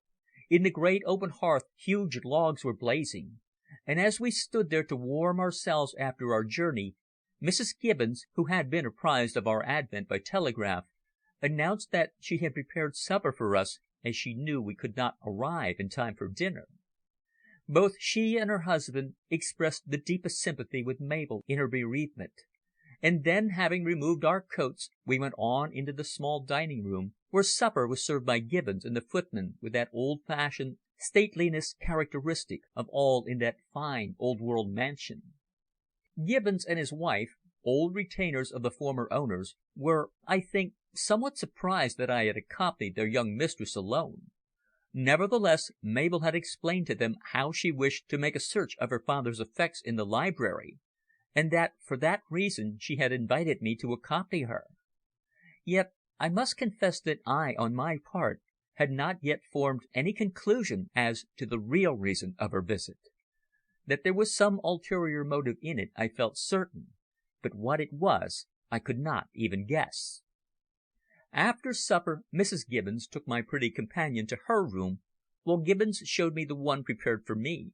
In the great open hearth huge logs were blazing, and as we stood there to warm ourselves after our journey, Mrs. Gibbons, who had been apprised of our advent by telegraph, announced that she had prepared supper for us, as she knew we could not arrive in time for dinner. Both she and her husband expressed the deepest sympathy with Mabel in her bereavement, and then, having removed our coats, we went on into the small dining room, where supper was served by Gibbons and the footman with that old-fashioned stateliness characteristic of all in that fine old-world mansion. Gibbons and his wife, old retainers of the former owners, were, I think, somewhat surprised that I had accompanied their young mistress alone. Nevertheless, Mabel had explained to them how she wished to make a search of her father's effects in the library, and that for that reason she had invited me to accompany her. Yet I must confess that I, on my part, had not yet formed any conclusion as to the real reason of her visit. That there was some ulterior motive in it I felt certain, but what it was I could not even guess. After supper Mrs. Gibbons took my pretty companion to her room, while Gibbons showed me the one prepared for me,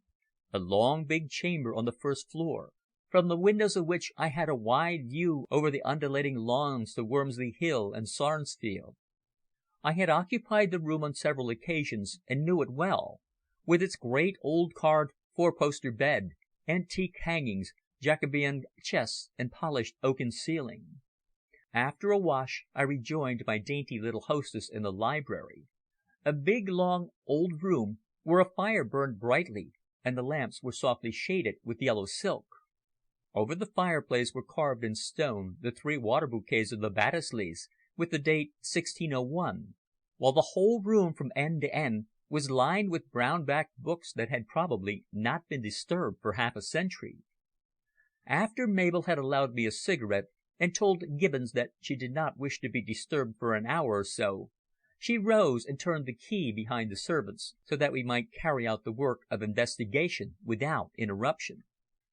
a long big chamber on the first floor, from the windows of which I had a wide view over the undulating lawns to Wormsley Hill and Sarnesfield. I had occupied the room on several occasions and knew it well, with its great old carved four-poster bed, antique hangings, Jacobean chests, and polished oaken ceiling. After a wash I rejoined my dainty little hostess in the library, a big, long, old room where a fire burned brightly and the lamps were softly shaded with yellow silk. Over the fireplace were carved in stone the 3 water bouquets of the Baddesleys, with the date 1601, while the whole room from end to end was lined with brown-backed books that had probably not been disturbed for half a century. After Mabel had allowed me a cigarette and told Gibbons that she did not wish to be disturbed for an hour or so, she rose and turned the key behind the servants, so that we might carry out the work of investigation without interruption.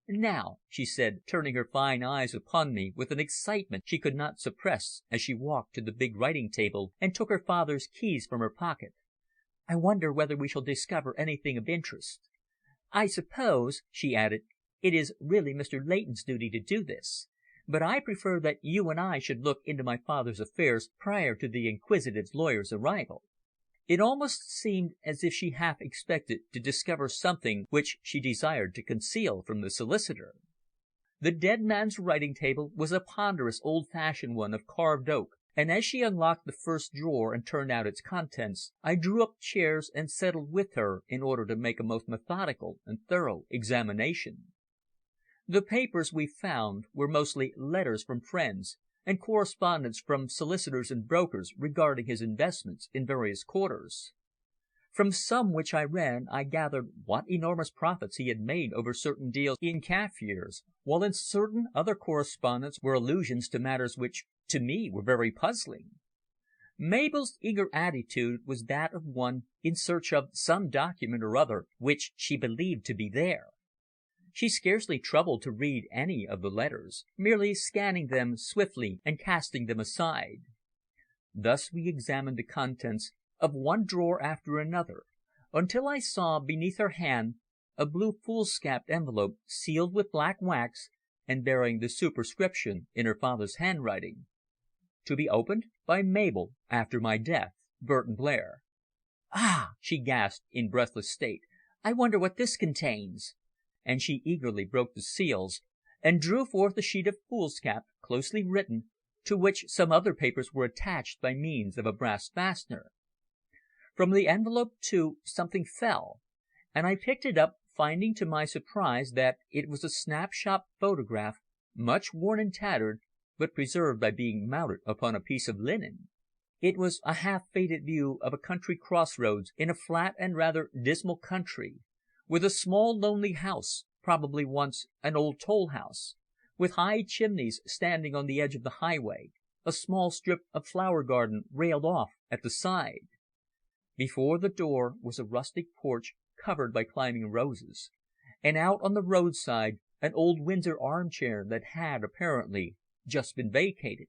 "Now," she said, turning her fine eyes upon me with an excitement she could not suppress as she walked to the big writing table and took her father's keys from her pocket, "I wonder whether we shall discover anything of interest. I suppose," she added, "it is really Mr. Leighton's duty to do this, but I prefer that you and I should look into my father's affairs prior to the inquisitive lawyer's arrival." It almost seemed as if she half expected to discover something which she desired to conceal from the solicitor. The dead man's writing table was a ponderous old-fashioned one of carved oak, and as she unlocked the first drawer and turned out its contents, I drew up chairs and settled with her in order to make a most methodical and thorough examination. The papers we found were mostly letters from friends, and correspondence from solicitors and brokers regarding his investments in various quarters. From some which I read I gathered what enormous profits he had made over certain deals in Kaffirs, while in certain other correspondence were allusions to matters which to me were very puzzling. Mabel's eager attitude was that of one in search of some document or other which she believed to be there. She scarcely troubled to read any of the letters, merely scanning them swiftly and casting them aside. Thus we examined the contents of one drawer after another, until I saw beneath her hand a blue foolscap envelope sealed with black wax and bearing the superscription in her father's handwriting: "To be opened by Mabel after my death. Burton Blair." "Ah!" she gasped in breathless state. "I wonder what this contains." And she eagerly broke the seals, and drew forth a sheet of foolscap, closely written, to which some other papers were attached by means of a brass fastener. From the envelope, too, something fell, and I picked it up, finding to my surprise that it was a snapshot photograph, much worn and tattered, but preserved by being mounted upon a piece of linen. It was a half-faded view of a country crossroads in a flat and rather dismal country, with a small lonely house, probably once an old toll house, with high chimneys standing on the edge of the highway, a small strip of flower garden railed off at the side. Before the door was a rustic porch covered by climbing roses, and out on the roadside an old Windsor armchair that had, apparently, just been vacated.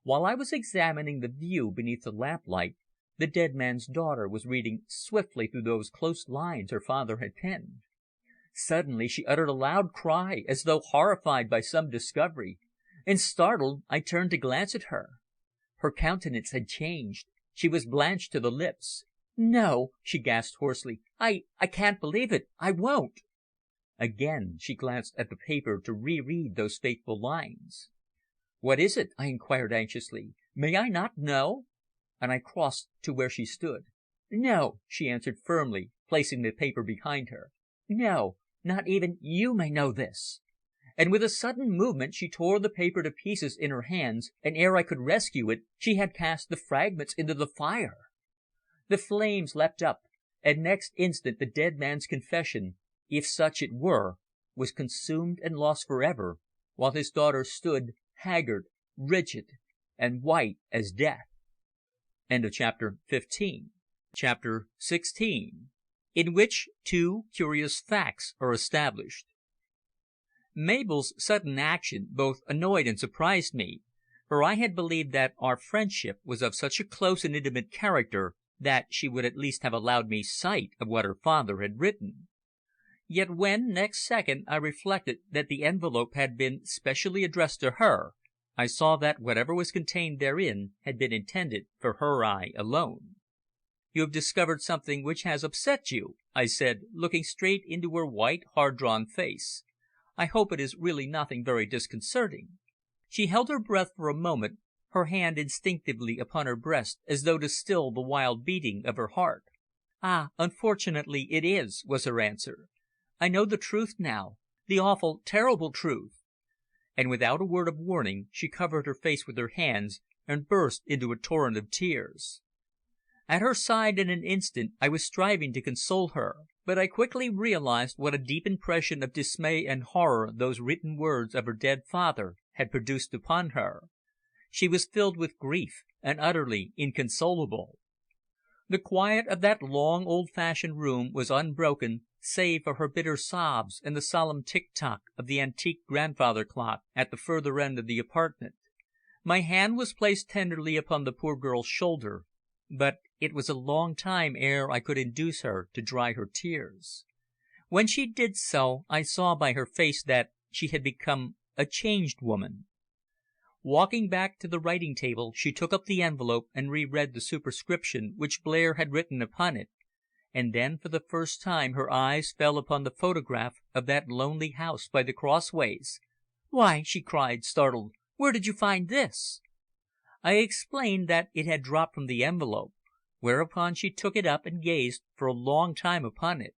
While I was examining the view beneath the lamplight, the dead man's daughter was reading swiftly through those close lines her father had penned. Suddenly she uttered a loud cry, as though horrified by some discovery, and startled, I turned to glance at her. Her countenance had changed. She was blanched to the lips. "No," she gasped hoarsely. I can't believe it. I won't." Again she glanced at the paper to reread those fateful lines. "What is it?" I inquired anxiously. "May I not know?" And I crossed to where she stood. "No," she answered firmly, placing the paper behind her. "No, not even you may know this." And with a sudden movement she tore the paper to pieces in her hands, and ere I could rescue it, she had cast the fragments into the fire. The flames leapt up, and next instant the dead man's confession, if such it were, was consumed and lost for ever, while his daughter stood haggard, rigid, and white as death. Chapter 16, in which two curious facts are established. Mabel's sudden action both annoyed and surprised me, for I had believed that our friendship was of such a close and intimate character that she would at least have allowed me sight of what her father had written. Yet when, next second, I reflected that the envelope had been specially addressed to her, I saw that whatever was contained therein had been intended for her eye alone. "You have discovered something which has upset you," I said, looking straight into her white, hard-drawn face. "I hope it is really nothing very disconcerting." She held her breath for a moment, her hand instinctively upon her breast as though to still the wild beating of her heart. "Ah, unfortunately it is," was her answer. "I know the truth now, the awful, terrible truth." And without a word of warning she covered her face with her hands and burst into a torrent of tears. At her side in an instant I was striving to console her, but I quickly realized what a deep impression of dismay and horror those written words of her dead father had produced upon her. She was filled with grief and utterly inconsolable. The quiet of that long, old-fashioned room was unbroken save for her bitter sobs and the solemn tick-tock of the antique grandfather clock at the further end of the apartment. My hand was placed tenderly upon the poor girl's shoulder, but it was a long time ere I could induce her to dry her tears. When she did so, I saw by her face that she had become a changed woman. Walking back to the writing table, she took up the envelope and re-read the superscription which Blair had written upon it, and then for the first time her eyes fell upon the photograph of that lonely house by the crossways. "Why," she cried, startled, "where did you find this?" I explained that it had dropped from the envelope, whereupon she took it up and gazed for a long time upon it.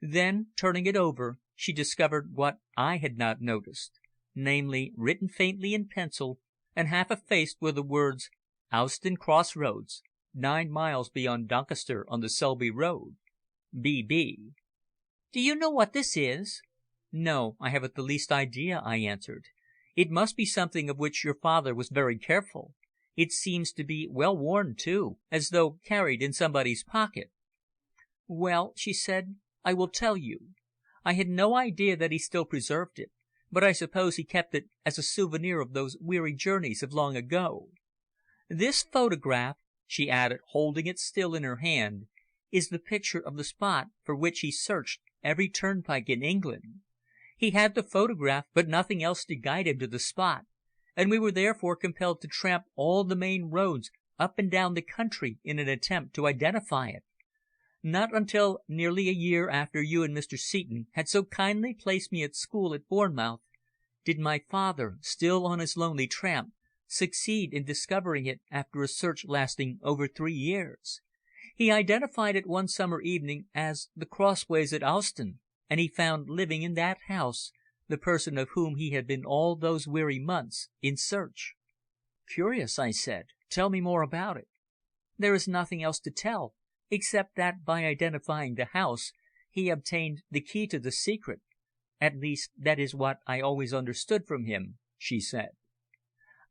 Then, turning it over, she discovered what I had not noticed, namely, written faintly in pencil and half effaced were the words "Owston Cross Roads, 9 miles beyond Doncaster on the Selby Road. B.B." "Do you know what this is?" "No, I haven't the least idea," I answered. "It must be something of which your father was very careful. It seems to be well worn, too, as though carried in somebody's pocket." "Well," she said, "I will tell you. I had no idea that he still preserved it, but I suppose he kept it as a souvenir of those weary journeys of long ago. This photograph," she added, holding it still in her hand, "is the picture of the spot for which he searched every turnpike in England. He had the photograph, but nothing else to guide him to the spot, and we were therefore compelled to tramp all the main roads up and down the country in an attempt to identify it. Not until nearly a year after you and Mr. Seton had so kindly placed me at school at Bournemouth did my father, still on his lonely tramp, succeed in discovering it after a search lasting over 3 years. He identified it one summer evening as the Crossways at Owston, and he found living in that house the person of whom he had been all those weary months in search." "Curious," I said. "Tell me more about it." "There is nothing else to tell, except that by identifying the house he obtained the key to the secret, At least, that is what I always understood from him," she said.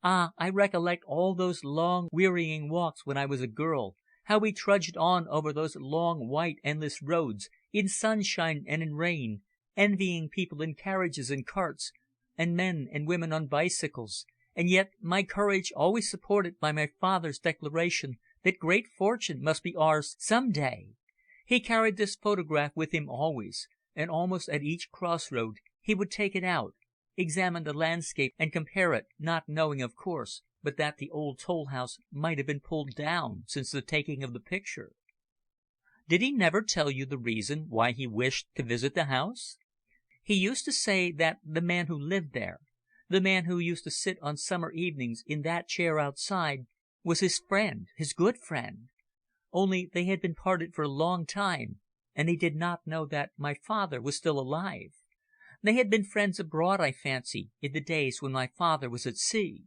"Ah, I recollect all those long, wearying walks when I was a girl, how we trudged on over those long, white, endless roads, in sunshine and in rain, envying people in carriages and carts, and men and women on bicycles, and yet my courage always supported by my father's declaration that great fortune must be ours some day. He carried this photograph with him always, and almost at each crossroad he would take it out, examine the landscape and compare it, not knowing, of course, but that the old toll house might have been pulled down since the taking of the picture." "Did he never tell you the reason why he wished to visit the house?" "He used to say that the man who lived there, the man who used to sit on summer evenings in that chair outside, was his friend, his good friend. Only they had been parted for a long time, and he did not know that my father was still alive. They had been friends abroad, I fancy, in the days when my father was at sea."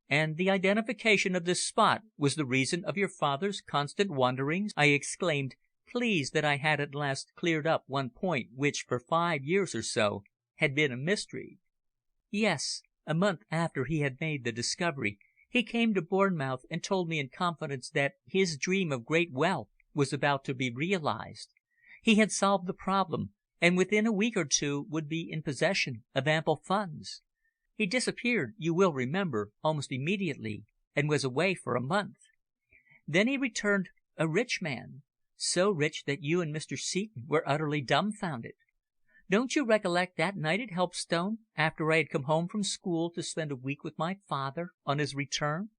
"And the identification of this spot was the reason of your father's constant wanderings?" I exclaimed, pleased that I had at last cleared up one point which for 5 years or so had been a mystery. "Yes. A month after he had made the discovery, he came to Bournemouth and told me in confidence that his dream of great wealth was about to be realized. He had solved the problem, and within a week or two would be in possession of ample funds. He disappeared, you will remember, almost immediately, and was away for a month. Then he returned a rich man, so rich that you and Mr. Seton were utterly dumbfounded. Don't you recollect that night at Helpstone, after I had come home from school to spend a week with my father on his return?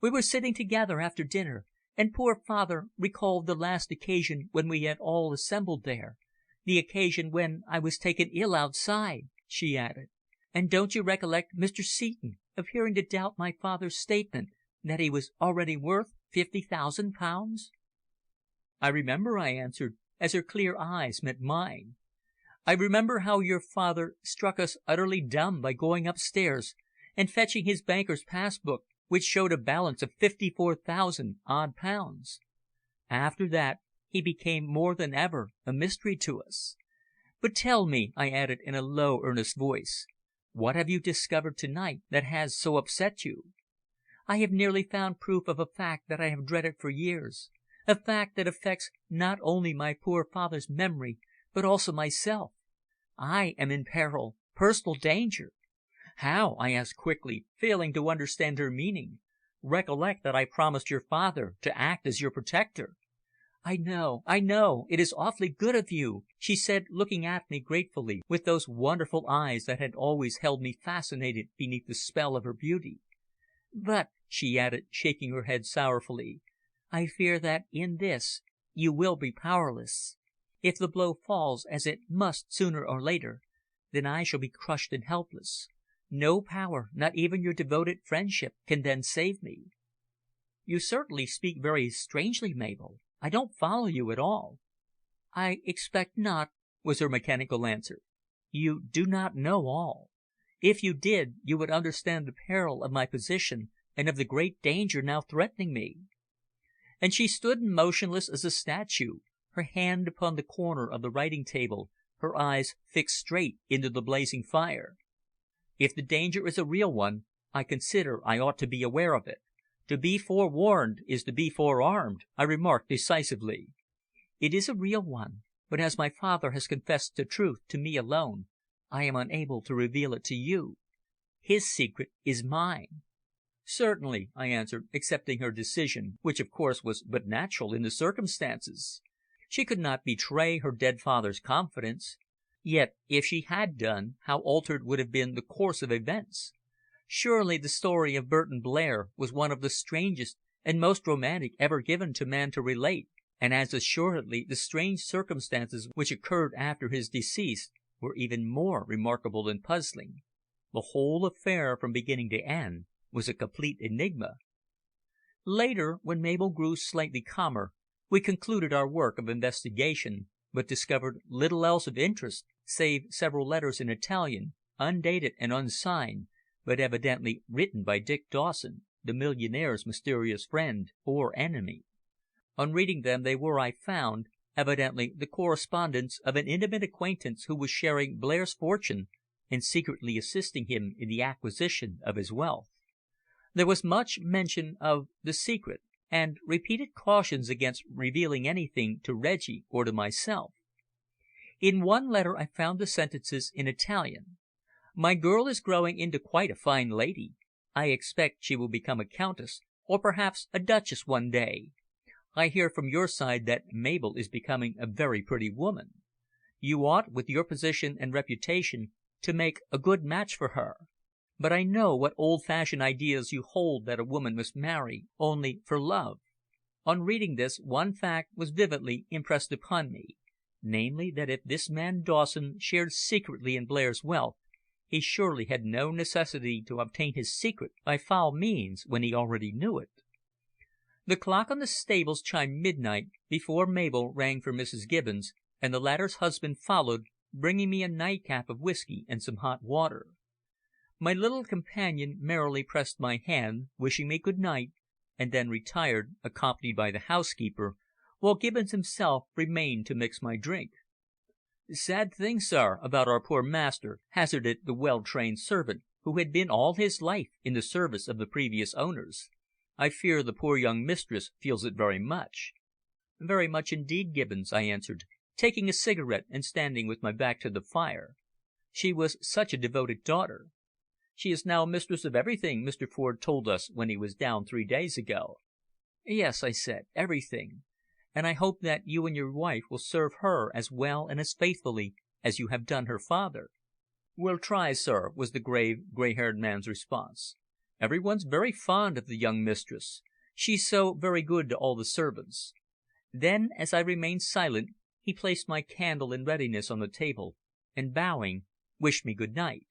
We were sitting together after dinner, and poor father recalled the last occasion when we had all assembled there, the occasion when I was taken ill outside," she added. "And don't you recollect Mr. Seton appearing to doubt my father's statement that he was already worth £50,000? "I remember," I answered, as her clear eyes met mine. "I remember how your father struck us utterly dumb by going upstairs and fetching his banker's pass book, which showed a balance of 54,000 odd pounds. After that he became more than ever a mystery to us. But tell me," I added in a low, earnest voice, "what have you discovered to night that has so upset you?" "I have nearly found proof of a fact that I have dreaded for years, a fact that affects not only my poor father's memory, but also myself. I am in peril, personal danger." "How?" I asked quickly, failing to understand her meaning. "Recollect that I promised your father to act as your protector." I know. It is awfully good of you," she said, looking at me gratefully, with those wonderful eyes that had always held me fascinated beneath the spell of her beauty. "But," she added, shaking her head sorrowfully, "I fear that in this you will be powerless. If the blow falls, as it must sooner or later, then I shall be crushed and helpless. No power, not even your devoted friendship, can then save me." "You certainly speak very strangely, Mabel. I don't follow you at all." "I expect not," was her mechanical answer. "You do not know all. If you did, you would understand the peril of my position and of the great danger now threatening me." And she stood motionless as a statue, her hand upon the corner of the writing table, her eyes fixed straight into the blazing fire. "If the danger is a real one, I consider I ought to be aware of it. To be forewarned is to be forearmed," I remarked decisively. "It is a real one, but as my father has confessed the truth to me alone, I am unable to reveal it to you. His secret is mine." "Certainly," I answered, accepting her decision, which of course was but natural in the circumstances. She could not betray her dead father's confidence. Yet if she had done, how altered would have been the course of events. Surely the story of Burton Blair was one of the strangest and most romantic ever given to man to relate, and as assuredly the strange circumstances which occurred after his decease were even more remarkable and puzzling. The whole affair from beginning to end was a complete enigma. Later, when Mabel grew slightly calmer, we concluded our work of investigation, but discovered little else of interest, save several letters in Italian, undated and unsigned, but evidently written by Dick Dawson, the millionaire's mysterious friend or enemy. On reading them they were, I found, evidently the correspondence of an intimate acquaintance who was sharing Blair's fortune and secretly assisting him in the acquisition of his wealth. There was much mention of the secret, and repeated cautions against revealing anything to Reggie or to myself. In one letter I found the sentences in Italian: "My girl is growing into quite a fine lady. I expect she will become a countess, or perhaps a duchess one day. I hear from your side that Mabel is becoming a very pretty woman. You ought, with your position and reputation, to make a good match for her. But I know what old-fashioned ideas you hold that a woman must marry only for love." On reading this, one fact was vividly impressed upon me, namely, that if this man Dawson shared secretly in Blair's wealth, he surely had no necessity to obtain his secret by foul means when he already knew it. The clock on the stables chimed midnight before Mabel rang for Mrs. Gibbons, and the latter's husband followed, bringing me a nightcap of whisky and some hot water. My little companion merrily pressed my hand, wishing me good night, and then retired, accompanied by the housekeeper, while Gibbons himself remained to mix my drink. "Sad thing, sir, about our poor master," hazarded the well-trained servant, who had been all his life in the service of the previous owners. "I fear the poor young mistress feels it very much." "Very much indeed, Gibbons," I answered, taking a cigarette and standing with my back to the fire. "She was such a devoted daughter." "She is now mistress of everything, Mr. Ford told us when he was down 3 days ago." "Yes," I said, "everything. And I hope that you and your wife will serve her as well and as faithfully as you have done her father." "We'll try, sir," was the grave, grey-haired man's response. "Everyone's very fond of the young mistress. She's so very good to all the servants." Then, as I remained silent, he placed my candle in readiness on the table, and bowing, wished me good night.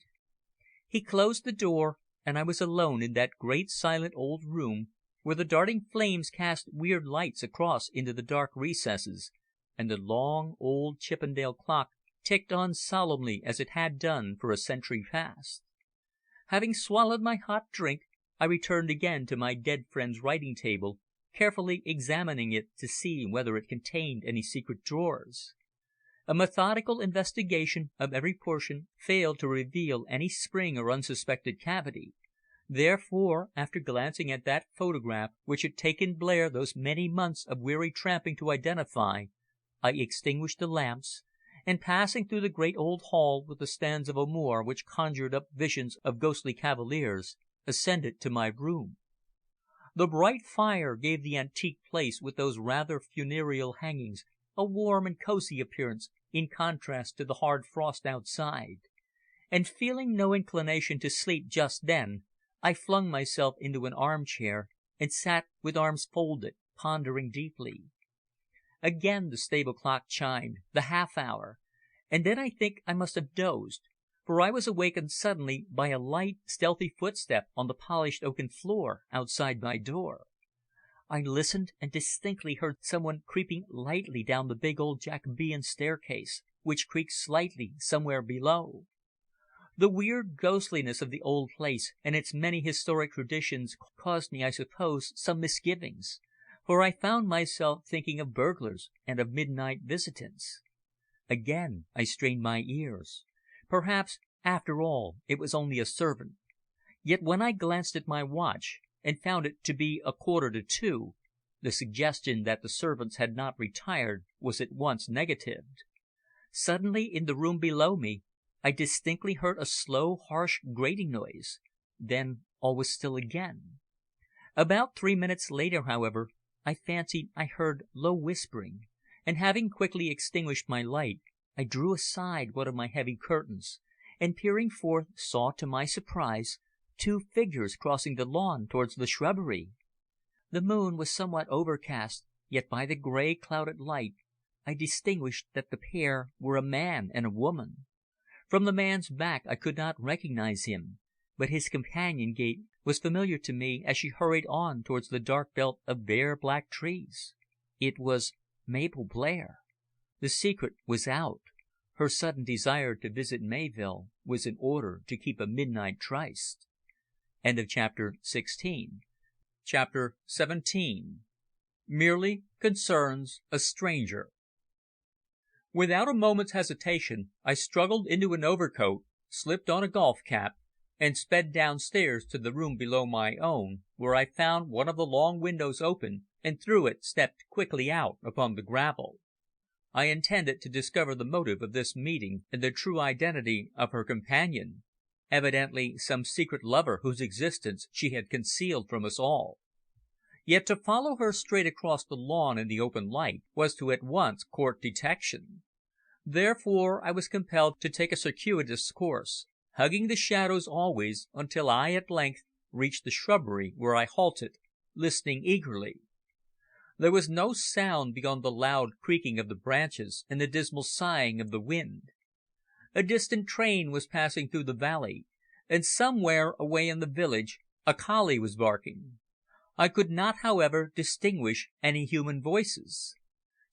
He closed the door, and I was alone in that great silent old room, where the darting flames cast weird lights across into the dark recesses, and the long old Chippendale clock ticked on solemnly as it had done for a century past. Having swallowed my hot drink, I returned again to my dead friend's writing table, carefully examining it to see whether it contained any secret drawers. A methodical investigation of every portion failed to reveal any spring or unsuspected cavity. Therefore, after glancing at that photograph which had taken Blair those many months of weary tramping to identify, I extinguished the lamps, and passing through the great old hall with the stands of armour which conjured up visions of ghostly cavaliers, ascended to my room. The bright fire gave the antique place with those rather funereal hangings a warm and cosy appearance in contrast to the hard frost outside, and feeling no inclination to sleep just then, I flung myself into an armchair and sat with arms folded, pondering deeply. Again the stable clock chimed, the half hour, and then I think I must have dozed, for I was awakened suddenly by a light, stealthy footstep on the polished oaken floor outside my door. I listened and distinctly heard someone creeping lightly down the big old Jacobean staircase, which creaked slightly somewhere below. The weird ghostliness of the old place and its many historic traditions caused me, I suppose, some misgivings, for I found myself thinking of burglars and of midnight visitants. Again I strained my ears. Perhaps, after all, it was only a servant. Yet when I glanced at my watch and found it to be 1:45, the suggestion that the servants had not retired was at once negatived. Suddenly, in the room below me, I distinctly heard a slow, harsh, grating noise. Then all was still again. About 3 minutes later, however, I fancied I heard low whispering, and having quickly extinguished my light, I drew aside one of my heavy curtains, and peering forth saw, to my surprise, 2 figures crossing the lawn towards the shrubbery. The moon was somewhat overcast, yet by the grey, clouded light I distinguished that the pair were a man and a woman. From the man's back I could not recognize him, but his companion gait was familiar to me as she hurried on towards the dark belt of bare black trees. It was Mabel Blair. The secret was out. Her sudden desire to visit Mayvill was in order to keep a midnight tryst. End of chapter 16. Chapter 17. Merely concerns a stranger. Without a moment's hesitation, I struggled into an overcoat, slipped on a golf cap, and sped downstairs to the room below my own, where I found one of the long windows open, and through it stepped quickly out upon the gravel. I intended to discover the motive of this meeting and the true identity of her companion, evidently some secret lover whose existence she had concealed from us all. Yet to follow her straight across the lawn in the open light was to at once court detection. Therefore I was compelled to take a circuitous course, hugging the shadows always, until I at length reached the shrubbery, where I halted, listening eagerly. There was no sound beyond the loud creaking of the branches and the dismal sighing of the wind. A distant train was passing through the valley, and somewhere away in the village a collie was barking. I could not, however, distinguish any human voices.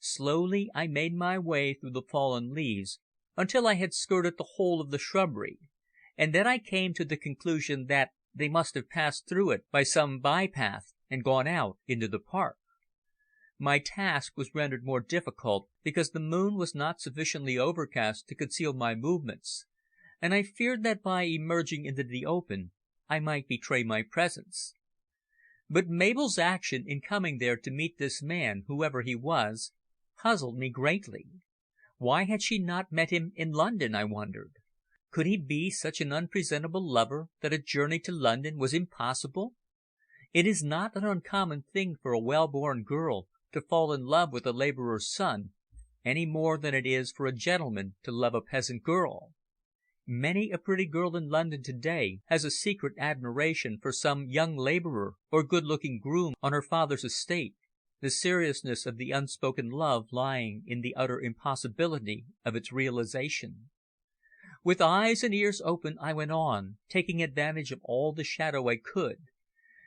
Slowly I made my way through the fallen leaves until I had skirted the whole of the shrubbery, and then I came to the conclusion that they must have passed through it by some by-path and gone out into the park. My task was rendered more difficult because the moon was not sufficiently overcast to conceal my movements, and I feared that by emerging into the open I might betray my presence. But Mabel's action in coming there to meet this man, whoever he was, puzzled me greatly. Why had she not met him in London, I wondered? Could he be such an unpresentable lover that a journey to London was impossible? It is not an uncommon thing for a well-born girl to fall in love with a labourer's son, any more than it is for a gentleman to love a peasant girl. Many a pretty girl in London to-day has a secret admiration for some young labourer or good-looking groom on her father's estate, the seriousness of the unspoken love lying in the utter impossibility of its realization. With eyes and ears open I went on, taking advantage of all the shadow I could,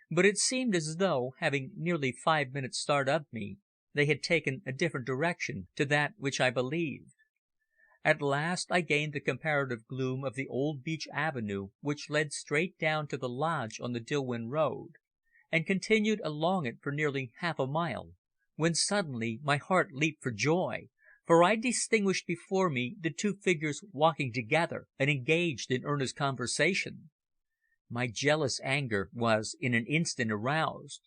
but it seemed as though, having nearly 5 minutes start of me, they had taken a different direction to that which I believed. At last I gained the comparative gloom of the old beech avenue which led straight down to the lodge on the Dilwyn Road, and continued along it for nearly half a mile, when suddenly my heart leaped for joy, for I distinguished before me the two figures walking together and engaged in earnest conversation. My jealous anger was in an instant aroused.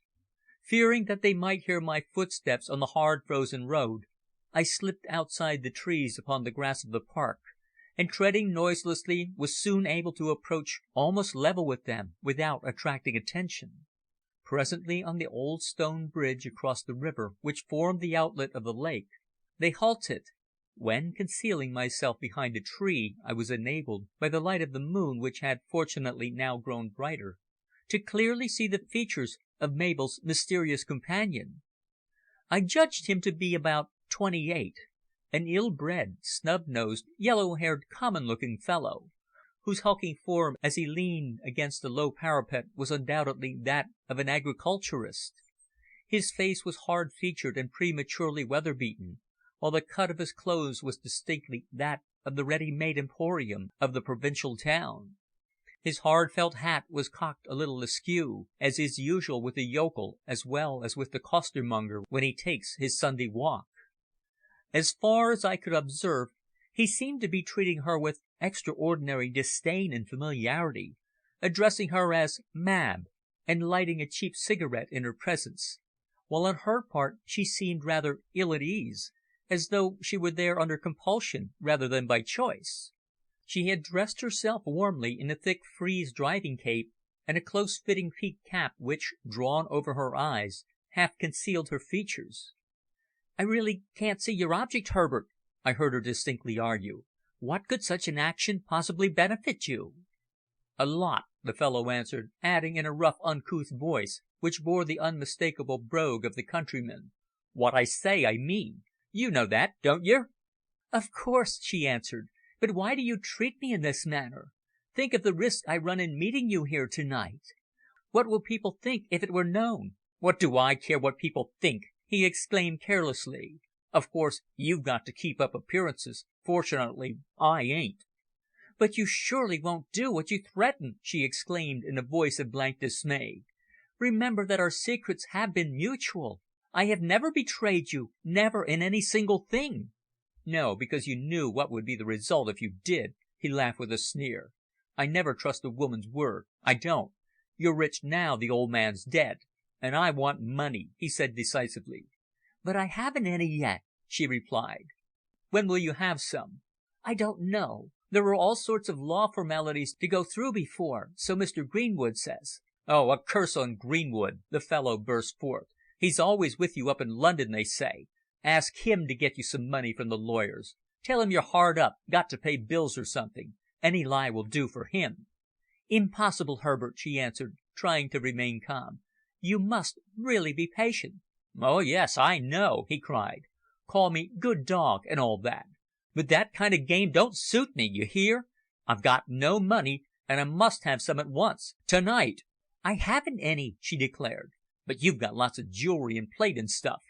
Fearing that they might hear my footsteps on the hard frozen road, I slipped outside the trees upon the grass of the park, and treading noiselessly was soon able to approach almost level with them without attracting attention. Presently, on the old stone bridge across the river which formed the outlet of the lake, they halted, when, concealing myself behind a tree, I was enabled, by the light of the moon which had fortunately now grown brighter, to clearly see the features of Mabel's mysterious companion. I judged him to be about 28, an ill-bred, snub-nosed, yellow-haired, common-looking fellow, whose hulking form as he leaned against the low parapet was undoubtedly that of an agriculturist. His face was hard-featured and prematurely weather-beaten, while the cut of his clothes was distinctly that of the ready-made emporium of the provincial town. His hard felt hat was cocked a little askew, as is usual with the yokel as well as with the costermonger when he takes his Sunday walk. As far as I could observe, he seemed to be treating her with extraordinary disdain and familiarity, addressing her as Mab, and lighting a cheap cigarette in her presence, while on her part she seemed rather ill at ease, as though she were there under compulsion rather than by choice. She had dressed herself warmly in a thick frieze driving cape and a close-fitting peaked cap which, drawn over her eyes, half concealed her features. "I really can't see your object, Herbert," I heard her distinctly argue. "What could such an action possibly benefit you?" "A lot," the fellow answered, adding in a rough, uncouth voice, which bore the unmistakable brogue of the countryman, "What I say I mean. You know that, don't yer?" "Of course," she answered. "But why do you treat me in this manner? Think of the risk I run in meeting you here to-night. What will people think if it were known?" "What do I care what people think?" he exclaimed carelessly. "Of course you've got to keep up appearances. Fortunately, I ain't." "But you surely won't do what you threaten!" she exclaimed in a voice of blank dismay. "Remember that our secrets have been mutual. I have never betrayed you, never in any single thing." No, because you knew what would be the result if you did." He laughed with a sneer. "I never trust a woman's word. I don't. You're rich now the old man's dead. And I want money," he said decisively. "But I haven't any yet," she replied. "When will you have some?" "I don't know. There are all sorts of law formalities to go through before, so Mr. Greenwood says." "Oh, a curse on Greenwood!" the fellow burst forth. "He's always with you up in London, they say. Ask him to get you some money from the lawyers. Tell him you're hard up, got to pay bills or something. Any lie will do for him." "Impossible, Herbert," she answered, trying to remain calm. "You must really be patient." "Oh, yes, I know," he cried. "Call me good dog and all that. But that kind of game don't suit me, you hear? I've got no money, and I must have some at once. Tonight." "I haven't any," she declared. "But you've got lots of jewellery and plate and stuff.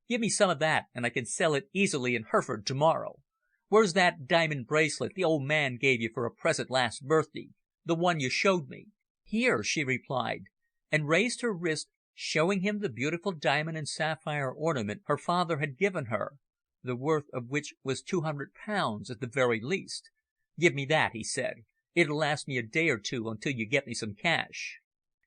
Give me some of that, and I can sell it easily in Hereford tomorrow. Where's that diamond bracelet the old man gave you for a present last birthday? The one you showed me?" "Here," she replied, and raised her wrist, showing him the beautiful diamond and sapphire ornament her father had given her, the worth of which was £200 at the very least. "Give me that," he said. "It'll last me a day or two until you get me some cash."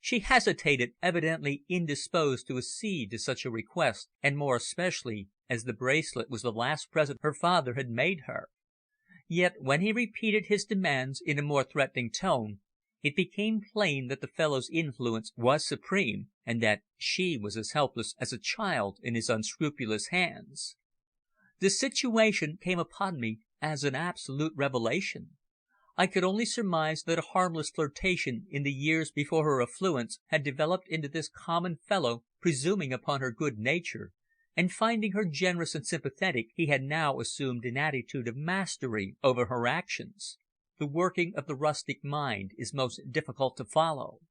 She hesitated, evidently indisposed to accede to such a request, and more especially as the bracelet was the last present her father had made her. Yet when he repeated his demands in a more threatening tone, it became plain that the fellow's influence was supreme, and that she was as helpless as a child in his unscrupulous hands. The situation came upon me as an absolute revelation. I could only surmise that a harmless flirtation in the years before her affluence had developed into this common fellow presuming upon her good nature, and finding her generous and sympathetic, he had now assumed an attitude of mastery over her actions. The working of the rustic mind is most difficult to follow.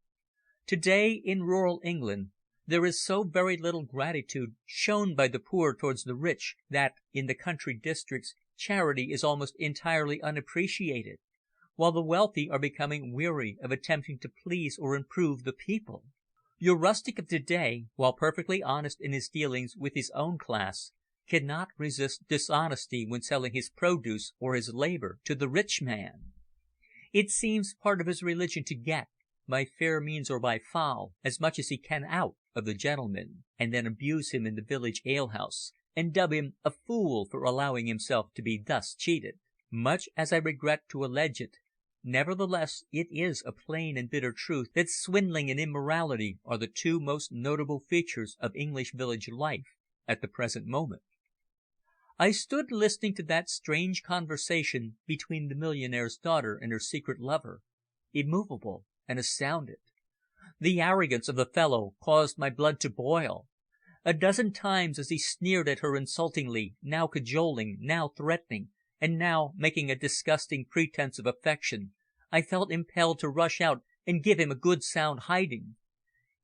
Today, in rural England, there is so very little gratitude shown by the poor towards the rich, that, in the country districts, charity is almost entirely unappreciated, while the wealthy are becoming weary of attempting to please or improve the people. Your rustic of today, while perfectly honest in his dealings with his own class, cannot resist dishonesty when selling his produce or his labour to the rich man. It seems part of his religion to get, by fair means or by foul, as much as he can out of the gentleman, and then abuse him in the village alehouse, and dub him a fool for allowing himself to be thus cheated. Much as I regret to allege it, nevertheless it is a plain and bitter truth that swindling and immorality are the two most notable features of English village life at the present moment. I stood listening to that strange conversation between the millionaire's daughter and her secret lover, immovable and astounded. The arrogance of the fellow caused my blood to boil. A dozen times as he sneered at her insultingly, now cajoling, now threatening, and now making a disgusting pretence of affection, I felt impelled to rush out and give him a good sound hiding.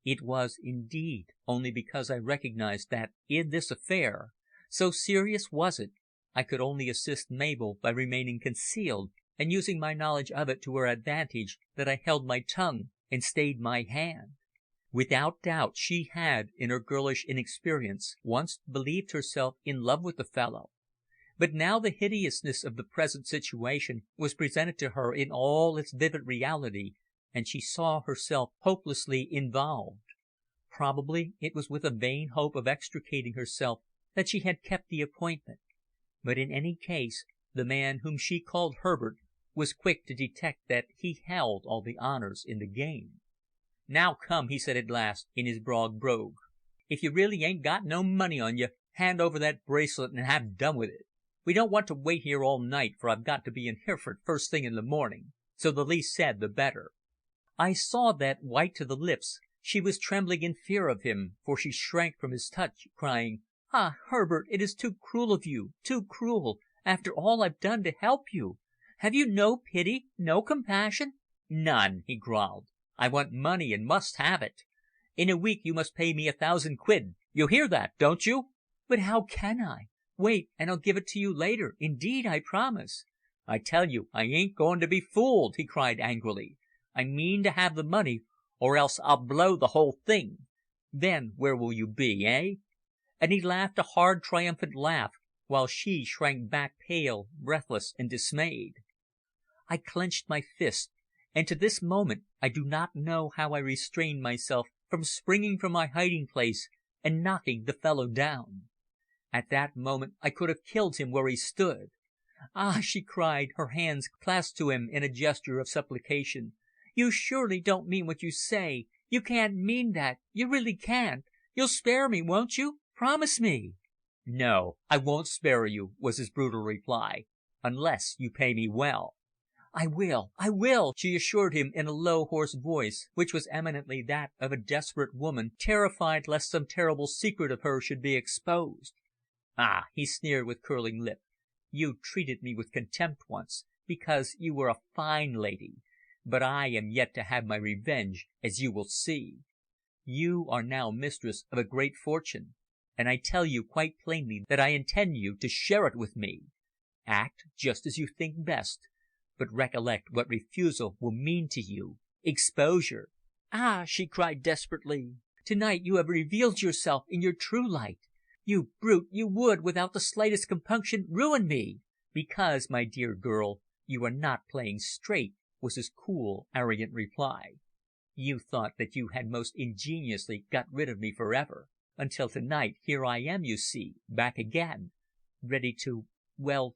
It was indeed only because I recognized that in this affair, so serious was it, I could only assist Mabel by remaining concealed and using my knowledge of it to her advantage, that I held my tongue and stayed my hand. Without doubt she had, in her girlish inexperience, once believed herself in love with the fellow, but now the hideousness of the present situation was presented to her in all its vivid reality, and she saw herself hopelessly involved. Probably it was with a vain hope of extricating herself that she had kept the appointment, but in any case the man whom she called Herbert was quick to detect that he held all the honours in the game. "Now come," he said at last, in his broad brogue. "If you really ain't got no money on you, hand over that bracelet and have done with it. We don't want to wait here all night, for I've got to be in Hereford first thing in the morning, so the least said the better." I saw that, white to the lips, she was trembling in fear of him, for she shrank from his touch, crying, "Ah, Herbert, it is too cruel of you, too cruel, after all I've done to help you. Have you no pity, no compassion?" "None," he growled. "I want money and must have it. In a week you must pay me 1,000 quid. You hear that, don't you?" "But how can I? Wait, and I'll give it to you later. Indeed, I promise." "I tell you I ain't going to be fooled," he cried angrily. "I mean to have the money, or else I'll blow the whole thing. Then where will you be, eh?" And he laughed a hard, triumphant laugh, while she shrank back pale, breathless, and dismayed. I clenched my fist, and to this moment I do not know how I restrained myself from springing from my hiding place and knocking the fellow down. At that moment I could have killed him where he stood. "Ah!" she cried, her hands clasped to him in a gesture of supplication. "You surely don't mean what you say. You can't mean that. You really can't. You'll spare me, won't you? Promise me." "No, I won't spare you," was his brutal reply, "unless you pay me well." "I will," she assured him in a low, hoarse voice, which was eminently that of a desperate woman terrified lest some terrible secret of hers should be exposed. "Ah!" he sneered with curling lip. "You treated me with contempt once, because you were a fine lady, but I am yet to have my revenge, as you will see. You are now mistress of a great fortune, and I tell you quite plainly that I intend you to share it with me. Act just as you think best, but recollect what refusal will mean to you. Exposure." "Ah!" she cried desperately. "To-night you have revealed yourself in your true light. You brute, you would, without the slightest compunction, ruin me." "Because, my dear girl, you are not playing straight," was his cool, arrogant reply. "You thought that you had most ingeniously got rid of me for ever, until to-night here I am, you see, back again, ready to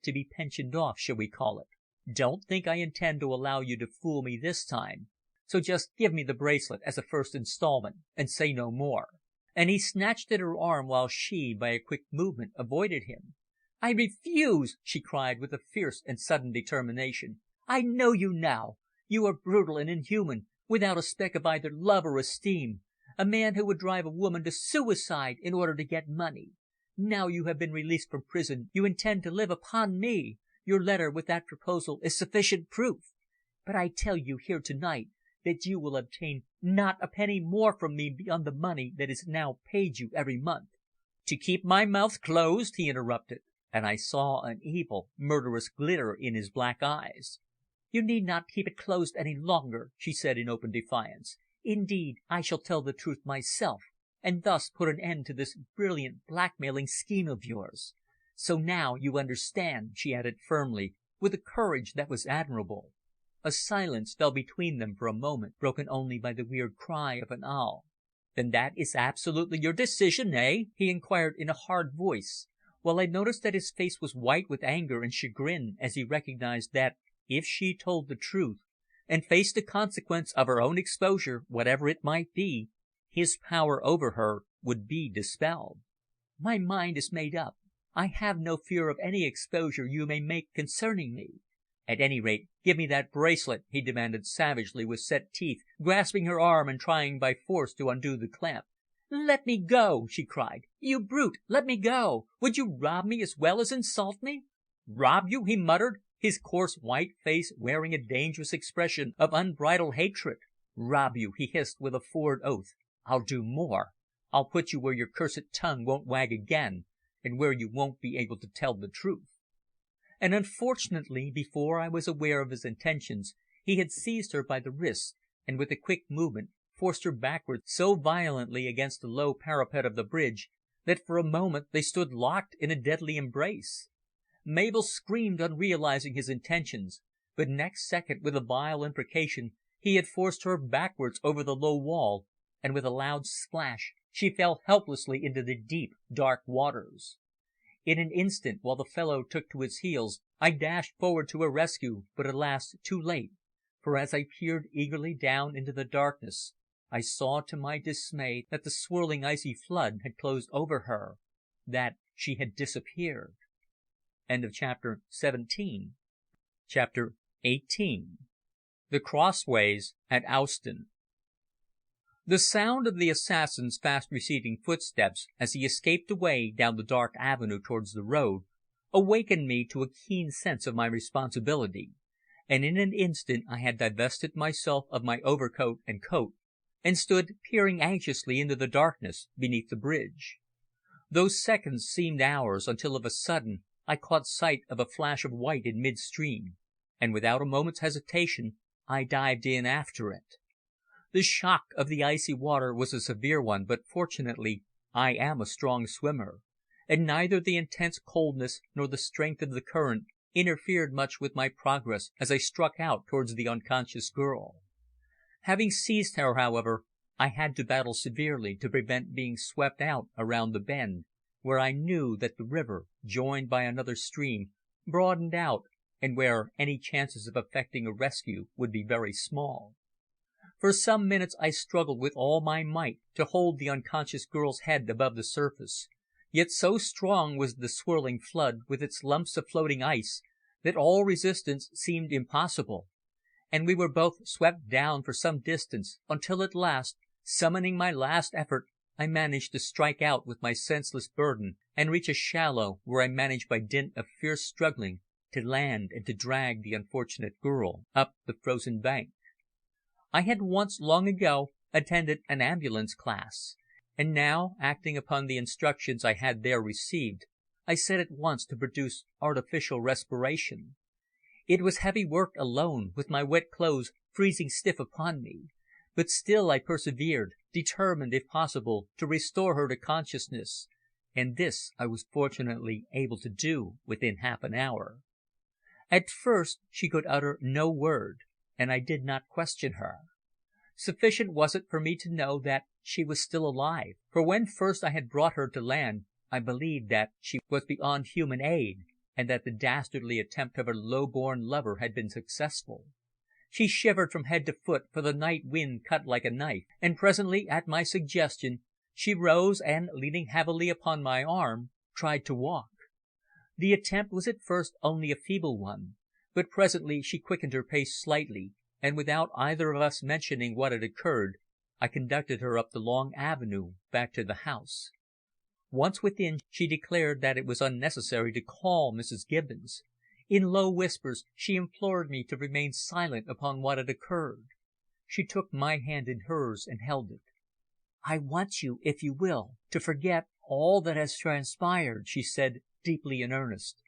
be pensioned off, shall we call it? Don't think I intend to allow you to fool me this time, so just give me the bracelet as a first instalment, and say no more." And he snatched at her arm while she, by a quick movement, avoided him. "I refuse!" she cried with a fierce and sudden determination. "I know you now. You are brutal and inhuman, without a speck of either love or esteem, a man who would drive a woman to suicide in order to get money. Now you have been released from prison, you intend to live upon me. Your letter with that proposal is sufficient proof. But I tell you here to-night that you will obtain not a penny more from me beyond the money that is now paid you every month." "To keep my mouth closed?" he interrupted, and I saw an evil, murderous glitter in his black eyes. "You need not keep it closed any longer," she said in open defiance. "Indeed, I shall tell the truth myself, and thus put an end to this brilliant blackmailing scheme of yours. So now you understand," she added firmly, with a courage that was admirable. A silence fell between them for a moment, broken only by the weird cry of an owl. "Then that is absolutely your decision, eh?" he inquired in a hard voice, while I noticed that his face was white with anger and chagrin as he recognized that, if she told the truth, and faced the consequence of her own exposure, whatever it might be, his power over her would be dispelled. "My mind is made up. I have no fear of any exposure you may make concerning me." "At any rate, give me that bracelet," he demanded savagely, with set teeth, grasping her arm and trying by force to undo the clamp. "Let me go!" she cried. "You brute, let me go! Would you rob me as well as insult me?" "Rob you!" he muttered, his coarse white face wearing a dangerous expression of unbridled hatred. "Rob you!" he hissed with a forward oath. "I'll do more. I'll put you where your cursed tongue won't wag again, and where you won't be able to tell the truth." And unfortunately, before I was aware of his intentions, he had seized her by the wrists, and with a quick movement forced her backward so violently against the low parapet of the bridge that for a moment they stood locked in a deadly embrace. Mabel screamed on realizing his intentions, but next second, with a vile imprecation, he had forced her backwards over the low wall, and with a loud splash she fell helplessly into the deep, dark waters. In an instant, while the fellow took to his heels, I dashed forward to her rescue, but alas, too late, for as I peered eagerly down into the darkness, I saw to my dismay that the swirling icy flood had closed over her, that she had disappeared. End of chapter 17. Chapter 18. The Crossways at Owston. The sound of the assassin's fast receding footsteps as he escaped away down the dark avenue towards the road awakened me to a keen sense of my responsibility, and in an instant I had divested myself of my overcoat and coat, and stood peering anxiously into the darkness beneath the bridge. Those seconds seemed hours, until of a sudden I caught sight of a flash of white in mid-stream, and without a moment's hesitation I dived in after it. The shock of the icy water was a severe one, but fortunately I am a strong swimmer, and neither the intense coldness nor the strength of the current interfered much with my progress as I struck out towards the unconscious girl. Having seized her, however, I had to battle severely to prevent being swept out around the bend, where I knew that the river, joined by another stream, broadened out, and where any chances of effecting a rescue would be very small. For some minutes I struggled with all my might to hold the unconscious girl's head above the surface, yet so strong was the swirling flood, with its lumps of floating ice, that all resistance seemed impossible, and we were both swept down for some distance, until at last, summoning my last effort, I managed to strike out with my senseless burden and reach a shallow, where I managed by dint of fierce struggling to land and to drag the unfortunate girl up the frozen bank. I had once, long ago, attended an ambulance class, and now, acting upon the instructions I had there received, I set at once to produce artificial respiration. It was heavy work alone, with my wet clothes freezing stiff upon me, but still I persevered, determined, if possible, to restore her to consciousness, and this I was fortunately able to do within half an hour. At first she could utter no word, and I did not question her. Sufficient was it for me to know that she was still alive, for when first I had brought her to land I believed that she was beyond human aid, and that the dastardly attempt of her low-born lover had been successful. She shivered from head to foot, for the night wind cut like a knife, and presently, at my suggestion, she rose and, leaning heavily upon my arm, tried to walk. The attempt was at first only a feeble one, but presently she quickened her pace slightly, and without either of us mentioning what had occurred, I conducted her up the long avenue back to the house. Once within, she declared that it was unnecessary to call Mrs. Gibbons. In low whispers she implored me to remain silent upon what had occurred. She took my hand in hers and held it. "I want you, if you will, to forget all that has transpired," she said, deeply in earnest.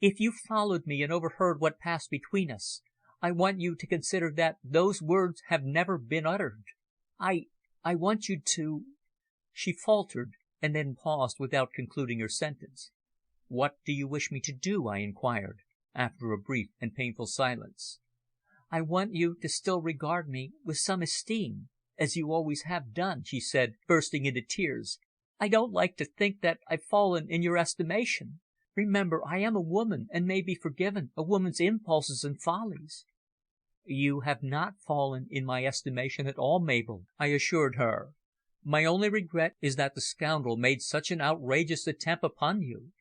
"If you followed me and overheard what passed between us, I want you to consider that those words have never been uttered. I want you to..." She faltered, and then paused without concluding her sentence. "What do you wish me to do?" I inquired, after a brief and painful silence. "I want you to still regard me with some esteem, as you always have done," she said, bursting into tears. "I don't like to think that I've fallen in your estimation. Remember, I am a woman, and may be forgiven a woman's impulses and follies." "You have not fallen in my estimation at all, Mabel," I assured her. "My only regret is that the scoundrel made such an outrageous attempt upon you.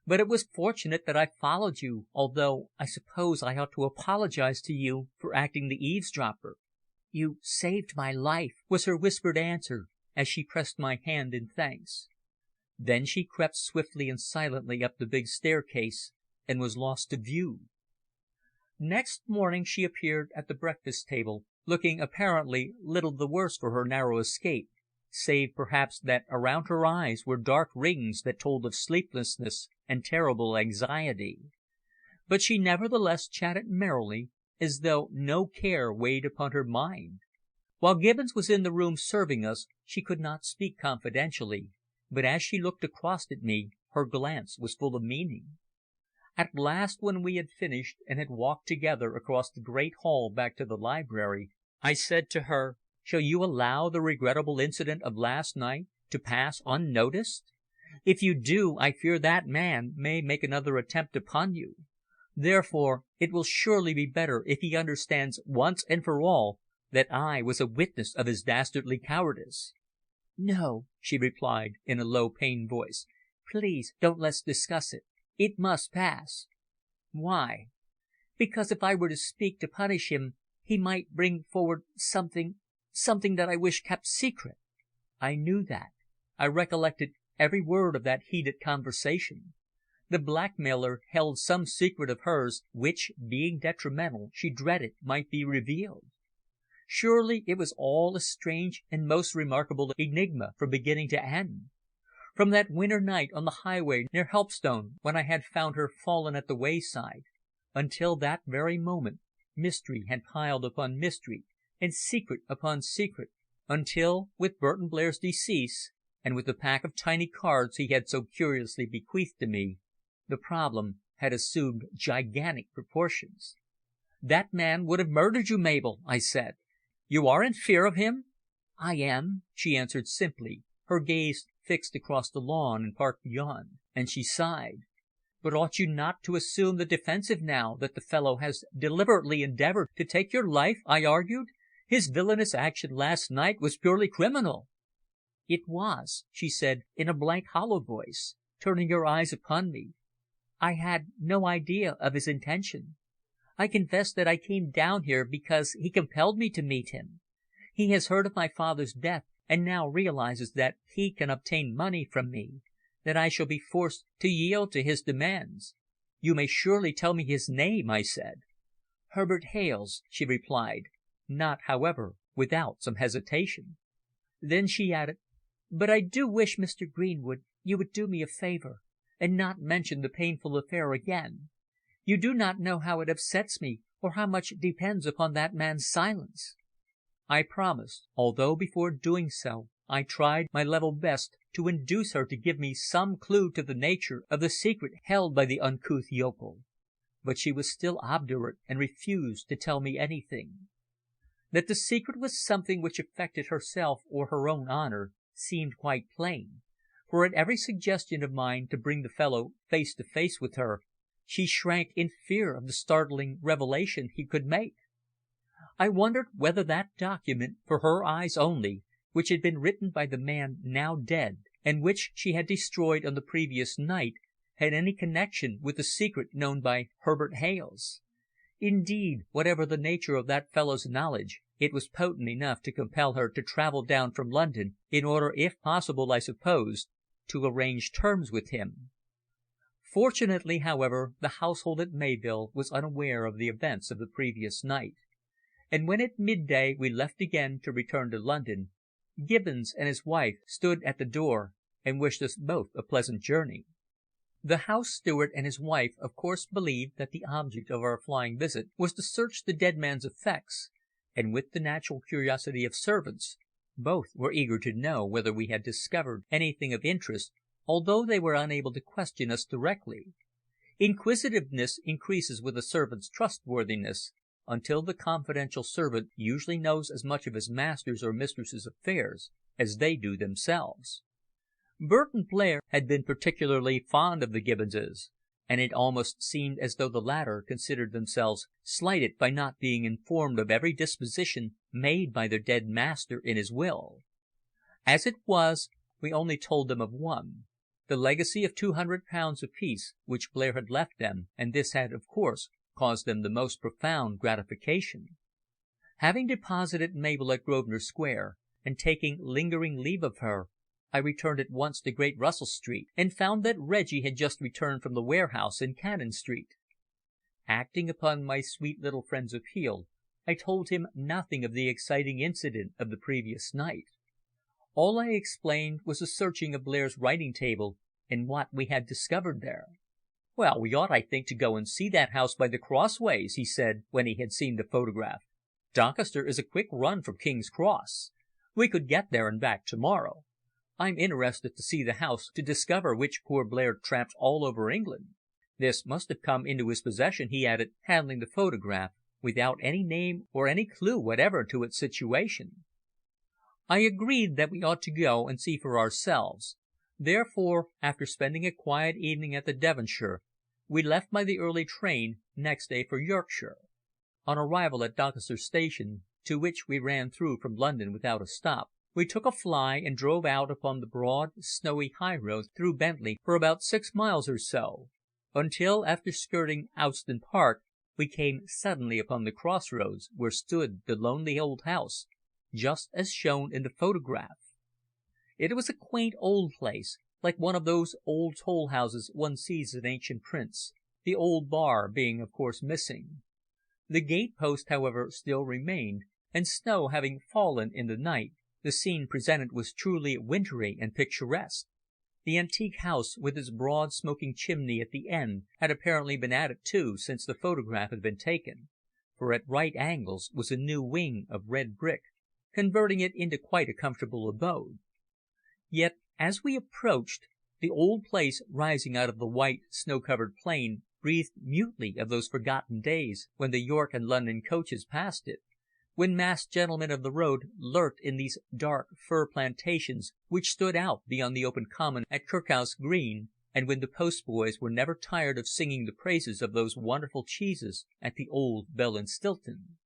But it was fortunate that I followed you, although I suppose I ought to apologize to you for acting the eavesdropper." "You saved my life," was her whispered answer, as she pressed my hand in thanks. Then she crept swiftly and silently up the big staircase and was lost to view. Next morning she appeared at the breakfast table, looking apparently little the worse for her narrow escape, save perhaps that around her eyes were dark rings that told of sleeplessness and terrible anxiety. But she nevertheless chatted merrily, as though no care weighed upon her mind. While Gibbons was in the room serving us, she could not speak confidentially, but as she looked across at me, her glance was full of meaning. At last, when we had finished and had walked together across the great hall back to the library, I said to her, "Shall you allow the regrettable incident of last night to pass unnoticed? If you do, I fear that man may make another attempt upon you. Therefore, it will surely be better if he understands once and for all that I was a witness of his dastardly cowardice." "No," she replied in a low, pained voice. "Please don't let's discuss it. It must pass." "Why?" "Because if I were to speak to punish him, he might bring forward something that I wish kept secret." I knew that. I recollected every word of that heated conversation. The blackmailer held some secret of hers which, being detrimental, she dreaded might be revealed. Surely it was all a strange and most remarkable enigma from beginning to end. From that winter night on the highway near Helpstone, when I had found her fallen at the wayside, until that very moment, mystery had piled upon mystery and secret upon secret, until, with Burton Blair's decease, and with the pack of tiny cards he had so curiously bequeathed to me, the problem had assumed gigantic proportions. "That man would have murdered you, Mabel," I said. "You are in fear of him?" "I am," she answered simply, her gaze fixed across the lawn and park beyond, and she sighed. "But ought you not to assume the defensive now that the fellow has deliberately endeavoured to take your life?" I argued. "His villainous action last night was purely criminal." "It was," she said in a blank hollow voice, turning her eyes upon me. "I had no idea of his intention. I confess that I came down here because he compelled me to meet him. He has heard of my father's death, and now realizes that he can obtain money from me, that I shall be forced to yield to his demands." "You may surely tell me his name," I said. "Herbert Hales," she replied, not, however, without some hesitation. Then she added, "But I do wish, Mr. Greenwood, you would do me a favour, and not mention the painful affair again. You do not know how it upsets me, or how much depends upon that man's silence." I promised, although before doing so I tried my level best to induce her to give me some clue to the nature of the secret held by the uncouth yokel. But she was still obdurate and refused to tell me anything. That the secret was something which affected herself or her own honour seemed quite plain, for at every suggestion of mine to bring the fellow face to face with her, she shrank in fear of the startling revelation he could make. I wondered whether that document, for her eyes only, which had been written by the man now dead, and which she had destroyed on the previous night, had any connexion with the secret known by Herbert Hales. Indeed, whatever the nature of that fellow's knowledge, it was potent enough to compel her to travel down from London, in order, if possible, I supposed, to arrange terms with him. Fortunately, however, the household at Mayvill was unaware of the events of the previous night, and when at midday we left again to return to London, Gibbons and his wife stood at the door and wished us both a pleasant journey. The house steward and his wife of course believed that the object of our flying visit was to search the dead man's effects, and with the natural curiosity of servants, both were eager to know whether we had discovered anything of interest, although they were unable to question us directly. Inquisitiveness increases with a servant's trustworthiness, until the confidential servant usually knows as much of his master's or mistress's affairs as they do themselves. Burton Blair had been particularly fond of the Gibbonses, and it almost seemed as though the latter considered themselves slighted by not being informed of every disposition made by their dead master in his will. As it was, we only told them of one, the legacy of £200 apiece which Blair had left them, and this had, of course, caused them the most profound gratification. Having deposited Mabel at Grosvenor Square, and taking lingering leave of her, I returned at once to Great Russell Street, and found that Reggie had just returned from the warehouse in Cannon Street. Acting upon my sweet little friend's appeal, I told him nothing of the exciting incident of the previous night. All I explained was the searching of Blair's writing table and what we had discovered there. "Well, we ought, I think, to go and see that house by the Crossways," he said, when he had seen the photograph. "Doncaster is a quick run from King's Cross. We could get there and back tomorrow. I'm interested to see the house to discover which poor Blair tramped all over England. This must have come into his possession," he added, handling the photograph, "without any name or any clue whatever to its situation." I agreed that we ought to go and see for ourselves. Therefore, after spending a quiet evening at the Devonshire, we left by the early train next day for Yorkshire. On arrival at Doncaster Station, to which we ran through from London without a stop, we took a fly and drove out upon the broad, snowy high road through Bentley for about 6 miles or so, until, after skirting Owston Park, we came suddenly upon the crossroads where stood the lonely old house, just as shown in the photograph. It was a quaint old place, like one of those old toll houses one sees in ancient prints, the old bar being of course missing. The gate post, however, still remained, and snow having fallen in the night, the scene presented was truly wintry and picturesque. The antique house, with its broad smoking chimney at the end, had apparently been added to since the photograph had been taken, for at right angles was a new wing of red brick, converting it into quite a comfortable abode. Yet As we approached, the old place rising out of the white, snow-covered plain breathed mutely of those forgotten days when the York and London coaches passed it, when masked gentlemen of the road lurked in these dark fir plantations which stood out beyond the open common at Kirkhouse Green, and when the postboys were never tired of singing the praises of those wonderful cheeses at the old Bell and Stilton.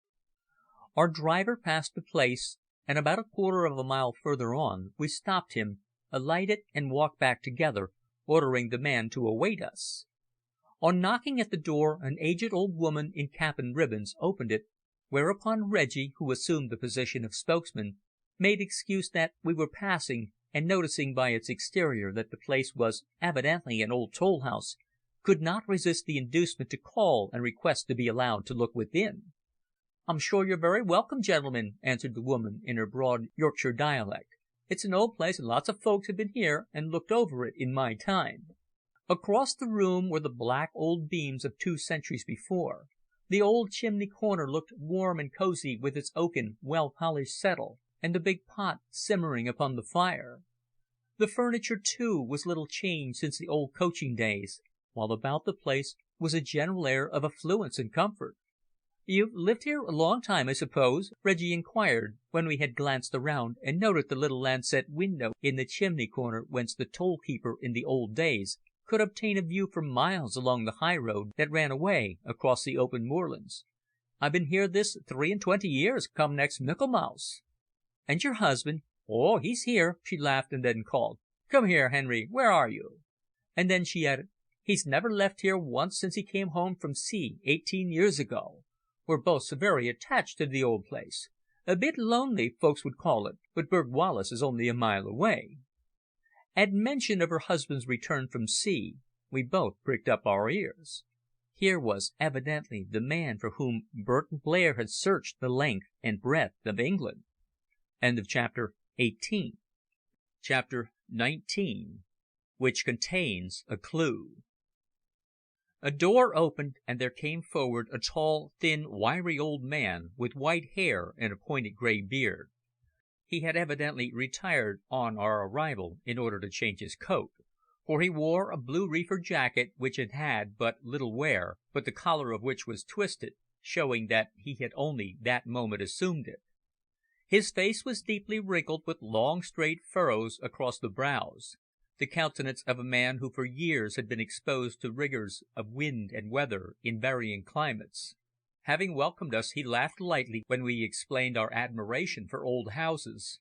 Our driver passed the place, and about a quarter of a mile further on we stopped him, alighted, and walked back together, ordering the man to await us. On knocking at the door, an aged old woman in cap and ribbons opened it, whereupon Reggie, who assumed the position of spokesman, made excuse that we were passing, and noticing by its exterior that the place was evidently an old toll house, could not resist the inducement to call and request to be allowed to look within. "I'm sure you're very welcome, gentlemen," answered the woman in her broad Yorkshire dialect. "It's an old place, and lots of folks have been here and looked over it in my time." Across the room were the black old beams of 2 centuries before. The old chimney corner looked warm and cosy with its oaken, well-polished settle, and the big pot simmering upon the fire. The furniture, too, was little changed since the old coaching days, while about the place was a general air of affluence and comfort. "You've lived here a long time, I suppose?" Reggie inquired, when we had glanced around and noted the little lancet window in the chimney corner whence the toll keeper in the old days could obtain a view for miles along the high road that ran away across the open moorlands. "I've been here this 23 years come next Michaelmas." "And your husband?" "Oh, he's here," she laughed, and then called, "Come here, Henry, where are you?" And then she added, "He's never left here once since he came home from sea 18 years ago. We're both so very attached to the old place. A bit lonely, folks would call it, but Burg Wallace is only a mile away." At mention of her husband's return from sea, we both pricked up our ears. Here was evidently the man for whom Burton Blair had searched the length and breadth of England. Chapter 19, which contains a clue. A door opened, and there came forward a tall, thin, wiry old man, with white hair and a pointed grey beard. He had evidently retired on our arrival in order to change his coat, for he wore a blue reefer jacket which had had but little wear, but the collar of which was twisted, showing that he had only that moment assumed it. His face was deeply wrinkled, with long straight furrows across the brows, the countenance of a man who for years had been exposed to rigours of wind and weather in varying climates. Having welcomed us, he laughed lightly when we explained our admiration for old houses.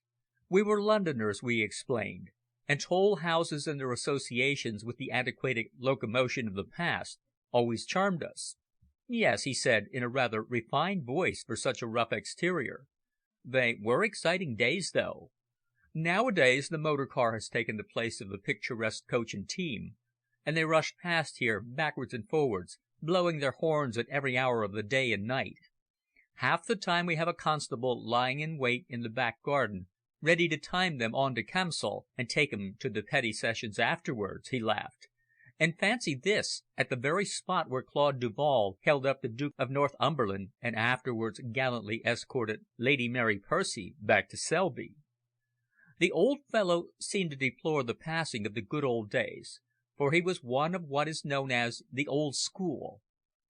We were Londoners, we explained, and toll houses and their associations with the antiquated locomotion of the past always charmed us. "Yes," he said, in a rather refined voice for such a rough exterior. "They were exciting days, though. Nowadays the motor car has taken the place of the picturesque coach and team, and they rush past here backwards and forwards, blowing their horns at every hour of the day and night. Half the time we have a constable lying in wait in the back garden, ready to time them on to Campsall and take 'em to the petty sessions afterwards," he laughed. "And fancy this, at the very spot where Claude Duval held up the Duke of Northumberland and afterwards gallantly escorted Lady Mary Percy back to Selby." The old fellow seemed to deplore the passing of the good old days, for he was one of what is known as the old school,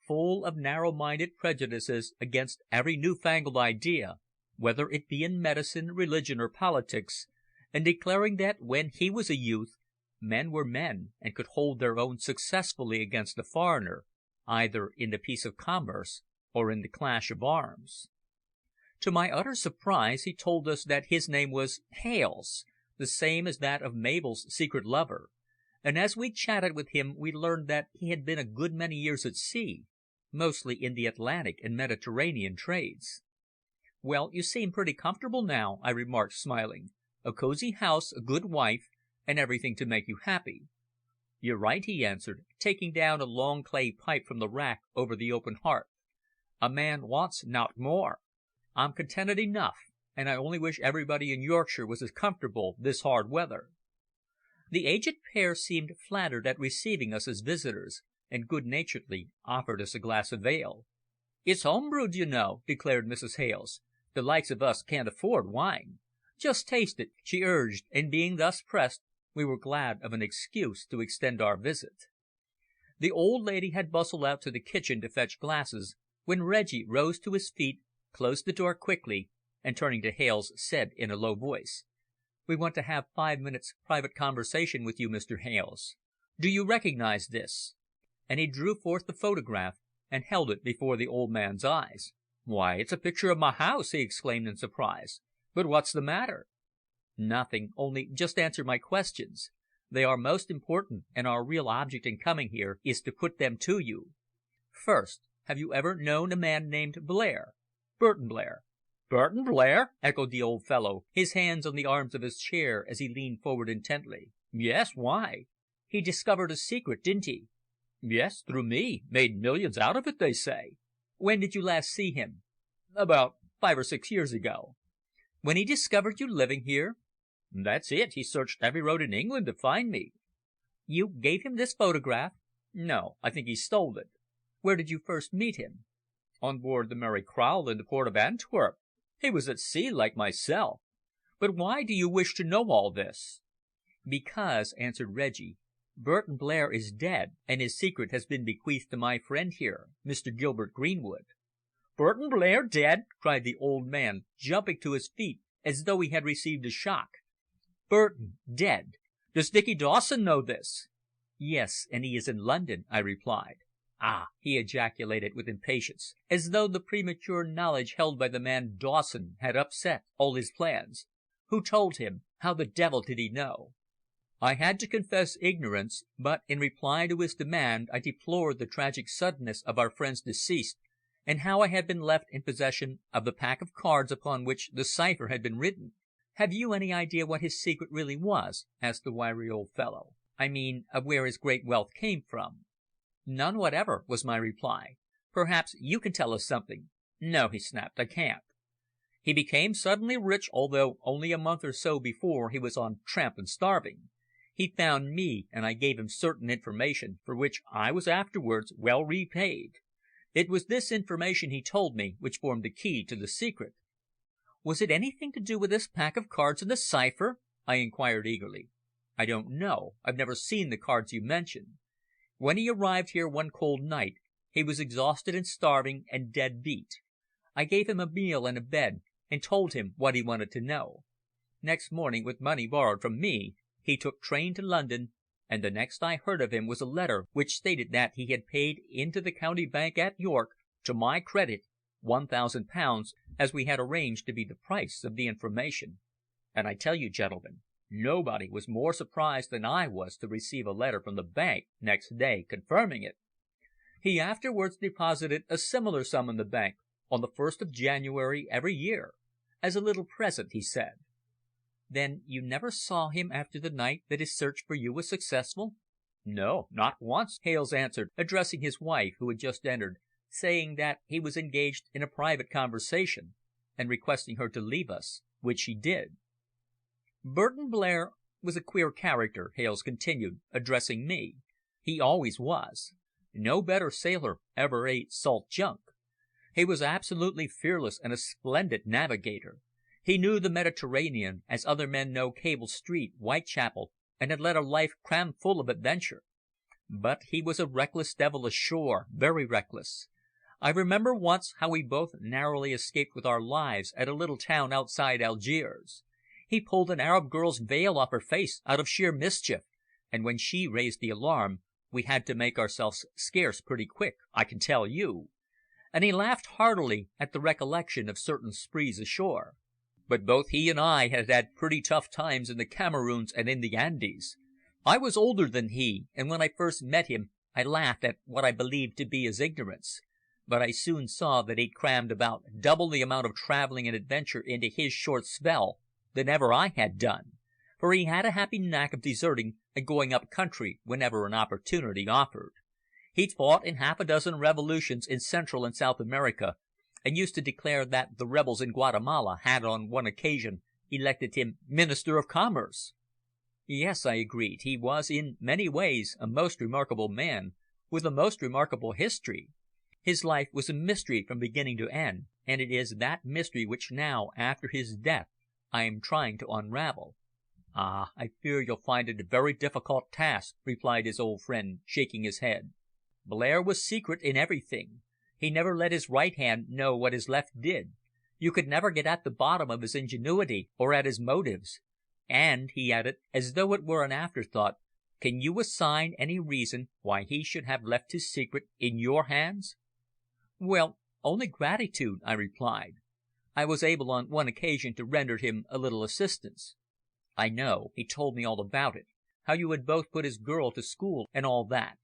full of narrow-minded prejudices against every new-fangled idea, whether it be in medicine, religion, or politics, and declaring that when he was a youth, men were men and could hold their own successfully against the foreigner, either in the peace of commerce or in the clash of arms. To my utter surprise, he told us that his name was Hales, the same as that of Mabel's secret lover, and as we chatted with him we learned that he had been a good many years at sea, mostly in the Atlantic and Mediterranean trades. "Well, you seem pretty comfortable now," I remarked, smiling. "A cosy house, a good wife, and everything to make you happy." "You're right," he answered, taking down a long clay pipe from the rack over the open hearth. "A man wants nowt more. I'm contented enough, and I only wish everybody in Yorkshire was as comfortable this hard weather." The aged pair seemed flattered at receiving us as visitors, and good-naturedly offered us a glass of ale. "It's home brewed, you know," declared Mrs. Hales. "The likes of us can't afford wine. Just taste it," she urged, and being thus pressed, We were glad of an excuse to extend our visit. The old lady had bustled out to the kitchen to fetch glasses, when Reggie rose to his feet, closed the door quickly, and turning to Hales, said in a low voice, "We want to have 5 minutes' private conversation with you, Mr. Hales. Do you recognize this?" And he drew forth the photograph and held it before the old man's eyes. "Why, it's a picture of my house!" he exclaimed in surprise. "But what's the matter?" "Nothing, only just answer my questions. They are most important, and our real object in coming here is to put them to you. First, have you ever known a man named Blair? Burton Blair?" "Burton Blair?" echoed the old fellow, his hands on the arms of his chair as he leaned forward intently. "Yes, why?" "He discovered a secret, didn't he?" "Yes, through me. Made millions out of it, they say." "When did you last see him?" "About 5 or 6 years ago." "When he discovered you living here?" "That's it. He searched every road in England to find me." "You gave him this photograph?" "No, I think he stole it." "Where did you first meet him?" "On board the Mary Crowle in the port of Antwerp. He was at sea like myself. But why do you wish to know all this?" "Because," answered Reggie, "Burton Blair is dead, and his secret has been bequeathed to my friend here, Mr. Gilbert Greenwood." "Burton Blair dead!" cried the old man, jumping to his feet as though he had received a shock. "Burton dead! Does Dicky Dawson know this?" "Yes, and he is in London," I replied. "Ah!" he ejaculated with impatience, as though the premature knowledge held by the man Dawson had upset all his plans. "Who told him? How the devil did he know?" I had to confess ignorance, but in reply to his demand I deplored the tragic suddenness of our friend's decease, and how I had been left in possession of the pack of cards upon which the cipher had been written. "Have you any idea what his secret really was?" asked the wiry old fellow. "I mean, of where his great wealth came from?" "None whatever," was my reply. "Perhaps you can tell us something." "No," he snapped, "I can't. He became suddenly rich, although only a month or so before he was on tramp and starving. He found me, and I gave him certain information, for which I was afterwards well repaid. It was this information, he told me, which formed the key to the secret." "Was it anything to do with this pack of cards and the cipher?" I inquired eagerly. "I don't know. I've never seen the cards you mention. When he arrived here one cold night he was exhausted and starving and dead beat. I gave him a meal and a bed, and told him what he wanted to know. Next morning, with money borrowed from me, he took train to London, and the next I heard of him was a letter which stated that he had paid into the county bank at York, to my credit, £1,000, as we had arranged to be the price of the information. And I tell you, gentlemen, nobody was more surprised than I was to receive a letter from the bank next day confirming it. He afterwards deposited a similar sum in the bank on the 1st of January every year, as a little present, he said." "Then you never saw him after the night that his search for you was successful?" "No, not once," Hales answered, addressing his wife, who had just entered, saying that he was engaged in a private conversation, and requesting her to leave us, which she did. "Burton Blair was a queer character," Hales continued, addressing me. "He always was. No better sailor ever ate salt junk. He was absolutely fearless and a splendid navigator. He knew the Mediterranean as other men know Cable Street, Whitechapel, and had led a life crammed full of adventure. But he was a reckless devil ashore, very reckless. I remember once how we both narrowly escaped with our lives at a little town outside Algiers. He pulled an Arab girl's veil off her face out of sheer mischief, and when she raised the alarm, we had to make ourselves scarce pretty quick, I can tell you." And he laughed heartily at the recollection of certain sprees ashore. "But both he and I had had pretty tough times in the Cameroons and in the Andes. I was older than he, and when I first met him I laughed at what I believed to be his ignorance. But I soon saw that he'd crammed about double the amount of travelling and adventure into his short spell than ever I had done, for he had a happy knack of deserting and going up country whenever an opportunity offered. He'd fought in half a dozen revolutions in Central and South America, and used to declare that the rebels in Guatemala had on one occasion elected him Minister of Commerce." "Yes," I agreed, "he was in many ways a most remarkable man, with a most remarkable history. His life was a mystery from beginning to end, and it is that mystery which now, after his death, I am trying to unravel." "Ah, I fear you'll find it a very difficult task," replied his old friend, shaking his head. "Blair was secret in everything. He never let his right hand know what his left did. You could never get at the bottom of his ingenuity, or at his motives. And," he added, as though it were an afterthought, "can you assign any reason why he should have left his secret in your hands?" "Well, only gratitude," I replied. "I was able on one occasion to render him a little assistance." "I know. He told me all about it. How you had both put his girl to school and all that.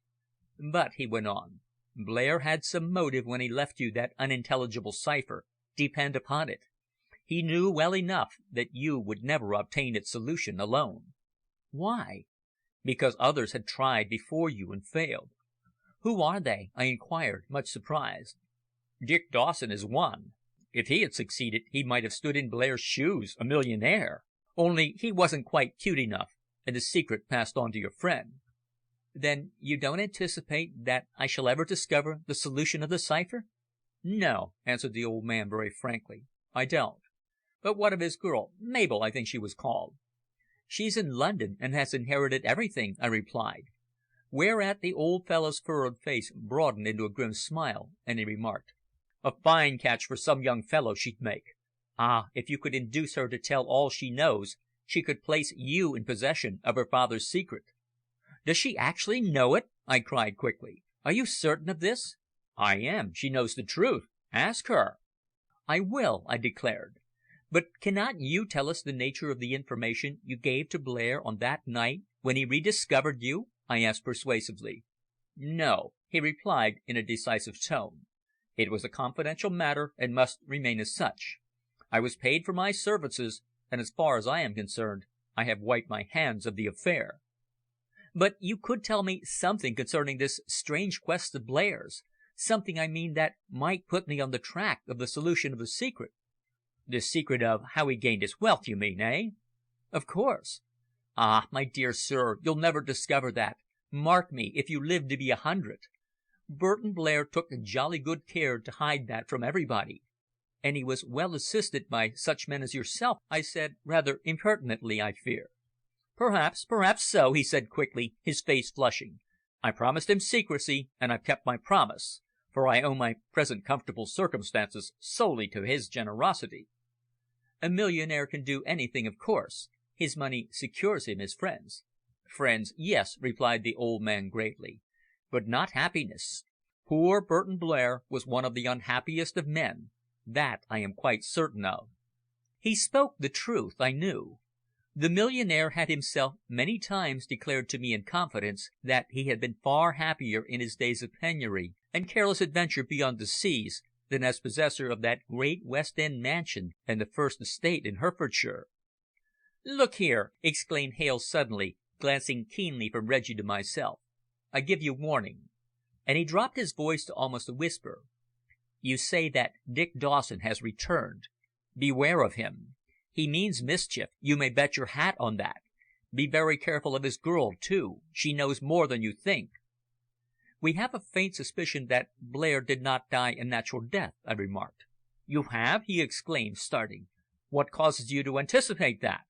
But," he went on, "Blair had some motive when he left you that unintelligible cipher, depend upon it. He knew well enough that you would never obtain its solution alone." "Why?" "Because others had tried before you and failed." "Who are they?" I inquired, much surprised. "Dick Dawson is one. If he had succeeded he might have stood in Blair's shoes, a millionaire. Only he wasn't quite cute enough, and the secret passed on to your friend." "Then you don't anticipate that I shall ever discover the solution of the cipher?" "No," answered the old man very frankly, "I don't. But what of his girl Mabel, I think she was called?" "She's in London, and has inherited everything," I replied. Whereat the old fellow's furrowed face broadened into a grim smile, and he remarked, "A fine catch for some young fellow she'd make. Ah, if you could induce her to tell all she knows, she could place you in possession of her father's secret." "Does she actually know it?" I cried quickly. "Are you certain of this?" "I am. She knows the truth. Ask her." "I will," I declared. "But cannot you tell us the nature of the information you gave to Blair on that night when he rediscovered you?" I asked persuasively. "No," he replied in a decisive tone. "It was a confidential matter and must remain as such. I was paid for my services, and as far as I am concerned, I have wiped my hands of the affair." "But you could tell me something concerning this strange quest of Blair's something, I mean, that might put me on the track of the solution of the secret." "The secret of how he gained his wealth, you mean, eh?" "Of course." "Ah, my dear sir, you'll never discover that, mark me, if you live to be 100. Burton Blair took jolly good care to hide that from everybody." "And he was well assisted by such men as yourself," I said, rather impertinently, I fear. "Perhaps so," he said quickly, his face flushing. "I promised him secrecy, and I've kept my promise, for I owe my present comfortable circumstances solely to his generosity." "A millionaire can do anything, of course. His money secures him his friends." "Friends, yes," replied the old man gravely, "but not happiness. Poor Burton Blair was one of the unhappiest of men. That I am quite certain of." He spoke the truth, I knew. The millionaire had himself many times declared to me in confidence that he had been far happier in his days of penury and careless adventure beyond the seas than as possessor of that great West End mansion and the first estate in Herefordshire. "Look here," exclaimed Hales suddenly, glancing keenly from Reggie to myself, "I give you warning," and he dropped his voice to almost a whisper. "You say that Dick Dawson has returned. Beware of him. He means mischief, you may bet your hat on that. Be very careful of his girl, too. She knows more than you think." "We have a faint suspicion that Blair did not die a natural death," I remarked. "You have?" he exclaimed, starting. "What causes you to anticipate that?"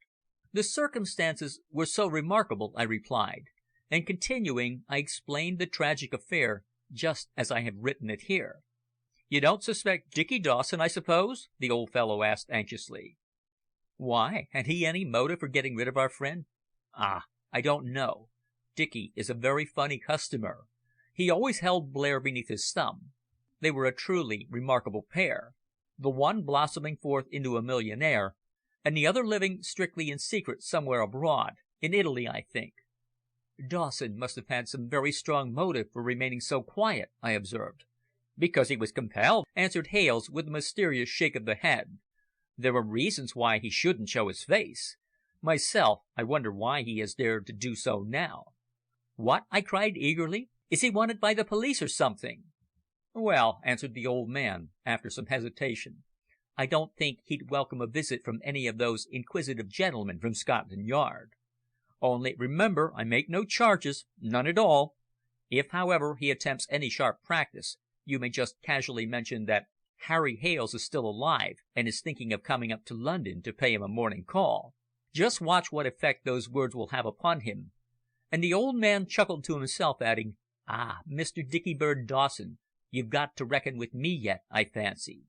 "The circumstances were so remarkable," I replied, and continuing, I explained the tragic affair just as I have written it here. "You don't suspect Dickie Dawson, I suppose?" the old fellow asked anxiously. "Why? Had he any motive for getting rid of our friend?" "Ah, I don't know. Dickie is a very funny customer. He always held Blair beneath his thumb. They were a truly remarkable pair, the one blossoming forth into a millionaire, and the other living strictly in secret somewhere abroad, in Italy, I think." "Dawson must have had some very strong motive for remaining so quiet," I observed. "Because he was compelled," answered Hales, with a mysterious shake of the head. "There were reasons why he shouldn't show his face. Myself, I wonder why he has dared to do so now." "What?" I cried eagerly. "Is he wanted by the police or something?" "Well," answered the old man, after some hesitation, "I don't think he'd welcome a visit from any of those inquisitive gentlemen from Scotland Yard. Only remember I make no charges, none at all. If, however, he attempts any sharp practice, you may just casually mention that Harry Hales is still alive and is thinking of coming up to London to pay him a morning call." Just watch what effect those words will have upon him." And the old man chuckled to himself, adding, "Ah, Mr. Dicky Bird Dawson, you've got to reckon with me yet, I fancy."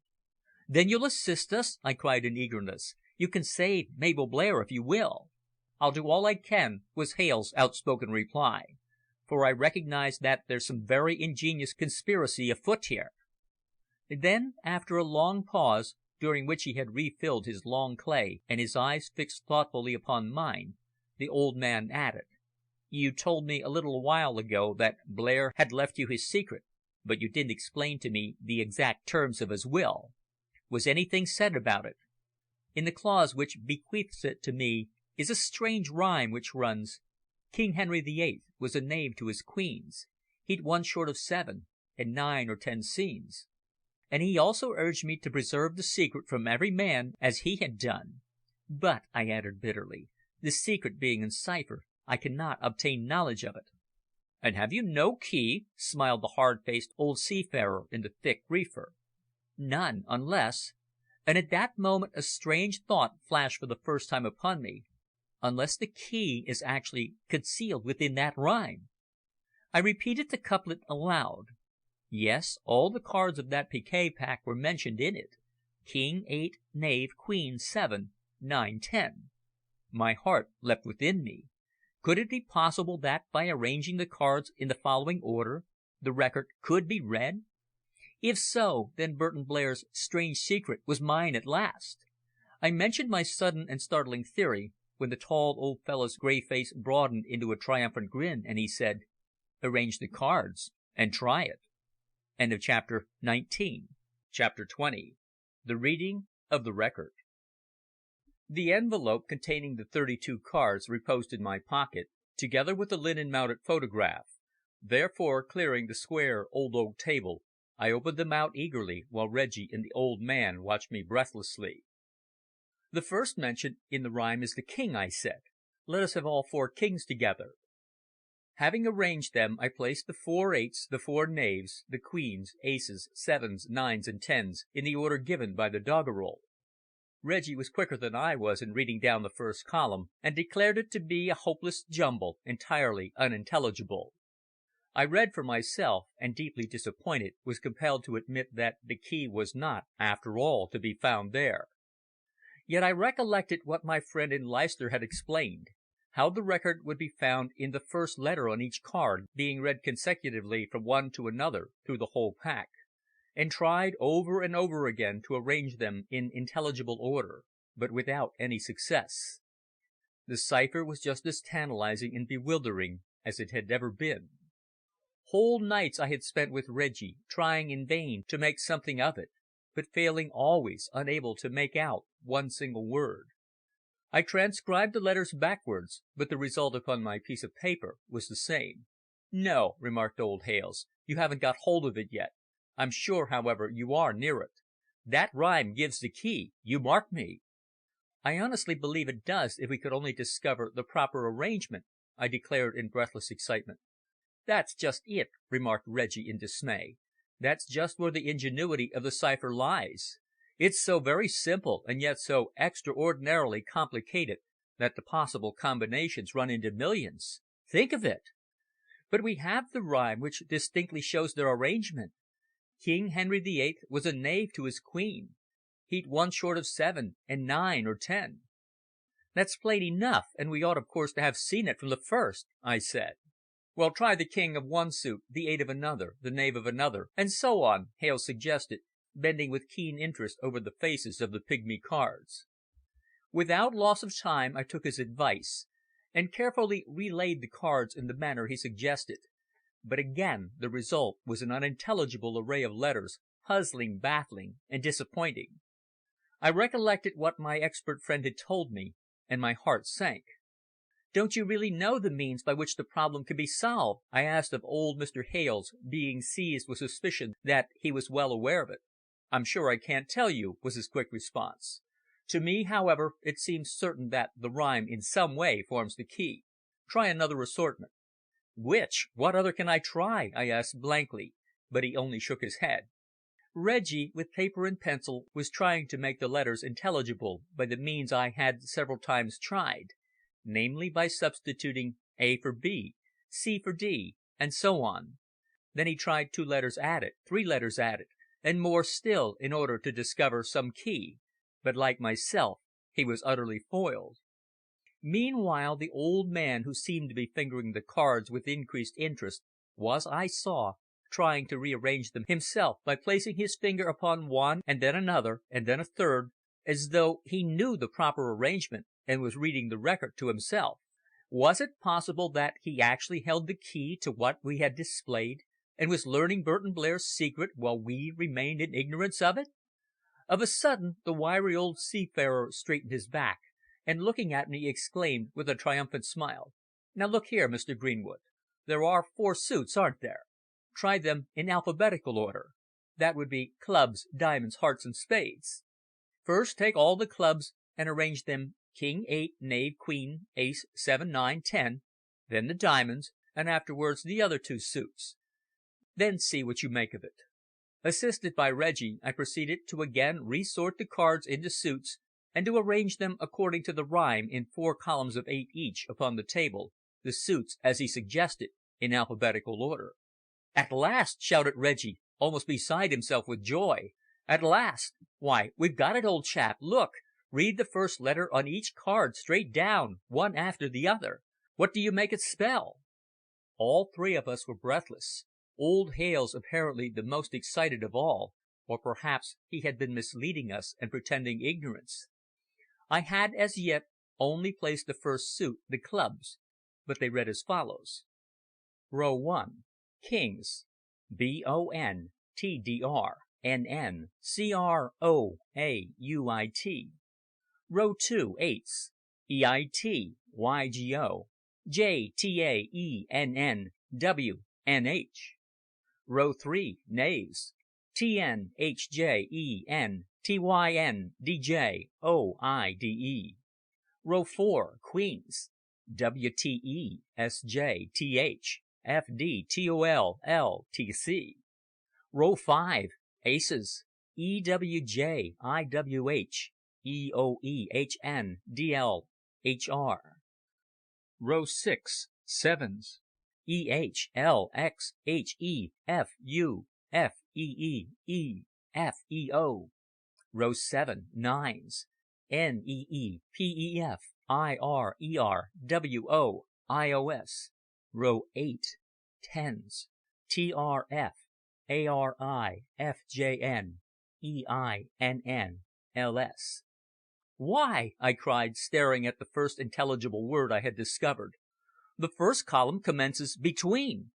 "Then you'll assist us?" I cried in eagerness. "You can save Mabel Blair if you will." "I'll do all I can," was Hales' outspoken reply, "for I recognise that there's some very ingenious conspiracy afoot here." Then, after a long pause, during which he had refilled his long clay and his eyes fixed thoughtfully upon mine, the old man added, "You told me a little while ago that Blair had left you his secret, but you didn't explain to me the exact terms of his will. Was anything said about it?" "In the clause which bequeaths it to me is a strange rhyme which runs: King Henry VIII was a knave to his queens. He'd one short of 7 and 9 or 10 scenes. And he also urged me to preserve the secret from every man as he had done. But," I added bitterly, "the secret being in cipher, I cannot obtain knowledge of it." "And have you no key?" smiled the hard-faced old seafarer in the thick reefer. "None, unless," and at that moment a strange thought flashed for the first time upon me, "unless the key is actually concealed within that rhyme." I repeated the couplet aloud. Yes, all the cards of that piquet pack were mentioned in it. King, 8, knave, queen, 7, 9, 10. My heart leapt within me. Could it be possible that, by arranging the cards in the following order, the record could be read? If so, then Burton Blair's strange secret was mine at last. I mentioned my sudden and startling theory, when the tall old fellow's grey face broadened into a triumphant grin, and he said, "Arrange the cards and try it." Chapter 20. The Reading of the Record. The envelope containing the 32 cards reposed in my pocket, together with the linen-mounted photograph. Therefore, clearing the square old oak table, I opened them out eagerly, while Reggie and the old man watched me breathlessly. "The first mentioned in the rhyme is the king," I said. "Let us have all 4 kings together." Having arranged them, I placed the 4 8s, the 4 knaves, the queens, aces, 7s, 9s, and 10s in the order given by the doggerel. Reggie was quicker than I was in reading down the first column, and declared it to be a hopeless jumble, entirely unintelligible. I read for myself, and deeply disappointed, was compelled to admit that the key was not, after all, to be found there. Yet I recollected what my friend in Leicester had explained, how the record would be found in the first letter on each card, being read consecutively from one to another through the whole pack, and tried over and over again to arrange them in intelligible order, but without any success. The cipher was just as tantalizing and bewildering as it had ever been. Whole nights I had spent with Reggie, trying in vain to make something of it, but failing always, unable to make out one single word. I transcribed the letters backwards, but the result upon my piece of paper was the same. "No," remarked old Hales, "you haven't got hold of it yet. I'm sure, however, you are near it. That rhyme gives the key, you mark me." "I honestly believe it does, if we could only discover the proper arrangement," I declared in breathless excitement. "That's just it," remarked Reggie in dismay. "That's just where the ingenuity of the cipher lies. It's so very simple, and yet so extraordinarily complicated that the possible combinations run into millions. Think of it! But we have the rhyme which distinctly shows their arrangement. King Henry VIII was a knave to his queen. He'd one short of 7 and 9 or 10. "That's plain enough, and we ought of course to have seen it from the first," I said. "Well, try the king of one suit, the 8 of another, the knave of another, and so on," Hales suggested, bending with keen interest over the faces of the pygmy cards. Without loss of time I took his advice, and carefully relaid the cards in the manner he suggested, but again the result was an unintelligible array of letters, puzzling, baffling, and disappointing. I recollected what my expert friend had told me, and my heart sank. "Don't you really know the means by which the problem can be solved?" I asked of old Mr. Hales, being seized with suspicion that he was well aware of it. "I'm sure I can't tell you," was his quick response. "To me, however, it seems certain that the rhyme in some way forms the key. Try another assortment." "Which? What other can I try?" I asked blankly, but he only shook his head. Reggie, with paper and pencil, was trying to make the letters intelligible by the means I had several times tried, namely by substituting A for B, C for D, and so on. Then he tried 2 letters at it, 3 letters at it, and more still, in order to discover some key, but like myself, he was utterly foiled. Meanwhile, the old man, who seemed to be fingering the cards with increased interest, was, I saw, trying to rearrange them himself by placing his finger upon one and then another and then a third, as though he knew the proper arrangement and was reading the record to himself. Was it possible that he actually held the key to what we had displayed, and was learning Burton Blair's secret while we remained in ignorance of it? Of a sudden the wiry old seafarer straightened his back, and looking at me exclaimed with a triumphant smile, "Now look here, Mr. Greenwood. There are 4 suits, aren't there? Try them in alphabetical order. That would be clubs, diamonds, hearts, and spades. First take all the clubs and arrange them king, 8, knave, queen, ace, 7, 9, 10, then the diamonds, and afterwards the other 2 suits. Then see what you make of it." Assisted by Reggie, I proceeded to again resort the cards into suits, and to arrange them according to the rhyme in 4 columns of 8 each upon the table, the suits, as he suggested, in alphabetical order. "At last!" shouted Reggie, almost beside himself with joy. "At last! Why, we've got it, old chap. Look! Read the first letter on each card straight down, one after the other. What do you make it spell?" All 3 of us were breathless. Old Hales apparently the most excited of all, or perhaps he had been misleading us and pretending ignorance. I had as yet only placed the first suit, the clubs, but they read as follows: Row 1. Kings. BONTDRNNCROAUIT. Row 2. Eights. EITYGOJTAENNWNH. Row 3. Knaves. TNHJENTYNDJOIDE. Row 4. Queens. WTESJTHFDTOLLTC. Row 5. Aces. EWJIWHEOEHNDLHR. Row 6. Sevens. EHLXHEFUFEEEFEO. Row 7. Nines. NEEPEFIRERWOIOS. Row 8. Tens. TRFARIFJNEINNLS. "Why," I cried, staring at the first intelligible word I had discovered, "the first column commences between."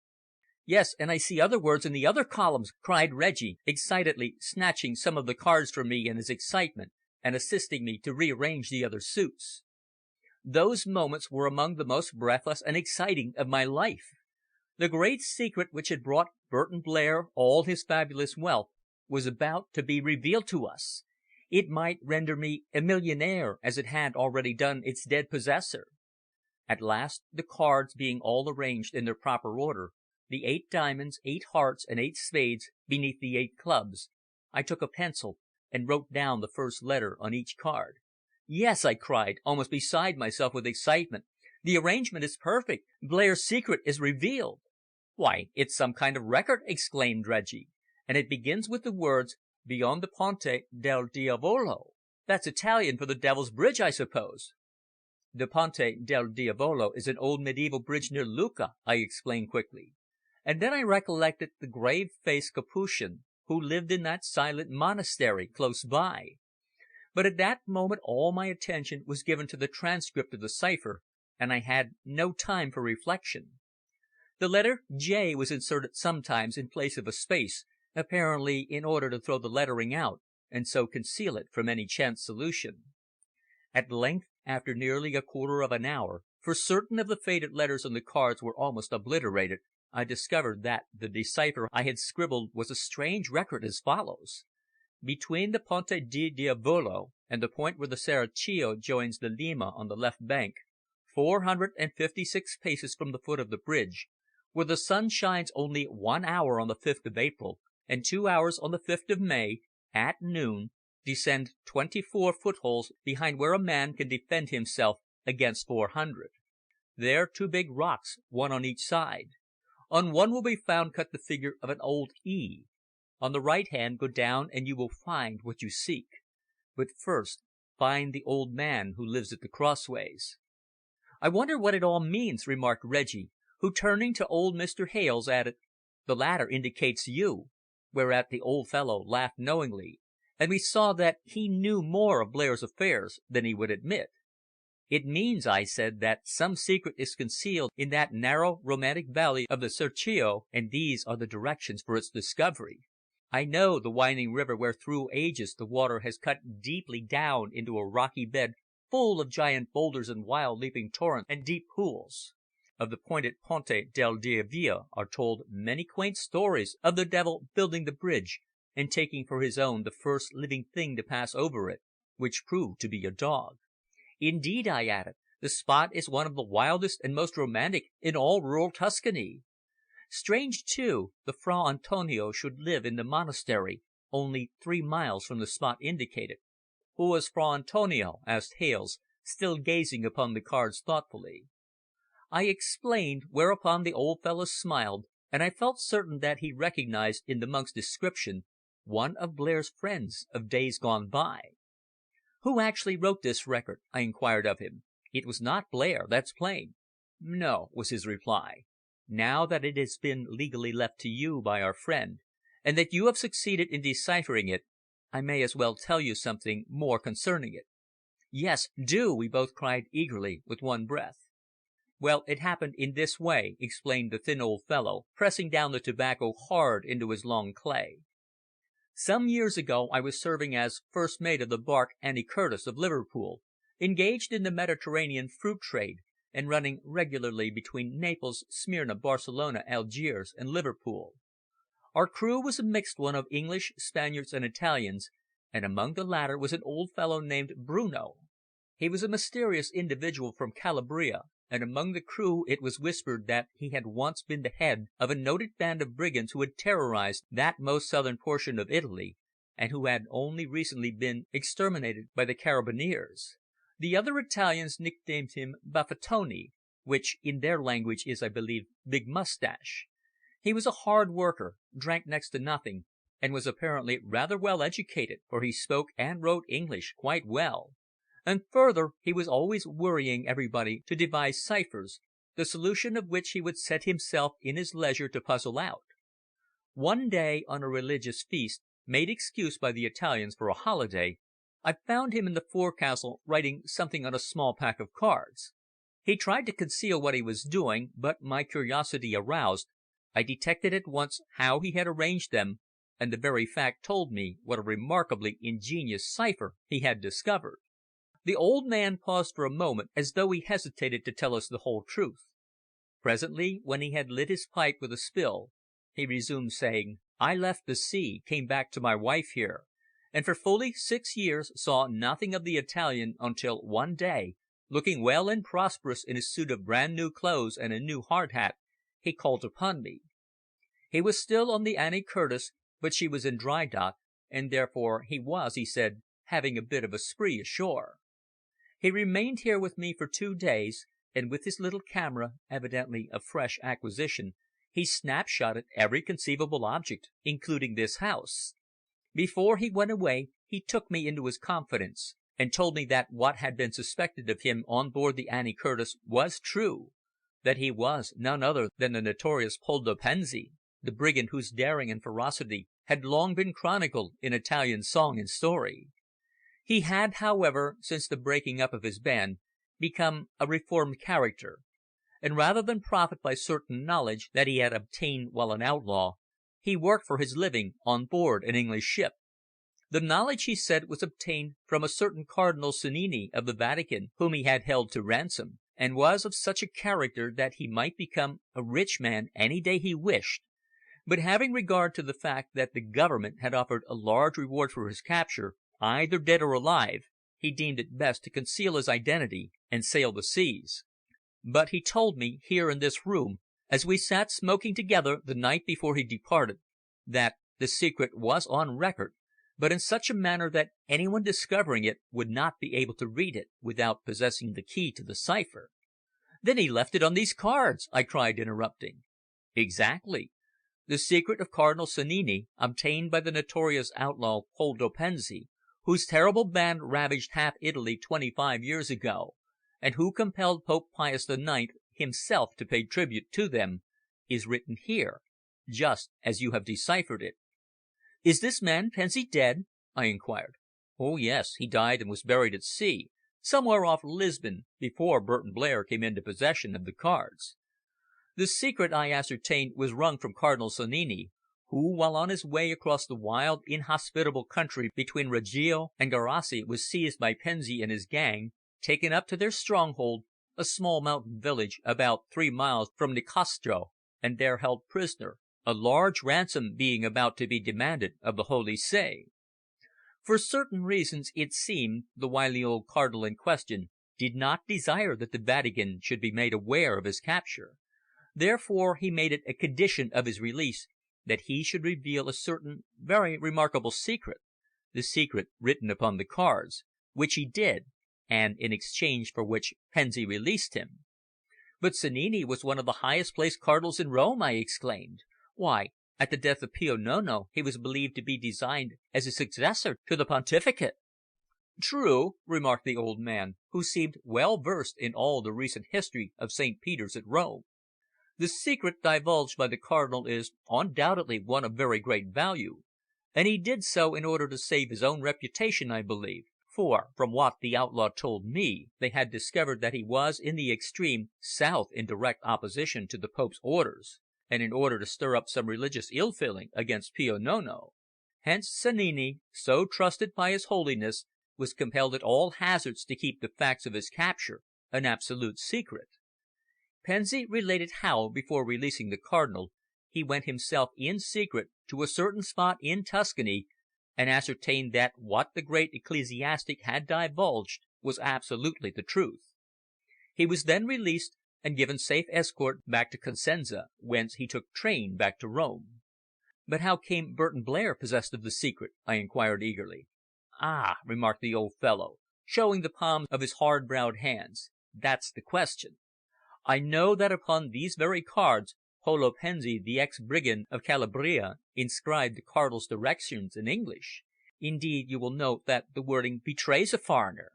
"Yes, and I see other words in the other columns," cried Reggie, excitedly snatching some of the cards from me in his excitement, and assisting me to rearrange the other suits. Those moments were among the most breathless and exciting of my life. The great secret which had brought Burton Blair all his fabulous wealth was about to be revealed to us. It might render me a millionaire, as it had already done its dead possessor. At last, the cards being all arranged in their proper order, the 8 diamonds, 8 hearts, and 8 spades beneath the 8 clubs, I took a pencil and wrote down the first letter on each card. "Yes," I cried, almost beside myself with excitement. "The arrangement is perfect. Blair's secret is revealed." "Why, it's some kind of record," exclaimed Reggie, "and it begins with the words, 'Beyond the Ponte del Diavolo.' That's Italian for the Devil's Bridge, I suppose." "The Ponte del Diavolo is an old medieval bridge near Lucca," I explained quickly, and then I recollected the grave-faced Capuchin who lived in that silent monastery close by. But at that moment all my attention was given to the transcript of the cipher, and I had no time for reflection. The letter J was inserted sometimes in place of a space, apparently in order to throw the lettering out, and so conceal it from any chance solution. At length, after nearly a quarter of an hour, for certain of the faded letters on the cards were almost obliterated, I discovered that the decipher I had scribbled was a strange record as follows: "Between the Ponte di Diavolo and the point where the Serraccio joins the Lima on the left bank, 456 paces from the foot of the bridge, where the sun shines only 1 hour on the 5th of April, and 2 hours on the 5th of May, at noon, descend 24 footholes behind where a man can defend himself against 400. There 2 big rocks, one on each side. On one will be found cut the figure of an old E. On the right hand go down and you will find what you seek. But first find the old man who lives at the crossways." "I wonder what it all means," remarked Reggie, who, turning to old Mr. Hales, added, "The latter indicates you," whereat the old fellow laughed knowingly, and we saw that he knew more of Blair's affairs than he would admit. "It means," I said, "that some secret is concealed in that narrow, romantic valley of the Serchio, and these are the directions for its discovery. I know the winding river where through ages the water has cut deeply down into a rocky bed full of giant boulders and wild leaping torrents and deep pools. Of the pointed Ponte del Diavolo are told many quaint stories of the devil building the bridge and taking for his own the first living thing to pass over it, which proved to be a dog. Indeed," I added, "the spot is one of the wildest and most romantic in all rural Tuscany. Strange, too, the Fra Antonio should live in the monastery, only 3 miles from the spot indicated." "Who is Fra Antonio?" asked Hales, still gazing upon the cards thoughtfully. I explained, whereupon the old fellow smiled, and I felt certain that he recognized in the monk's description one of Blair's friends of days gone by. "Who actually wrote this record?" I inquired of him. "It was not Blair, that's plain." "No," was his reply. "Now that it has been legally left to you by our friend, and that you have succeeded in deciphering it, I may as well tell you something more concerning it." "Yes, do!" we both cried eagerly with one breath. "Well, it happened in this way," explained the thin old fellow, pressing down the tobacco hard into his long clay. "Some years ago I was serving as first mate of the barque Annie Curtis of Liverpool, engaged in the Mediterranean fruit trade, and running regularly between Naples, Smyrna, Barcelona, Algiers, and Liverpool. Our crew was a mixed one of English, Spaniards, and Italians, and among the latter was an old fellow named Bruno. He was a mysterious individual from Calabria, and among the crew it was whispered that he had once been the head of a noted band of brigands who had terrorized that most southern portion of Italy, and who had only recently been exterminated by the Carabineers. The other Italians nicknamed him Baffatoni, which in their language is, I believe, Big Moustache. He was a hard worker, drank next to nothing, and was apparently rather well educated, for he spoke and wrote English quite well. And further, he was always worrying everybody to devise ciphers, the solution of which he would set himself in his leisure to puzzle out. One day, on a religious feast, made excuse by the Italians for a holiday, I found him in the forecastle writing something on a small pack of cards. He tried to conceal what he was doing, but my curiosity aroused, I detected at once how he had arranged them, and the very fact told me what a remarkably ingenious cipher he had discovered. The old man paused for a moment as though he hesitated to tell us the whole truth. Presently, when he had lit his pipe with a spill, he resumed, saying, "I left the sea, came back to my wife here, and for fully 6 years saw nothing of the Italian until one day, looking well and prosperous in a suit of brand new clothes and a new hard hat, he called upon me. He was still on the Annie Curtis, but she was in dry dock, and therefore he was, he said, having a bit of a spree ashore. He remained here with me for 2 days, and with his little camera, evidently a fresh acquisition, he snapshotted every conceivable object, including this house. Before he went away he took me into his confidence, and told me that what had been suspected of him on board the Annie Curtis was true, that he was none other than the notorious Poldo Pensi, the brigand whose daring and ferocity had long been chronicled in Italian song and story. He had, however, since the breaking up of his band, become a reformed character, and rather than profit by certain knowledge that he had obtained while an outlaw, he worked for his living on board an English ship. The knowledge, he said, was obtained from a certain Cardinal Sannini of the Vatican, whom he had held to ransom, and was of such a character that he might become a rich man any day he wished, but having regard to the fact that the government had offered a large reward for his capture, either dead or alive, he deemed it best to conceal his identity and sail the seas. But he told me, here in this room, as we sat smoking together the night before he departed, that the secret was on record, but in such a manner that anyone discovering it would not be able to read it without possessing the key to the cipher." "Then he left it on these cards!" I cried, interrupting. "Exactly. The secret of Cardinal Sannini, obtained by the notorious outlaw Poldo Pensi, whose terrible band ravaged half Italy 25 years ago, and who compelled Pope Pius IX himself to pay tribute to them, is written here, just as you have deciphered it." "Is this man Pensi dead?" I inquired. "Oh, yes. He died and was buried at sea, somewhere off Lisbon, before Burton Blair came into possession of the cards. The secret, I ascertained, was wrung from Cardinal Sannini, who, while on his way across the wild, inhospitable country between Reggio and Garassi, was seized by Pensi and his gang, taken up to their stronghold, a small mountain village about 3 miles from Nicastro, and there held prisoner, a large ransom being about to be demanded of the Holy See. For certain reasons, it seemed, the wily old Cardinal in question did not desire that the Vatican should be made aware of his capture. Therefore he made it a condition of his release that he should reveal a certain very remarkable secret, the secret written upon the cards, which he did, and in exchange for which Pensi released him." "But Sannini was one of the highest placed cardinals in Rome!" I exclaimed. "Why, at the death of Pio Nono he was believed to be designed as a successor to the Pontificate." "True," remarked the old man, who seemed well versed in all the recent history of St. Peter's at Rome. "The secret divulged by the Cardinal is undoubtedly one of very great value, and he did so in order to save his own reputation, I believe, for, from what the outlaw told me, they had discovered that he was in the extreme south in direct opposition to the Pope's orders, and in order to stir up some religious ill feeling against Pio Nono. Hence Sannini, so trusted by His Holiness, was compelled at all hazards to keep the facts of his capture an absolute secret. Pensi related how, before releasing the Cardinal, he went himself in secret to a certain spot in Tuscany and ascertained that what the great ecclesiastic had divulged was absolutely the truth. He was then released and given safe escort back to Cosenza, whence he took train back to Rome." "But how came Burton Blair possessed of the secret?" I inquired eagerly. "Ah!" remarked the old fellow, showing the palms of his hard browed hands, "that's the question. I know that upon these very cards Poldo Pensi, the ex-brigand of Calabria, inscribed the Cardinal's directions in English. Indeed, you will note that the wording betrays a foreigner.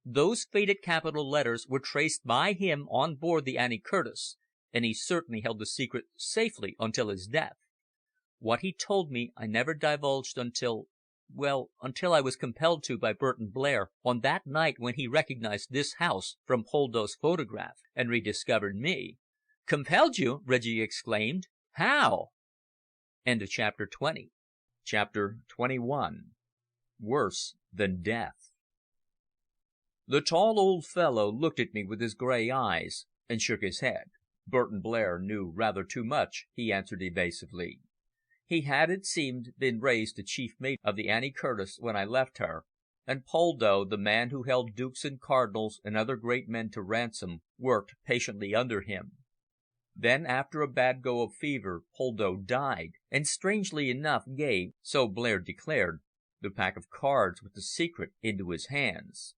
Those faded capital letters were traced by him on board the Annie Curtis, and he certainly held the secret safely until his death. What he told me I never divulged until I was compelled to by Burton Blair on that night when he recognized this house from Poldo's photograph and rediscovered me." "Compelled you!" Reggie exclaimed. "How?" Chapter 21. Worse than Death. The tall old fellow looked at me with his grey eyes and shook his head. "Burton Blair knew rather too much," he answered evasively. "He had, it seemed, been raised to chief mate of the Annie Curtis when I left her, and Poldo, the man who held dukes and cardinals and other great men to ransom, worked patiently under him. Then, after a bad go of fever, Poldo died, and strangely enough gave, so Blair declared, the pack of cards with the secret into his hands.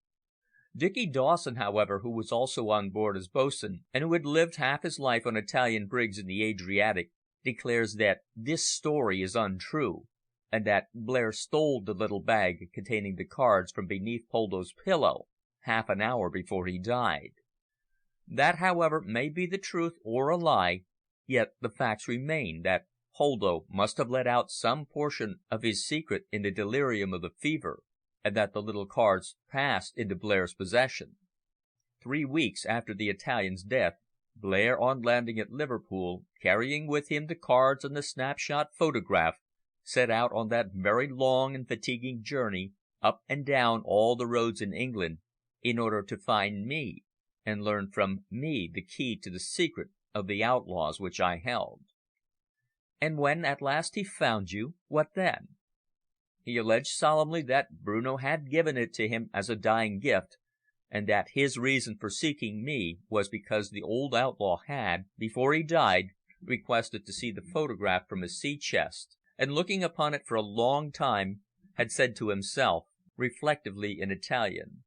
Dicky Dawson, however, who was also on board as boatswain, and who had lived half his life on Italian brigs in the Adriatic, declares that this story is untrue, and that Blair stole the little bag containing the cards from beneath Poldo's pillow half an hour before he died. That, however, may be the truth or a lie, yet the facts remain that Poldo must have let out some portion of his secret in the delirium of the fever, and that the little cards passed into Blair's possession. 3 weeks after the Italian's death, Blair, on landing at Liverpool, carrying with him the cards and the snapshot photograph, set out on that very long and fatiguing journey up and down all the roads in England in order to find me and learn from me the key to the secret of the outlaws which I held." "And when at last he found you, what then?" "He alleged solemnly that Bruno had given it to him as a dying gift, and that his reason for seeking me was because the old outlaw had, before he died, requested to see the photograph from his sea chest, and looking upon it for a long time, had said to himself, reflectively in Italian,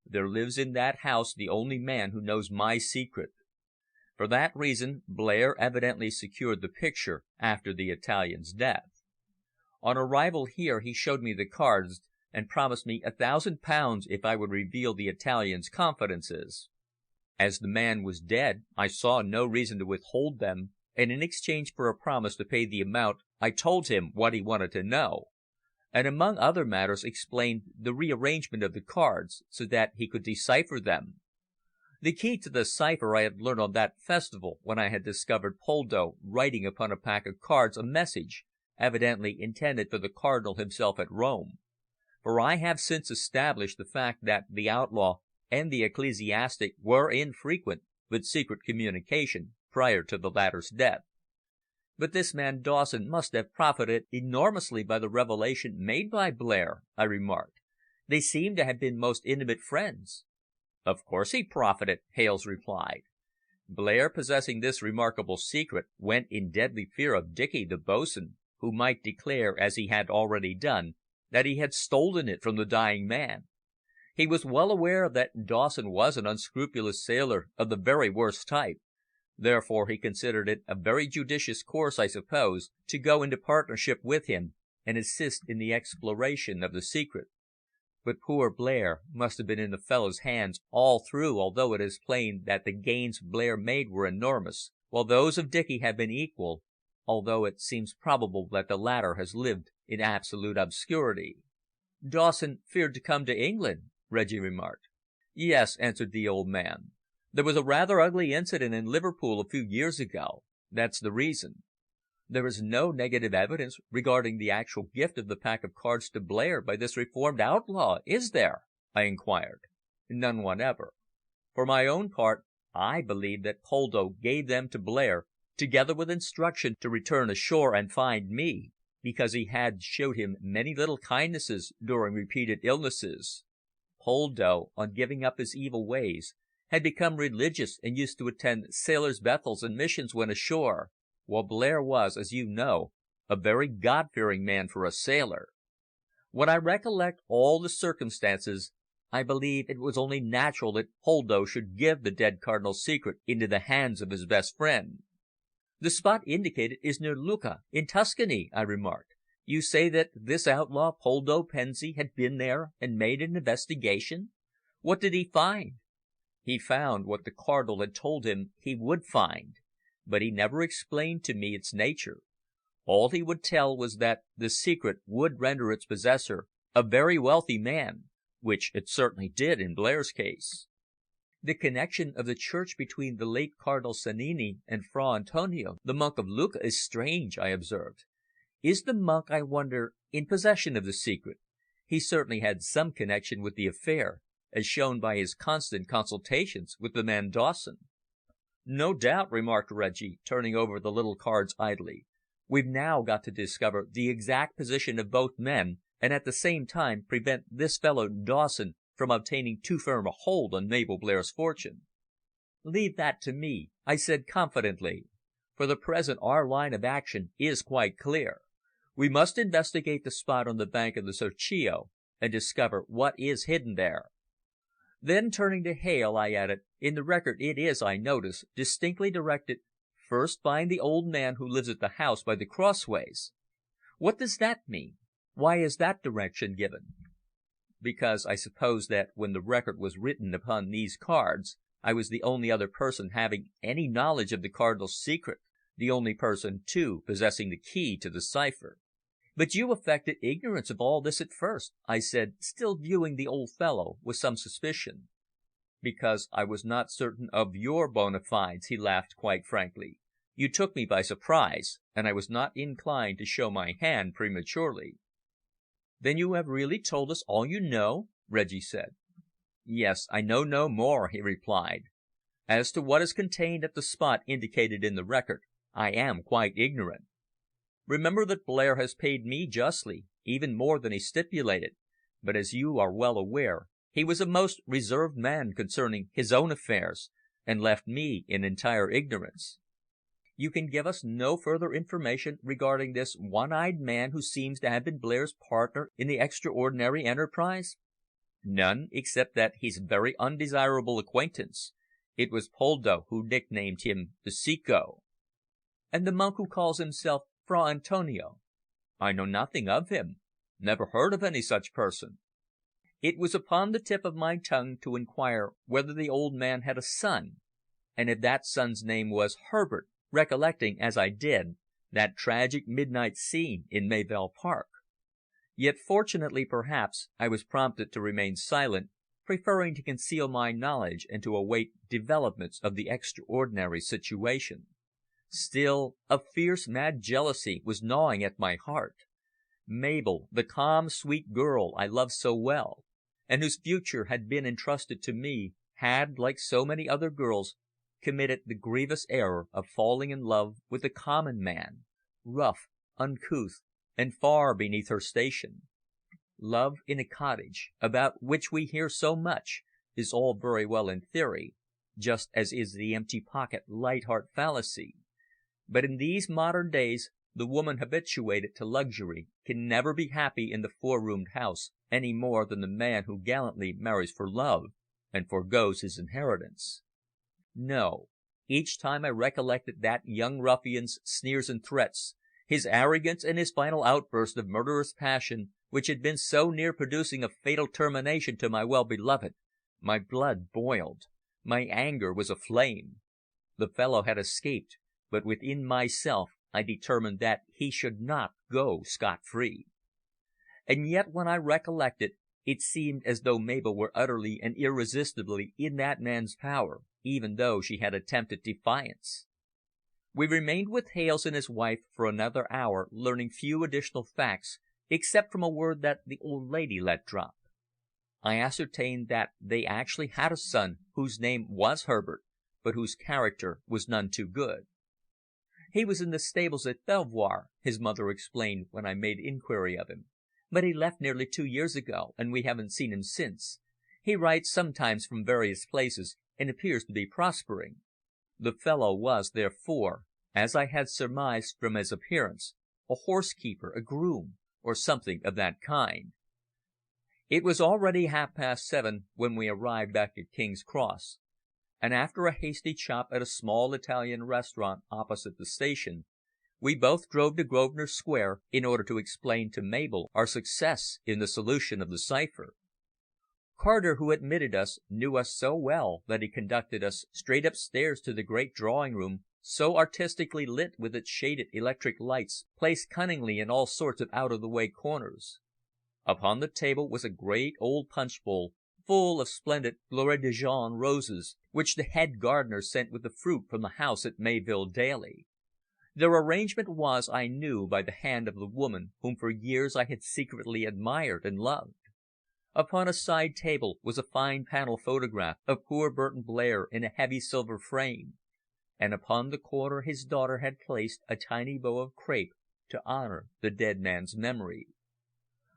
"There lives in that house the only man who knows my secret." For that reason Blair evidently secured the picture after the Italian's death. On arrival here he showed me the cards, and promised me £1,000 if I would reveal the Italian's confidences. As the man was dead, I saw no reason to withhold them, and in exchange for a promise to pay the amount, I told him what he wanted to know, and among other matters explained the rearrangement of the cards so that he could decipher them. The key to the cipher I had learnt on that festival when I had discovered Poldo writing upon a pack of cards a message, evidently intended for the Cardinal himself at Rome, for I have since established the fact that the outlaw and the ecclesiastic were in frequent but secret communication prior to the latter's death. But this man Dawson must have profited enormously by the revelation made by Blair, I remarked. They seem to have been most intimate friends. Of course he profited, Hales replied. Blair, possessing this remarkable secret, went in deadly fear of Dicky the bo'sun, who might declare, as he had already done, that he had stolen it from the dying man. He was well aware that Dawson was an unscrupulous sailor of the very worst type. Therefore he considered it a very judicious course, I suppose, to go into partnership with him and assist in the exploration of the secret. But poor Blair must have been in the fellow's hands all through, although it is plain that the gains Blair made were enormous, while those of Dicky have been equal, although it seems probable that the latter has lived in absolute obscurity. Dawson feared to come to England, Reggie remarked. Yes, answered the old man. There was a rather ugly incident in Liverpool a few years ago. That's the reason. There is no negative evidence regarding the actual gift of the pack of cards to Blair by this reformed outlaw, is there? I inquired. None whatever. For my own part, I believe that Poldo gave them to Blair, together with instruction to return ashore and find me, because he had showed him many little kindnesses during repeated illnesses. Poldo, on giving up his evil ways, had become religious and used to attend sailors' Bethels and missions when ashore, while Blair was, as you know, a very God-fearing man for a sailor. When I recollect all the circumstances, I believe it was only natural that Poldo should give the dead Cardinal's secret into the hands of his best friend. The spot indicated is near Lucca, in Tuscany, I remarked. You say that this outlaw, Poldo Pensi, had been there and made an investigation? What did he find? He found what the Cardinal had told him he would find, but he never explained to me its nature. All he would tell was that the secret would render its possessor a very wealthy man, which it certainly did in Blair's case. The connection of the church between the late Cardinal Sannini and Fra Antonio, the monk of Lucca, is strange, I observed. Is the monk, I wonder, in possession of the secret? He certainly had some connection with the affair, as shown by his constant consultations with the man Dawson. No doubt, remarked Reggie, turning over the little cards idly. We've now got to discover the exact position of both men, and at the same time prevent this fellow Dawson from obtaining too firm a hold on Mabel Blair's fortune. Leave that to me, I said confidently. For the present our line of action is quite clear. We must investigate the spot on the bank of the Serchio and discover what is hidden there. Then turning to Hale, I added, in the record it is, I notice, distinctly directed, first find the old man who lives at the house by the crossways. What does that mean? Why is that direction given? Because I suppose that when the record was written upon these cards, I was the only other person having any knowledge of the Cardinal's secret, the only person, too, possessing the key to the cipher. But you affected ignorance of all this at first, I said, still viewing the old fellow with some suspicion. Because I was not certain of your bona fides, he laughed quite frankly. You took me by surprise, and I was not inclined to show my hand prematurely. Then you have really told us all you know? Reggie said. Yes, I know no more, he replied. As to what is contained at the spot indicated in the record, I am quite ignorant. Remember that Blair has paid me justly, even more than he stipulated, but as you are well aware, he was a most reserved man concerning his own affairs, and left me in entire ignorance. You can give us no further information regarding this one-eyed man who seems to have been Blair's partner in the extraordinary enterprise?" "None, except that he's a very undesirable acquaintance. It was Poldo who nicknamed him the Ceco." "And the monk who calls himself Fra Antonio?" "I know nothing of him. Never heard of any such person." It was upon the tip of my tongue to inquire whether the old man had a son, and if that son's name was Herbert, recollecting, as I did, that tragic midnight scene in Mayville Park. Yet fortunately, perhaps, I was prompted to remain silent, preferring to conceal my knowledge and to await developments of the extraordinary situation. Still, a fierce, mad jealousy was gnawing at my heart. Mabel, the calm, sweet girl I loved so well, and whose future had been entrusted to me, had, like so many other girls, committed the grievous error of falling in love with a common man, rough, uncouth, and far beneath her station. Love in a cottage, about which we hear so much, is all very well in theory, just as is the empty pocket light heart fallacy. But in these modern days the woman habituated to luxury can never be happy in the four-roomed house any more than the man who gallantly marries for love and forgoes his inheritance. No, each time I recollected that young ruffian's sneers and threats, his arrogance and his final outburst of murderous passion, which had been so near producing a fatal termination to my well-beloved, my blood boiled, my anger was aflame. The fellow had escaped, but within myself I determined that he should not go scot-free. And yet when I recollected, it seemed as though Mabel were utterly and irresistibly in that man's power, even though she had attempted defiance. We remained with Hales and his wife for another hour, learning few additional facts, except from a word that the old lady let drop. I ascertained that they actually had a son whose name was Herbert, but whose character was none too good. "He was in the stables at Belvoir," his mother explained when I made inquiry of him. "But he left nearly 2 years ago, and we haven't seen him since. He writes sometimes from various places, and appears to be prospering." The fellow was, therefore, as I had surmised from his appearance, a horsekeeper, a groom, or something of that kind. It was already 7:30 when we arrived back at King's Cross, and after a hasty chop at a small Italian restaurant opposite the station, we both drove to Grosvenor Square in order to explain to Mabel our success in the solution of the cipher. Carter, who admitted us, knew us so well that he conducted us straight upstairs to the great drawing room, so artistically lit with its shaded electric lights placed cunningly in all sorts of out-of-the-way corners. Upon the table was a great old punch bowl full of splendid Gloire de Jaune roses, which the head gardener sent with the fruit from the house at Mayville daily. Their arrangement was, I knew, by the hand of the woman whom for years I had secretly admired and loved. Upon a side table was a fine panel photograph of poor Burton Blair in a heavy silver frame, and upon the corner his daughter had placed a tiny bow of crape to honour the dead man's memory.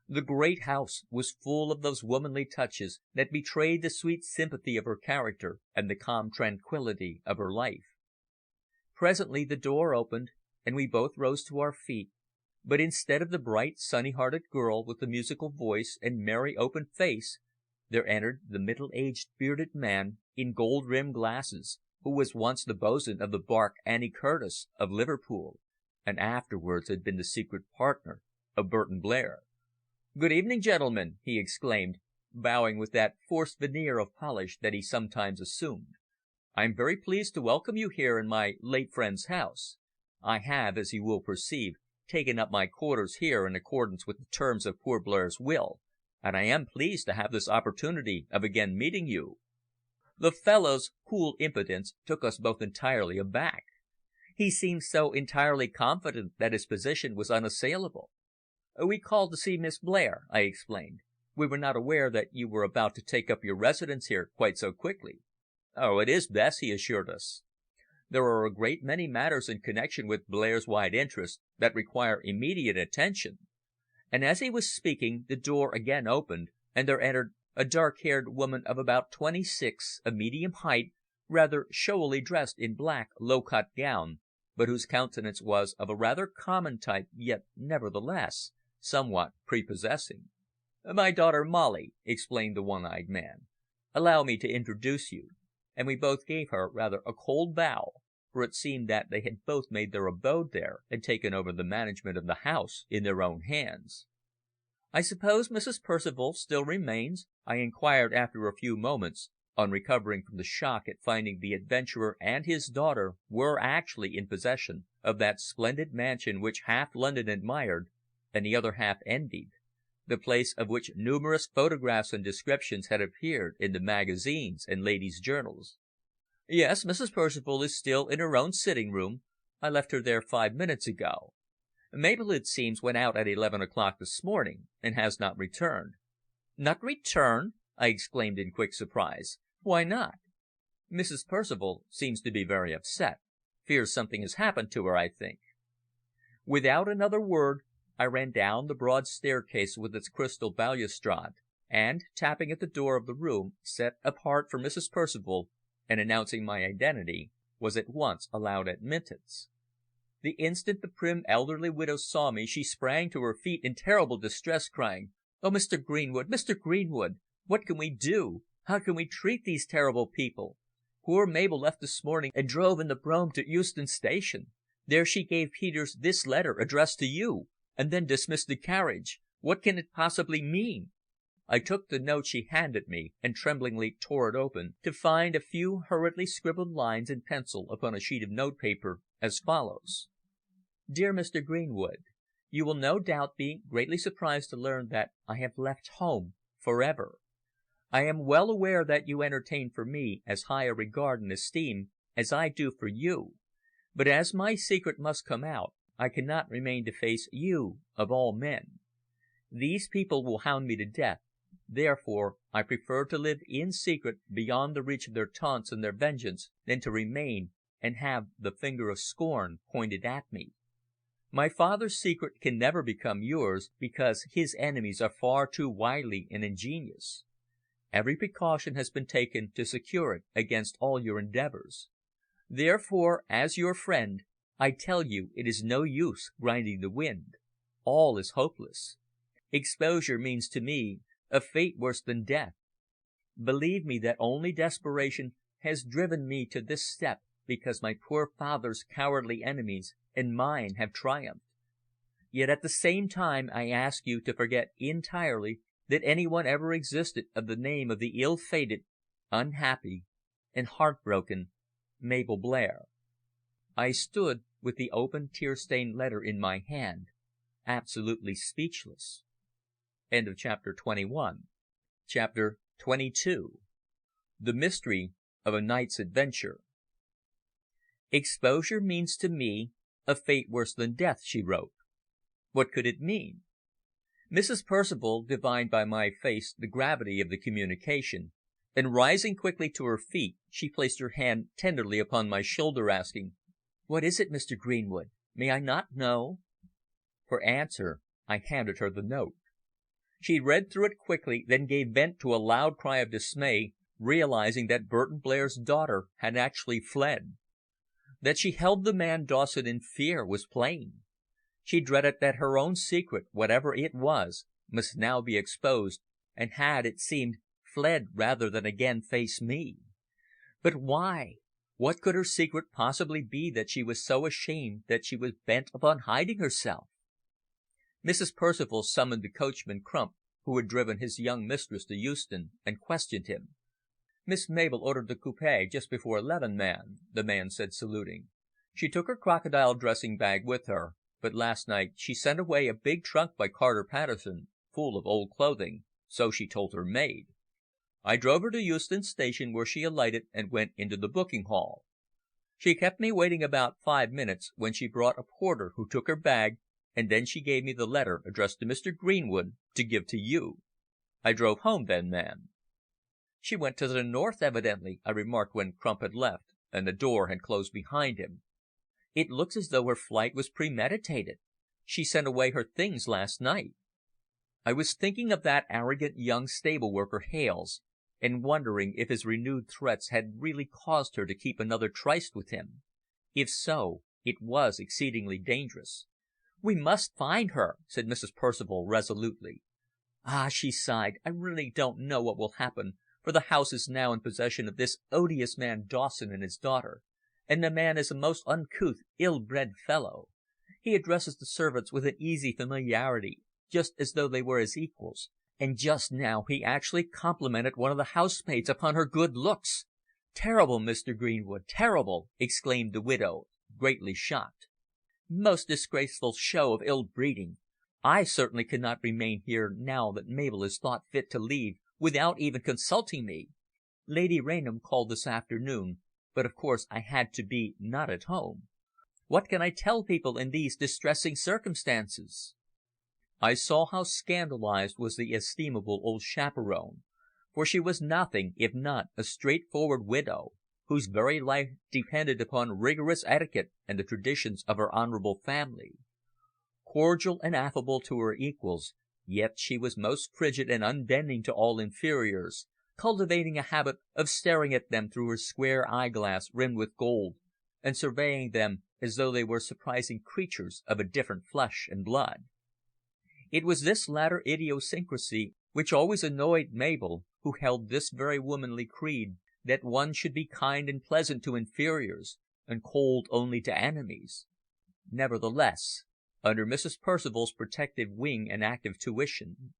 The great house was full of those womanly touches that betrayed the sweet sympathy of her character and the calm tranquillity of her life. Presently the door opened, and we both rose to our feet, but instead of the bright, sunny-hearted girl with the musical voice and merry, open face, there entered the middle-aged, bearded man in gold-rimmed glasses, who was once the boatswain of the barque Annie Curtis of Liverpool, and afterwards had been the secret partner of Burton Blair. "Good evening, gentlemen," he exclaimed, bowing with that forced veneer of polish that he sometimes assumed. "I am very pleased to welcome you here in my late friend's house. I have, as you will perceive, taken up my quarters here in accordance with the terms of poor Blair's will, and I am pleased to have this opportunity of again meeting you." The fellow's cool impudence took us both entirely aback. He seemed so entirely confident that his position was unassailable. "We called to see Miss Blair," I explained. "We were not aware that you were about to take up your residence here quite so quickly." "Oh, it is best," he assured us. "There are a great many matters in connexion with Blair's wide interests that require immediate attention." And as he was speaking, the door again opened, and there entered a dark-haired woman of about 26, of medium height, rather showily dressed in black low-cut gown, but whose countenance was of a rather common type, yet nevertheless somewhat prepossessing. "My daughter Molly," explained the one-eyed man. "Allow me to introduce you," and we both gave her rather a cold bow, for it seemed that they had both made their abode there and taken over the management of the house in their own hands. "I suppose Mrs. Percival still remains?" I inquired after a few moments, on recovering from the shock at finding the adventurer and his daughter were actually in possession of that splendid mansion which half London admired and the other half envied, the place of which numerous photographs and descriptions had appeared in the magazines and ladies' journals. "Yes, Mrs. Percival is still in her own sitting room. I left her there 5 minutes ago. Mabel, it seems, went out at 11 o'clock this morning, and has not returned." "Not returned!" I exclaimed in quick surprise. "Why not?" "Mrs. Percival seems to be very upset. Fears something has happened to her, I think." Without another word, I ran down the broad staircase with its crystal balustrade, and, tapping at the door of the room set apart for Mrs. Percival, and announcing my identity, was at once allowed admittance. The instant the prim elderly widow saw me she sprang to her feet in terrible distress, crying, "Oh, Mr. Greenwood, Mr. Greenwood, what can we do? How can we treat these terrible people? Poor Mabel left this morning and drove in the brougham to Euston Station. There she gave Peters this letter addressed to you, and then dismissed the carriage. What can it possibly mean?" I took the note she handed me and tremblingly tore it open, to find a few hurriedly scribbled lines in pencil upon a sheet of notepaper, as follows: "Dear Mr. Greenwood, you will no doubt be greatly surprised to learn that I have left home for ever. I am well aware that you entertain for me as high a regard and esteem as I do for you, but as my secret must come out, I cannot remain to face you of all men. These people will hound me to death, therefore I prefer to live in secret beyond the reach of their taunts and their vengeance than to remain and have the finger of scorn pointed at me. My father's secret can never become yours, because his enemies are far too wily and ingenious. Every precaution has been taken to secure it against all your endeavours. Therefore, as your friend, I tell you it is no use grinding the wind. All is hopeless. Exposure means to me a fate worse than death. Believe me that only desperation has driven me to this step, because my poor father's cowardly enemies and mine have triumphed. Yet at the same time I ask you to forget entirely that anyone ever existed of the name of the ill-fated, unhappy, and heartbroken Mabel Blair." I stood with the open, tear-stained letter in my hand, absolutely speechless. End of chapter 21. Chapter 22. The mystery of a night's adventure. "Exposure means to me a fate worse than death," she wrote. What could it mean? Mrs. Percival divined by my face the gravity of the communication, and rising quickly to her feet, she placed her hand tenderly upon my shoulder, asking, "What is it, Mr. Greenwood? May I not know?" For answer I handed her the note. She read through it quickly, then gave vent to a loud cry of dismay, realizing that Burton Blair's daughter had actually fled. That she held the man Dawson in fear was plain. She dreaded that her own secret, whatever it was, must now be exposed, and had, it seemed, fled rather than again face me. But why? What could her secret possibly be that she was so ashamed that she was bent upon hiding herself? Mrs. Percival summoned the coachman Crump, who had driven his young mistress to Euston, and questioned him. "Miss Mabel ordered the coupe just before 11, ma'am," the man said, saluting. "She took her crocodile dressing bag with her, but last night she sent away a big trunk by Carter Patterson, full of old clothing, so she told her maid. I drove her to Euston Station, where she alighted and went into the booking hall. She kept me waiting about 5 minutes, when she brought a porter who took her bag, and then she gave me the letter addressed to Mr. Greenwood to give to you. I drove home then, ma'am." "She went to the north, evidently," I remarked when Crump had left, and the door had closed behind him. "It looks as though her flight was premeditated. She sent away her things last night." I was thinking of that arrogant young stable worker Hales, and wondering if his renewed threats had really caused her to keep another tryst with him. If so, It was exceedingly dangerous. "We must find her," said Mrs. Percival resolutely. "Ah!" she sighed, "I really don't know what will happen, for the house is now in possession of this odious man Dawson and his daughter, and the man is a most uncouth, ill-bred fellow. He addresses the servants with an easy familiarity, just as though they were his equals, and just now he actually complimented one of the housemaids upon her good looks. Terrible, Mr. Greenwood, terrible!" exclaimed the widow, greatly shocked. "Most disgraceful show of ill-breeding. I certainly cannot remain here now that Mabel has thought fit to leave, without even consulting me. Lady Rainham called this afternoon, but of course I had to be not at home. What can I tell people in these distressing circumstances?" I saw how scandalised was the estimable old chaperon, for she was nothing if not a straightforward widow, whose very life depended upon rigorous etiquette and the traditions of her honourable family. Cordial and affable to her equals, yet she was most frigid and unbending to all inferiors, cultivating a habit of staring at them through her square eyeglass rimmed with gold, and surveying them as though they were surprising creatures of a different flesh and blood. It was this latter idiosyncrasy which always annoyed Mabel, who held this very womanly creed, that one should be kind and pleasant to inferiors, and cold only to enemies. Nevertheless, under Mrs. Percival's protective wing and active tuition,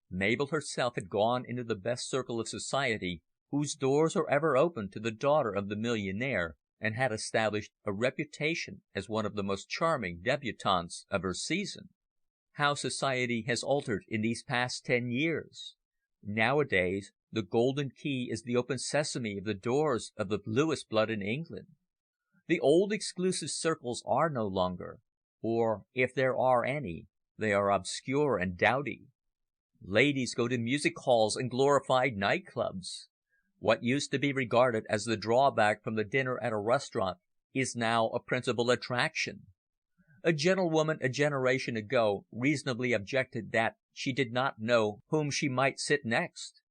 Mabel herself had gone into the best circle of society, whose doors are ever open to the daughter of the millionaire, and had established a reputation as one of the most charming debutantes of her season. How society has altered in these past 10 years! Nowadays, the golden key is the open sesame of the doors of the bluest blood in England. The old exclusive circles are no longer, or if there are any, they are obscure and dowdy. Ladies go to music halls and glorified night clubs. What used to be regarded as the drawback from the dinner at a restaurant is now a principal attraction. A gentlewoman a generation ago reasonably objected that she did not know whom she might sit next.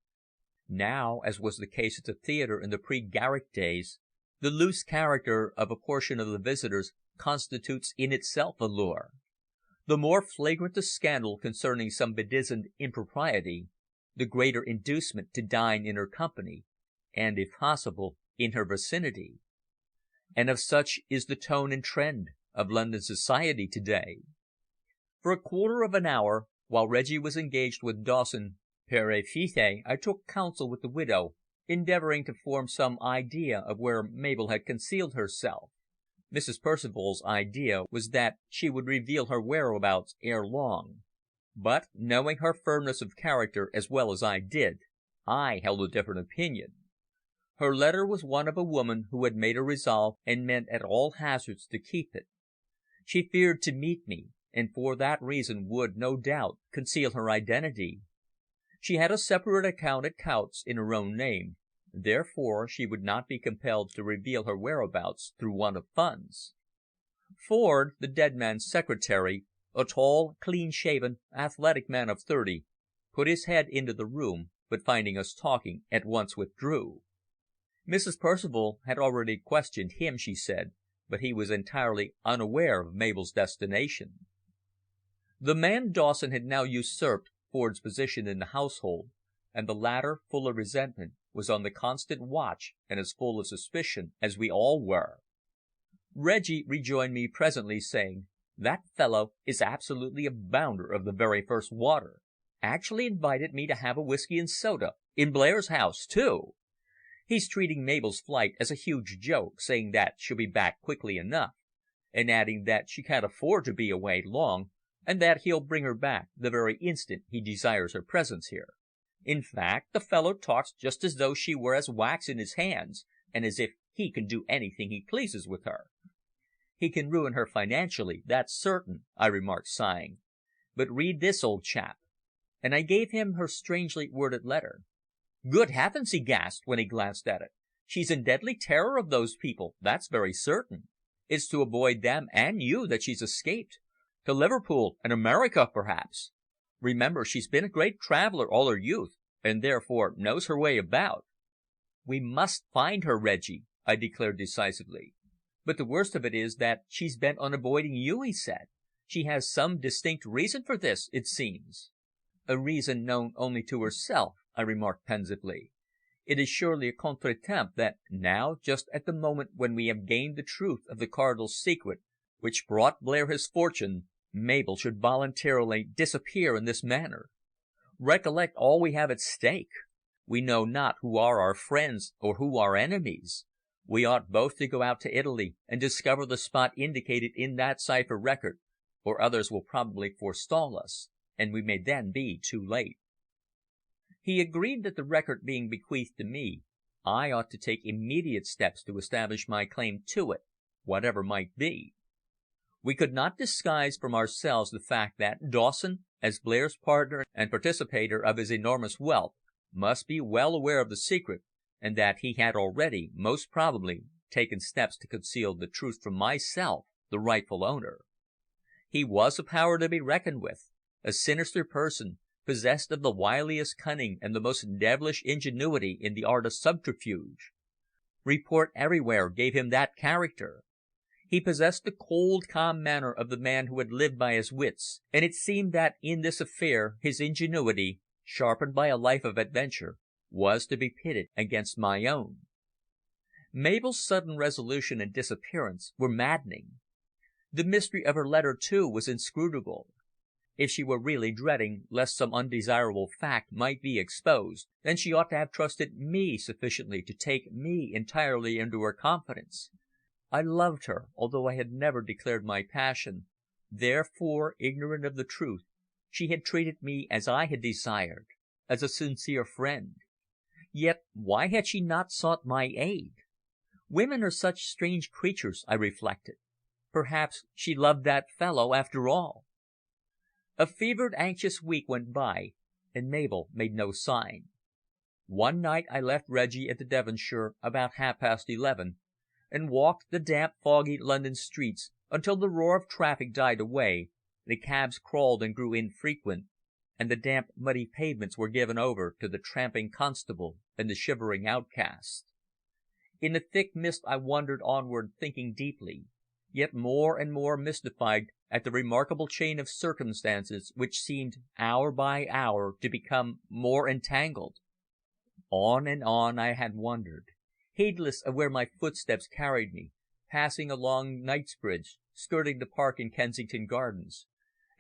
Now, as was the case at the theatre in the pre-Garrick days, the loose character of a portion of the visitors constitutes in itself a lure. The more flagrant the scandal concerning some bedizened impropriety, the greater inducement to dine in her company, and, if possible, in her vicinity. And of such is the tone and trend of London society to-day. For a quarter of an hour, while Reggie was engaged with Dawson pere fille, I took counsel with the widow, endeavouring to form some idea of where Mabel had concealed herself. Mrs. Percival's idea was that she would reveal her whereabouts ere long, but, knowing her firmness of character as well as I did, I held a different opinion. Her letter was one of a woman who had made a resolve and meant at all hazards to keep it. She feared to meet me, and for that reason would, no doubt, conceal her identity. She had a separate account at Coutts in her own name, therefore she would not be compelled to reveal her whereabouts through want of funds. Ford, the dead man's secretary, a tall, clean-shaven, athletic man of 30, put his head into the room, but finding us talking, at once withdrew. Mrs. Percival had already questioned him, she said, but he was entirely unaware of Mabel's destination. The man Dawson had now usurped Ford's position in the household, and the latter, full of resentment, was on the constant watch and as full of suspicion as we all were. Reggie rejoined me presently, saying, "That fellow is absolutely a bounder of the very first water. Actually invited me to have a whisky and soda, in Blair's house, too. He's treating Mabel's flight as a huge joke, saying that she'll be back quickly enough, and adding that she can't afford to be away long, and that he'll bring her back the very instant he desires her presence here. In fact, the fellow talks just as though she were as wax in his hands, and as if he can do anything he pleases with her." "He can ruin her financially, that's certain," I remarked, sighing. "But read this, old chap," and I gave him her strangely worded letter. "Good heavens!" he gasped, when he glanced at it. "She's in deadly terror of those people, that's very certain. It's to avoid them and you that she's escaped. To Liverpool and America, perhaps. Remember, she's been a great traveller all her youth, and therefore knows her way about." "We must find her, Reggie," I declared decisively. But the worst of it is that she's bent on avoiding you," he said. "She has some distinct reason for this, it seems." "A reason known only to herself," I remarked pensively. "It is surely a contretemps that now, just at the moment when we have gained the truth of the Cardinal's secret which brought Blair his fortune, Mabel should voluntarily disappear in this manner. Recollect all we have at stake. We know not who are our friends or who our enemies. We ought both to go out to Italy and discover the spot indicated in that cipher record, or others will probably forestall us, and we may then be too late." He agreed that the record being bequeathed to me, I ought to take immediate steps to establish my claim to it, whatever might be. We could not disguise from ourselves the fact that Dawson, as Blair's partner and participator of his enormous wealth, must be well aware of the secret, and that he had already, most probably, taken steps to conceal the truth from myself, the rightful owner. He was a power to be reckoned with, a sinister person, possessed of the wiliest cunning and the most devilish ingenuity in the art of subterfuge. Report everywhere gave him that character. He possessed the cold, calm manner of the man who had lived by his wits, and it seemed that in this affair his ingenuity, sharpened by a life of adventure, was to be pitted against my own. Mabel's sudden resolution and disappearance were maddening. The mystery of her letter, too, was inscrutable. If she were really dreading lest some undesirable fact might be exposed, then she ought to have trusted me sufficiently to take me entirely into her confidence. I loved her, although I had never declared my passion, therefore, ignorant of the truth, she had treated me as I had desired, as a sincere friend. Yet why had she not sought my aid? Women are such strange creatures, I reflected. Perhaps she loved that fellow after all. A fevered, anxious week went by, and Mabel made no sign. One night I left Reggie at the Devonshire about 11:30, and walked the damp, foggy London streets until the roar of traffic died away, the cabs crawled and grew infrequent, and the damp, muddy pavements were given over to the tramping constable and the shivering outcast. In the thick mist I wandered onward, thinking deeply, yet more and more mystified at the remarkable chain of circumstances which seemed hour by hour to become more entangled. On and on I had wandered, heedless of where my footsteps carried me, passing along Knightsbridge, skirting the park in Kensington Gardens,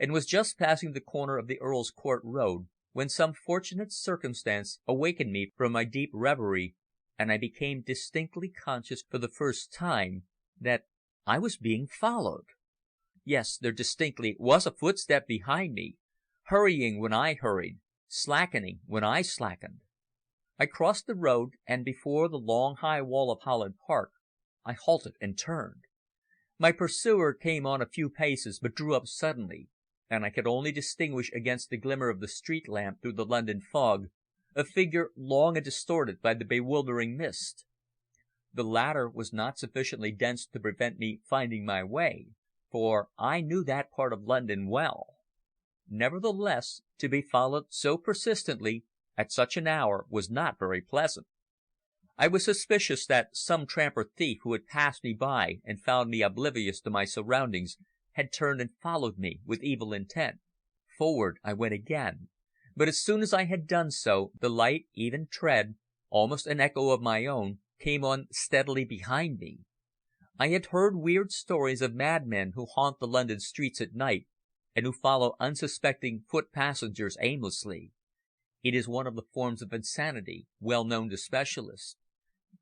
and was just passing the corner of the Earl's Court Road when some fortunate circumstance awakened me from my deep reverie, and I became distinctly conscious for the first time that I was being followed. Yes, there distinctly was a footstep behind me, hurrying when I hurried, slackening when I slackened. I crossed the road, and before the long high wall of Holland Park I halted and turned. My pursuer came on a few paces, but drew up suddenly, and I could only distinguish against the glimmer of the street lamp through the London fog a figure long and distorted by the bewildering mist. The latter was not sufficiently dense to prevent me finding my way, for I knew that part of London well. Nevertheless, to be followed so persistently at such an hour was not very pleasant. I was suspicious that some tramp or thief who had passed me by and found me oblivious to my surroundings had turned and followed me with evil intent. Forward I went again, but as soon as I had done so, the light, even tread, almost an echo of my own, came on steadily behind me. I had heard weird stories of madmen who haunt the London streets at night, and who follow unsuspecting foot passengers aimlessly. It is one of the forms of insanity well known to specialists.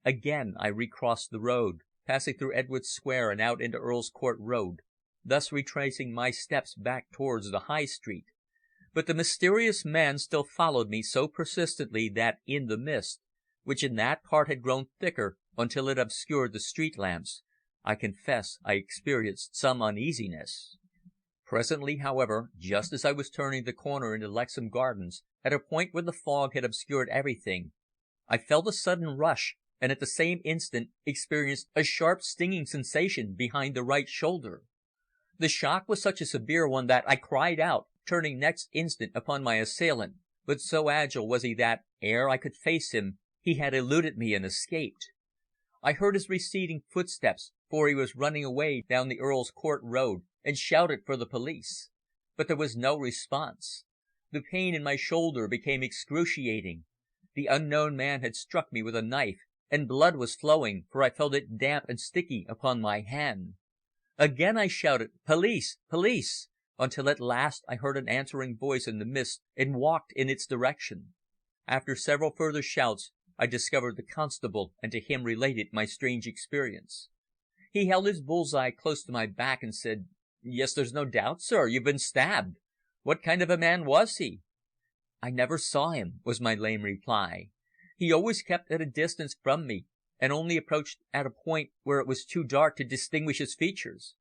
Again I recrossed the road, passing through Edwards Square and out into Earl's Court Road, thus retracing my steps back towards the High Street. But the mysterious man still followed me so persistently that in the mist, which in that part had grown thicker until it obscured the street lamps, I confess I experienced some uneasiness. Presently, however, just as I was turning the corner into Lexham Gardens, at a point where the fog had obscured everything, I felt a sudden rush, and at the same instant experienced a sharp stinging sensation behind the right shoulder. The shock was such a severe one that I cried out, turning next instant upon my assailant, but so agile was he that, ere I could face him, he had eluded me and escaped. I heard his receding footsteps, for he was running away down the Earl's Court Road, and shouted for the police. But there was no response. The pain in my shoulder became excruciating. The unknown man had struck me with a knife, and blood was flowing, for I felt it damp and sticky upon my hand. Again I shouted, "Police! Police!" until at last I heard an answering voice in the mist, and walked in its direction. After several further shouts, I discovered the constable, and to him related my strange experience. He held his bull's-eye close to my back and said, "Yes, there's no doubt, sir, you've been stabbed. What kind of a man was he?" "I never saw him," was my lame reply. "He always kept at a distance from me, and only approached at a point where it was too dark to distinguish his features."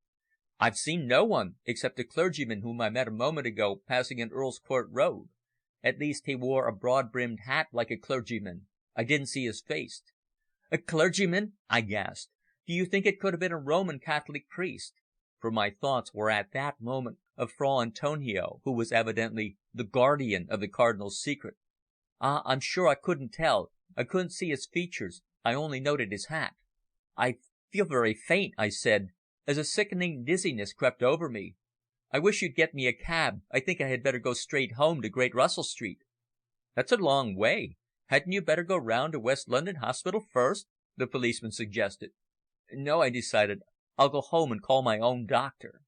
"I've seen no one, except a clergyman whom I met a moment ago passing in Earl's Court Road. At least he wore a broad-brimmed hat like a clergyman. I didn't see his face." "A clergyman!" I gasped. "Do you think it could have been a Roman Catholic priest?" For my thoughts were at that moment of Fra Antonio, who was evidently the guardian of the Cardinal's secret. "Ah, I'm sure I couldn't tell. I couldn't see his features. I only noted his hat." "I feel very faint," I said, as a sickening dizziness crept over me. "I wish you'd get me a cab. I think I had better go straight home to Great Russell Street." "That's a long way. Hadn't you better go round to West London Hospital first?" the policeman suggested. "No," I decided. "I'll go home and call my own doctor."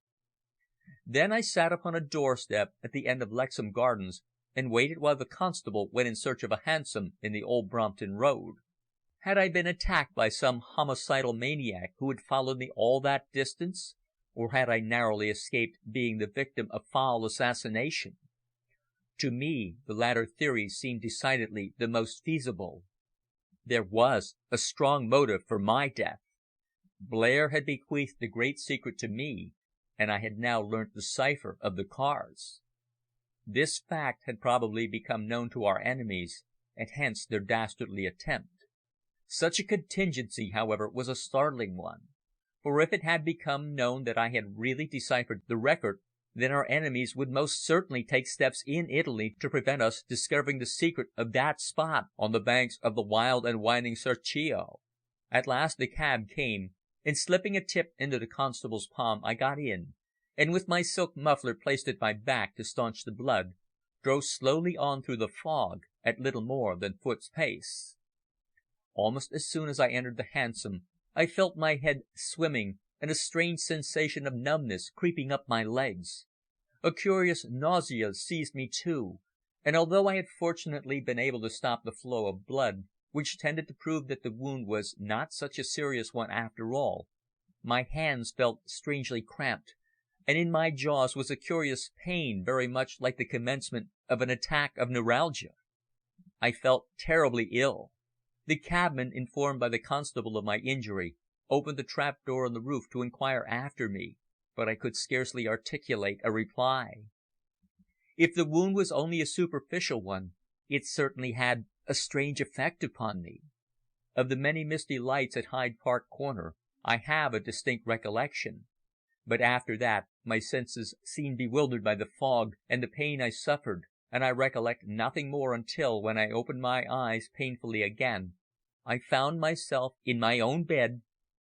Then I sat upon a doorstep at the end of Lexham Gardens and waited while the constable went in search of a hansom in the Old Brompton Road. Had I been attacked by some homicidal maniac who had followed me all that distance, or had I narrowly escaped being the victim of foul assassination? To me the latter theory seemed decidedly the most feasible. There was a strong motive for my death. Blair had bequeathed the great secret to me, and I had now learnt the cipher of the cards. This fact had probably become known to our enemies, and hence their dastardly attempt. Such a contingency, however, was a startling one, for if it had become known that I had really deciphered the record, then our enemies would most certainly take steps in Italy to prevent us discovering the secret of that spot on the banks of the wild and winding Serchio. At last the cab came, and slipping a tip into the constable's palm, I got in, and with my silk muffler placed at my back to staunch the blood, drove slowly on through the fog at little more than foot's pace. Almost as soon as I entered the hansom, I felt my head swimming and a strange sensation of numbness creeping up my legs. A curious nausea seized me too, and although I had fortunately been able to stop the flow of blood, which tended to prove that the wound was not such a serious one after all, my hands felt strangely cramped, and in my jaws was a curious pain very much like the commencement of an attack of neuralgia. I felt terribly ill. The cabman, informed by the constable of my injury, opened the trap door in the roof to inquire after me, but I could scarcely articulate a reply. If the wound was only a superficial one, it certainly had a strange effect upon me. Of the many misty lights at Hyde Park Corner I have a distinct recollection, but after that my senses seemed bewildered by the fog and the pain I suffered, and I recollect nothing more until, when I opened my eyes painfully again, I found myself in my own bed,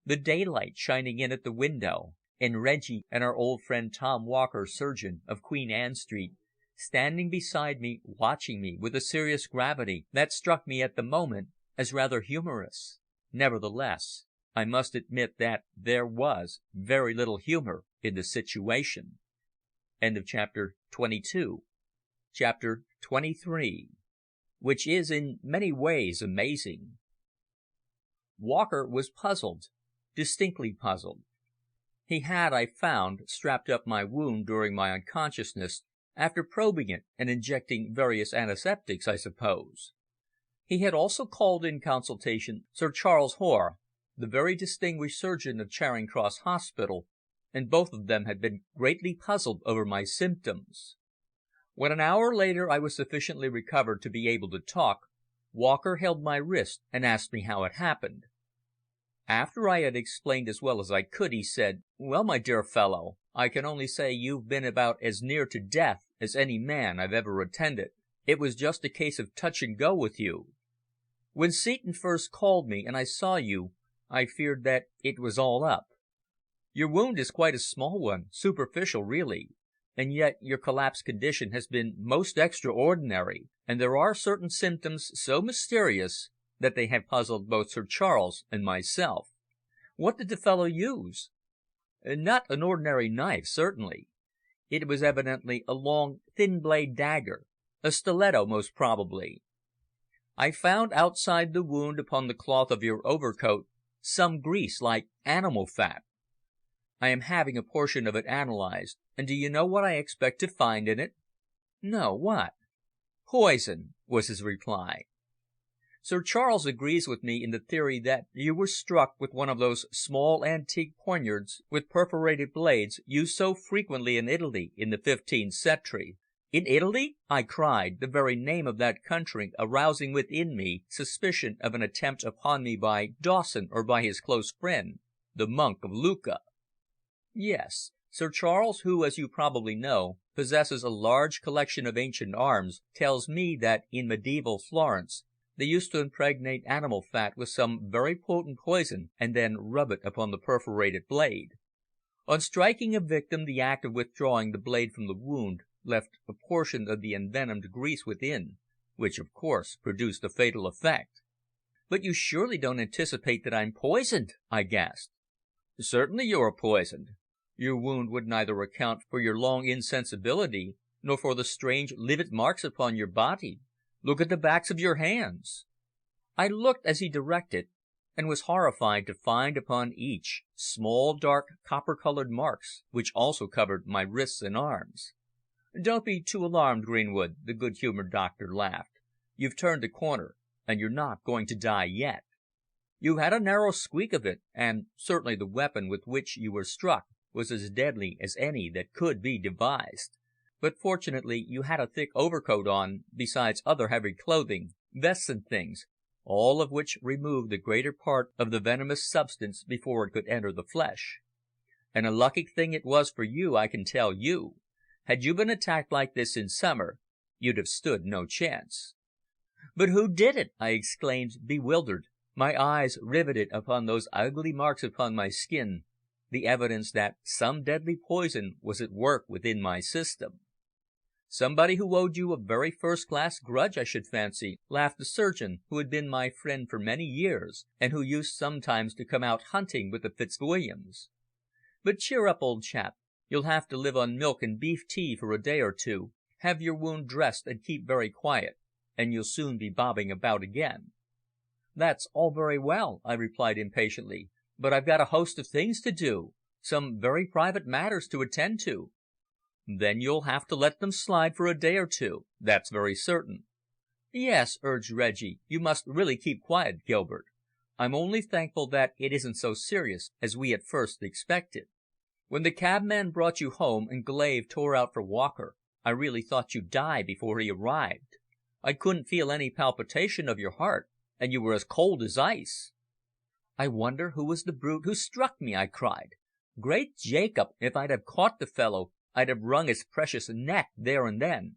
the daylight shining in at the window, and Reggie and our old friend Tom Walker, surgeon, of Queen Anne Street, standing beside me, watching me with a serious gravity that struck me at the moment as rather humorous. Nevertheless, I must admit that there was very little humour in the situation. End of chapter 22. Chapter 23, which is in many ways amazing. Walker was puzzled, distinctly puzzled. He had, I found, strapped up my wound during my unconsciousness, after probing it and injecting various antiseptics, I suppose. He had also called in consultation Sir Charles Hoare, the very distinguished surgeon of Charing Cross Hospital, and both of them had been greatly puzzled over my symptoms. When an hour later I was sufficiently recovered to be able to talk, Walker held my wrist and asked me how it happened. After I had explained as well as I could, he said, "Well, my dear fellow, I can only say you've been about as near to death as any man I've ever attended. It was just a case of touch and go with you. When Seton first called me and I saw you, I feared that it was all up. Your wound is quite a small one, superficial really, and yet your collapsed condition has been most extraordinary, and there are certain symptoms so mysterious that they have puzzled both Sir Charles and myself. What did the fellow use?" "Not an ordinary knife, certainly. It was evidently a long, thin blade dagger, a stiletto most probably. I found outside the wound upon the cloth of your overcoat some grease like animal fat. I am having a portion of it analysed, and do you know what I expect to find in it?" "No, what?" "Poison," was his reply. "Sir Charles agrees with me in the theory that you were struck with one of those small antique poignards with perforated blades used so frequently in Italy in the 15th century." "In Italy?" I cried, the very name of that country arousing within me suspicion of an attempt upon me by Dawson or by his close friend, the monk of Lucca. "Yes. Sir Charles, who, as you probably know, possesses a large collection of ancient arms, tells me that in mediaeval Florence they used to impregnate animal fat with some very potent poison and then rub it upon the perforated blade. On striking a victim the act of withdrawing the blade from the wound left a portion of the envenomed grease within, which, of course, produced a fatal effect." "But you surely don't anticipate that I'm poisoned?" I gasped. "Certainly you are poisoned. Your wound would neither account for your long insensibility nor for the strange livid marks upon your body. Look at the backs of your hands." I looked as he directed, and was horrified to find upon each small, dark, copper-coloured marks, which also covered my wrists and arms. "Don't be too alarmed, Greenwood," the good-humoured doctor laughed. "You've turned the corner, and you're not going to die yet. You had a narrow squeak of it, and certainly the weapon with which you were struck was as deadly as any that could be devised. But fortunately you had a thick overcoat on, besides other heavy clothing, vests and things, all of which removed the greater part of the venomous substance before it could enter the flesh. And a lucky thing it was for you, I can tell you. Had you been attacked like this in summer, you'd have stood no chance." "But who did it?" I exclaimed, bewildered, my eyes riveted upon those ugly marks upon my skin, the evidence that some deadly poison was at work within my system. "Somebody who owed you a very first-class grudge, I should fancy," laughed the surgeon, who had been my friend for many years, and who used sometimes to come out hunting with the Fitzwilliams. "But cheer up, old chap. You'll have to live on milk and beef tea for a day or two, have your wound dressed and keep very quiet, and you'll soon be bobbing about again." "That's all very well," I replied impatiently, "but I've got a host of things to do, some very private matters to attend to." "Then you'll have to let them slide for a day or two, that's very certain." "Yes," urged Reggie, "you must really keep quiet, Gilbert. I'm only thankful that it isn't so serious as we at first expected. When the cabman brought you home and Glave tore out for Walker, I really thought you'd die before he arrived. I couldn't feel any palpitation of your heart, and you were as cold as ice." "I wonder who was the brute who struck me?" I cried. "Great Jacob, if I'd have caught the fellow, I'd have wrung his precious neck there and then."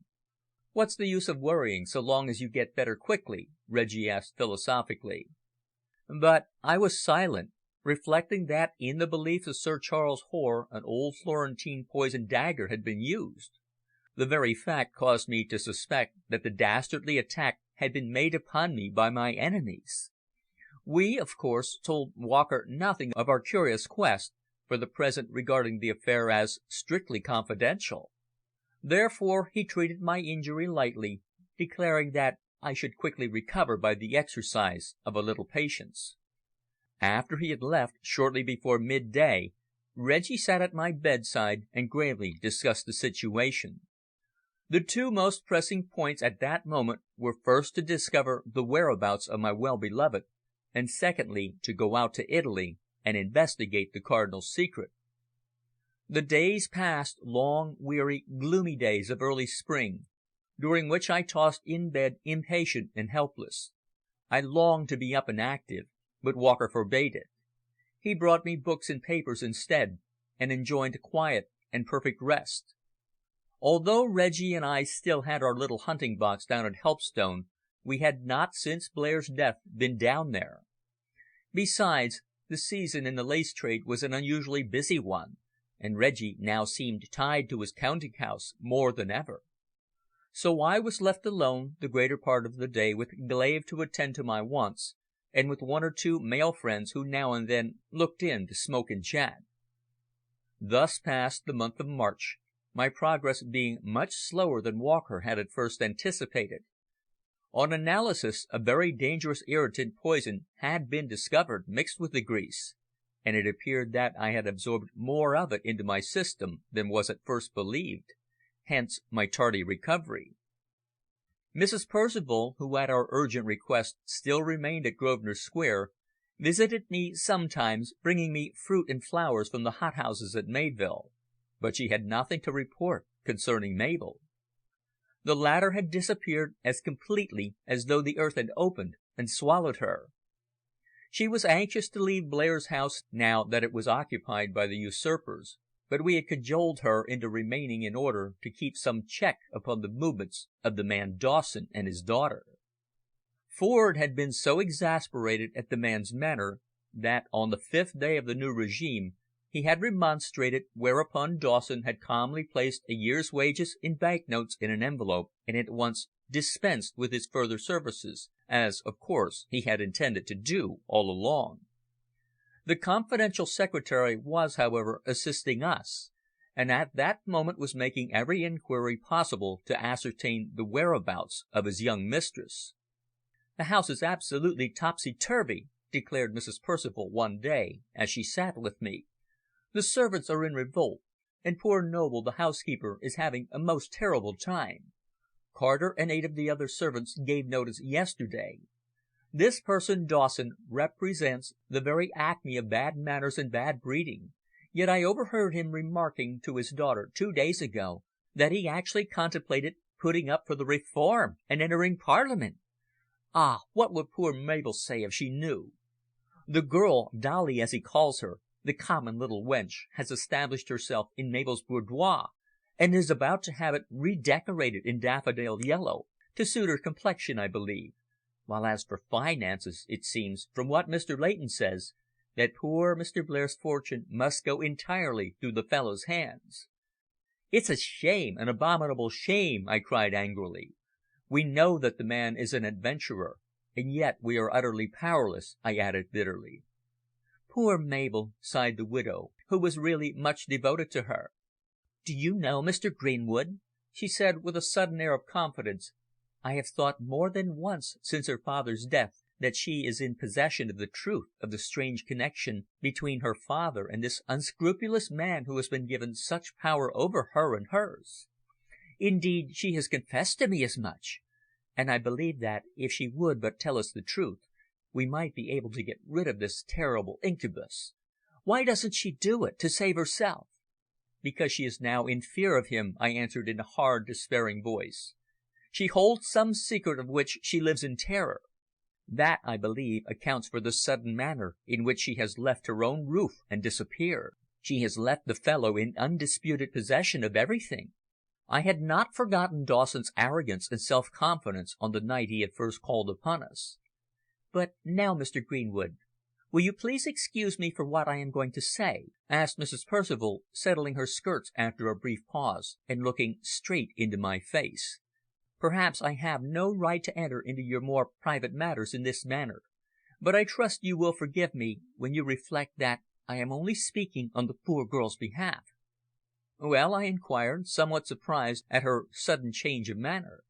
"What's the use of worrying so long as you get better quickly?" Reggie asked philosophically. But I was silent, reflecting that in the belief of Sir Charles Hoare an old Florentine poisoned dagger had been used. The very fact caused me to suspect that the dastardly attack had been made upon me by my enemies. We, of course, told Walker nothing of our curious quest, for the present regarding the affair as strictly confidential. Therefore he treated my injury lightly, declaring that I should quickly recover by the exercise of a little patience. After he had left, shortly before midday, Reggie sat at my bedside and gravely discussed the situation. The two most pressing points at that moment were first to discover the whereabouts of my well-beloved, and secondly to go out to Italy and investigate the Cardinal's secret. The days passed, long, weary, gloomy days of early spring, during which I tossed in bed impatient and helpless. I longed to be up and active, but Walker forbade it. He brought me books and papers instead, and enjoined quiet and perfect rest. Although Reggie and I still had our little hunting box down at Helpstone, we had not since Blair's death been down there. Besides, The season in the lace trade was an unusually busy one, and Reggie now seemed tied to his counting house more than ever. So I was left alone the greater part of the day with Glaive to attend to my wants, and with one or two male friends who now and then looked in to smoke and chat. Thus passed the month of March, my progress being much slower than Walker had at first anticipated. On analysis, a very dangerous irritant poison had been discovered mixed with the grease, and it appeared that I had absorbed more of it into my system than was at first believed, hence my tardy recovery. Mrs. Percival, who at our urgent request still remained at Grosvenor Square, visited me sometimes, bringing me fruit and flowers from the hothouses at Mayville, but she had nothing to report concerning Mabel. The latter had disappeared as completely as though the earth had opened and swallowed her. She was anxious to leave Blair's house now that it was occupied by the usurpers, but we had cajoled her into remaining in order to keep some check upon the movements of the man Dawson and his daughter. Ford had been so exasperated at the man's manner that on the 5th day of the new regime he had remonstrated, whereupon Dawson had calmly placed a year's wages in banknotes in an envelope and at once dispensed with his further services, as, of course, he had intended to do all along. The confidential secretary was, however, assisting us, and at that moment was making every inquiry possible to ascertain the whereabouts of his young mistress. "The house is absolutely topsy-turvy," declared Mrs. Percival one day as she sat with me. "The servants are in revolt, and poor Noble, the housekeeper, is having a most terrible time. Carter and 8 of the other servants gave notice yesterday. This person, Dawson, represents the very acme of bad manners and bad breeding, yet I overheard him remarking to his daughter 2 days ago that he actually contemplated putting up for the Reform and entering Parliament. Ah, what would poor Mabel say if she knew? The girl, Dolly as he calls her, the common little wench, has established herself in Mabel's boudoir, and is about to have it redecorated in daffodil yellow, to suit her complexion, I believe, while as for finances, it seems, from what Mr. Leighton says, that poor Mr. Blair's fortune must go entirely through the fellow's hands." "It's a shame, an abominable shame!" I cried angrily. "We know that the man is an adventurer, and yet we are utterly powerless," I added bitterly. "Poor Mabel," sighed the widow, who was really much devoted to her. "Do you know, Mr. Greenwood," she said with a sudden air of confidence, "I have thought more than once since her father's death that she is in possession of the truth of the strange connexion between her father and this unscrupulous man who has been given such power over her and hers. Indeed, she has confessed to me as much, and I believe that if she would but tell us the truth, we might be able to get rid of this terrible incubus. Why doesn't she do it, to save herself?" "Because she is now in fear of him," I answered in a hard, despairing voice. "She holds some secret of which she lives in terror. That, I believe, accounts for the sudden manner in which she has left her own roof and disappeared. She has left the fellow in undisputed possession of everything. I had not forgotten Dawson's arrogance and self-confidence on the night he had first called upon us. But now, Mr. Greenwood, will you please excuse me for what I am going to say?" asked Mrs. Percival, settling her skirts after a brief pause, and looking straight into my face. "Perhaps I have no right to enter into your more private matters in this manner, but I trust you will forgive me when you reflect that I am only speaking on the poor girl's behalf." "Well?" I inquired, somewhat surprised at her sudden change of manner.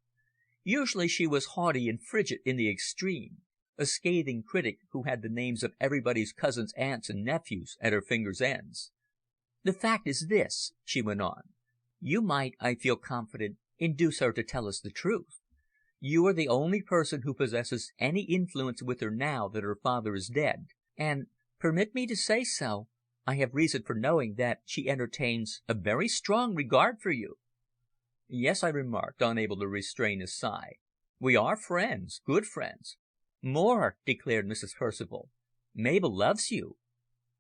Usually she was haughty and frigid in the extreme, a scathing critic who had the names of everybody's cousins, aunts and nephews at her fingers' ends. "The fact is this," she went on. "You might, I feel confident, induce her to tell us the truth. You are the only person who possesses any influence with her now that her father is dead, and, permit me to say so, I have reason for knowing that she entertains a very strong regard for you." "Yes," I remarked, unable to restrain a sigh. "We are friends, good friends." "More," declared Mrs. Percival. "Mabel loves you."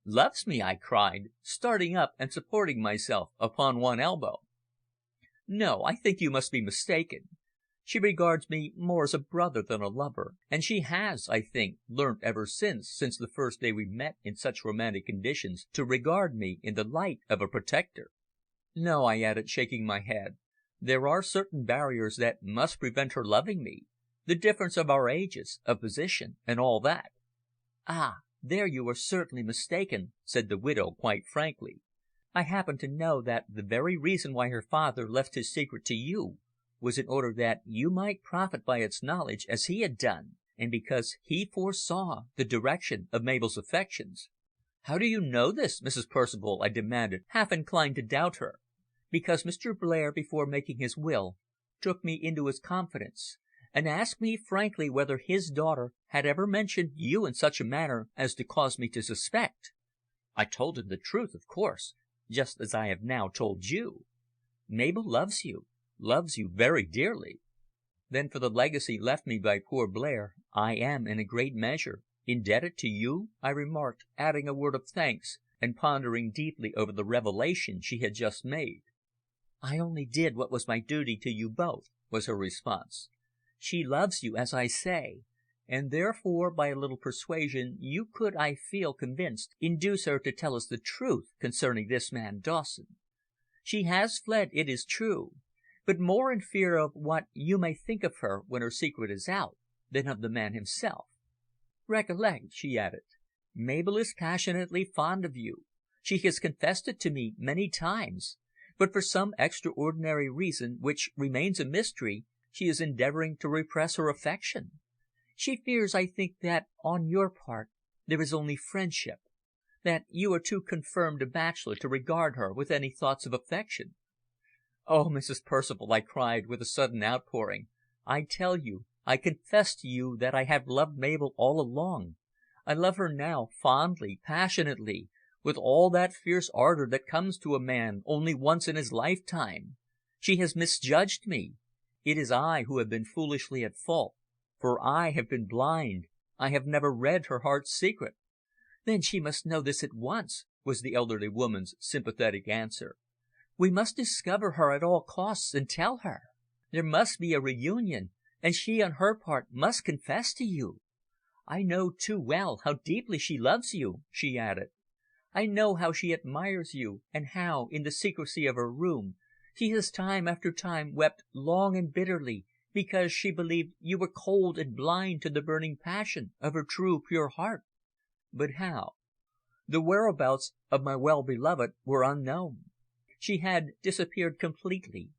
"Loves me!" I cried, starting up and supporting myself upon one elbow. "No, I think you must be mistaken. She regards me more as a brother than a lover, and she has, I think, learnt ever since the first day we met in such romantic conditions, to regard me in the light of a protector. No," I added, shaking my head, "there are certain barriers that must prevent her loving me the difference of our ages, of position, and all that." "Ah, there you are certainly mistaken," said the widow quite frankly. "I happen to know that the very reason why her father left his secret to you was in order that you might profit by its knowledge as he had done, and because he foresaw the direction of Mabel's affections." "How do you know this, Mrs. Percival?" I demanded, half inclined to doubt her. "Because Mr. Blair, before making his will, took me into his confidence, and asked me frankly whether his daughter had ever mentioned you in such a manner as to cause me to suspect. I told him the truth, of course, just as I have now told you. Mabel loves you very dearly." "Then for the legacy left me by poor Blair, I am in a great measure indebted to you?" I remarked, adding a word of thanks, and pondering deeply over the revelation she had just made. "I only did what was my duty to you both," was her response. "She loves you, as I say, and therefore by a little persuasion you could, I feel convinced, induce her to tell us the truth concerning this man Dawson. She has fled, it is true, but more in fear of what you may think of her when her secret is out, than of the man himself. Recollect," she added, "Mabel is passionately fond of you. She has confessed it to me many times, but for some extraordinary reason, which remains a mystery, she is endeavouring to repress her affection. She fears, I think, that on your part there is only friendship, that you are too confirmed a bachelor to regard her with any thoughts of affection." "Oh, Mrs. Percival," I cried, with a sudden outpouring, "I tell you, I confess to you that I have loved Mabel all along. I love her now, fondly, passionately, with all that fierce ardour that comes to a man only once in his lifetime. She has misjudged me. It is I who have been foolishly at fault, for I have been blind. I have never read her heart's secret." "Then she must know this at once," was the elderly woman's sympathetic answer. "We must discover her at all costs and tell her. There must be a reunion, and she on her part must confess to you. I know too well how deeply she loves you," she added. "I know how she admires you, and how, in the secrecy of her room, she has time after time wept long and bitterly because she believed you were cold and blind to the burning passion of her true, pure heart." "But how?" "The whereabouts of my well beloved were unknown. She had disappeared completely,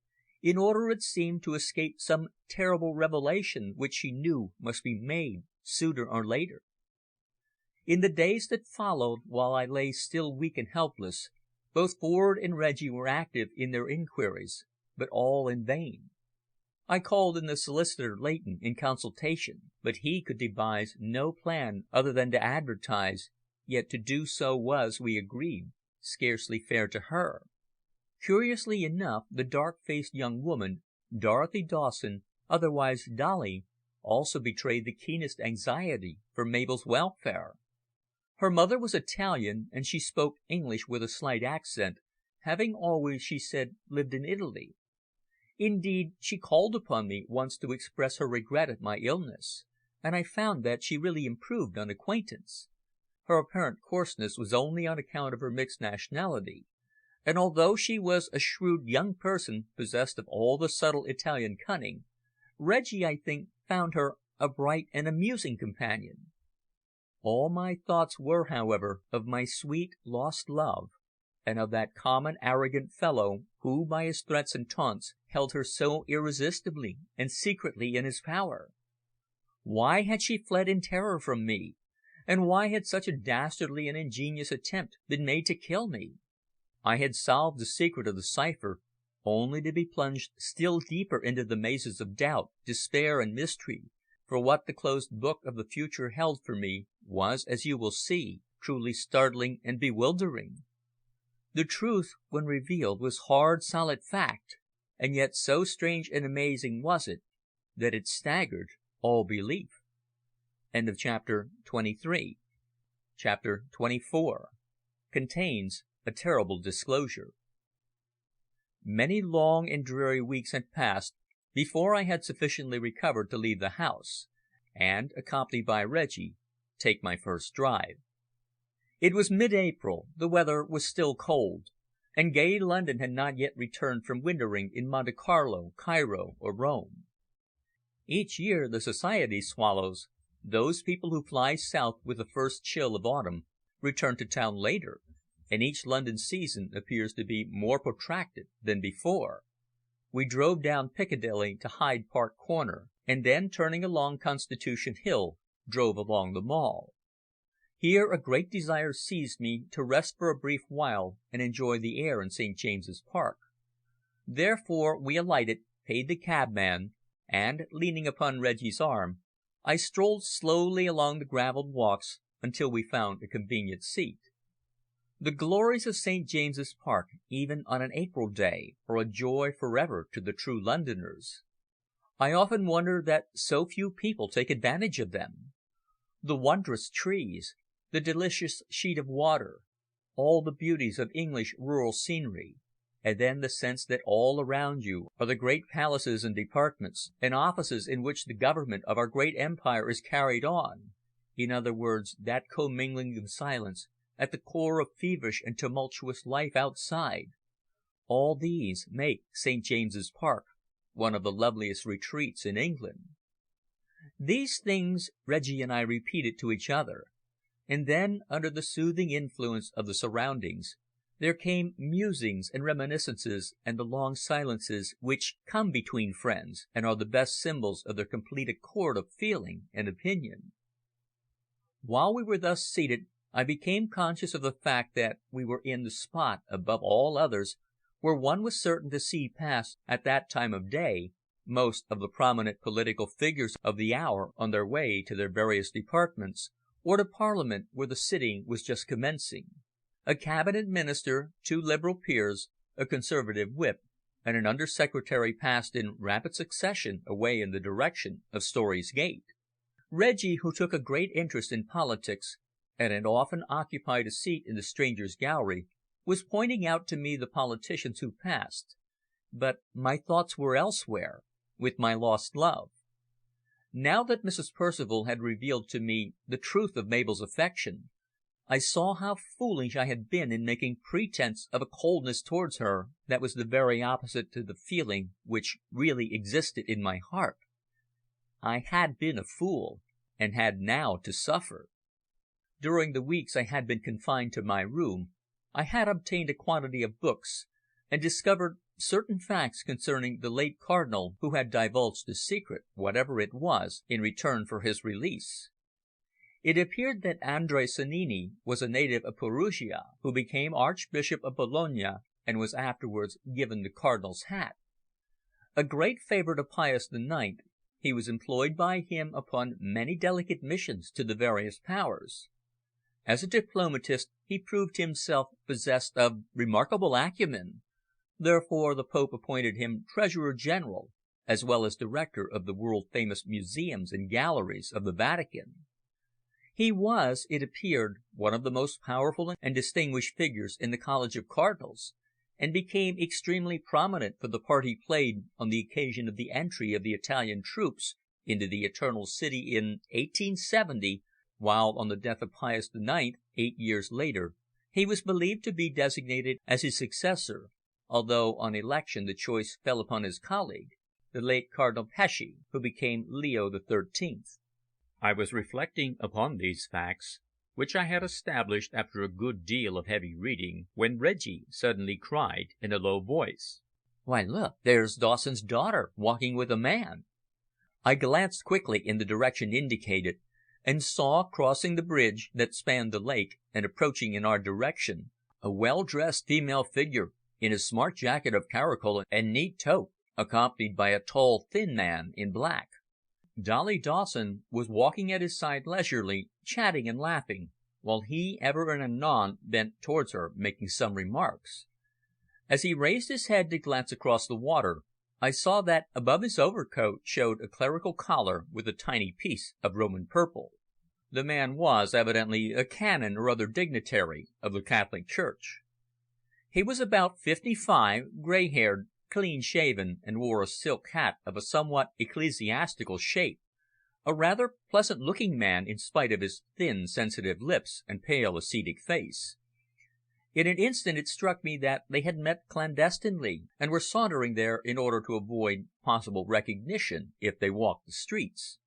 in order, it seemed, to escape some terrible revelation which she knew must be made sooner or later. In the days that followed, while I lay still weak and helpless, both Ford and Reggie were active in their inquiries, but all in vain. I called in the solicitor Leighton in consultation, but he could devise no plan other than to advertise, yet to do so was, we agreed, scarcely fair to her. Curiously enough, the dark-faced young woman, Dorothy Dawson, otherwise Dolly, also betrayed the keenest anxiety for Mabel's welfare. Her mother was Italian, and she spoke English with a slight accent, having always, she said, lived in Italy. Indeed, she called upon me once to express her regret at my illness, and I found that she really improved on acquaintance. Her apparent coarseness was only on account of her mixed nationality, and although she was a shrewd young person possessed of all the subtle Italian cunning, Reggie, I think, found her a bright and amusing companion. All my thoughts were, however, of my sweet, lost love, and of that common arrogant fellow who, by his threats and taunts, held her so irresistibly and secretly in his power. Why had she fled in terror from me, and why had such a dastardly and ingenious attempt been made to kill me? I had solved the secret of the cipher, only to be plunged still deeper into the mazes of doubt, despair, and mystery, for what the closed book of the future held for me was, as you will see, truly startling and bewildering. The truth, when revealed, was hard, solid fact, and yet so strange and amazing was it that it staggered all belief. End of chapter 23. Chapter 24 contains a terrible disclosure. Many long and dreary weeks had passed before I had sufficiently recovered to leave the house, and, accompanied by Reggie, take my first drive. It was mid-April, the weather was still cold, and gay London had not yet returned from wintering in Monte Carlo, Cairo, or Rome. Each year the society swallows, those people who fly south with the first chill of autumn, return to town later, and each London season appears to be more protracted than before. We drove down Piccadilly to Hyde Park Corner, and then, turning along Constitution Hill, drove along the Mall. Here a great desire seized me to rest for a brief while and enjoy the air in St. James's Park. Therefore we alighted, paid the cabman, and, leaning upon Reggie's arm, I strolled slowly along the gravelled walks until we found a convenient seat. The glories of St. James's Park, even on an April day, are a joy forever to the true Londoners. I often wonder that so few people take advantage of them. The wondrous trees, the delicious sheet of water, all the beauties of English rural scenery, and then the sense that all around you are the great palaces and departments, and offices in which the government of our great empire is carried on, in other words, that commingling of silence at the core of feverish and tumultuous life outside, all these make St. James's Park one of the loveliest retreats in England. These things Reggie and I repeated to each other, and then, under the soothing influence of the surroundings, there came musings and reminiscences and the long silences which come between friends and are the best symbols of their complete accord of feeling and opinion. While we were thus seated, I became conscious of the fact that we were in the spot above all others where one was certain to see pass at that time of day most of the prominent political figures of the hour on their way to their various departments, or to Parliament where the sitting was just commencing. A cabinet minister, 2 Liberal peers, a Conservative whip, and an Under-Secretary passed in rapid succession away in the direction of Storey's Gate. Reggie, who took a great interest in politics, and had often occupied a seat in the strangers' gallery, was pointing out to me the politicians who passed, but my thoughts were elsewhere, with my lost love. Now that Mrs. Percival had revealed to me the truth of Mabel's affection, I saw how foolish I had been in making pretence of a coldness towards her that was the very opposite to the feeling which really existed in my heart. I had been a fool, and had now to suffer. During the weeks I had been confined to my room, I had obtained a quantity of books, and discovered certain facts concerning the late Cardinal who had divulged the secret, whatever it was, in return for his release. It appeared that Andrea Sannini was a native of Perugia, who became Archbishop of Bologna and was afterwards given the Cardinal's hat. A great favourite of Pius IX, he was employed by him upon many delicate missions to the various powers. As a diplomatist he proved himself possessed of remarkable acumen. Therefore the Pope appointed him Treasurer General, as well as Director of the world-famous museums and galleries of the Vatican. He was, it appeared, one of the most powerful and distinguished figures in the College of Cardinals, and became extremely prominent for the part he played on the occasion of the entry of the Italian troops into the Eternal City in 1870, while on the death of Pius IX, 8 years later, he was believed to be designated as his successor, although on election the choice fell upon his colleague, the late Cardinal Pesci, who became Leo XIII. I was reflecting upon these facts, which I had established after a good deal of heavy reading, when Reggie suddenly cried in a low voice, "Why, look, there's Dawson's daughter walking with a man." I glanced quickly in the direction indicated, and saw, crossing the bridge that spanned the lake and approaching in our direction, a well-dressed female figure in a smart jacket of caracole and neat toque, accompanied by a tall, thin man in black. Dolly Dawson was walking at his side leisurely, chatting and laughing, while he ever and anon bent towards her, making some remarks. As he raised his head to glance across the water, I saw that above his overcoat showed a clerical collar with a tiny piece of Roman purple. The man was evidently a canon or other dignitary of the Catholic Church. He was about 55, grey-haired, clean-shaven, and wore a silk hat of a somewhat ecclesiastical shape, a rather pleasant-looking man in spite of his thin, sensitive lips and pale, ascetic face. In an instant it struck me that they had met clandestinely, and were sauntering there in order to avoid possible recognition if they walked the streets.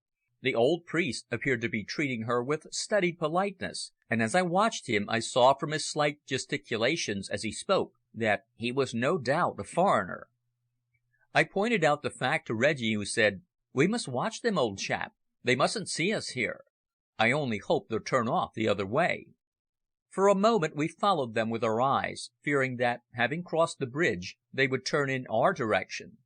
The old priest appeared to be treating her with studied politeness, and as I watched him I saw from his slight gesticulations as he spoke that he was no doubt a foreigner. I pointed out the fact to Reggie, who said, "We must watch them, old chap. They mustn't see us here. I only hope they'll turn off the other way." For a moment we followed them with our eyes, fearing that, having crossed the bridge, they would turn in our direction.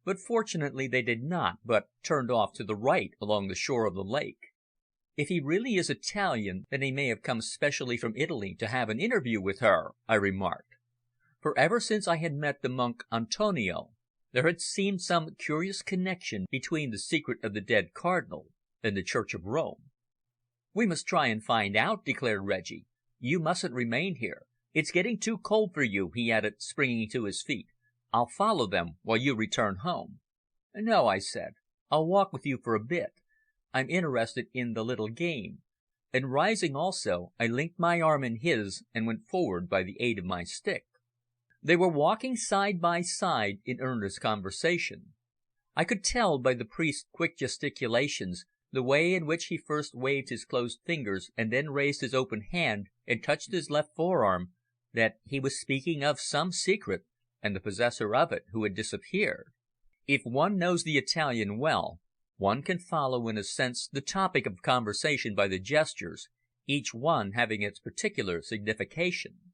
But fortunately they did not, but turned off to the right along the shore of the lake. "If he really is Italian, then he may have come specially from Italy to have an interview with her," I remarked. For ever since I had met the monk Antonio, there had seemed some curious connexion between the secret of the dead Cardinal and the Church of Rome. "We must try and find out," declared Reggie. "You mustn't remain here. It's getting too cold for you," he added, springing to his feet. "I'll follow them while you return home." "No," I said. "I'll walk with you for a bit. I'm interested in the little game," and rising also, I linked my arm in his and went forward by the aid of my stick. They were walking side by side in earnest conversation. I could tell by the priest's quick gesticulations, the way in which he first waved his closed fingers and then raised his open hand and touched his left forearm, that he was speaking of some secret and the possessor of it who had disappeared. If one knows the Italian well, one can follow in a sense the topic of conversation by the gestures, each one having its particular signification.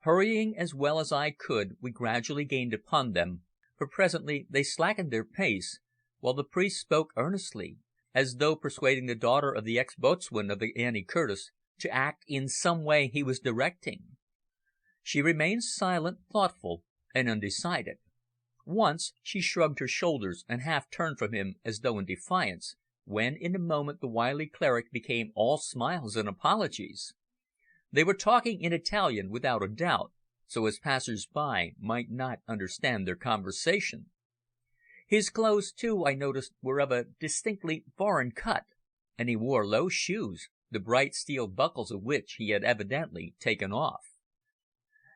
Hurrying as well as I could, we gradually gained upon them, for presently they slackened their pace, while the priest spoke earnestly, as though persuading the daughter of the ex-boatswain of the Annie Curtis to act in some way he was directing. She remained silent, thoughtful, and undecided. Once she shrugged her shoulders and half turned from him as though in defiance, when in a moment the wily cleric became all smiles and apologies. They were talking in Italian without a doubt, so as passers-by might not understand their conversation. His clothes, too, I noticed, were of a distinctly foreign cut, and he wore low shoes, the bright steel buckles of which he had evidently taken off.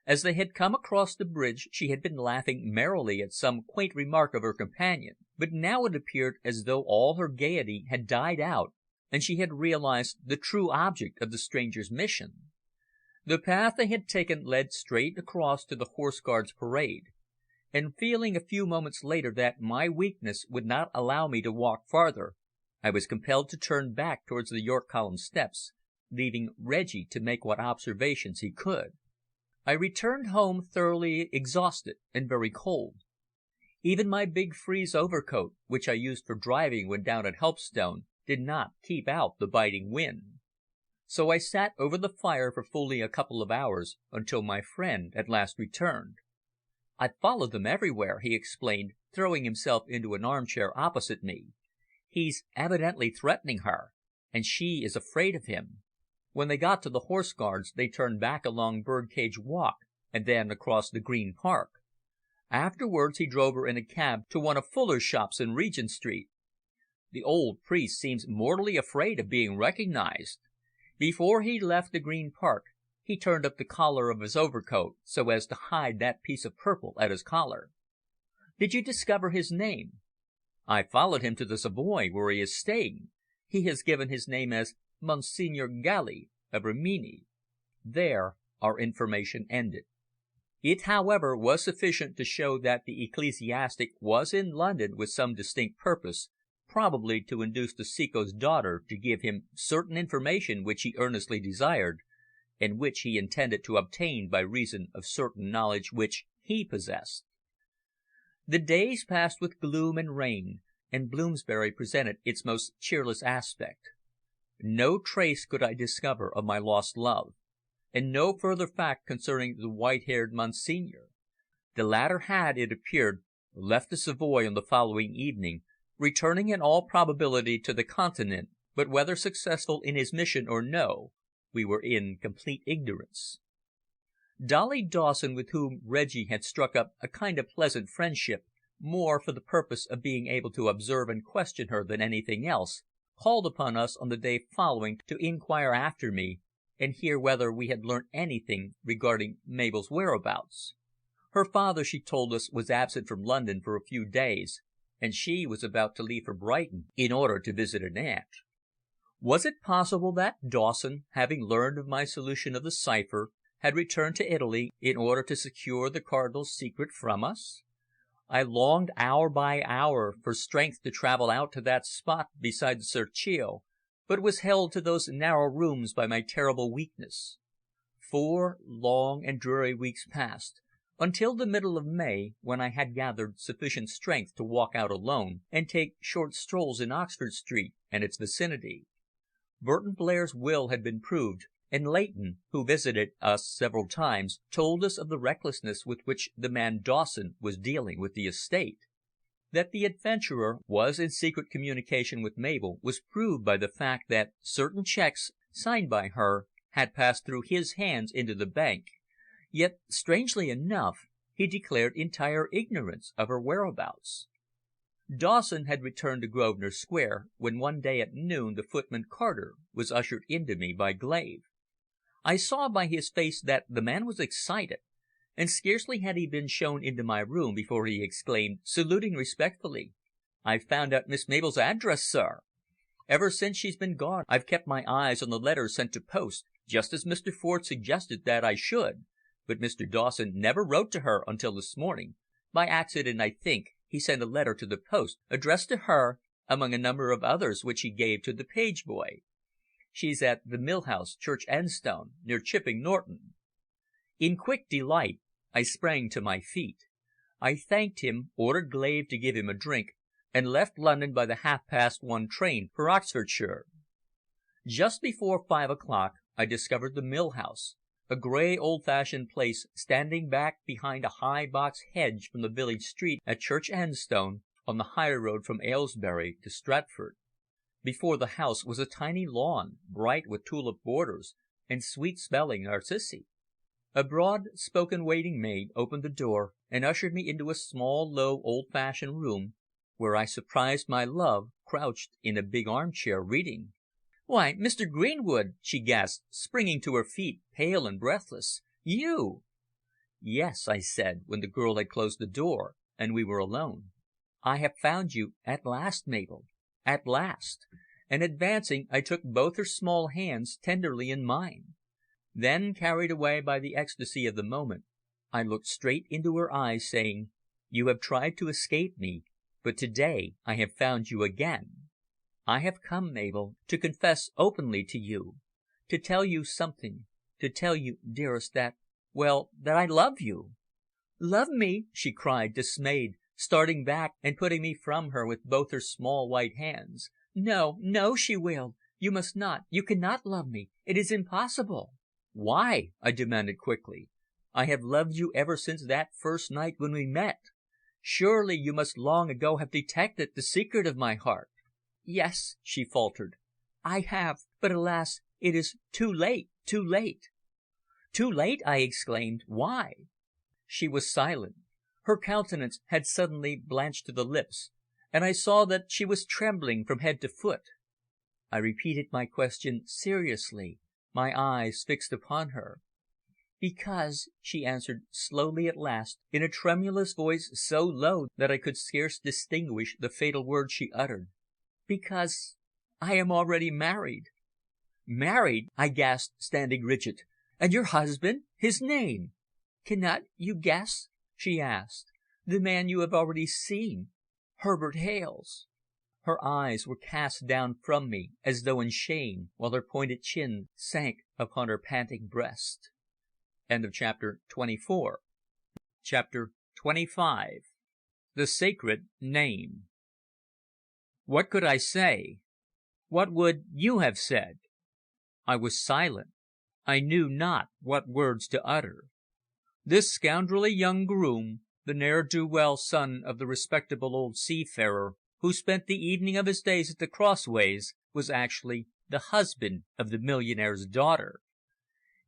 As they had come across the bridge she had been laughing merrily at some quaint remark of her companion, but now it appeared as though all her gaiety had died out and she had realized the true object of the stranger's mission. The path they had taken led straight across to the Horse Guards Parade, and feeling a few moments later that my weakness would not allow me to walk farther, I was compelled to turn back towards the York Column steps, leaving Reggie to make what observations he could. I returned home thoroughly exhausted and very cold. Even my big frieze overcoat, which I used for driving when down at Helpstone, did not keep out the biting wind. So I sat over the fire for fully a couple of hours until my friend at last returned. "I've followed them everywhere," he explained, throwing himself into an armchair opposite me. "He's evidently threatening her, and she is afraid of him. When they got to the Horse Guards they turned back along Birdcage Walk and then across the Green Park. Afterwards he drove her in a cab to one of Fuller's shops in Regent Street. The old priest seems mortally afraid of being recognized. Before he left the Green Park he turned up the collar of his overcoat so as to hide that piece of purple at his collar." "Did you discover his name?" "I followed him to the Savoy, where he is staying. He has given his name as Monsignor Galli, of Rimini." There our information ended. It, however, was sufficient to show that the ecclesiastic was in London with some distinct purpose, probably to induce the Ceco's daughter to give him certain information which he earnestly desired, and which he intended to obtain by reason of certain knowledge which he possessed. The days passed with gloom and rain, and Bloomsbury presented its most cheerless aspect. No trace could I discover of my lost love, and no further fact concerning the white-haired Monsignor. The latter had, it appeared, left the Savoy on the following evening, returning in all probability to the Continent, but whether successful in his mission or no, we were in complete ignorance. Dolly Dawson, with whom Reggie had struck up a kind of pleasant friendship, more for the purpose of being able to observe and question her than anything else, called upon us on the day following to inquire after me, and hear whether we had learnt anything regarding Mabel's whereabouts. Her father, she told us, was absent from London for a few days, and she was about to leave for Brighton in order to visit an aunt. Was it possible that Dawson, having learned of my solution of the cipher, had returned to Italy in order to secure the Cardinal's secret from us? I longed hour by hour for strength to travel out to that spot beside the Serchio, but was held to those narrow rooms by my terrible weakness. 4 long and dreary weeks passed, until the middle of May, when I had gathered sufficient strength to walk out alone and take short strolls in Oxford Street and its vicinity. Burton Blair's will had been proved, and Leighton, who visited us several times, told us of the recklessness with which the man Dawson was dealing with the estate. That the adventurer was in secret communication with Mabel was proved by the fact that certain cheques, signed by her, had passed through his hands into the bank, yet, strangely enough, he declared entire ignorance of her whereabouts. Dawson had returned to Grosvenor Square when one day at noon the footman Carter was ushered into me by Glave. I saw by his face that the man was excited, and scarcely had he been shown into my room before he exclaimed, saluting respectfully, "I've found out Miss Mabel's address, sir. Ever since she's been gone I've kept my eyes on the letters sent to post, just as Mr. Ford suggested that I should, but Mr. Dawson never wrote to her until this morning. By accident, I think, he sent a letter to the post addressed to her, among a number of others which he gave to the page boy. She's at the Mill House, Church Enstone, near Chipping Norton." In quick delight I sprang to my feet. I thanked him, ordered Glave to give him a drink, and left London by the 1:30 train for Oxfordshire. Just before 5 o'clock I discovered the Mill House, a grey old-fashioned place standing back behind a high box hedge from the village street at Church Enstone, on the high road from Aylesbury to Stratford. Before the house was a tiny lawn, bright with tulip borders and sweet-smelling narcissi. A broad-spoken waiting-maid opened the door and ushered me into a small, low, old-fashioned room, where I surprised my love crouched in a big armchair reading. "Why, Mr. Greenwood!" she gasped, springing to her feet, pale and breathless. "You!" "Yes," I said, when the girl had closed the door and we were alone. "I have found you at last, Mabel. At last," and advancing I took both her small hands tenderly in mine. Then, carried away by the ecstasy of the moment, I looked straight into her eyes, saying, "You have tried to escape me, but to-day I have found you again. I have come, Mabel, to confess openly to you, to tell you something, to tell you, dearest, that I love you." "Love me!" she cried, dismayed, starting back and putting me from her with both her small white hands. "No, no," she wailed. "You must not, you cannot love me. It is impossible." "Why?" I demanded quickly. "I have loved you ever since that first night when we met. Surely you must long ago have detected the secret of my heart." "Yes," she faltered, "I have, but alas, it is too late, too late." "Too late!" I exclaimed. "Why?" She was silent. Her countenance had suddenly blanched to the lips, and I saw that she was trembling from head to foot. I repeated my question seriously, my eyes fixed upon her. "Because," she answered slowly at last, in a tremulous voice so low that I could scarce distinguish the fatal words she uttered, "because I am already married." "Married!" I gasped, standing rigid. "And your husband? His name?" "Cannot you guess?" she asked. "The man you have already seen, Herbert Hales." Her eyes were cast down from me as though in shame, while her pointed chin sank upon her panting breast. Chapter 25. The Sacred Name. What could I say? What would you have said? I was silent. I knew not what words to utter. This scoundrelly young groom, the ne'er-do-well son of the respectable old seafarer, who spent the evening of his days at the Crossways, was actually the husband of the millionaire's daughter.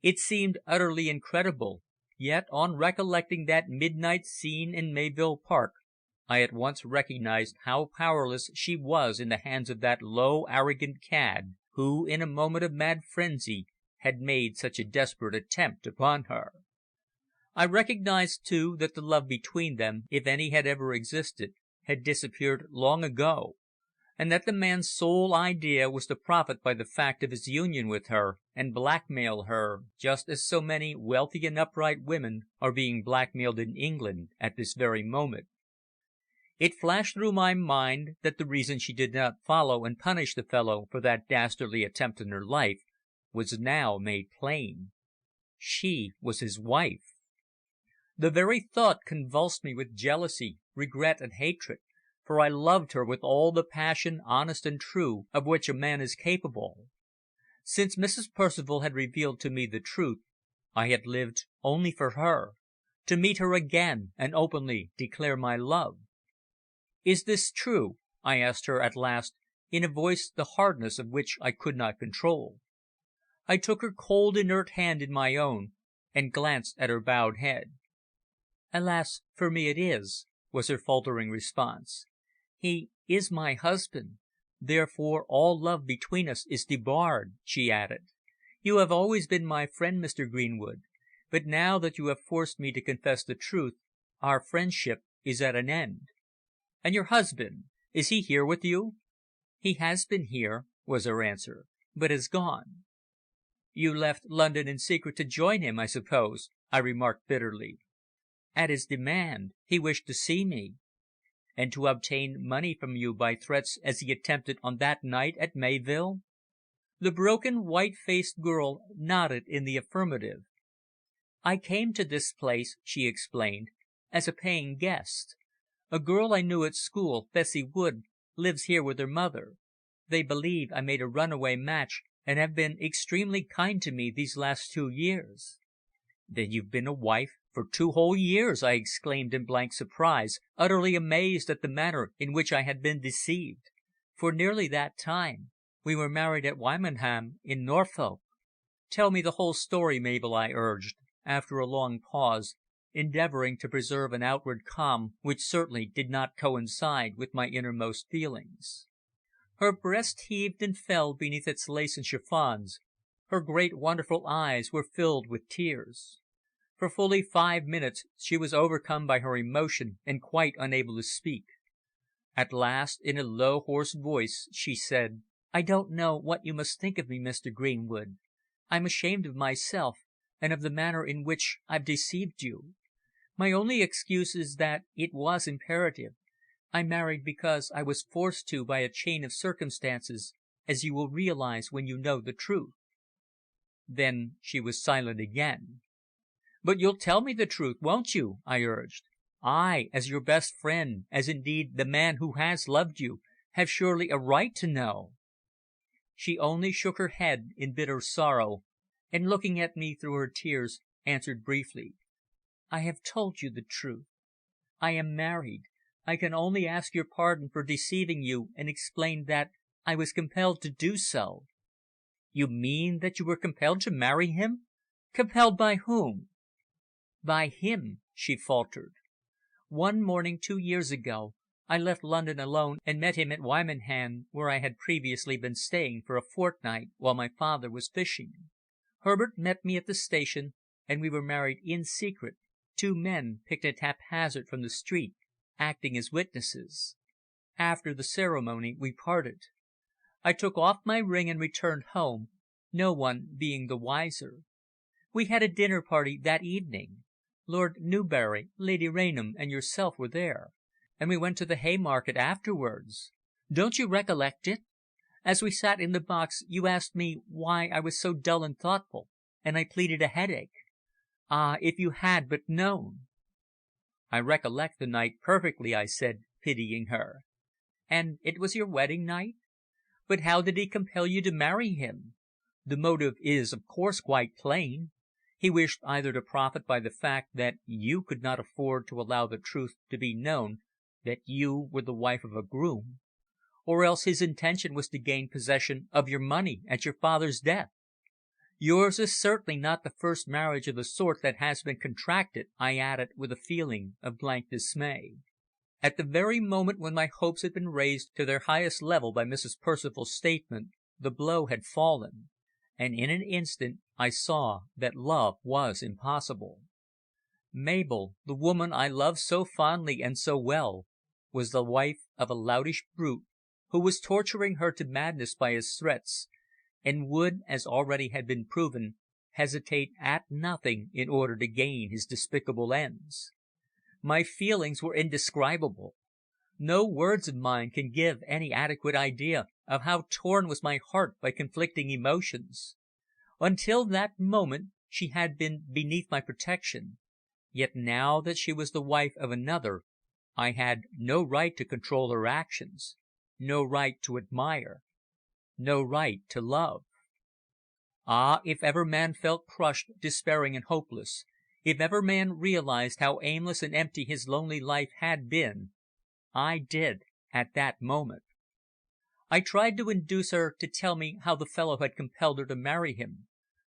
It seemed utterly incredible, Yet on recollecting that midnight scene in Mayvill Park, I at once recognized how powerless she was in the hands of that low, arrogant cad, who, in a moment of mad frenzy, had made such a desperate attempt upon her. I recognized, too, that the love between them, if any had ever existed, had disappeared long ago, and that the man's sole idea was to profit by the fact of his union with her, and blackmail her, just as so many wealthy and upright women are being blackmailed in England at this very moment. It flashed through my mind that the reason she did not follow and punish the fellow for that dastardly attempt on her life was now made plain. She was his wife. The very thought convulsed me with jealousy, regret and hatred, for I loved her with all the passion, honest and true, of which a man is capable. Since Mrs. Percival had revealed to me the truth, I had lived only for her, to meet her again and openly declare my love. "Is this true?" I asked her at last, in a voice the hardness of which I could not control. I took her cold, inert hand in my own, and glanced at her bowed head. "Alas, for me it is," was her faltering response. "He is my husband. Therefore all love between us is debarred," she added. "You have always been my friend, Mr. Greenwood, but now that you have forced me to confess the truth, our friendship is at an end." "And your husband? Is he here with you?" "He has been here," was her answer, "but has gone." "You left London in secret to join him, I suppose," I remarked bitterly. "At his demand. He wished to see me." "And to obtain money from you by threats as he attempted on that night at Mayvill?" The broken, white-faced girl nodded in the affirmative. "I came to this place," she explained, "as a paying guest. A girl I knew at school, Bessie Wood, lives here with her mother. They believe I made a runaway match, and have been extremely kind to me these last 2 years." "Then you've been a wife for 2 whole years!" I exclaimed in blank surprise, utterly amazed at the manner in which I had been deceived. "For nearly that time. We were married at Wymondham, in Norfolk." "Tell me the whole story, Mabel," I urged, after a long pause, endeavouring to preserve an outward calm which certainly did not coincide with my innermost feelings. Her breast heaved and fell beneath its lace and chiffons, her great wonderful eyes were filled with tears. For fully 5 minutes she was overcome by her emotion and quite unable to speak. At last, in a low, hoarse voice, she said "I don't know what you must think of me, Mr. Greenwood. I'm ashamed of myself, and of the manner in which I've deceived you. My only excuse is that it was imperative. I married because I was forced to by a chain of circumstances, as you will realise when you know the truth." Then she was silent again. "But you'll tell me the truth, won't you?" I urged. "I, as your best friend, as indeed the man who has loved you, have surely a right to know." She only shook her head in bitter sorrow, and looking at me through her tears, answered briefly "I have told you the truth. I am married. I can only ask your pardon for deceiving you, and explain that I was compelled to do so." "You mean that you were compelled to marry him? Compelled by whom?" "By him," she faltered. "One morning 2 years ago I left London alone and met him at Wymondham, where I had previously been staying for a fortnight while my father was fishing. Herbert met me at the station, and we were married in secret, 2 men picked at haphazard from the street, acting as witnesses. After the ceremony we parted. I took off my ring and returned home, no one being the wiser. We had a dinner party that evening. Lord Newbury, Lady Rainham and yourself were there, and we went to the Haymarket afterwards. Don't you recollect it? As we sat in the box you asked me why I was so dull and thoughtful, and I pleaded a headache. Ah, if you had but known!" "I recollect the night perfectly," I said, pitying her. "And it was your wedding night? But how did he compel you to marry him? The motive is, of course, quite plain. He wished either to profit by the fact that you could not afford to allow the truth to be known that you were the wife of a groom, or else his intention was to gain possession of your money at your father's death. Yours is certainly not the first marriage of the sort that has been contracted," I added, with a feeling of blank dismay. At the very moment when my hopes had been raised to their highest level by Mrs. Percival's statement, the blow had fallen, and in an instant I saw that love was impossible. Mabel, the woman I loved so fondly and so well, was the wife of a loutish brute who was torturing her to madness by his threats, and would, as already had been proven, hesitate at nothing in order to gain his despicable ends. My feelings were indescribable. No words of mine can give any adequate idea of how torn was my heart by conflicting emotions. Until that moment she had been beneath my protection, yet now that she was the wife of another, I had no right to control her actions, no right to admire, no right to love. Ah, if ever man felt crushed, despairing and hopeless, if ever man realized how aimless and empty his lonely life had been, I did at that moment. I tried to induce her to tell me how the fellow had compelled her to marry him,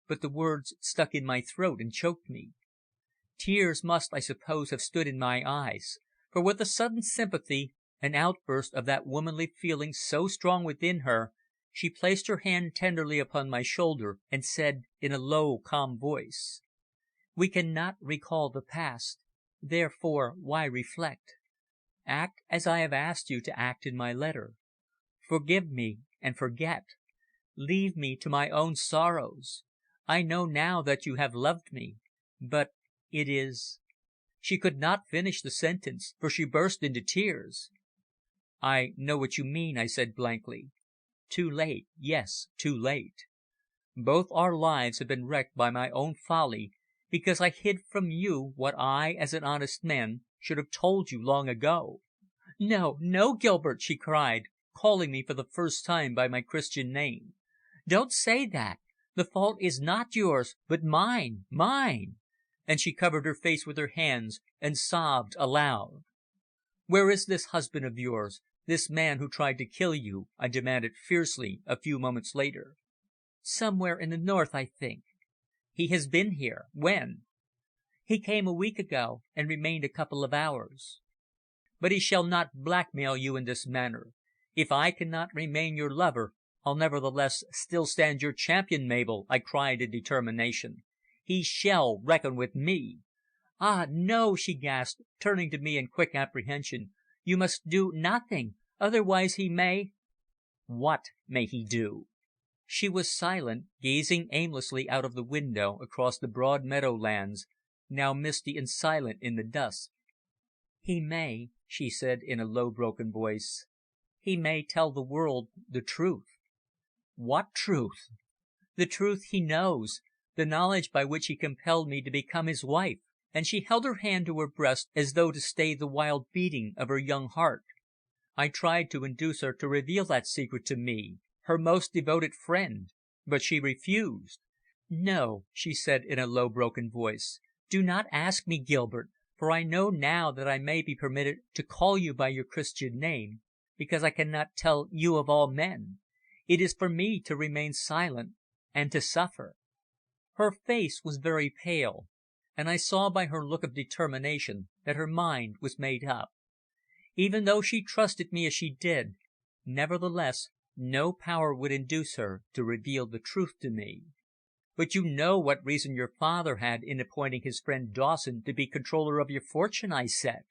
but the words stuck in my throat and choked me. Tears must, I suppose, have stood in my eyes, for with a sudden sympathy, an outburst of that womanly feeling so strong within her, she placed her hand tenderly upon my shoulder and said in a low, calm voice, "We cannot recall the past, therefore why reflect? Act as I have asked you to act in my letter. Forgive me and forget. Leave me to my own sorrows. I know now that you have loved me, but it is..." She could not finish the sentence, for she burst into tears. "I know what you mean," I said blankly. "Too late, yes, too late. Both our lives have been wrecked by my own folly, because I hid from you what I, as an honest man, should have told you long ago." "No, no, Gilbert," she cried, calling me for the first time by my Christian name. "Don't say that. The fault is not yours, but mine, mine," and she covered her face with her hands and sobbed aloud. "Where is this husband of yours, this man who tried to kill you?" I demanded fiercely a few moments later. "Somewhere in the north, I think." "He has been here. When?" "He came a week ago and remained a couple of hours." "But he shall not blackmail you in this manner. If I cannot remain your lover, I'll nevertheless still stand your champion, Mabel," I cried in determination. "He shall reckon with me." "Ah, no," she gasped, turning to me in quick apprehension. "You must do nothing, otherwise he may..." "What may he do?" She was silent, gazing aimlessly out of the window across the broad meadowlands, now misty and silent in the dusk. "He may," she said in a low, broken voice, "he may tell the world the truth." "What truth?" "The truth he knows, the knowledge by which he compelled me to become his wife," and she held her hand to her breast as though to stay the wild beating of her young heart. I tried to induce her to reveal that secret to me, her most devoted friend, but she refused. "No," she said in a low, broken voice, "do not ask me, Gilbert, for I know now that I may be permitted to call you by your Christian name, because I cannot tell you of all men. It is for me to remain silent and to suffer." Her face was very pale, and I saw by her look of determination that her mind was made up. Even though she trusted me as she did, nevertheless no power would induce her to reveal the truth to me. "But you know what reason your father had in appointing his friend Dawson to be controller of your fortune," I said.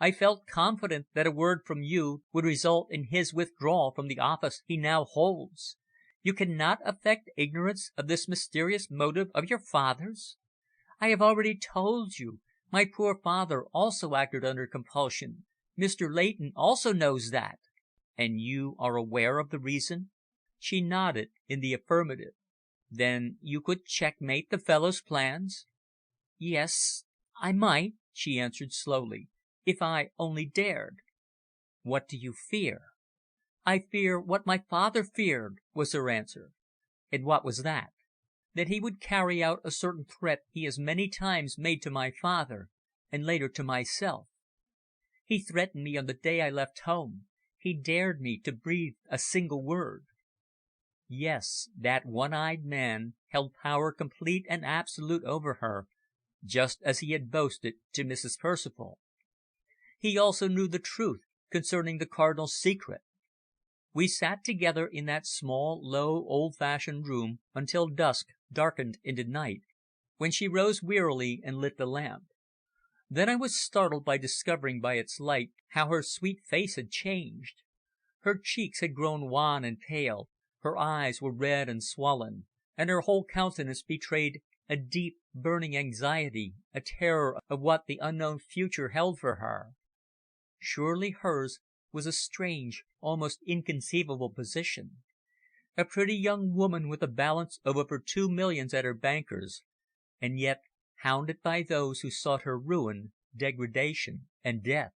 "I felt confident that a word from you would result in his withdrawal from the office he now holds. You cannot affect ignorance of this mysterious motive of your father's? I have already told you. My poor father also acted under compulsion. Mr. Leighton also knows that." "And you are aware of the reason?" She nodded in the affirmative. "Then you could checkmate the fellow's plans?" "Yes, I might," she answered slowly, "if I only dared." "What do you fear?" "I fear what my father feared," was her answer. "And what was that?" "That he would carry out a certain threat he has many times made to my father, and later to myself. He threatened me on the day I left home. He dared me to breathe a single word." Yes, that one-eyed man held power complete and absolute over her, just as he had boasted to Mrs. Percival. He also knew the truth concerning the Cardinal's secret. We sat together in that small, low, old-fashioned room until dusk darkened into night, when she rose wearily and lit the lamp. Then I was startled by discovering by its light how her sweet face had changed. Her cheeks had grown wan and pale, her eyes were red and swollen, and her whole countenance betrayed a deep, burning anxiety, a terror of what the unknown future held for her. Surely hers was a strange, almost inconceivable position. A pretty young woman with a balance of over 2 millions at her banker's, and yet hounded by those who sought her ruin, degradation, and death.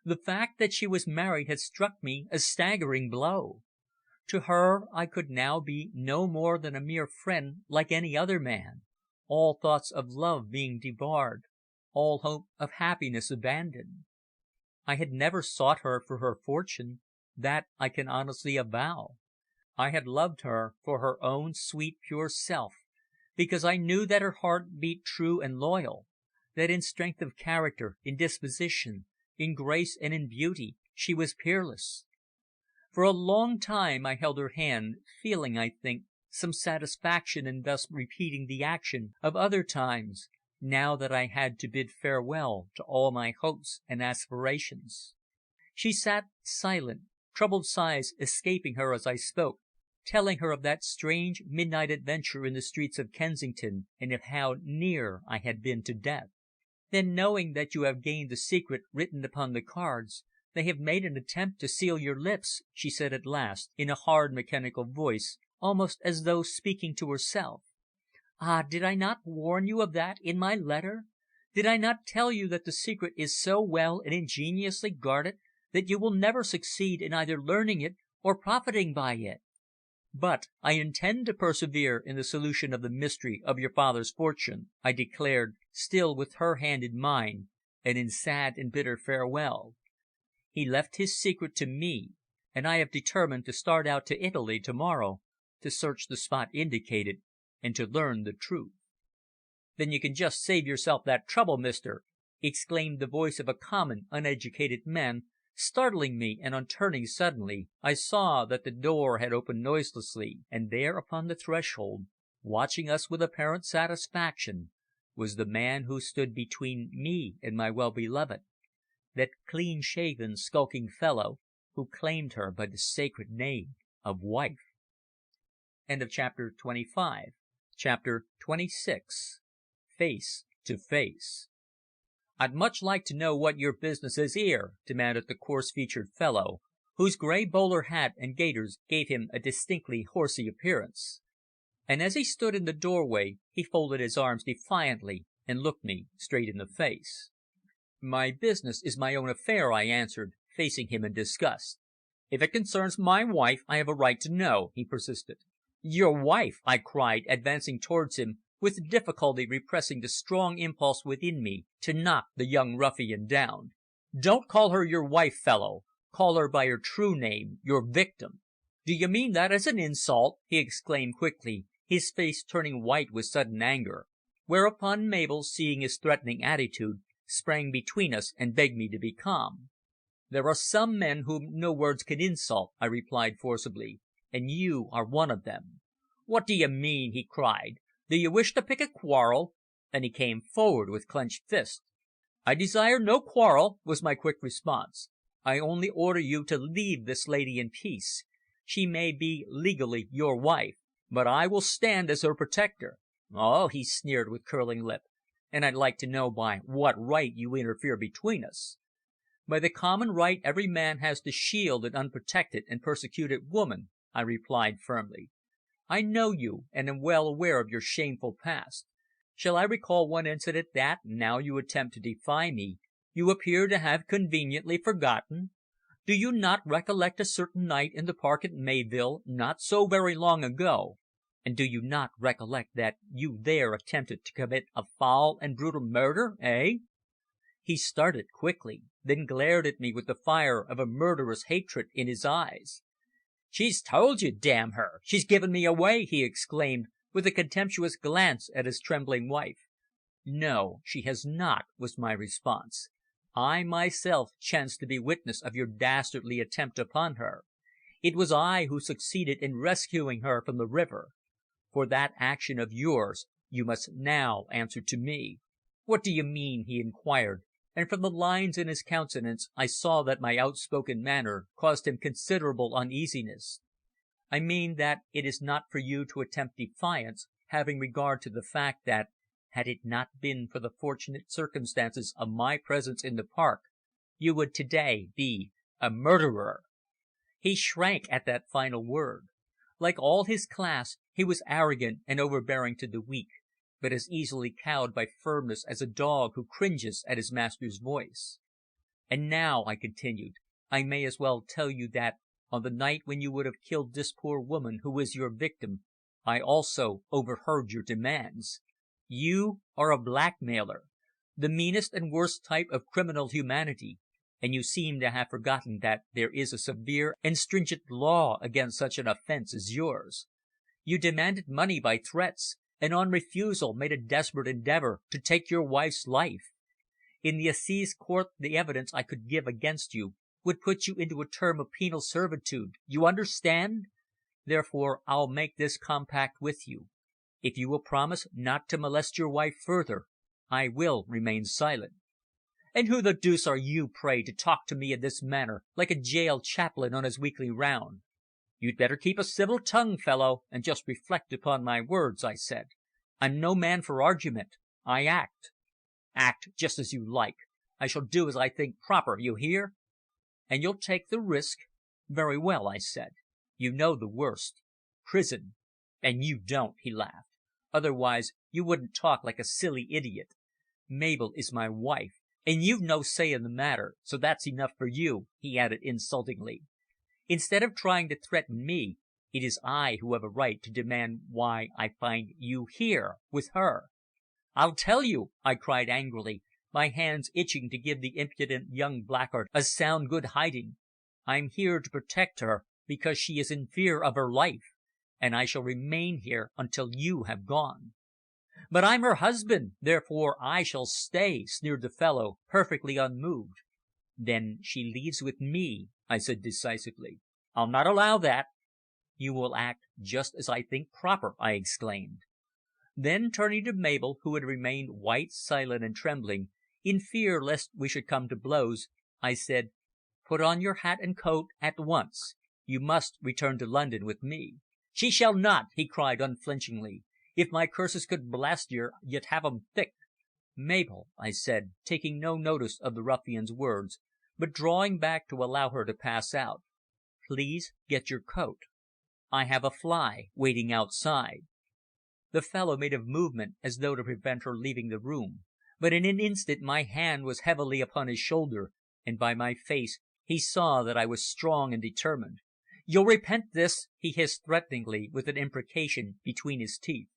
The fact that she was married had struck me a staggering blow. To her I could now be no more than a mere friend like any other man, all thoughts of love being debarred, all hope of happiness abandoned. I had never sought her for her fortune, that I can honestly avow. I had loved her for her own sweet pure self, because I knew that her heart beat true and loyal, that in strength of character, in disposition, in grace and in beauty, she was peerless. For a long time I held her hand, feeling, I think, some satisfaction in thus repeating the action of other times, now that I had to bid farewell to all my hopes and aspirations. She sat silent, troubled sighs escaping her as I spoke, telling her of that strange midnight adventure in the streets of Kensington, and of how near I had been to death. "Then, knowing that you have gained the secret written upon the cards, they have made an attempt to seal your lips," she said at last, in a hard mechanical voice, almost as though speaking to herself. "Ah, did I not warn you of that in my letter? Did I not tell you that the secret is so well and ingeniously guarded that you will never succeed in either learning it or profiting by it? But I intend to persevere in the solution of the mystery of your father's fortune," I declared, still with her hand in mine, and in sad and bitter farewell. "He left his secret to me, and I have determined to start out to Italy to-morrow, to search the spot indicated, and to learn the truth." "Then you can just save yourself that trouble, mister," exclaimed the voice of a common, uneducated man, startling me, and on turning suddenly I saw that the door had opened noiselessly, and there upon the threshold, watching us with apparent satisfaction, was the man who stood between me and my well-beloved, that clean-shaven, skulking fellow who claimed her by the sacred name of wife. Chapter 26. Face to Face. "I'd much like to know what your business is 'ere?" demanded the coarse-featured fellow, whose grey bowler hat and gaiters gave him a distinctly horsey appearance. And as he stood in the doorway he folded his arms defiantly and looked me straight in the face. "My business is my own affair," I answered, facing him in disgust. "If it concerns my wife I have a right to know," he persisted. "Your wife!" I cried, advancing towards him, with difficulty repressing the strong impulse within me to knock the young ruffian down. "Don't call her your wife, fellow. Call her by her true name, your victim." "Do you mean that as an insult?" he exclaimed quickly, his face turning white with sudden anger, whereupon Mabel, seeing his threatening attitude, sprang between us and begged me to be calm. "There are some men whom no words can insult," I replied forcibly, "and you are one of them." "What do you mean?" he cried. "Do you wish to pick a quarrel?" and he came forward with clenched fist. "I desire no quarrel," was my quick response. "I only order you to leave this lady in peace. She may be legally your wife, but I will stand as her protector." "Oh!" he sneered with curling lip. "And I'd like to know by what right you interfere between us." "By the common right every man has to shield an unprotected and persecuted woman," I replied firmly. "I know you, and am well aware of your shameful past. Shall I recall one incident that, now you attempt to defy me, you appear to have conveniently forgotten? Do you not recollect a certain night in the park at Mayvill, not so very long ago, and do you not recollect that you there attempted to commit a foul and brutal murder, eh?" He started quickly, then glared at me with the fire of a murderous hatred in his eyes. "She's told you, damn her! She's given me away!" he exclaimed, with a contemptuous glance at his trembling wife. "No, she has not," was my response. "I myself chanced to be witness of your dastardly attempt upon her. It was I who succeeded in rescuing her from the river. For that action of yours you must now answer to me." "What do you mean?" he inquired, and from the lines in his countenance I saw that my outspoken manner caused him considerable uneasiness. "I mean that it is not for you to attempt defiance, having regard to the fact that, had it not been for the fortunate circumstances of my presence in the park, you would to day be a murderer." He shrank at that final word. Like all his class, he was arrogant and overbearing to the weak, but as easily cowed by firmness as a dog who cringes at his master's voice. "And now," I continued, "I may as well tell you that, on the night when you would have killed this poor woman who is your victim, I also overheard your demands. You are a blackmailer, the meanest and worst type of criminal humanity, and you seem to have forgotten that there is a severe and stringent law against such an offence as yours. You demanded money by threats, and on refusal made a desperate endeavour to take your wife's life. In the Assize Court the evidence I could give against you would put you into a term of penal servitude. You understand? Therefore I'll make this compact with you. If you will promise not to molest your wife further, I will remain silent." "And who the deuce are you, pray, to talk to me in this manner, like a jail chaplain on his weekly round?" "You'd better keep a civil tongue, fellow, and just reflect upon my words," I said. "I'm no man for argument. I act." "Act just as you like. I shall do as I think proper, you hear?" "And you'll take the risk? Very well," I said. "You know the worst. Prison. And you don't," he laughed. "Otherwise you wouldn't talk like a silly idiot. Mabel is my wife, and you've no say in the matter, so that's enough for you," he added insultingly. "Instead of trying to threaten me, it is I who have a right to demand why I find you here with her." "I'll tell you," I cried angrily, my hands itching to give the impudent young blackguard a sound good hiding. "I'm here to protect her because she is in fear of her life, and I shall remain here until you have gone." "But I'm her husband, therefore I shall stay," sneered the fellow, perfectly unmoved. "Then she leaves with me," I said decisively. "I'll not allow that." "You will act just as I think proper," I exclaimed. Then turning to Mabel, who had remained white, silent and trembling, in fear lest we should come to blows, I said, "Put on your hat and coat at once. You must return to London with me." "She shall not!" he cried unflinchingly. "If my curses could blast yer, you'd have 'em thick." "Mabel," I said, taking no notice of the ruffian's words, but drawing back to allow her to pass out, "please get your coat. I have a fly waiting outside." The fellow made a movement as though to prevent her leaving the room, but in an instant my hand was heavily upon his shoulder, and by my face he saw that I was strong and determined. "You'll repent this," he hissed threateningly, with an imprecation between his teeth.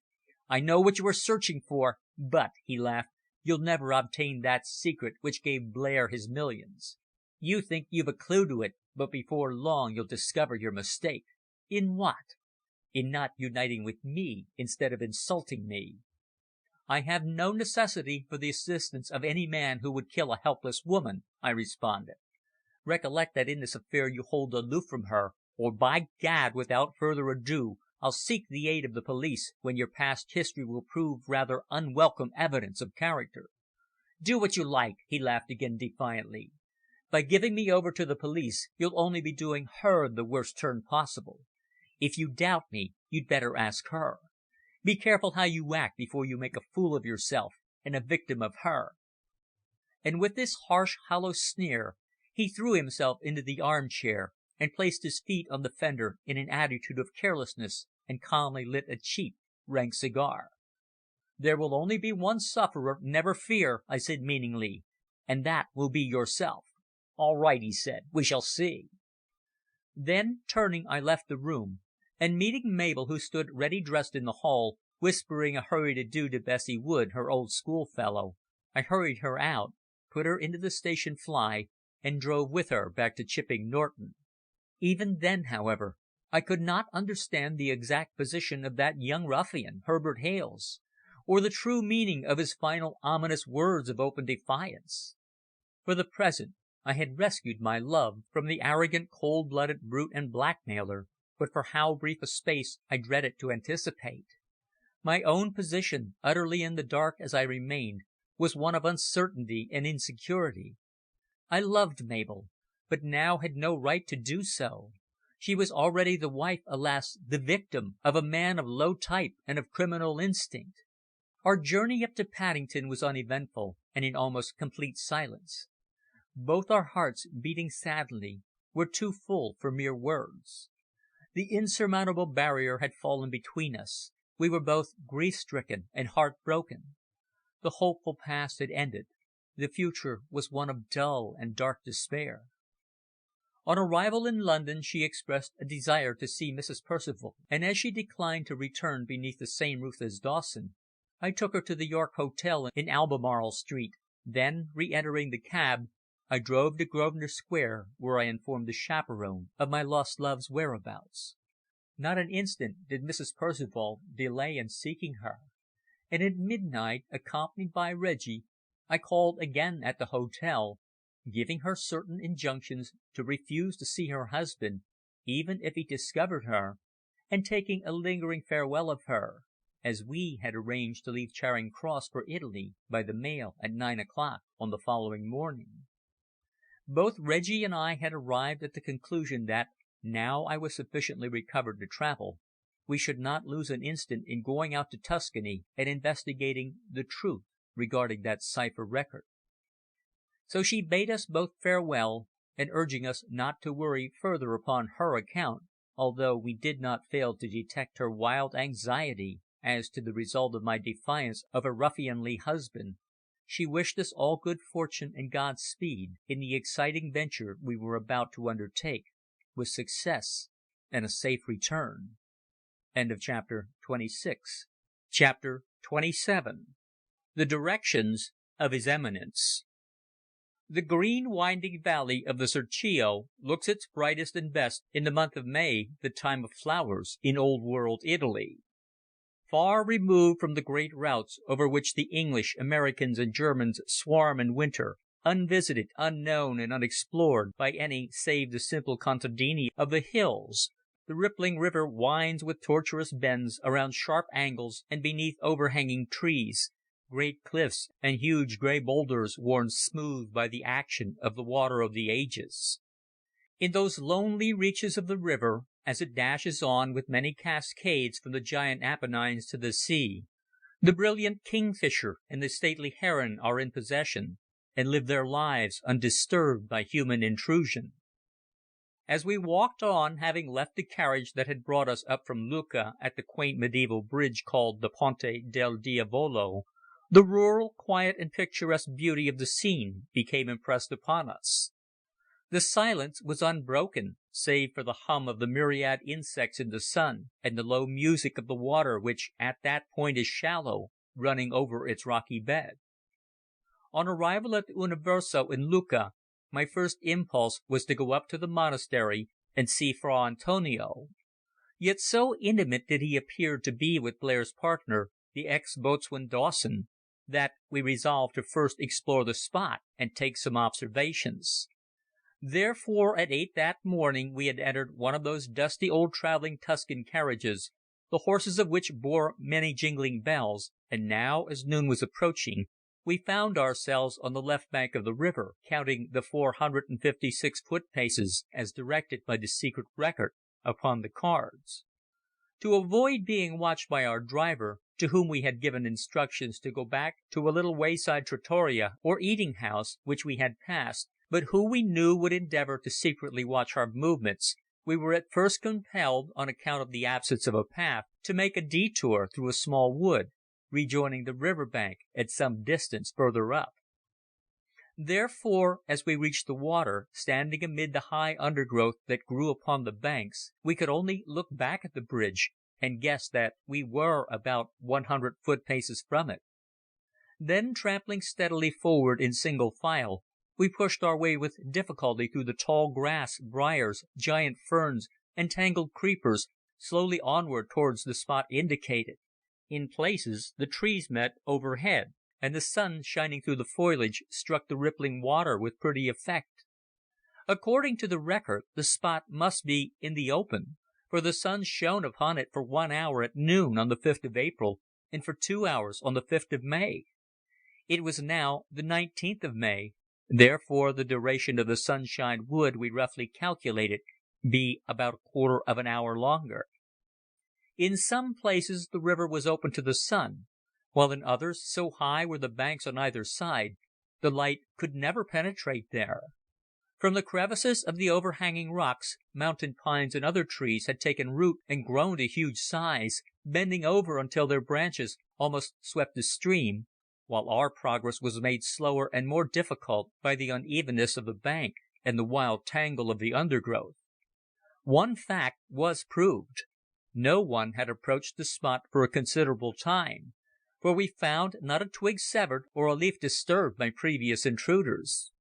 "I know what you are searching for, but," he laughed, "you'll never obtain that secret which gave Blair his millions. You think you've a clue to it, but before long you'll discover your mistake." "In what?" "In not uniting with me instead of insulting me." "I have no necessity for the assistance of any man who would kill a helpless woman," I responded. "Recollect that in this affair you hold aloof from her, or by Gad, without further ado, I'll seek the aid of the police when your past history will prove rather unwelcome evidence of character." "Do what you like," he laughed again defiantly. "By giving me over to the police you'll only be doing her the worst turn possible. If you doubt me, you'd better ask her. Be careful how you act before you make a fool of yourself and a victim of her." And with this harsh, hollow sneer he threw himself into the arm-chair and placed his feet on the fender in an attitude of carelessness and calmly lit a cheap, rank cigar. "There will only be one sufferer, never fear," I said meaningly, "and that will be yourself." "All right," he said. "We shall see." Then, turning, I left the room, and meeting Mabel, who stood ready dressed in the hall, whispering a hurried adieu to Bessie Wood, her old schoolfellow, I hurried her out, put her into the station fly, and drove with her back to Chipping Norton. Even then, however, I could not understand the exact position of that young ruffian, Herbert Hales, or the true meaning of his final ominous words of open defiance. For the present I had rescued my love from the arrogant, cold-blooded brute and blackmailer, but for how brief a space I dreaded to anticipate. My own position, utterly in the dark as I remained, was one of uncertainty and insecurity. I loved Mabel, but now had no right to do so. She was already the wife, alas, the victim, of a man of low type and of criminal instinct. Our journey up to Paddington was uneventful and in almost complete silence. Both our hearts, beating sadly, were too full for mere words. The insurmountable barrier had fallen between us. We were both grief-stricken and heart-broken. The hopeful past had ended. The future was one of dull and dark despair. On arrival in London she expressed a desire to see Mrs. Percival, and as she declined to return beneath the same roof as Dawson, I took her to the York Hotel in Albemarle Street. Then, re-entering the cab, I drove to Grosvenor Square, where I informed the chaperon of my lost love's whereabouts. Not an instant did Mrs. Percival delay in seeking her, and at midnight, accompanied by Reggie, I called again at the hotel, giving her certain injunctions to refuse to see her husband, even if he discovered her, and taking a lingering farewell of her, as we had arranged to leave Charing Cross for Italy by the mail at 9 o'clock on the following morning. Both Reggie and I had arrived at the conclusion that, now I was sufficiently recovered to travel, we should not lose an instant in going out to Tuscany and investigating the truth regarding that cipher record. So she bade us both farewell, and urging us not to worry further upon her account, although we did not fail to detect her wild anxiety as to the result of my defiance of her ruffianly husband, she wished us all good fortune and Godspeed in the exciting venture we were about to undertake, with success and a safe return. End of chapter 26. Chapter 27. The directions of His Eminence. The green winding valley of the Serchio looks its brightest and best in the month of May, the time of flowers in old world Italy. Far removed from the great routes over which the English, Americans and Germans swarm in winter, unvisited, unknown and unexplored by any save the simple contadini of the hills, the rippling river winds with tortuous bends around sharp angles and beneath overhanging trees, great cliffs and huge grey boulders worn smooth by the action of the water of the ages. In those lonely reaches of the river, as it dashes on with many cascades from the giant Apennines to the sea, the brilliant kingfisher and the stately heron are in possession, and live their lives undisturbed by human intrusion. As we walked on, having left the carriage that had brought us up from Lucca at the quaint medieval bridge called the Ponte del Diavolo, the rural, quiet and picturesque beauty of the scene became impressed upon us. The silence was unbroken, save for the hum of the myriad insects in the sun, and the low music of the water which at that point is shallow, running over its rocky bed. On arrival at the Universo in Lucca, my first impulse was to go up to the monastery and see Fra Antonio. Yet so intimate did he appear to be with Blair's partner, the ex-boatswain Dawson, that we resolved to first explore the spot and take some observations. Therefore at 8 that morning we had entered one of those dusty old travelling Tuscan carriages, the horses of which bore many jingling bells, and now, as noon was approaching, we found ourselves on the left bank of the river, counting the 456 foot-paces as directed by the secret record upon the cards. To avoid being watched by our driver, to whom we had given instructions to go back to a little wayside trattoria or eating house which we had passed, but who we knew would endeavour to secretly watch our movements, we were at first compelled, on account of the absence of a path, to make a detour through a small wood, rejoining the river bank at some distance further up. Therefore, as we reached the water, standing amid the high undergrowth that grew upon the banks, we could only look back at the bridge and guess that we were about 100 foot-paces from it. Then, trampling steadily forward in single file, we pushed our way with difficulty through the tall grass, briars, giant ferns, and tangled creepers, slowly onward towards the spot indicated. In places the trees met overhead, and the sun shining through the foliage struck the rippling water with pretty effect. According to the record, the spot must be in the open, for the sun shone upon it for 1 hour at noon on the 5th of April, and for 2 hours on the 5th of May. It was now the 19th of May, therefore the duration of the sunshine would, we roughly calculated, be about a quarter of an hour longer. In some places the river was open to the sun, while in others, so high were the banks on either side, the light could never penetrate there. From the crevices of the overhanging rocks, mountain pines and other trees had taken root and grown to huge size, bending over until their branches almost swept the stream, while our progress was made slower and more difficult by the unevenness of the bank and the wild tangle of the undergrowth. One fact was proved. No one had approached the spot for a considerable time, for we found not a twig severed or a leaf disturbed by previous intruders.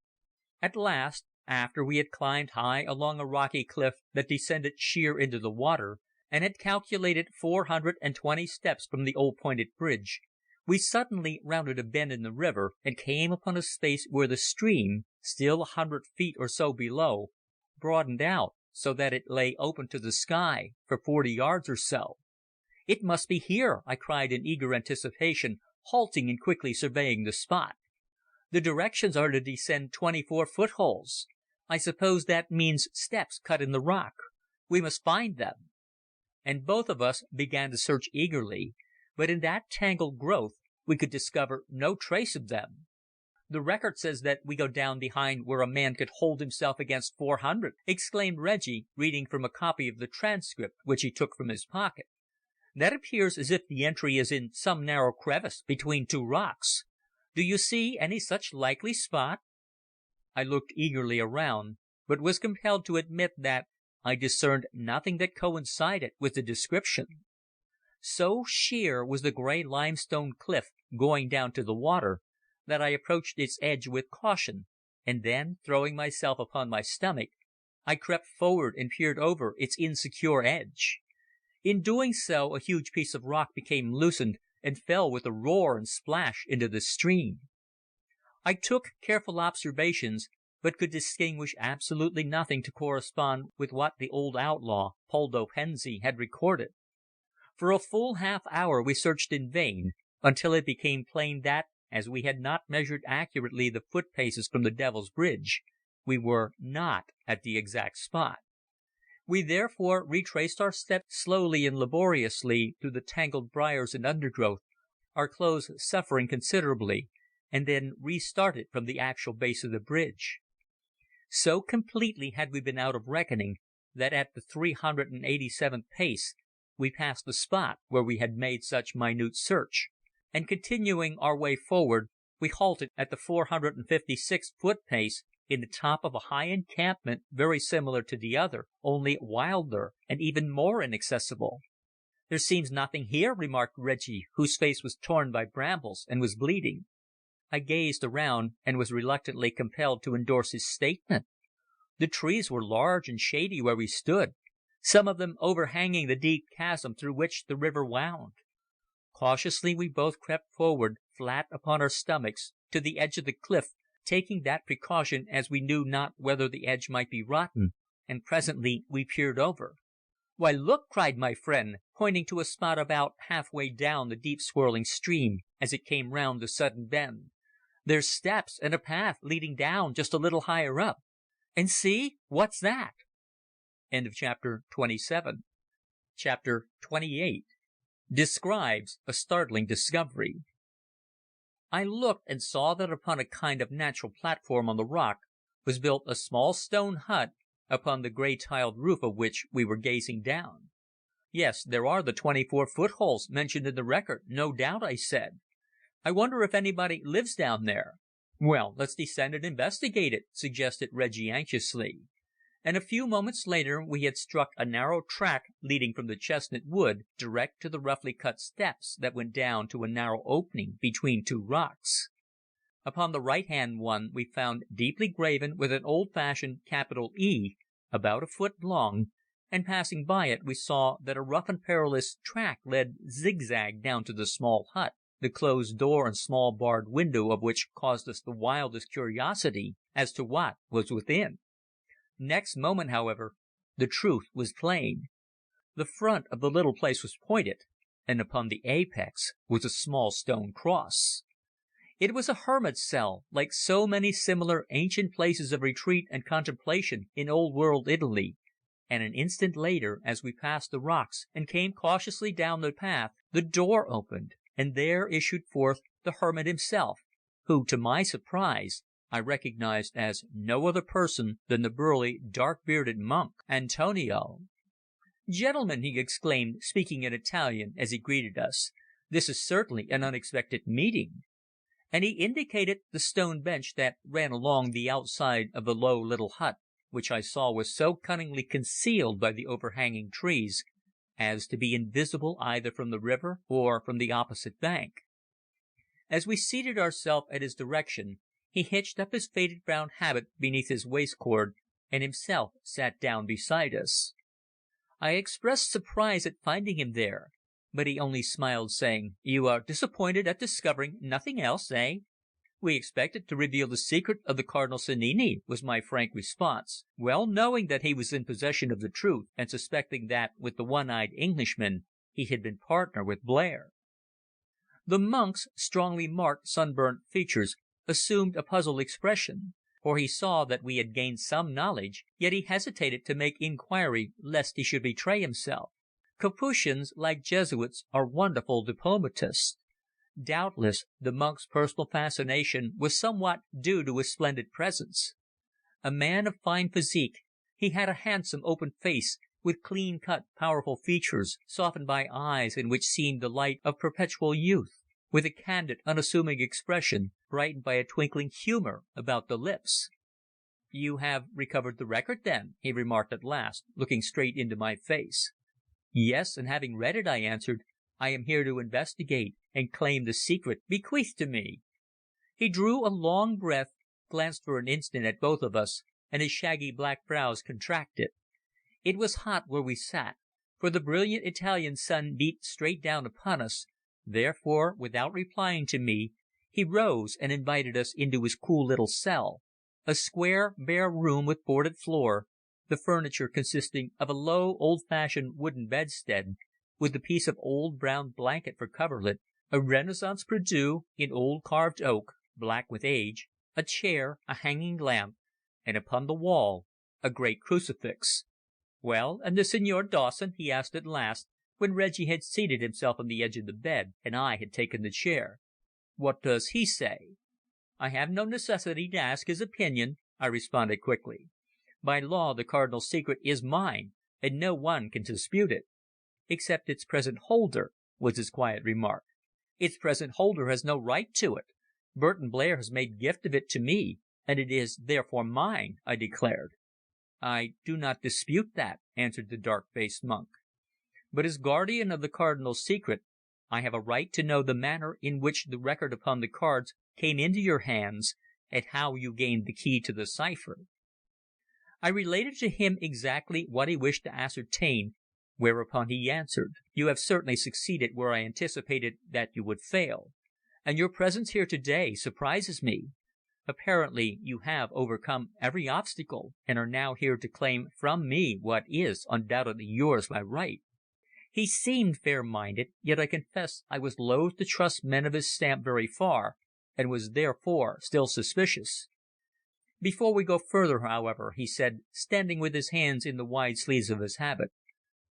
At last, after we had climbed high along a rocky cliff that descended sheer into the water, and had calculated 420 steps from the old pointed bridge, we suddenly rounded a bend in the river and came upon a space where the stream, still 100 feet or so below, broadened out so that it lay open to the sky for 40 yards or so. "It must be here," I cried in eager anticipation, halting and quickly surveying the spot. "The directions are to descend 24 footholds. I suppose that means steps cut in the rock. We must find them." And both of us began to search eagerly, but in that tangled growth we could discover no trace of them. "The record says that we go down behind where a man could hold himself against 400, exclaimed Reggie, reading from a copy of the transcript which he took from his pocket. "That appears as if the entry is in some narrow crevice between two rocks. Do you see any such likely spot?" I looked eagerly around, but was compelled to admit that I discerned nothing that coincided with the description. So sheer was the grey limestone cliff going down to the water that I approached its edge with caution, and then, throwing myself upon my stomach, I crept forward and peered over its insecure edge. In doing so, a huge piece of rock became loosened and fell with a roar and splash into the stream. I took careful observations, but could distinguish absolutely nothing to correspond with what the old outlaw, Poldo Pensi, had recorded. For a full half hour we searched in vain, until it became plain that, as we had not measured accurately the foot paces from the Devil's Bridge, we were not at the exact spot. We therefore retraced our steps slowly and laboriously through the tangled briars and undergrowth, our clothes suffering considerably, and then restarted from the actual base of the bridge. So completely had we been out of reckoning that at the 387th pace we passed the spot where we had made such minute search, and continuing our way forward, we halted at the 456th foot pace in the top of a high encampment very similar to the other, only wilder and even more inaccessible. "There seems nothing here," remarked Reggie, whose face was torn by brambles and was bleeding. I gazed around and was reluctantly compelled to endorse his statement. The trees were large and shady where we stood, some of them overhanging the deep chasm through which the river wound. Cautiously we both crept forward, flat upon our stomachs, to the edge of the cliff, taking that precaution as we knew not whether the edge might be rotten, and presently we peered over. "Why, look!" cried my friend, pointing to a spot about half-way down the deep swirling stream as it came round the sudden bend. "There's steps and a path leading down just a little higher up. And see, what's that?" End of chapter 27. Chapter 28 describes a startling discovery. I looked and saw that upon a kind of natural platform on the rock was built a small stone hut, upon the grey tiled roof of which we were gazing down. "Yes, there are the 24 footholds mentioned in the record, no doubt," I said. "I wonder if anybody lives down there." "Well, let's descend and investigate it," suggested Reggie anxiously. And a few moments later we had struck a narrow track leading from the chestnut wood direct to the roughly cut steps that went down to a narrow opening between two rocks. Upon the right-hand one we found deeply graven with an old-fashioned capital E, about a foot long, and passing by it we saw that a rough and perilous track led zigzag down to the small hut, the closed door and small barred window of which caused us the wildest curiosity as to what was within. Next moment, however, the truth was plain. The front of the little place was pointed, and upon the apex was a small stone cross. It was a hermit's cell, like so many similar ancient places of retreat and contemplation in old world Italy, and an instant later, as we passed the rocks and came cautiously down the path, the door opened, and there issued forth the hermit himself, who, to my surprise, I recognized as no other person than the burly, dark-bearded monk, Antonio. "Gentlemen," he exclaimed, speaking in Italian as he greeted us, "this is certainly an unexpected meeting." And he indicated the stone bench that ran along the outside of the low little hut, which I saw was so cunningly concealed by the overhanging trees as to be invisible either from the river or from the opposite bank. As we seated ourselves at his direction, he hitched up his faded brown habit beneath his waistcord and himself sat down beside us. I expressed surprise at finding him there, but he only smiled, saying, "You are disappointed at discovering nothing else, eh?" "We expected to reveal the secret of the Cardinal Sannini," was my frank response, well knowing that he was in possession of the truth, and suspecting that with the one-eyed Englishman he had been partner with Blair. The monk's strongly marked sunburnt features assumed a puzzled expression, for he saw that we had gained some knowledge, yet he hesitated to make inquiry lest he should betray himself. Capuchins, like Jesuits, are wonderful diplomatists. Doubtless the monk's personal fascination was somewhat due to his splendid presence. A man of fine physique, he had a handsome open face with clean-cut, powerful features, softened by eyes in which seemed the light of perpetual youth, with a candid, unassuming expression, brightened by a twinkling humour about the lips. "You have recovered the record, then?" he remarked at last, looking straight into my face. "Yes, and having read it," I answered, "I am here to investigate and claim the secret bequeathed to me." He drew a long breath, glanced for an instant at both of us, and his shaggy black brows contracted. It was hot where we sat, for the brilliant Italian sun beat straight down upon us, therefore, without replying to me, he rose and invited us into his cool little cell, a square, bare room with boarded floor, the furniture consisting of a low, old-fashioned wooden bedstead, with a piece of old brown blanket for coverlet, a Renaissance prie-dieu in old carved oak, black with age, a chair, a hanging lamp, and upon the wall a great crucifix. "Well, and the Signor Dawson?" he asked at last, when Reggie had seated himself on the edge of the bed and I had taken the chair. "What does he say?" "I have no necessity to ask his opinion," I responded quickly. "By law the Cardinal's secret is mine, and no one can dispute it." "Except its present holder," was his quiet remark. "Its present holder has no right to it. Burton Blair has made gift of it to me, and it is therefore mine," I declared. "I do not dispute that," answered the dark-faced monk. "But as guardian of the Cardinal's secret, I have a right to know the manner in which the record upon the cards came into your hands, and how you gained the key to the cipher." I related to him exactly what he wished to ascertain, whereupon he answered, "You have certainly succeeded where I anticipated that you would fail, and your presence here to-day surprises me. Apparently you have overcome every obstacle, and are now here to claim from me what is undoubtedly yours by right." He seemed fair-minded, yet I confess I was loath to trust men of his stamp very far, and was therefore still suspicious. "Before we go further, however," he said, standing with his hands in the wide sleeves of his habit,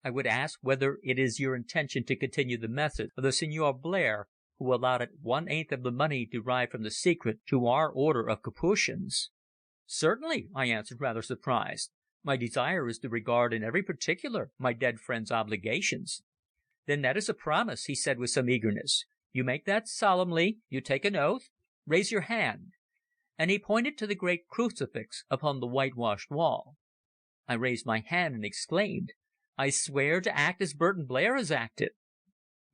"I would ask whether it is your intention to continue the method of the Signor Blair, who allotted 1/8 of the money derived from the secret to our order of Capuchins." "Certainly," I answered, rather surprised. "My desire is to regard in every particular my dead friend's obligations." "Then that is a promise," he said with some eagerness. "You make that solemnly? You take an oath? Raise your hand." And he pointed to the great crucifix upon the whitewashed wall. I raised my hand and exclaimed, "I swear to act as Burton Blair has acted."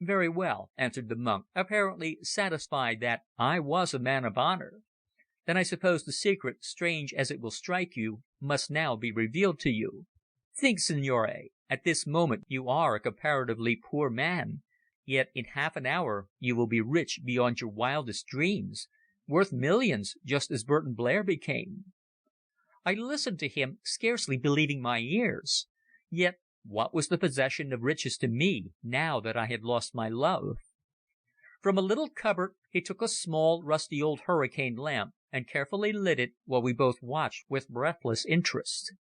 "Very well," answered the monk, apparently satisfied that I was a man of honour. "Then I suppose the secret, strange as it will strike you, must now be revealed to you." Think, signore, at this moment you are a comparatively poor man, yet in half an hour you will be rich beyond your wildest dreams, worth millions, just as Burton Blair became." I listened to him, scarcely believing my ears. Yet what was the possession of riches to me, now that I had lost my love? From a little cupboard he took a small, rusty old hurricane lamp and carefully lit it, while we both watched with breathless interest.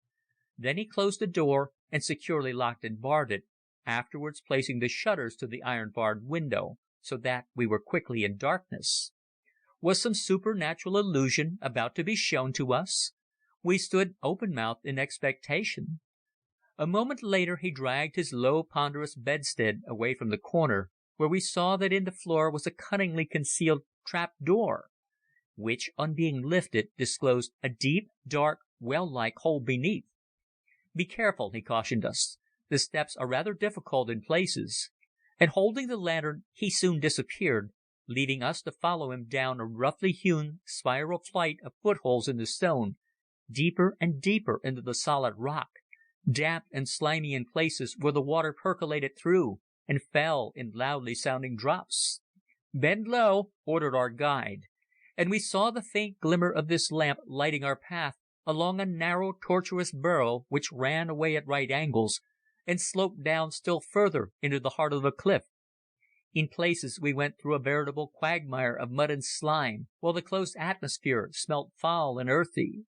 Then he closed the door and securely locked and barred it, afterwards placing the shutters to the iron-barred window, so that we were quickly in darkness. Was some supernatural illusion about to be shown to us? We stood open-mouthed in expectation. A moment later he dragged his low, ponderous bedstead away from the corner, where we saw that in the floor was a cunningly concealed trap-door, which, on being lifted, disclosed a deep, dark, well-like hole beneath. "Be careful," he cautioned us. "The steps are rather difficult in places." And holding the lantern he soon disappeared, leaving us to follow him down a roughly hewn spiral flight of footholes in the stone, deeper and deeper into the solid rock, damp and slimy in places where the water percolated through and fell in loudly sounding drops. "Bend low," ordered our guide, and we saw the faint glimmer of this lamp lighting our path along a narrow, tortuous burrow which ran away at right angles and sloped down still further into the heart of the cliff. In places we went through a veritable quagmire of mud and slime, while the close atmosphere smelt foul and earthy.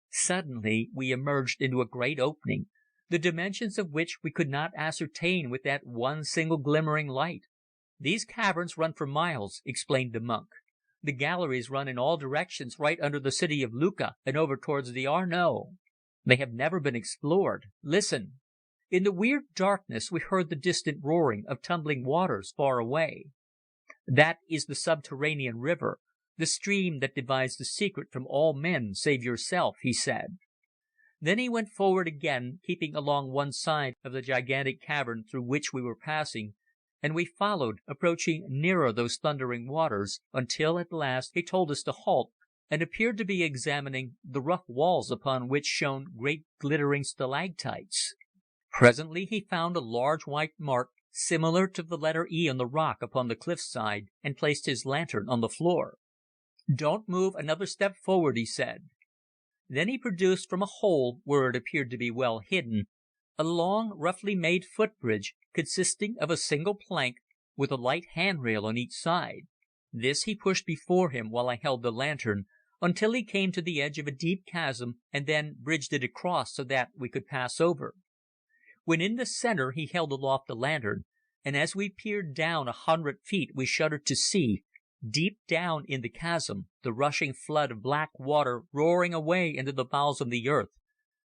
Suddenly we emerged into a great opening, the dimensions of which we could not ascertain with that one single glimmering light. "These caverns run for miles," explained the monk. "The galleries run in all directions right under the city of Lucca and over towards the Arno. They have never been explored. Listen." In the weird darkness we heard the distant roaring of tumbling waters far away. "That is the subterranean river, the stream that divides the secret from all men save yourself," he said. Then he went forward again, keeping along one side of the gigantic cavern through which we were passing, and we followed, approaching nearer those thundering waters, until at last he told us to halt, and appeared to be examining the rough walls upon which shone great glittering stalactites. Presently he found a large white mark similar to the letter E on the rock upon the cliff side, and placed his lantern on the floor. "Don't move another step forward," he said. Then he produced from a hole, where it appeared to be well hidden, a long, roughly made footbridge, consisting of a single plank, with a light handrail on each side. This he pushed before him while I held the lantern, until he came to the edge of a deep chasm, and then bridged it across so that we could pass over. When in the centre he held aloft the lantern, and as we peered down 100 feet we shuddered to see, deep down in the chasm, the rushing flood of black water roaring away into the bowels of the earth,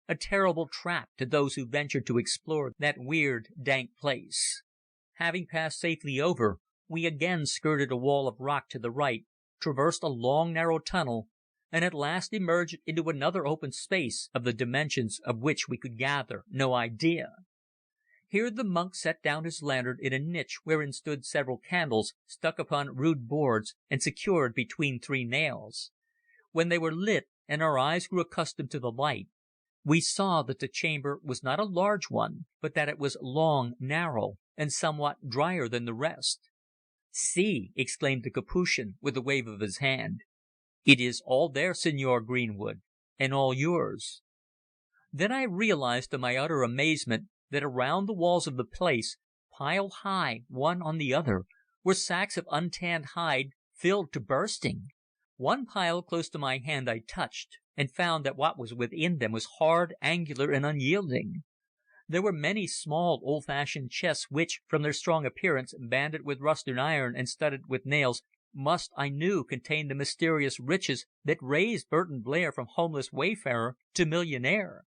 a terrible trap to those who ventured to explore that weird, dank place. Having passed safely over, we again skirted a wall of rock to the right, traversed a long narrow tunnel, and at last emerged into another open space of the dimensions of which we could gather no idea. Here the monk set down his lantern in a niche wherein stood several candles stuck upon rude boards and secured between 3 nails. When they were lit and our eyes grew accustomed to the light, we saw that the chamber was not a large one, but that it was long, narrow, and somewhat drier than the rest. "See!" exclaimed the Capuchin with a wave of his hand. "It is all there, Signor Greenwood, and all yours." Then I realized to my utter amazement that around the walls of the place, piled high one on the other, were sacks of untanned hide filled to bursting. One pile close to my hand I touched, and found that what was within them was hard, angular, and unyielding. There were many small, old-fashioned chests which, from their strong appearance, banded with rusted iron and studded with nails, must, I knew, contain the mysterious riches that raised Burton Blair from homeless wayfarer to millionaire.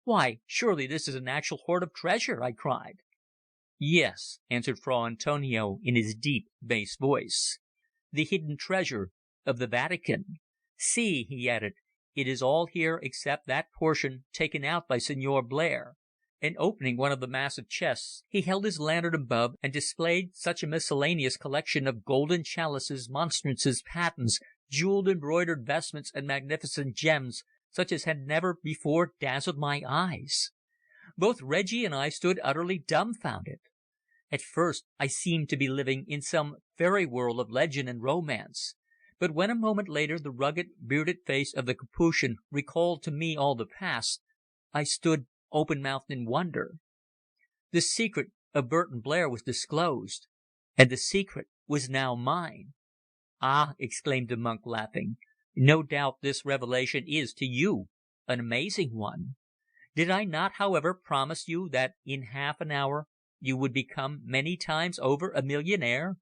"Why, surely this is an actual hoard of treasure!" I cried. "Yes," answered Fra Antonio in his deep bass voice. "The hidden treasure of the Vatican. See," he added, "it is all here except that portion taken out by Signor Blair." And opening one of the massive chests, he held his lantern above and displayed such a miscellaneous collection of golden chalices, monstrances, patens, jewelled embroidered vestments and magnificent gems, such as had never before dazzled my eyes. Both Reggie and I stood utterly dumbfounded. At first I seemed to be living in some fairy world of legend and romance, but when a moment later the rugged, bearded face of the Capuchin recalled to me all the past, I stood open-mouthed in wonder. The secret of Burton Blair was disclosed, and the secret was now mine. "Ah!" exclaimed the monk, laughing, "no doubt this revelation is to you an amazing one. Did I not, however, promise you that in half an hour you would become many times over a millionaire?"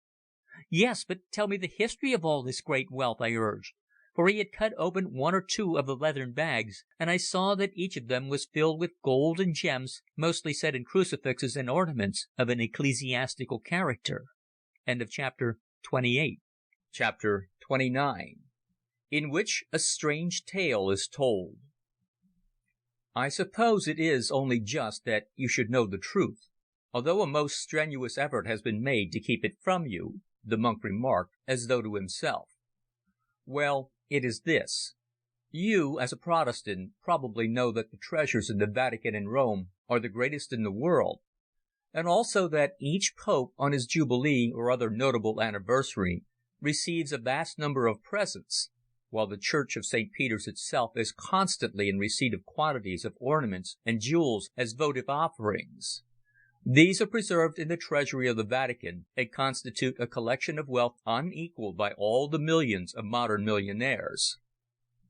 "Yes, but tell me the history of all this great wealth," I urged, for he had cut open one or two of the leathern bags, and I saw that each of them was filled with gold and gems, mostly set in crucifixes and ornaments of an ecclesiastical character. Chapter 28. Chapter 29. In which a strange tale is told. "I suppose it is only just that you should know the truth, although a most strenuous effort has been made to keep it from you," the monk remarked, as though to himself. "Well, it is this. You, as a Protestant, probably know that the treasures in the Vatican in Rome are the greatest in the world, and also that each Pope, on his Jubilee or other notable anniversary, receives a vast number of presents, while the Church of St. Peter's itself is constantly in receipt of quantities of ornaments and jewels as votive offerings. These are preserved in the treasury of the Vatican, and constitute a collection of wealth unequalled by all the millions of modern millionaires.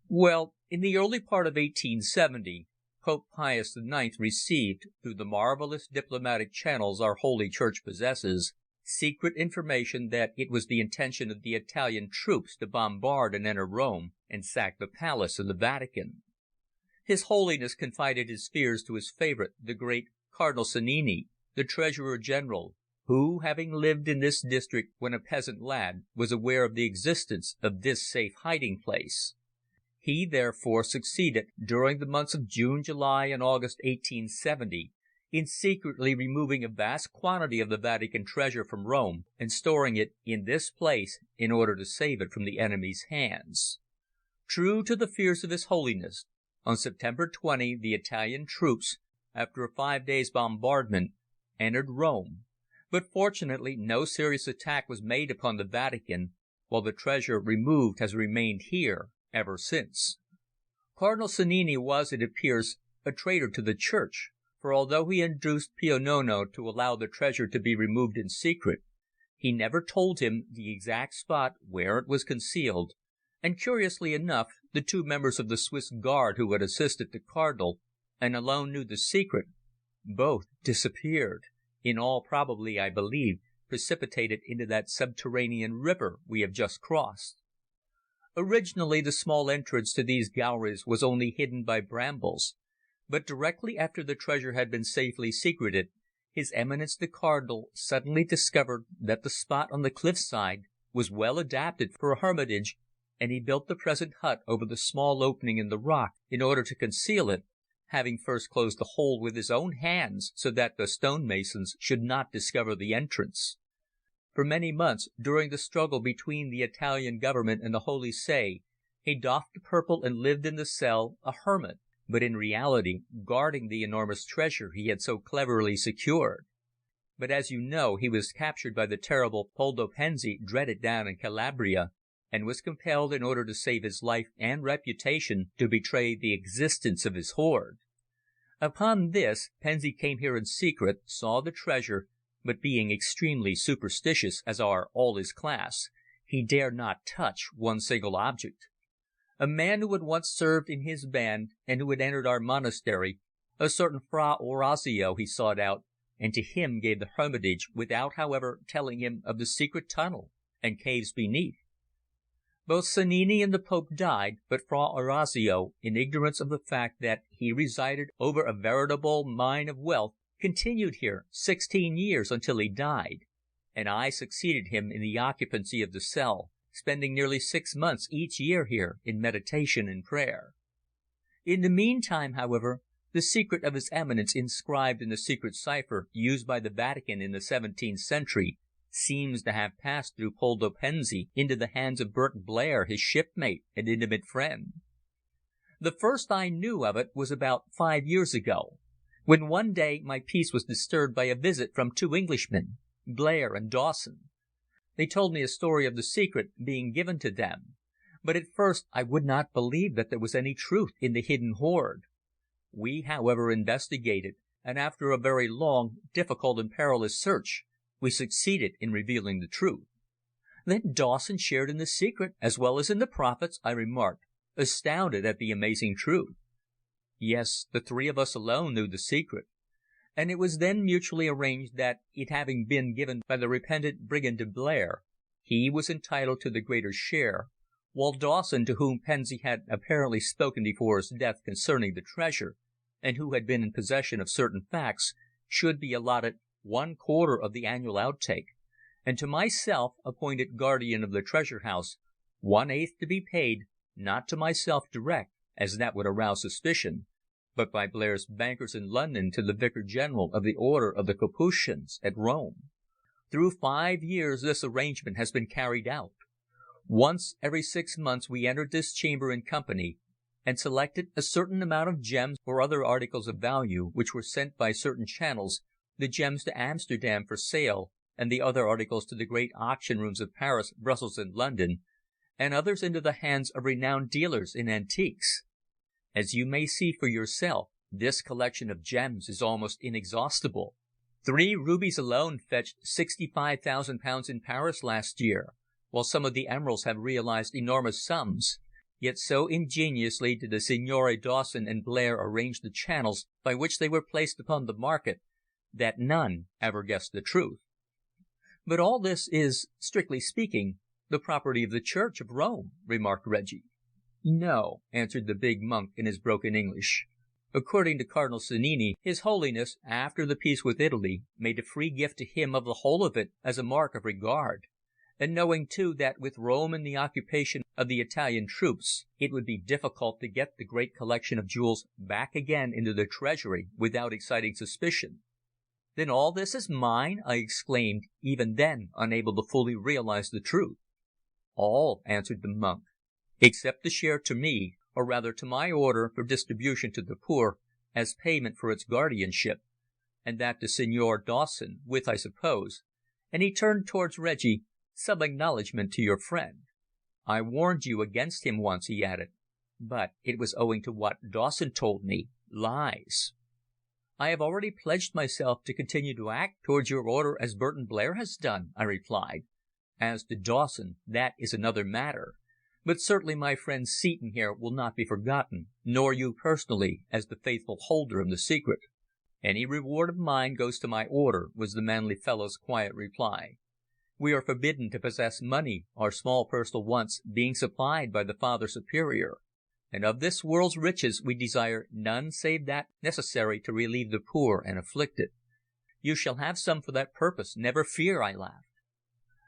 Well, in the early part of 1870, Pope Pius IX received, through the marvellous diplomatic channels our Holy Church possesses, secret information that it was the intention of the Italian troops to bombard and enter Rome and sack the palace of the Vatican. His Holiness confided his fears to his favourite, the great Cardinal Sannini, the Treasurer General, who, having lived in this district when a peasant lad, was aware of the existence of this safe hiding place. He therefore succeeded, during the months of June, July, and August 1870, in secretly removing a vast quantity of the Vatican treasure from Rome and storing it in this place in order to save it from the enemy's hands. True to the fears of His Holiness, on September 20 the Italian troops, after a 5 days' bombardment, entered Rome, but fortunately no serious attack was made upon the Vatican, while the treasure removed has remained here ever since. Cardinal Sannini was, it appears, a traitor to the Church, for although he induced Pio Nono to allow the treasure to be removed in secret, he never told him the exact spot where it was concealed, and curiously enough, the 2 members of the Swiss Guard who had assisted the Cardinal, and alone knew the secret, both disappeared, in all probability, I believe, precipitated into that subterranean river we have just crossed. Originally the small entrance to these galleries was only hidden by brambles, but directly after the treasure had been safely secreted, His Eminence the Cardinal suddenly discovered that the spot on the cliffside was well adapted for a hermitage, and he built the present hut over the small opening in the rock in order to conceal it, having first closed the hole with his own hands so that the stonemasons should not discover the entrance. For many months, during the struggle between the Italian government and the Holy See, he doffed the purple and lived in the cell a hermit, but in reality guarding the enormous treasure he had so cleverly secured. But as you know, he was captured by the terrible Poldo Pensi dreaded down in Calabria, and was compelled, in order to save his life and reputation, to betray the existence of his hoard. Upon this, Pensi came here in secret, saw the treasure, but being extremely superstitious, as are all his class, he dared not touch one single object. A man who had once served in his band, and who had entered our monastery, a certain Fra Orazio, he sought out, and to him gave the hermitage, without, however, telling him of the secret tunnel and caves beneath. Both Sannini and the Pope died, but Fra Orazio, in ignorance of the fact that he resided over a veritable mine of wealth, continued here 16 years until he died, and I succeeded him in the occupancy of the cell, spending nearly 6 months each year here in meditation and prayer. In the meantime, however, the secret of His Eminence inscribed in the secret cipher used by the Vatican in the 17th century seems to have passed through Poldo Pensi into the hands of Burton Blair, his shipmate and intimate friend. The first I knew of it was about 5 years ago, when one day my peace was disturbed by a visit from two Englishmen, Blair and Dawson. They told me a story of the secret being given to them, but at first I would not believe that there was any truth in the hidden hoard. We, however, investigated, and after a very long, difficult and perilous search, we succeeded in revealing the truth." "Then Dawson shared in the secret as well as in the profits?" I remarked, astounded at the amazing truth. "Yes, the three of us alone knew the secret, and it was then mutually arranged that, it having been given by the repentant brigand to Blair, he was entitled to the greater share, while Dawson, to whom Pensi had apparently spoken before his death concerning the treasure, and who had been in possession of certain facts, should be allotted 1/4 of the annual outtake, and to myself, appointed guardian of the treasure house, 1/8 to be paid, not to myself direct, as that would arouse suspicion, but by Blair's bankers in London to the Vicar General of the Order of the Capuchins at Rome. Through 5 years this arrangement has been carried out. Once every 6 months we entered this chamber in company, and selected a certain amount of gems or other articles of value, which were sent by certain channels, the gems to Amsterdam for sale, and the other articles to the great auction rooms of Paris, Brussels and London, and others into the hands of renowned dealers in antiques. As you may see for yourself, this collection of gems is almost inexhaustible. 3 rubies alone fetched £65,000 in Paris last year, while some of the emeralds have realized enormous sums. Yet so ingeniously did the Signore Dawson and Blair arrange the channels by which they were placed upon the market, that none ever guessed the truth." "But all this is, strictly speaking, the property of the Church of Rome," remarked Reggie. "No," answered the big monk in his broken English. "According to Cardinal Sannini, His Holiness, after the peace with Italy, made a free gift to him of the whole of it as a mark of regard, and knowing too that with Rome in the occupation of the Italian troops it would be difficult to get the great collection of jewels back again into the treasury without exciting suspicion." "Then all this is mine?" I exclaimed, even then unable to fully realize the truth. "All," answered the monk, "except the share to me, or rather to my order for distribution to the poor, as payment for its guardianship, and that to Signor Dawson, with, I suppose," and he turned towards Reggie, "some acknowledgment to your friend. I warned you against him once," he added, "but it was owing to what Dawson told me, lies." "I have already pledged myself to continue to act towards your order as Burton Blair has done," I replied. "As to Dawson, that is another matter, but certainly my friend Seton here will not be forgotten, nor you personally, as the faithful holder of the secret." "Any reward of mine goes to my order," was the manly fellow's quiet reply. "We are forbidden to possess money, our small personal wants being supplied by the Father Superior, and of this world's riches we desire none save that necessary to relieve the poor and afflicted." "You shall have some for that purpose, never fear," I laughed.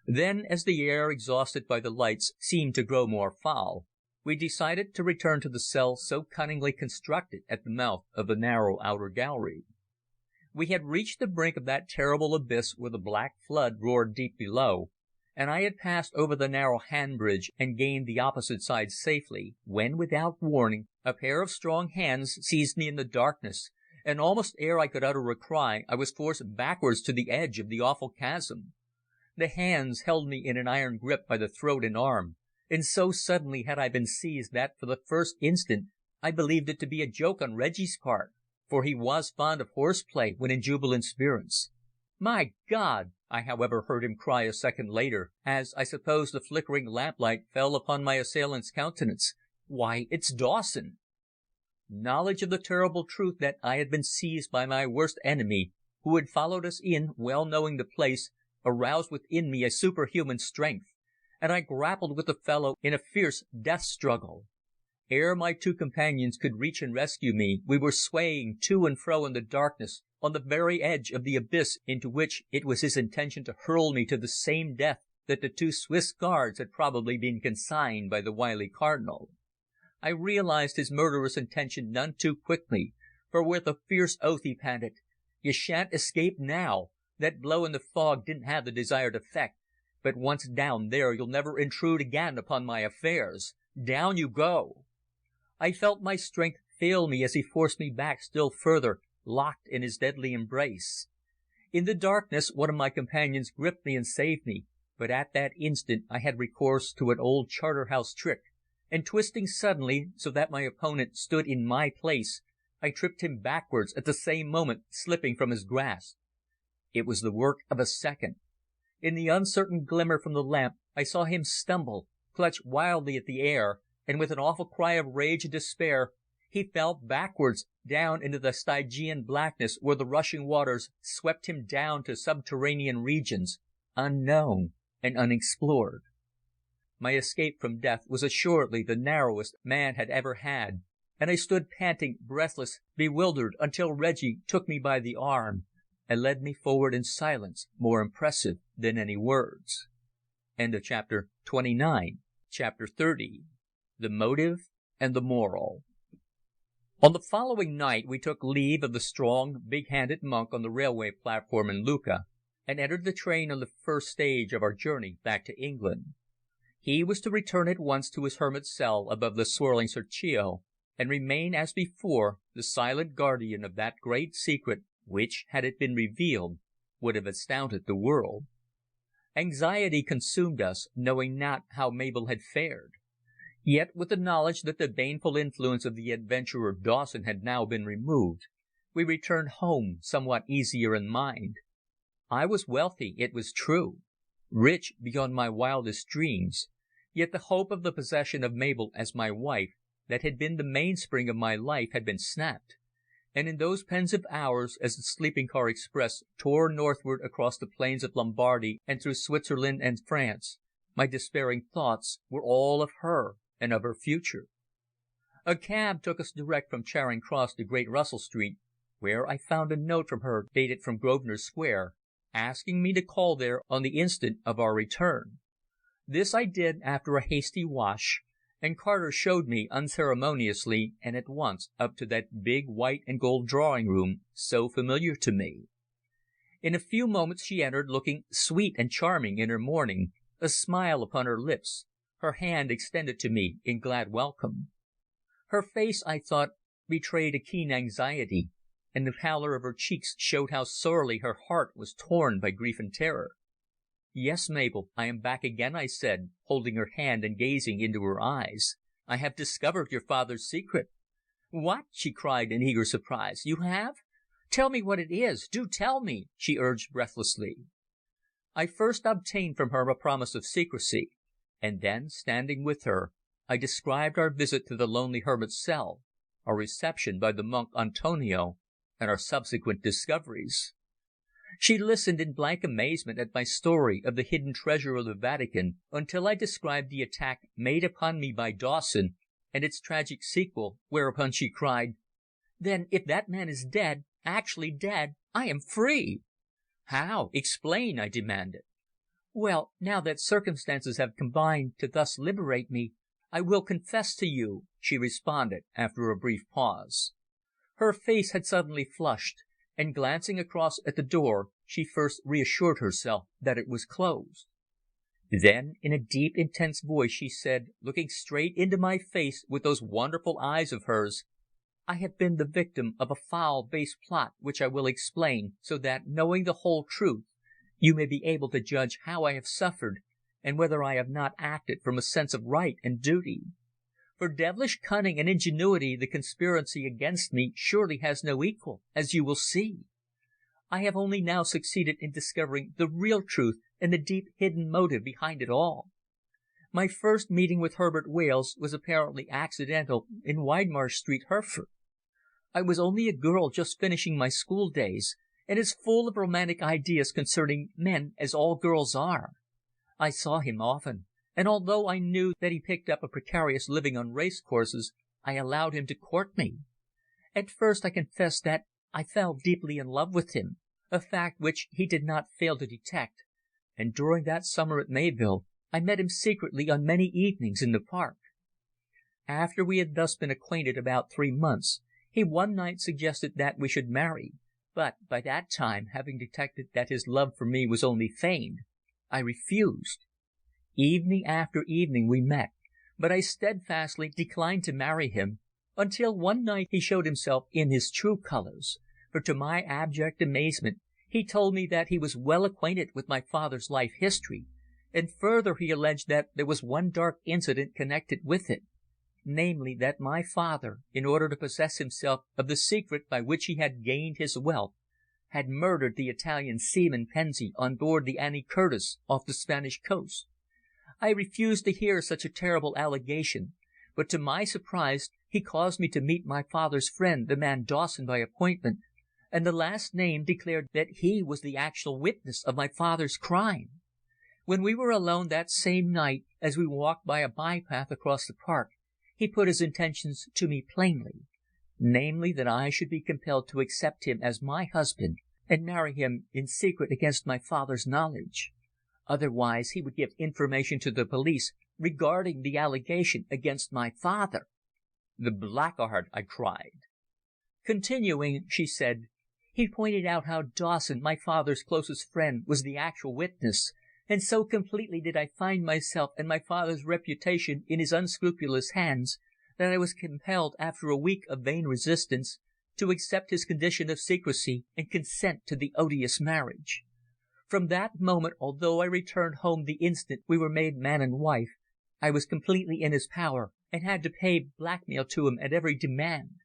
Then, as the air, exhausted by the lights, seemed to grow more foul, we decided to return to the cell so cunningly constructed at the mouth of the narrow outer gallery. We had reached the brink of that terrible abyss where the black flood roared deep below, and I had passed over the narrow hand bridge and gained the opposite side safely, when, without warning, a pair of strong hands seized me in the darkness, and almost ere I could utter a cry I was forced backwards to the edge of the awful chasm. The hands held me in an iron grip by the throat and arm, and so suddenly had I been seized that for the first instant I believed it to be a joke on Reggie's part, for he was fond of horseplay when in jubilant spirits. "My God!" I however heard him cry a second later, as I suppose the flickering lamplight fell upon my assailant's countenance. "Why, it's Dawson!" Knowledge of the terrible truth that I had been seized by my worst enemy, who had followed us in, well knowing the place, aroused within me a superhuman strength, and I grappled with the fellow in a fierce death struggle. Ere my two companions could reach and rescue me, we were swaying to and fro in the darkness on the very edge of the abyss into which it was his intention to hurl me to the same death that the 2 Swiss guards had probably been consigned by the wily Cardinal. I realized his murderous intention none too quickly, for with a fierce oath he panted, "You shan't escape now. That blow in the fog didn't have the desired effect, but once down there you'll never intrude again upon my affairs. Down you go." I felt my strength fail me as he forced me back still further, locked in his deadly embrace. In the darkness one of my companions gripped me and saved me, but at that instant I had recourse to an old Charterhouse trick, and twisting suddenly so that my opponent stood in my place, I tripped him backwards, at the same moment slipping from his grasp. It was the work of a second. In the uncertain glimmer from the lamp I saw him stumble, clutch wildly at the air, and with an awful cry of rage and despair he fell backwards down into the Stygian blackness where the rushing waters swept him down to subterranean regions, unknown and unexplored. My escape from death was assuredly the narrowest man had ever had, and I stood panting, breathless, bewildered, until Reggie took me by the arm and led me forward in silence more impressive than any words. End of chapter 29. Chapter 30. The Motive and the Moral. On the following night we took leave of the strong, big-handed monk on the railway platform in Lucca, and entered the train on the first stage of our journey back to England. He was to return at once to his hermit cell above the swirling Serchio, and remain as before the silent guardian of that great secret which, had it been revealed, would have astounded the world. Anxiety consumed us, knowing not how Mabel had fared. Yet, with the knowledge that the baneful influence of the adventurer Dawson had now been removed, we returned home somewhat easier in mind. I was wealthy, it was true, rich beyond my wildest dreams, yet the hope of the possession of Mabel as my wife, that had been the mainspring of my life, had been snapped, and in those pensive hours, as the sleeping car express tore northward across the plains of Lombardy and through Switzerland and France, my despairing thoughts were all of her and of her future. A cab took us direct from Charing Cross to Great Russell Street, where I found a note from her dated from Grosvenor Square, asking me to call there on the instant of our return. This I did after a hasty wash, and Carter showed me unceremoniously and at once up to that big white and gold drawing room so familiar to me. In a few moments she entered, looking sweet and charming in her mourning, a smile upon her lips, her hand extended to me in glad welcome. Her face, I thought, betrayed a keen anxiety, and the pallor of her cheeks showed how sorely her heart was torn by grief and terror. "Yes, Mabel, I am back again," I said, holding her hand and gazing into her eyes. "I have discovered your father's secret." "What?" she cried in eager surprise. "You have? Tell me what it is. Do tell me," she urged breathlessly. I first obtained from her a promise of secrecy, and then, standing with her, I described our visit to the lonely hermit's cell, our reception by the monk Antonio, and our subsequent discoveries. She listened in blank amazement at my story of the hidden treasure of the Vatican, until I described the attack made upon me by Dawson and its tragic sequel, whereupon she cried, "Then if that man is dead, actually dead, I am free!" "How? Explain," I demanded. "Well, now that circumstances have combined to thus liberate me, I will confess to you," she responded after a brief pause. Her face had suddenly flushed, and glancing across at the door she first reassured herself that it was closed. Then in a deep, intense voice she said, looking straight into my face with those wonderful eyes of hers, "I have been the victim of a foul, base plot which I will explain, so that, knowing the whole truth, you may be able to judge how I have suffered, and whether I have not acted from a sense of right and duty. For devilish cunning and ingenuity the conspiracy against me surely has no equal, as you will see. I have only now succeeded in discovering the real truth and the deep hidden motive behind it all. My first meeting with Herbert Wales was apparently accidental in Widemarsh Street, Hereford. I was only a girl just finishing my school days, and as full of romantic ideas concerning men as all girls are. I saw him often, and although I knew that he picked up a precarious living on racecourses, I allowed him to court me. At first I confess that I fell deeply in love with him, a fact which he did not fail to detect, and during that summer at Mayvill I met him secretly on many evenings in the park. After we had thus been acquainted about 3 months, he one night suggested that we should marry, but by that time, having detected that his love for me was only feigned, I refused. Evening after evening we met, but I steadfastly declined to marry him, until one night he showed himself in his true colours, for to my abject amazement he told me that he was well acquainted with my father's life history, and further he alleged that there was one dark incident connected with it, namely that my father, in order to possess himself of the secret by which he had gained his wealth, had murdered the Italian seaman Pensi on board the Annie Curtis off the Spanish coast. I refused to hear such a terrible allegation, but to my surprise he caused me to meet my father's friend, the man Dawson, by appointment, and the last named declared that he was the actual witness of my father's crime. When we were alone that same night, as we walked by a bypath across the park, he put his intentions to me plainly, namely that I should be compelled to accept him as my husband and marry him in secret against my father's knowledge. Otherwise he would give information to the police regarding the allegation against my father. "The blackguard!" I cried. Continuing, she said, "He pointed out how Dawson, my father's closest friend, was the actual witness, and so completely did I find myself and my father's reputation in his unscrupulous hands that I was compelled, after a week of vain resistance, to accept his condition of secrecy and consent to the odious marriage. From that moment, although I returned home the instant we were made man and wife, I was completely in his power and had to pay blackmail to him at every demand.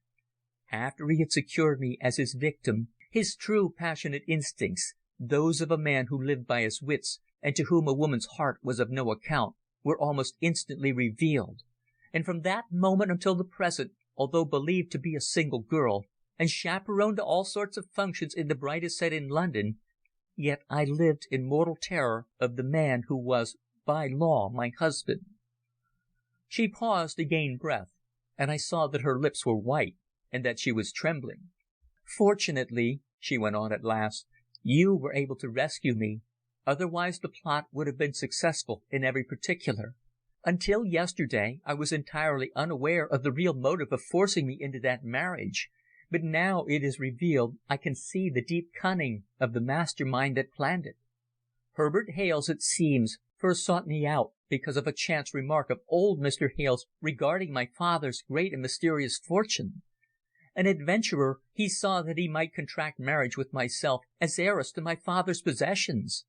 After he had secured me as his victim, his true passionate instincts, those of a man who lived by his wits and to whom a woman's heart was of no account, were almost instantly revealed, and from that moment until the present, although believed to be a single girl, and chaperoned to all sorts of functions in the brightest set in London, yet I lived in mortal terror of the man who was, by law, my husband." She paused to gain breath, and I saw that her lips were white and that she was trembling. "Fortunately," she went on at last, "you were able to rescue me, otherwise the plot would have been successful in every particular. Until yesterday I was entirely unaware of the real motive of forcing me into that marriage, but now it is revealed I can see the deep cunning of the master mind that planned it. Herbert Hales, it seems, first sought me out because of a chance remark of old Mr. Hales regarding my father's great and mysterious fortune. An adventurer, he saw that he might contract marriage with myself as heiress to my father's possessions.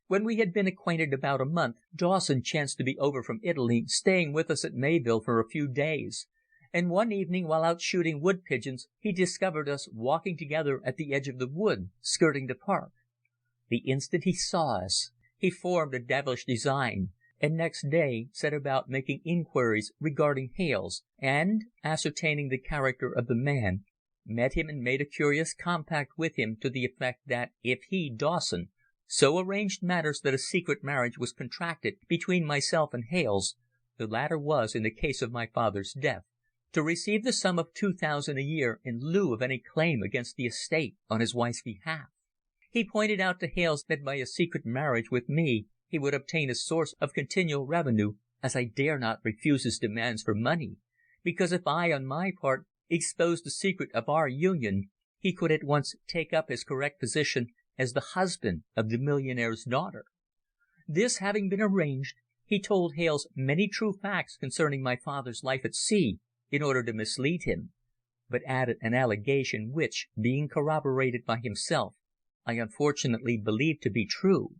When we had been acquainted about a month, Dawson chanced to be over from Italy, staying with us at Mayville for a few days, and one evening while out shooting wood pigeons he discovered us walking together at the edge of the wood skirting the park. The instant he saw us, he formed a devilish design, and next day set about making inquiries regarding Hales, and, ascertaining the character of the man, met him and made a curious compact with him to the effect that if he, Dawson, so arranged matters that a secret marriage was contracted between myself and Hales, the latter was, in the case of my father's death, to receive the sum of 2,000 a year in lieu of any claim against the estate on his wife's behalf. He pointed out to Hales that by a secret marriage with me he would obtain a source of continual revenue, as I dare not refuse his demands for money, because if I, on my part, exposed the secret of our union, he could at once take up his correct position as the husband of the millionaire's daughter. This having been arranged, he told Hales many true facts concerning my father's life at sea in order to mislead him, but added an allegation which, being corroborated by himself, I unfortunately believed to be true,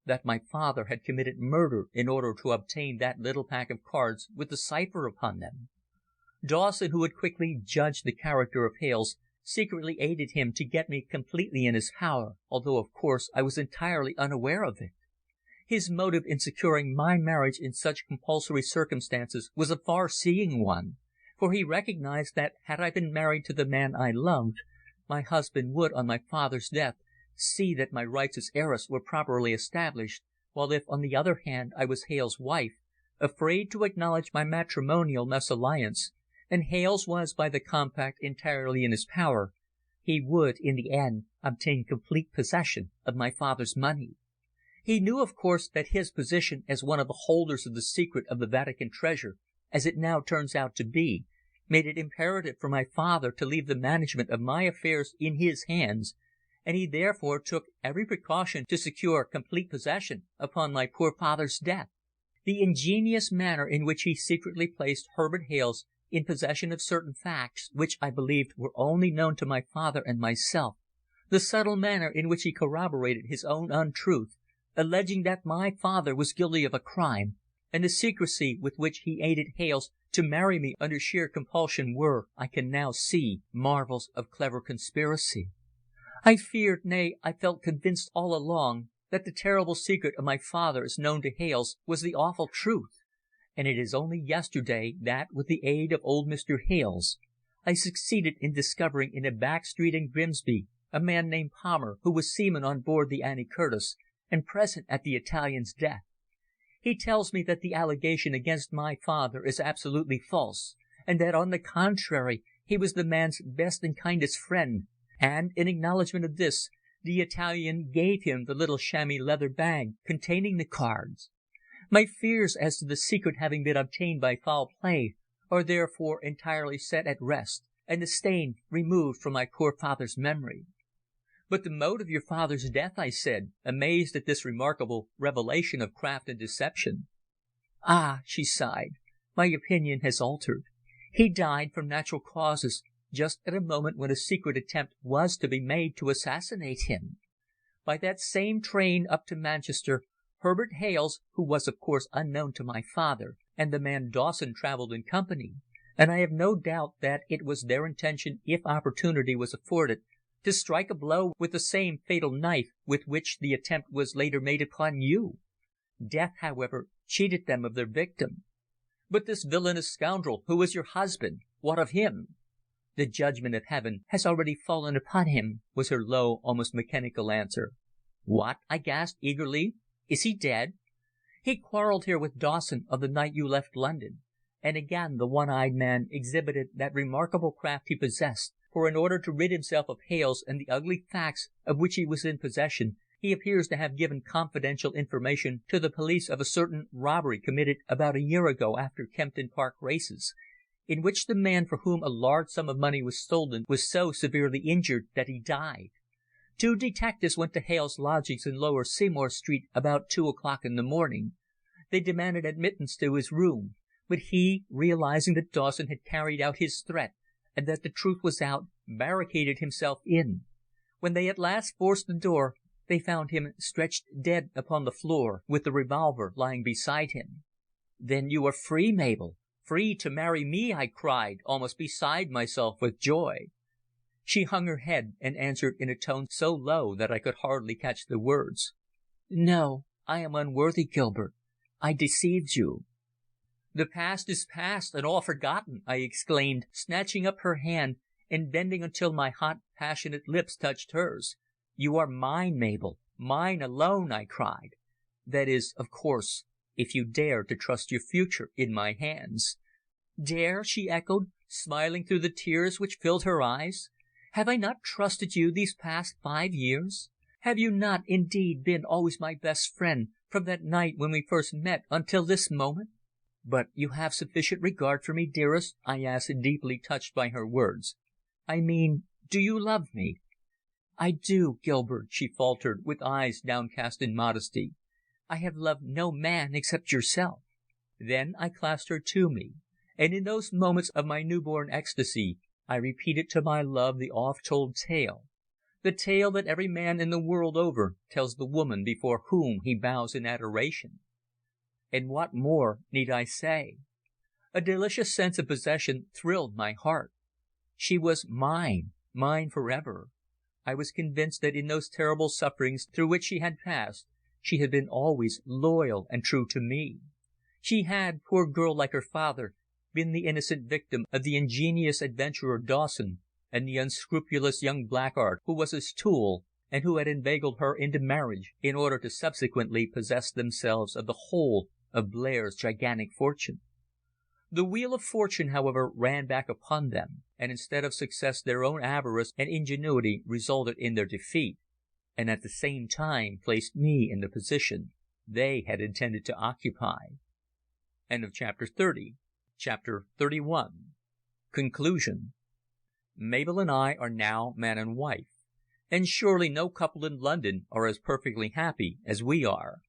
that my father had committed murder in order to obtain that little pack of cards with the cipher upon them. Dawson, who had quickly judged the character of Hales, secretly aided him to get me completely in his power, although of course I was entirely unaware of it. His motive in securing my marriage in such compulsory circumstances was a far-seeing one, for he recognized that had I been married to the man I loved, my husband would, on my father's death, see that my rights as heiress were properly established, while if, on the other hand, I was Hales' wife, afraid to acknowledge my matrimonial mesalliance, and Hales was by the compact entirely in his power, he would, in the end, obtain complete possession of my father's money. He knew, of course, that his position as one of the holders of the secret of the Vatican treasure, as it now turns out to be, made it imperative for my father to leave the management of my affairs in his hands, and he therefore took every precaution to secure complete possession upon my poor father's death. The ingenious manner in which he secretly placed Herbert Hales in possession of certain facts which I believed were only known to my father and myself, the subtle manner in which he corroborated his own untruth, alleging that my father was guilty of a crime, and the secrecy with which he aided Hales to marry me under sheer compulsion were, I can now see, marvels of clever conspiracy. I feared, nay, I felt convinced all along, that the terrible secret of my father's known to Hales was the awful truth, and it is only yesterday that, with the aid of old Mr. Hales, I succeeded in discovering in a back street in Grimsby a man named Palmer, who was seaman on board the Annie Curtis and present at the Italian's death. He tells me that the allegation against my father is absolutely false, and that, on the contrary, he was the man's best and kindest friend, and, in acknowledgment of this, the Italian gave him the little chamois leather bag containing the cards. My fears as to the secret having been obtained by foul play are therefore entirely set at rest, and the stain removed from my poor father's memory." "But the mode of your father's death?" I said, amazed at this remarkable revelation of craft and deception. "Ah," she sighed, "my opinion has altered. He died from natural causes, just at a moment when a secret attempt was to be made to assassinate him. By that same train up to Manchester, Herbert Hales, who was of course unknown to my father, and the man Dawson travelled in company, and I have no doubt that it was their intention, if opportunity was afforded, to strike a blow with the same fatal knife with which the attempt was later made upon you. Death, however, cheated them of their victim." "But this villainous scoundrel who was your husband, what of him?" "The judgment of Heaven has already fallen upon him," was her low, almost mechanical answer. "What?" I gasped eagerly. "Is he dead?" "He quarrelled here with Dawson on the night you left London, and again the one-eyed man exhibited that remarkable craft he possessed, for in order to rid himself of Hales and the ugly facts of which he was in possession, he appears to have given confidential information to the police of a certain robbery committed about a year ago after Kempton Park races, in which the man for whom a large sum of money was stolen was so severely injured that he died. 2 detectives went to Hales' lodgings in Lower Seymour Street about 2 o'clock in the morning. They demanded admittance to his room, but he, realizing that Dawson had carried out his threat and that the truth was out, barricaded himself in. When they at last forced the door, they found him stretched dead upon the floor, with the revolver lying beside him." "Then you are free, Mabel, free to marry me," I cried, almost beside myself with joy. She hung her head and answered in a tone so low that I could hardly catch the words. "No, I am unworthy, Gilbert. I deceived you." "The past is past and all forgotten," I exclaimed, snatching up her hand and bending until my hot, passionate lips touched hers. "You are mine, Mabel, mine alone," I cried. "That is, of course, if you dare to trust your future in my hands." "Dare?" she echoed, smiling through the tears which filled her eyes. "Have I not trusted you these past 5 years? Have you not, indeed, been always my best friend, from that night when we first met until this moment?" "But you have sufficient regard for me, dearest?" I asked, deeply touched by her words. "I mean, do you love me?" "I do, Gilbert," she faltered, with eyes downcast in modesty. "I have loved no man except yourself." Then I clasped her to me, and in those moments of my newborn ecstasy I repeated to my love the oft-told tale, the tale that every man in the world over tells the woman before whom he bows in adoration. And what more need I say? A delicious sense of possession thrilled my heart. She was mine, mine for ever. I was convinced that in those terrible sufferings through which she had passed, she had been always loyal and true to me. She had, poor girl, like her father, been the innocent victim of the ingenious adventurer Dawson and the unscrupulous young blackguard who was his tool, and who had inveigled her into marriage in order to subsequently possess themselves of the whole of Blair's gigantic fortune. The wheel of fortune, however, ran back upon them, and instead of success their own avarice and ingenuity resulted in their defeat, and at the same time placed me in the position they had intended to occupy. End of chapter 30. Chapter 31. Conclusion. Mabel and I are now man and wife, and surely no couple in London are as perfectly happy as we are.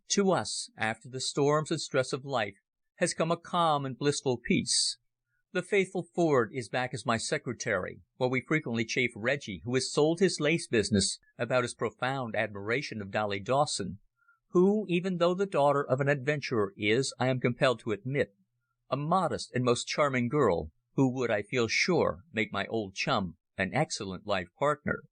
To us, after the storms and stress of life, has come a calm and blissful peace. The faithful Ford is back as my secretary, while we frequently chaff Reggie, who has sold his lace business, about his profound admiration of Dolly Dawson, who, even though the daughter of an adventurer, is, I am compelled to admit, a modest and most charming girl, who would, I feel sure, make my old chum an excellent life partner.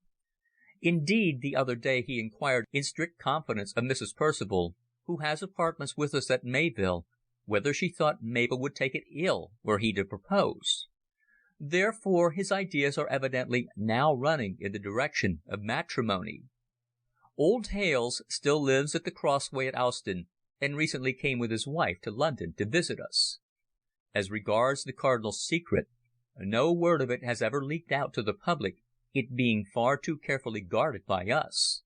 Indeed, the other day he inquired in strict confidence of Mrs. Percival, who has apartments with us at Mayvill, whether she thought Mabel would take it ill were he to propose. Therefore his ideas are evidently now running in the direction of matrimony. Old Hales still lives at the Crossway at Owston, and recently came with his wife to London to visit us. As regards the Cardinal's secret, no word of it has ever leaked out to the public, it being far too carefully guarded by us.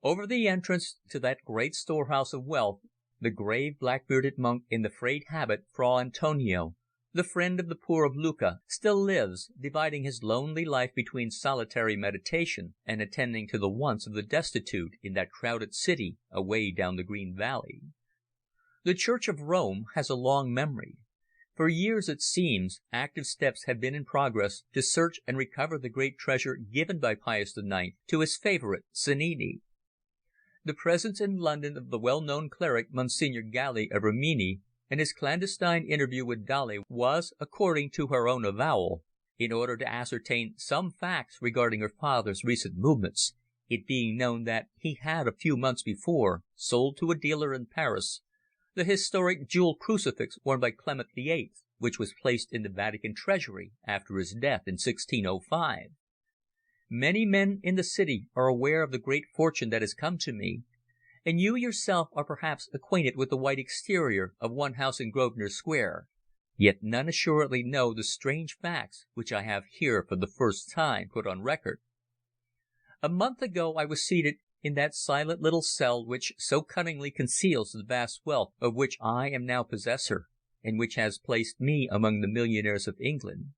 Over the entrance to that great storehouse of wealth, the grave black-bearded monk in the frayed habit, Fra Antonio, the friend of the poor of Lucca, still lives, dividing his lonely life between solitary meditation and attending to the wants of the destitute in that crowded city away down the green valley. The Church of Rome has a long memory. For years, it seems, active steps have been in progress to search and recover the great treasure given by Pius IX to his favourite Cennini. The presence in London of the well-known cleric Monsignor Galli of Rimini, and his clandestine interview with Dolly was, according to her own avowal, in order to ascertain some facts regarding her father's recent movements, it being known that he had a few months before sold to a dealer in Paris the historic jewelled crucifix worn by Clement VIII, which was placed in the Vatican treasury after his death in 1605. Many men in the city are aware of the great fortune that has come to me, and you yourself are perhaps acquainted with the white exterior of one house in Grosvenor Square, yet none assuredly know the strange facts which I have here for the first time put on record. A month ago I was seated in that silent little cell which so cunningly conceals the vast wealth of which I am now possessor, and which has placed me among the millionaires of England,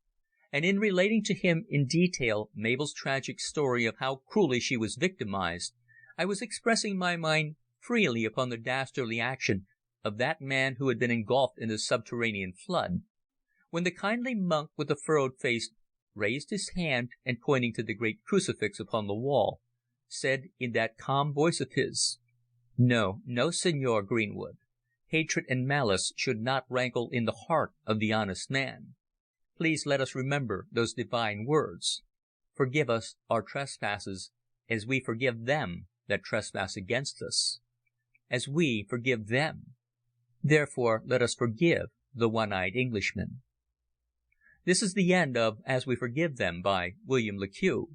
and in relating to him in detail Mabel's tragic story of how cruelly she was victimized, I was expressing my mind freely upon the dastardly action of that man who had been engulfed in the subterranean flood, when the kindly monk with the furrowed face raised his hand, and pointing to the great crucifix upon the wall, said in that calm voice of his, "No, no, Signor Greenwood. Hatred and malice should not rankle in the heart of the honest man. Please let us remember those divine words. Forgive us our trespasses, as we forgive them that trespass against us. As we forgive them. Therefore let us forgive the one-eyed Englishman." This is the end of As We Forgive Them by William le Queux.